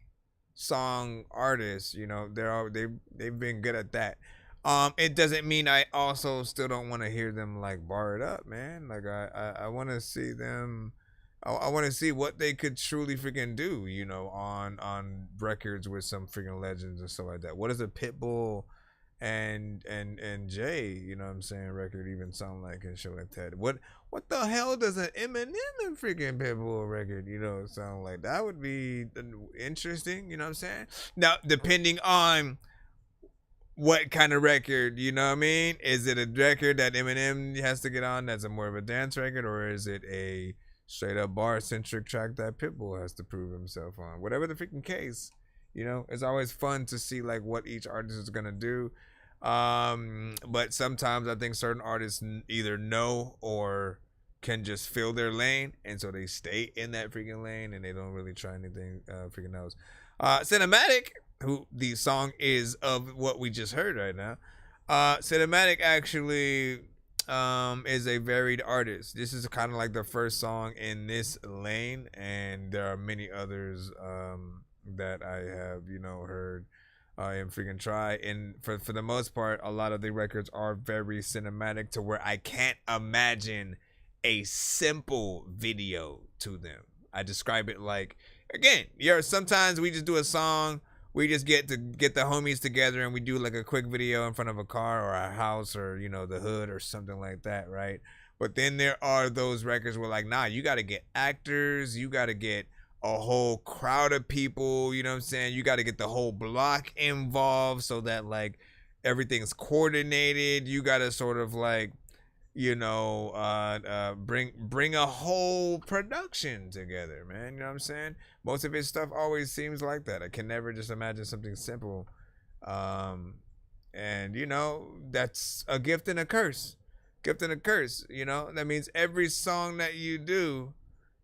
song artists, you know, they've been good at that. It doesn't mean I also still don't want to hear them like bar it up, man. Like I want to see them. I want to see what they could truly freaking do, you know, on records with some freaking legends and stuff like that. What does a Pitbull and Jay, you know what I'm saying, record even sound like and shit like that? What the hell does an Eminem and freaking Pitbull record, you know, sound like? That would be interesting, you know what I'm saying? Now, depending on what kind of record, you know what I mean? Is it a record that Eminem has to get on that's a more of a dance record, or is it a straight up bar centric track that Pitbull has to prove himself on? Whatever the freaking case, you know, it's always fun to see like what each artist is gonna do. But sometimes I think certain artists either know or can just fill their lane, and so they stay in that freaking lane and they don't really try anything freaking else. Cinematic, who the song is of what we just heard right now. Cinematic actually is a varied artist. This is kind of like the first song in this lane, and there are many others that I have, you know, heard and freaking try. And for the most part, a lot of the records are very cinematic to where I can't imagine a simple video to them. I describe it like, again, sometimes we just do a song, we just get the homies together and we do like a quick video in front of a car or a house or, you know, the hood or something like that, right? But then there are those records where like, nah, you got to get actors, you got to get a whole crowd of people, you know what I'm saying? You got to get the whole block involved so that like everything's coordinated. You got to sort of like, you know, bring a whole production together, man. You know what I'm saying? Most of his stuff always seems like that. I can never just imagine something simple. And, you know, that's a gift and a curse. Gift and a curse, you know? That means every song that you do,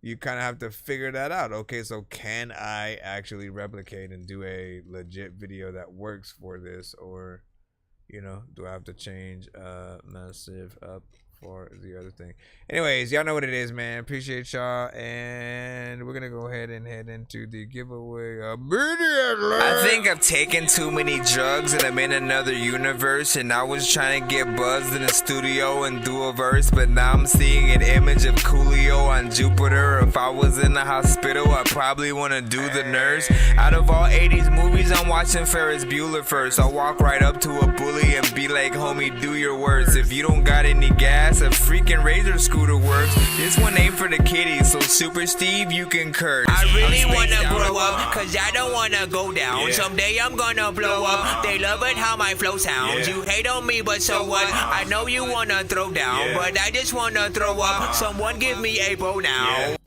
you kind of have to figure that out. Okay, so can I actually replicate and do a legit video that works for this? Or, You know, do I have to change massive up for the other thing? Anyways, y'all know what it is, man. Appreciate y'all, and we're gonna go ahead and head into the giveaway. I think I've taken too many drugs and I'm in another universe, and I was trying to get buzzed in the studio and do a verse, but now I'm seeing an image of Coolio on Jupiter. If I was in the hospital, I'd probably want to do the nurse. Out of all 80s movies, I'm watching Ferris Bueller first. I'll walk right up to a bully and be like, homie, do your worst. If you don't got any gas, a freaking Razor scooter works. This one ain't for the kiddies, so Super Steve, you can curse. I really wanna grow up, cause I don't wanna go down. Someday I'm gonna blow up. They love it how my flow sounds. You hate on me, but so what? I know you wanna throw down, but I just wanna throw up. Someone give me a bow now.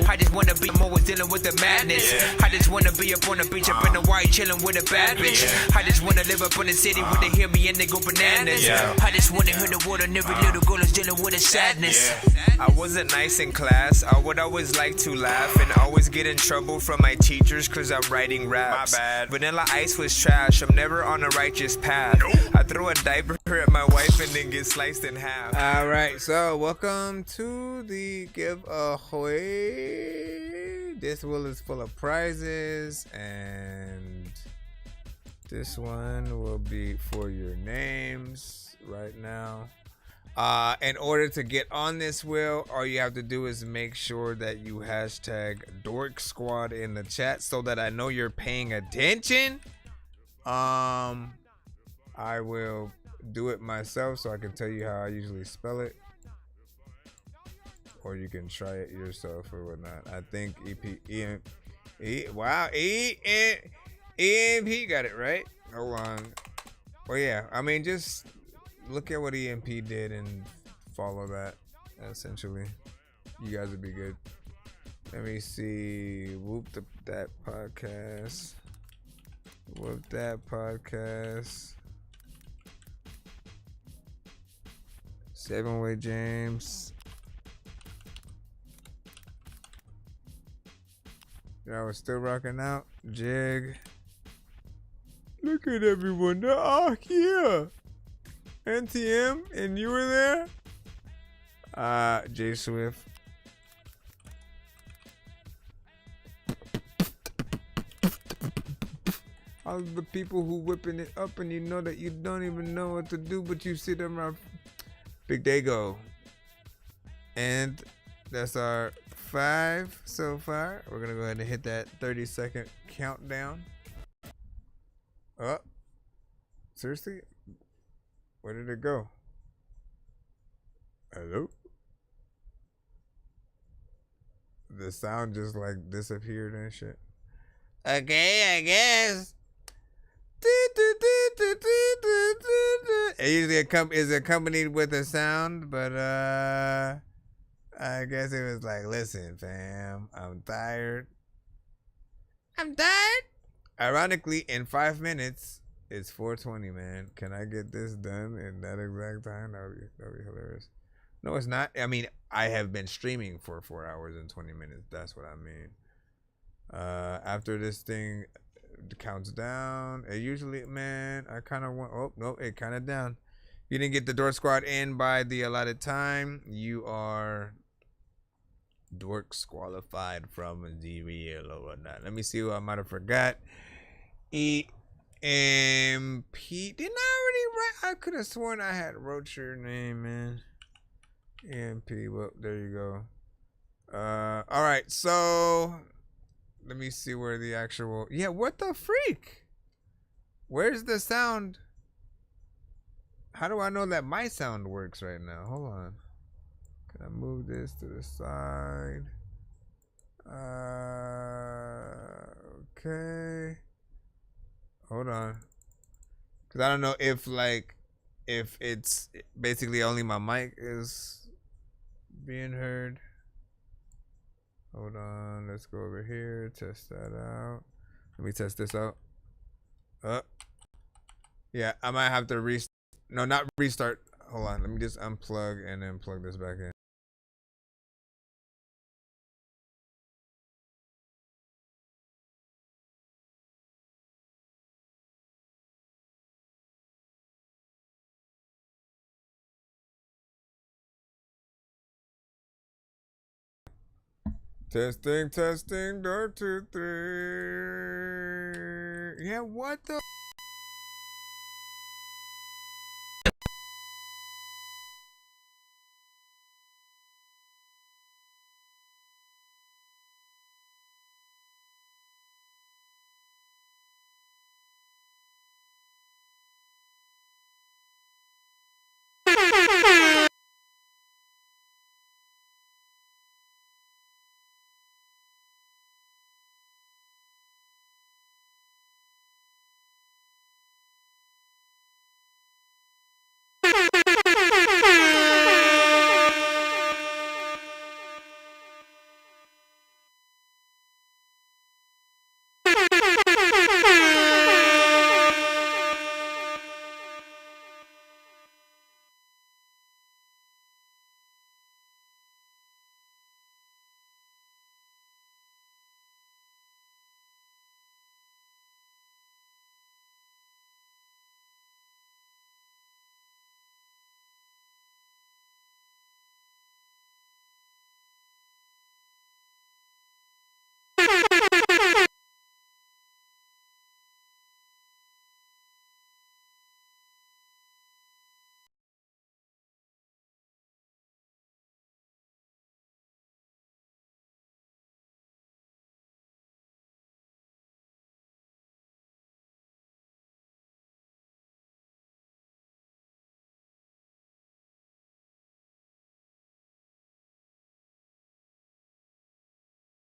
I just wanna be more dealing with the madness. I just wanna be up on the beach, up in the white, chilling with a bad bitch. I just wanna live up in the city where they hear me and they go bananas. I just wanna hear the word and every little girl is dealing with a sadness. I wasn't nice in class. I would always like to laugh and always get in trouble from my teachers cause I'm writing raps. My bad. Vanilla Ice was trash. I'm never on a righteous path. I throw a diaper at my wife and then get sliced in half. All right, so welcome to the giveaway. This wheel is full of prizes, and this one will be for your names right now. In order to get on this wheel, all you have to do is make sure that you hashtag Dork Squad in the chat so that I know you're paying attention. I will do it myself so I can tell you how I usually spell it, or you can try it yourself or whatnot. I think EMP got it right. Hold on. Well, yeah, I mean, just look at what EMP did and follow that, essentially. You guys would be good. Let me see. That podcast. Whoop that podcast. 7-Way James. Y'all was still rocking out. Jig. Look at everyone. They're all here. NTM, and you were there? J Swift. All of the people who whipping it up and you know that you don't even know what to do, but you sit around. Big Dago. And that's our 5 so far. We're gonna go ahead and hit that 30-second countdown. Oh, seriously? Where did it go? Hello? The sound just like disappeared and shit. Okay, I guess. It usually is accompanied with a sound, but I guess it was like, listen, fam, I'm tired. I'm tired. Ironically, in 5 minutes, it's 4:20, man. Can I get this done in that exact time? That'd be hilarious. No, it's not. I mean, I have been streaming for 4 hours and 20 minutes. That's what I mean. After this thing counts down, it usually, man, I kind of want, oh, no, it counted down. If you didn't get the Dork Squad in by the allotted time, you are Dork qualified from the real or whatnot. Let me see who I might have forgot. EMP. Didn't I already write? I could have sworn I had wrote your name, man. EMP. Well, there you go. All right, so let me see where the actual, yeah, what the freak? Where's the sound? How do I know that my sound works right now? Hold on. Can I move this to the side? Okay. Hold on. Because I don't know if it's basically only my mic is being heard. Hold on, let's go over here, test that out. Let me test this out. Yeah, I might have to restart. No, not restart. Hold on, let me just unplug and then plug this back in. Testing, testing, Dork 2, 3. Yeah, what the?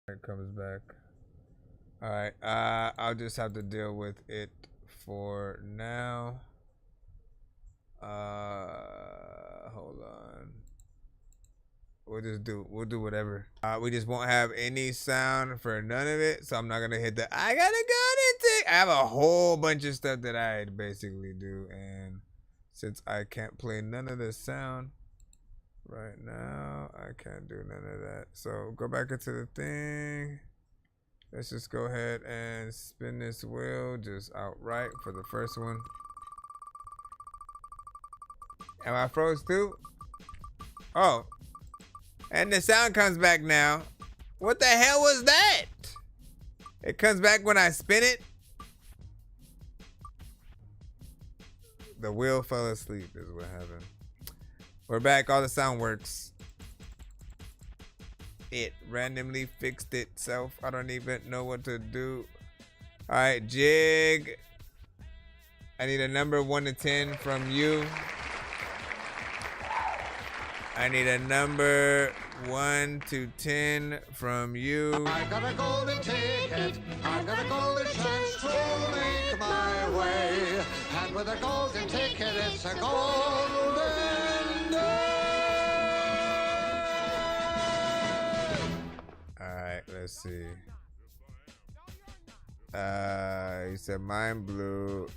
It comes back. All right. I'll just have to deal with it for now. Hold on. We'll do whatever. We just won't have any sound for none of it, so I'm not gonna hit the I gotta go to take. I have a whole bunch of stuff that I basically do, and since I can't play none of the sound right now, I can't do none of that. So go back into the thing. Let's just go ahead and spin this wheel just outright for the first one. Am I froze too? Oh. And the sound comes back now. What the hell was that? It comes back when I spin it. The wheel fell asleep is what happened. We're back. All the sound works. It randomly fixed itself. I don't even know what to do. All right, Jig. I need a number 1 to 10 from you. I need a number 1 to 10 from you. I got a golden ticket. I got a golden chance to make my way. And with a golden ticket, it's a golden day. Alright, let's see. He said mine blue.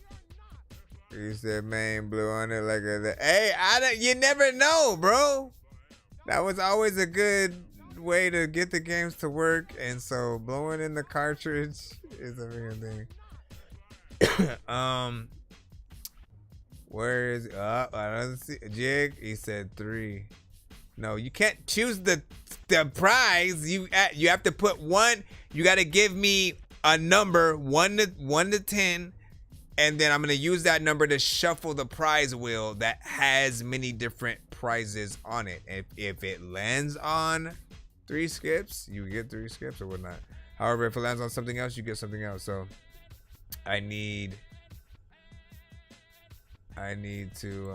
He said main blue on it like a. Hey, you never know, bro. That was always a good way to get the games to work, and so blowing in the cartridge is a big thing. Where is I don't see Jig? He said 3. No, you can't choose the prize. You have to put 1. You got to give me a number 1 to 10. And then I'm going to use that number to shuffle the prize wheel that has many different prizes on it. If it lands on 3 skips, you get 3 skips or whatnot. However, if it lands on something else, you get something else. So I need to,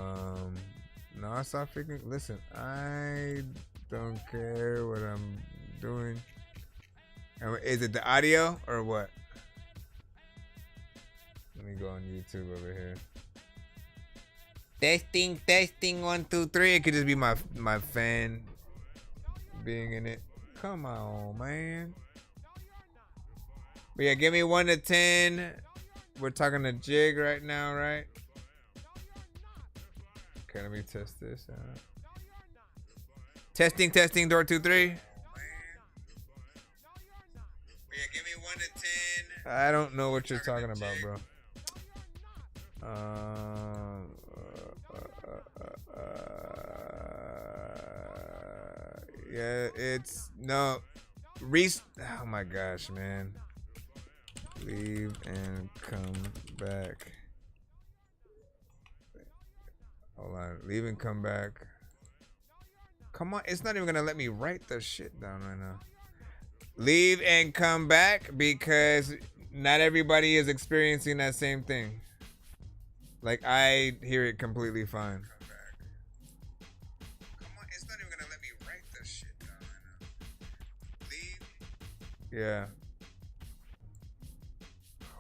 no, stop freaking, listen, I don't care what I'm doing. Is it the audio or what? Let me go on YouTube over here. Testing, 1, 2, 3. It could just be my fan being in it. Come on, man. But yeah, give me 1 to 10. We're talking to Jig right now, right? Okay, let me test this out. Testing, Dork 2, 3. Yeah, give me 1 to 10. I don't know what you're talking about, bro. Yeah, it's no Oh my gosh, man. Leave and come back. Hold on. Leave and come back. Come on. It's not even gonna let me write the shit down right now. Leave and come back because not everybody is experiencing that same thing. Like, I hear it completely fine. Come on. It's not even gonna let me write the shit down right now. Leave. Yeah.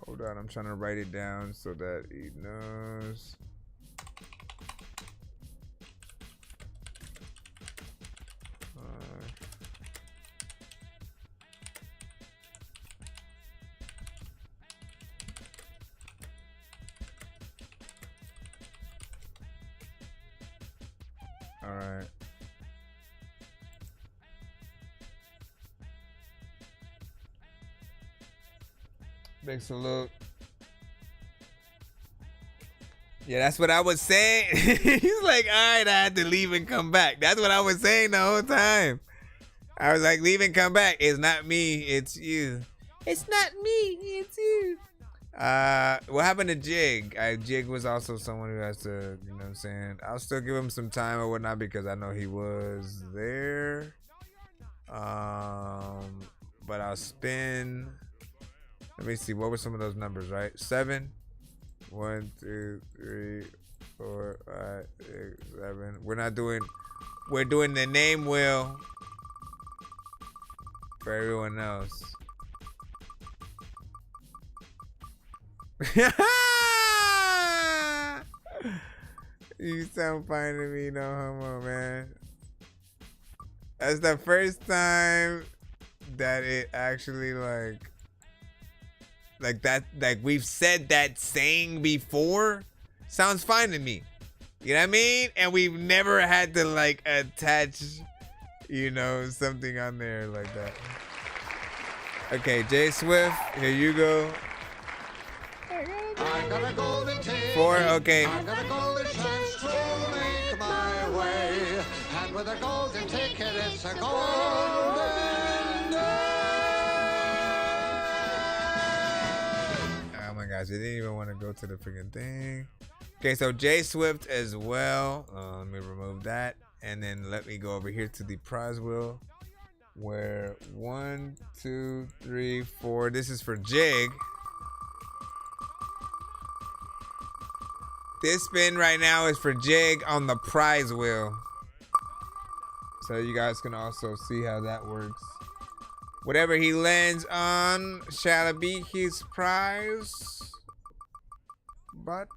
Hold on. I'm trying to write it down so that he knows. All right. Big salute. Yeah, that's what I was saying. He's like, all right, I had to leave and come back. That's what I was saying the whole time. I was like, leave and come back. It's not me, it's you. It's not me, it's you. What happened to Jig? Jig was also someone who has to, you know what I'm saying? I'll still give him some time or whatnot because I know he was there. But I'll spin. Let me see. What were some of those numbers, right? 7. 1, 2, 3, 4, 5, 6, 7. We're doing the name wheel for everyone else. You sound fine to me, no homo, man. That's the first time that it actually like that, like we've said that saying before. Sounds fine to me. You know what I mean? And we've never had to like attach, you know, something on there like that. Okay, Jay Swift, here you go. I got a golden ticket. 4, okay. I got a golden chance to make my way. And with a golden ticket, it's a golden day. Oh my gosh, I didn't even want to go to the freaking thing. Okay, so Jay Swift as well. Let me remove that. And then let me go over here to the prize wheel. Where 1, 2, 3, 4. This is for Jig. This spin right now is for Jig on the prize wheel. So you guys can also see how that works. Whatever he lands on shall be his prize. But,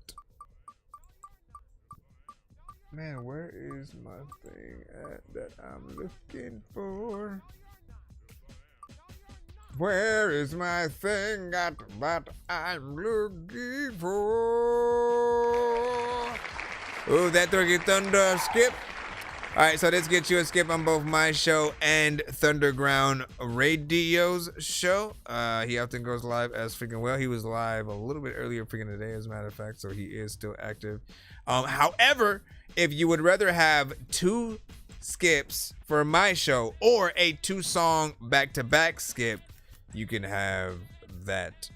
man, where is my thing at that I'm looking for? Where is my thing at that I'm looking for? Ooh, that Dorky Thunder skip. All right, so let's get you a skip on both my show and Thunderground Radio's show. He often goes live as freaking well. He was live a little bit earlier freaking today, as a matter of fact, so he is still active. However, if you would rather have 2 skips for my show or a 2-song back-to-back skip, you can have that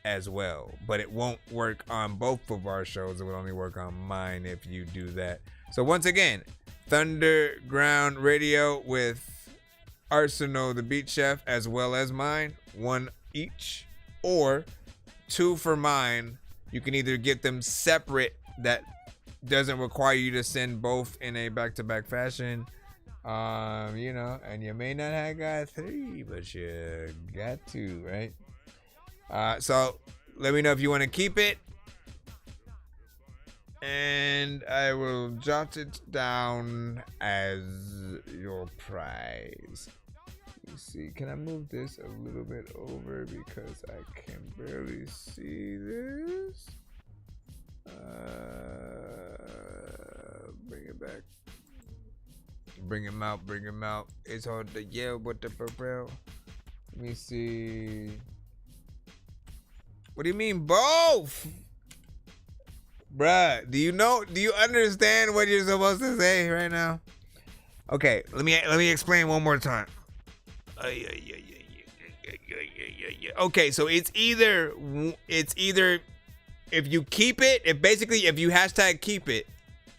as well. But it won't work on both of our shows. It would only work on mine if you do that. So once again, Thunderground Radio with Arsenal the Beat Chef as well as mine, 1 each, or 2 for mine. You can either get them separate, that doesn't require you to send both in a back-to-back fashion. You know, and you may not have got 3, but you got 2, right? So let me know if you want to keep it, and I will jot it down as your prize. Let me see, can I move this a little bit over because I can barely see this? Bring it back. Bring him out, bring him out. It's hard to yell with the purple. Let me see. What do you mean both? Bruh, do you understand what you're supposed to say right now? Okay, let me explain one more time. Okay, so it's either if you keep it, if you hashtag keep it,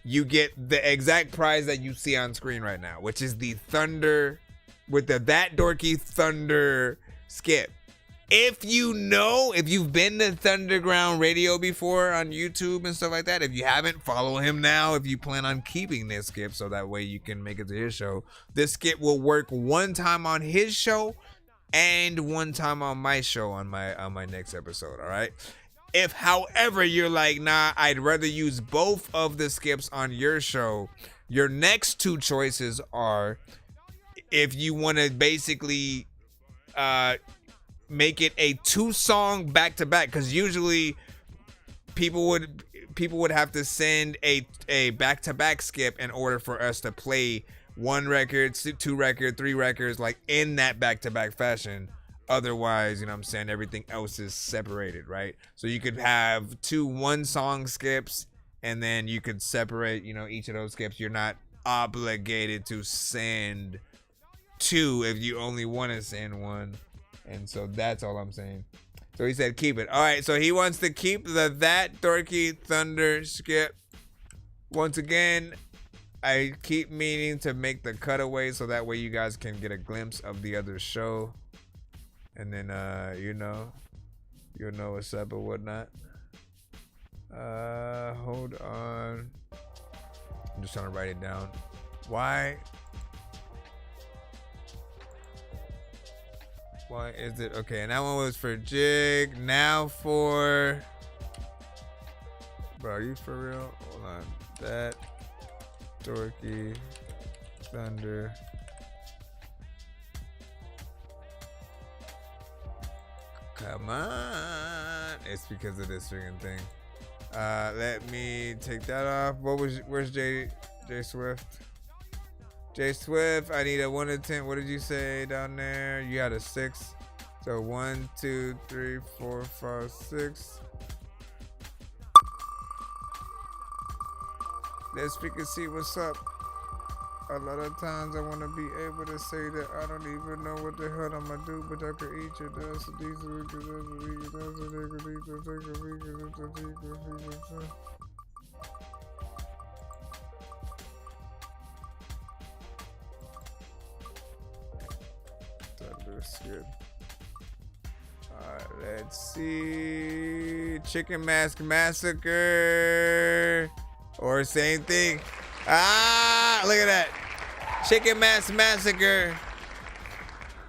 you get the exact prize that you see on screen right now, which is the Thunder with the That Dorky Thunder skip. If you've been to Thunderground Radio before on YouTube and stuff like that, if you haven't, follow him now if you plan on keeping this skip so that way you can make it to his show. This skip will work one time on his show and one time on my show on my next episode, all right? If, however, you're like, nah, I'd rather use both of the skips on your show, your next two choices are if you want to basically make it a 2-song back-to-back, because usually people would have to send a back-to-back skip in order for us to play 1 record, 2 record, 3 records, like in that back-to-back fashion. Otherwise, you know what I'm saying, everything else is separated, right? So you could have 2 1-song skips, and then you could separate, you know, each of those skips. You're not obligated to send 2 if you only want to send 1. And so that's all I'm saying. So he said keep it. All right, so he wants to keep the That Dorky Thunder skip. Once again, I keep meaning to make the cutaway so that way you guys can get a glimpse of the other show. And then, you'll know what's up or whatnot. Hold on. I'm just trying to write it down. Why is it? Okay, and that one was for Jig. Now for... Bro, are you for real? Hold on. That Dorky Thunder. Come on. It's because of this freaking thing. Let me take that off. Where's J Swift? J Swift, I need a 1 to 10. What did you say down there? You had a 6. So 1, 2, 3, 4, 5, 6. Let's freaking see what's up. A lot of times I want to be able to say that I don't even know what the hell I'm gonna do, but I could eat your dust. That's good. Alright, let's see. Chicken Mask Massacre. Or same thing. Look at that. Chicken Mask Massacre.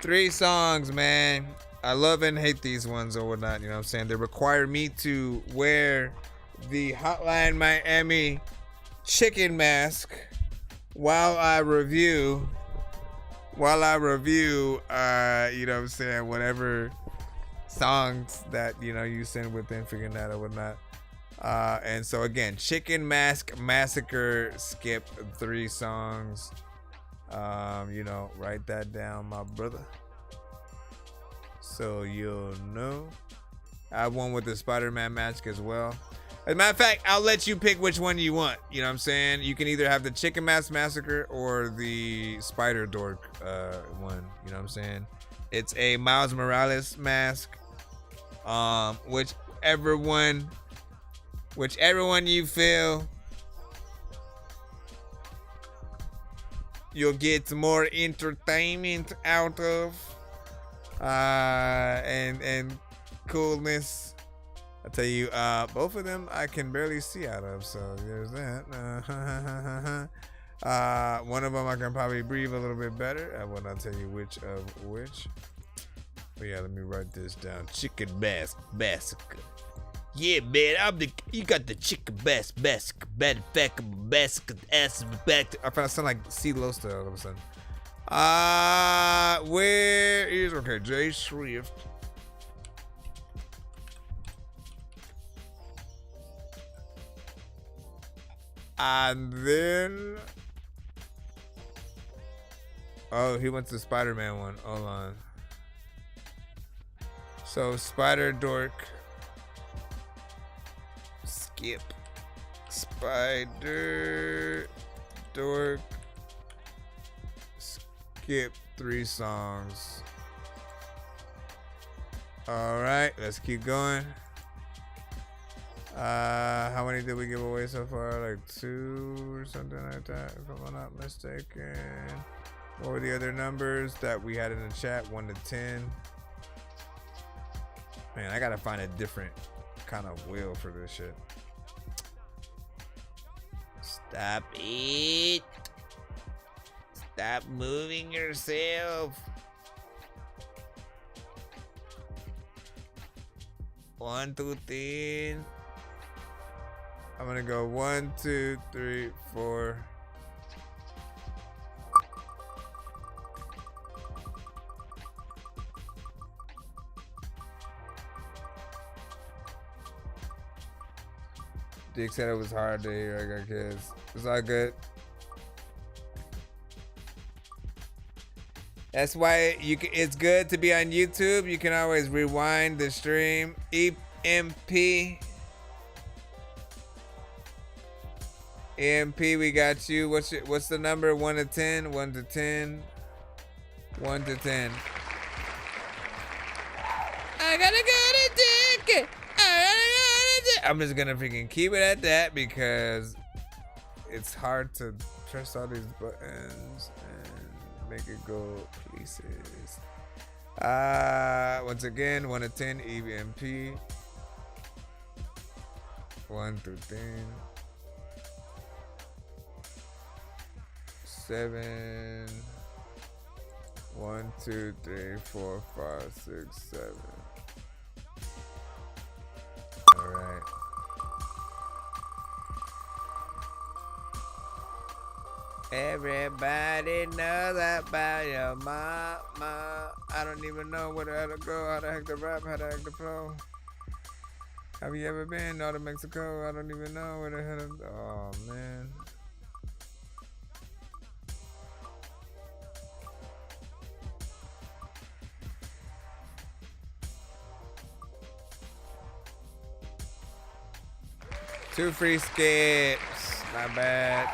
3 songs, man. I love and hate these ones or whatnot, you know what I'm saying? They require me to wear the Hotline Miami chicken mask while I review, you know what I'm saying, whatever songs that, you know, you send within figuring that or whatnot. And so again, Chicken Mask Massacre skip 3 songs. Write that down, my brother, so you'll know. I have one with the Spider-Man mask as well. As a matter of fact, I'll let you pick which one you want. You know what I'm saying? You can either have the Chicken Mask Massacre or the Spider Dork one. You know what I'm saying? It's a Miles Morales mask. Whichever one you feel, you'll get more entertainment out of, and coolness. I tell you, both of them I can barely see out of, so there's that. One of them I can probably breathe a little bit better. I will not tell you which of which. But yeah, let me write this down. Chicken Mask Massacre. Yeah, man, you got the Chicken Mask Massacre. Matter of fact, I'm a massacre ass back. I sound like C. Losta all of a sudden. Where is, okay, J Swift. And then, oh, he wants the Spider-Man one. Hold on. So Spider Dork skip. Spider Dork skip 3 songs. All right, let's keep going. How many did we give away so far? Like 2 or something like that, if I'm not mistaken. What were the other numbers that we had in the chat? 1 to 10. Man, I gotta find a different kind of wheel for this shit. Stop it. Stop moving yourself. 1, 2, 3. I'm gonna go 1, 2, 3, 4. Dick said it was hard to hear. I got kids. It's all good. That's why it's good to be on YouTube. You can always rewind the stream. EMP. EMP, we got you. What's the number? 1 to 10? 1 to 10. 1 to 10. I gotta get a dick. I'm just gonna freaking keep it at that because it's hard to press all these buttons and make it go places. Once again, 1 to 10, EMP. 1 through 10. 7. 1, 2, 3, 4, 5, 6, 7. All right. Everybody knows about your mama. I don't even know where the hell to go, how the heck to rap, how the heck to flow. Have you ever been out of Mexico? I don't even know where the hell to... Oh, man. Two free skips. Not bad.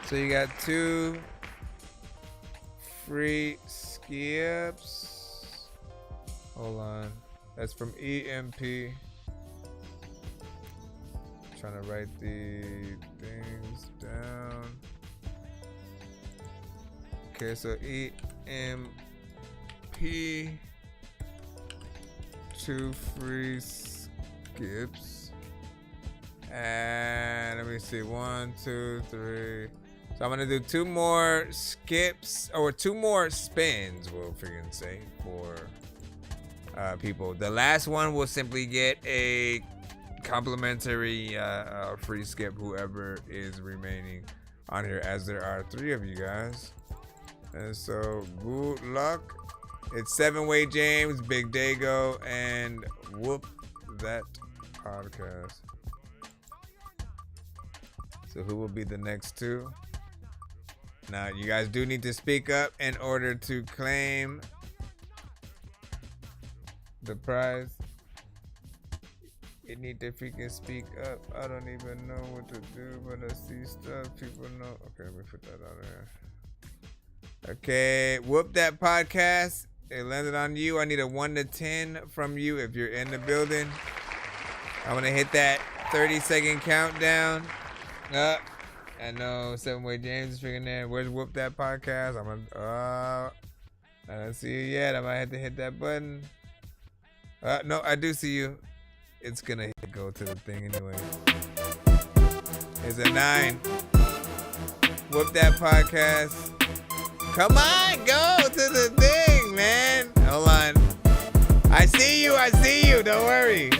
So you got 2 free skips. Hold on. That's from EMP. Trying to write the things down. Okay, so EMP. 2 free skips. And let me see, 1, 2, 3. So I'm gonna do 2 more skips or 2 more spins, we'll freaking say, for people. The last one will simply get a complimentary free skip, whoever is remaining on here, as there are 3 of you guys. And so good luck. It's 7-Way James, Big Dago, and Whoop That Podcast. So who will be the next 2? Now, you guys do need to speak up in order to claim the prize. You need to freaking speak up. I don't even know what to do, but I see stuff people know. Okay, let me put that on there. Okay, Whoop That Podcast. It landed on you. I need a 1 to 10 from you if you're in the building. I'm going to hit that 30-second countdown. I know 7-Way James is freaking there. Where's Whoop That Podcast? I don't see you yet. I might have to hit that button. No, I do see you. It's gonna go to the thing anyway. It's a 9. Whoop That Podcast. Come on, go to the thing, man. Hold on. I see you. Don't worry.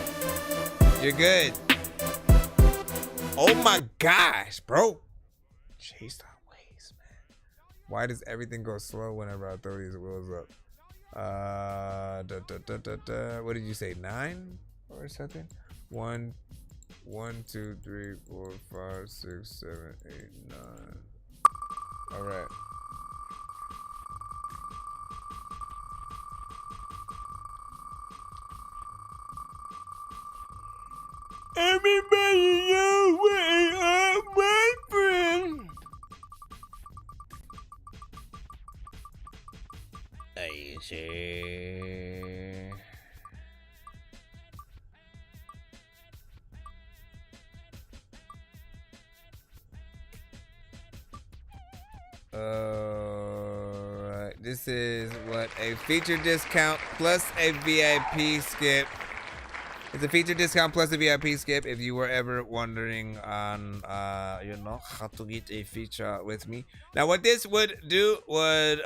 You're good. Oh my gosh, bro. Chased our ways, man. Why does everything go slow whenever I throw these wheels up? What did you say? 9 or something? 1, 2, 3, 4, 5, 6, 7, 8, 9. All right. Everybody know where I'm my friend. Alright, this is what a feature discount plus a VIP skip. It's a feature discount plus a VIP skip. If you were ever wondering on, how to get a feature with me. Now, what this would do would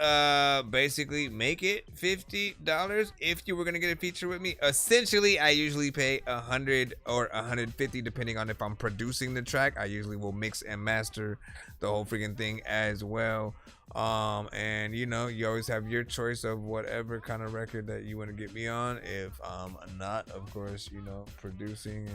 basically make it $50 if you were gonna get a feature with me. Essentially, I usually pay $100 or $150 depending on if I'm producing the track. I usually will mix and master the whole freaking thing as well. And you always have your choice of whatever kind of record that you want to get me on. If I'm not, of course, producing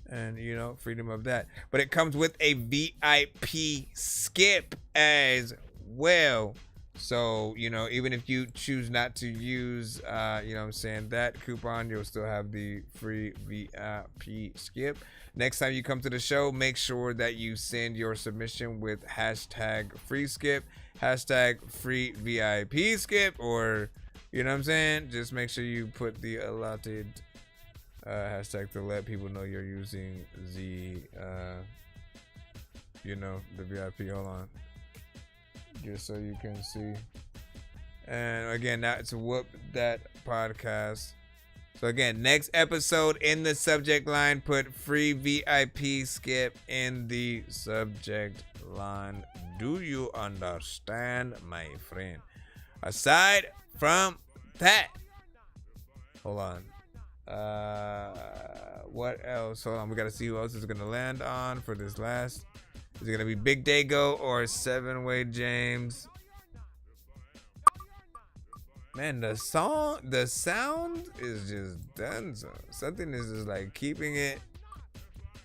and freedom of that. But it comes with a VIP skip as well. So, even if you choose not to use, that coupon, you'll still have the free VIP skip. Next time you come to the show, make sure that you send your submission with hashtag free skip, hashtag free VIP skip, or, just make sure you put the allotted hashtag to let people know you're using the, the VIP. Hold on. Just so you can see. And again, that's Whoop That Podcast. So again, next episode, in the subject line, put free VIP skip in the subject line. Do you understand, my friend? Aside from that, hold on. What else? Hold on, we gotta see who else is gonna land on for this last. Is it gonna be Big Dago or 7-Way James? Man, the sound is just done. So something is just like keeping it.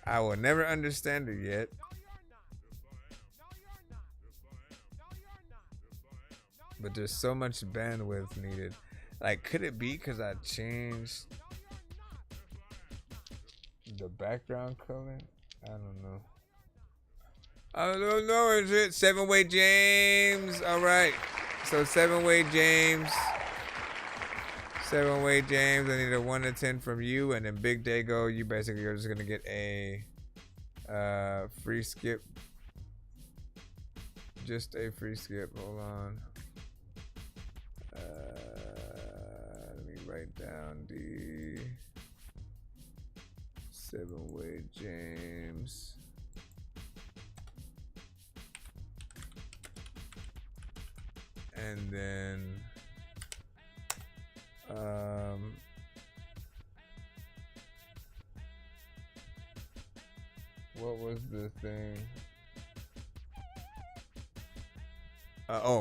I will never understand it yet. But there's so much bandwidth needed. Like, could it be because I changed the background color? I don't know. I don't know. Is it 7-Way James? All right. So 7-Way James. 7-Way James. I need a 1 to 10 from you, and then Big Dago. You basically are just gonna get a free skip. Just a free skip. Hold on. Let me write down the 7-Way James. And then what was the thing?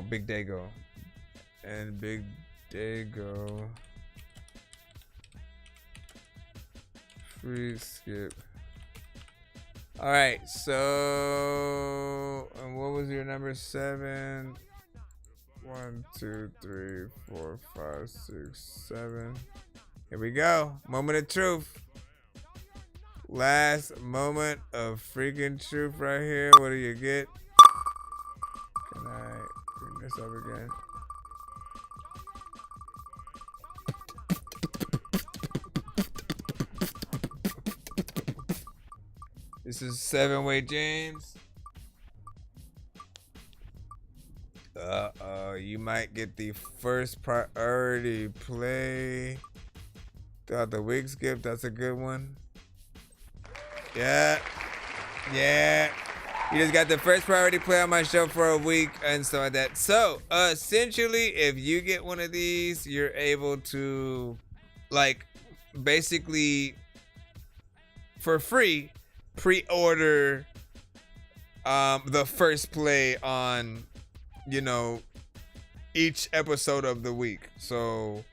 Big Dago. And Big Dago free skip. All right, so what was your number? 7. 1, 2, 3, 4, 5, 6, 7. Here we go. Moment of truth. Last moment of freaking truth right here. What do you get? Can I bring this up again? This is 7-Way James. You might get the first priority play throughout the week skip. That's a good one. Yeah. You just got the first priority play on my show for a week and stuff like that. So, essentially, if you get one of these, you're able to, like, basically, for free, pre-order the first play on, each episode of the week. So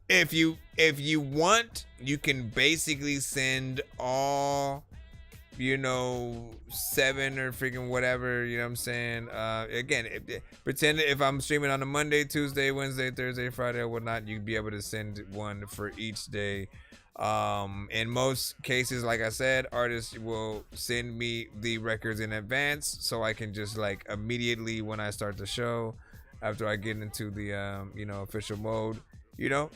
if you want, you can basically send all 7 or freaking whatever, you know what I'm saying? Again, pretend if I'm streaming on a Monday, Tuesday, Wednesday, Thursday, Friday, or whatnot, you'd be able to send one for each day. In most cases, like I said, artists will send me the records in advance, so I can just like immediately when I start the show, after I get into the official mode,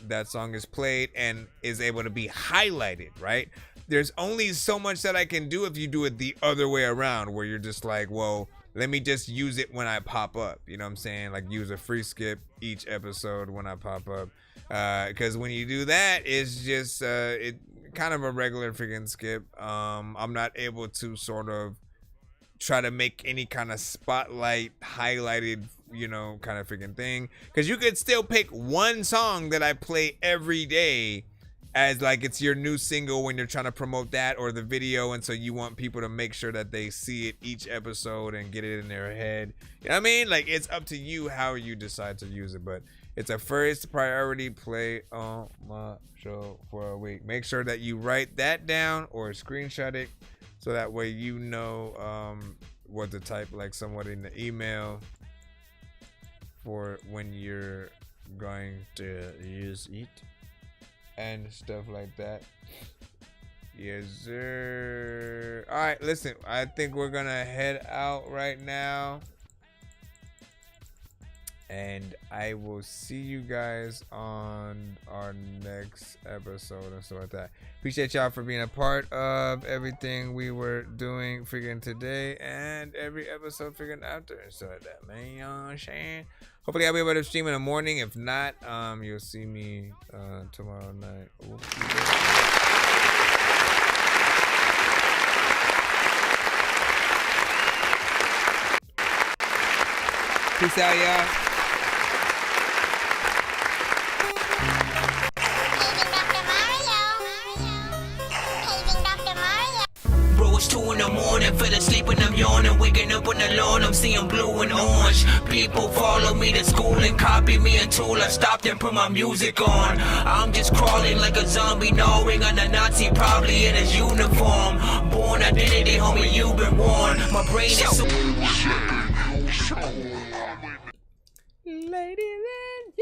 that song is played and is able to be highlighted, right? There's only so much that I can do if you do it the other way around, where you're just like, well, let me just use it when I pop up. You know what I'm saying? Like use a free skip each episode when I pop up. Because when you do that, it's just it kind of a regular freaking skip. I'm not able to sort of try to make any kind of spotlight highlighted, you know, kind of freaking thing. Because you could still pick one song that I play every day as like it's your new single when you're trying to promote that or the video, and so you want people to make sure that they see it each episode and get it in their head. You know what I mean? Like it's up to you how you decide to use it, but it's a first priority play on my show for a week. Make sure that you write that down or screenshot it so that way you know what to type, like somewhat in the email for when you're going to use it and stuff like that. Yes, sir. All right, listen, I think we're gonna head out right now, and I will see you guys on our next episode and stuff like that. Appreciate y'all for being a part of everything we were doing freaking today and every episode freaking after and stuff like that, man. You know what I'm saying? Hopefully I'll be able to stream in the morning. If not, you'll see me tomorrow night. Peace out, y'all. It's 2 in the morning, fell asleep and I'm yawning. Waking up on the lawn, I'm seeing blue and orange. People follow me to school and copy me until I stopped and put my music on. I'm just crawling like a zombie, gnawing on a Nazi, probably in his uniform. Born identity, homie, you've been warned. My brain is so... Ladies and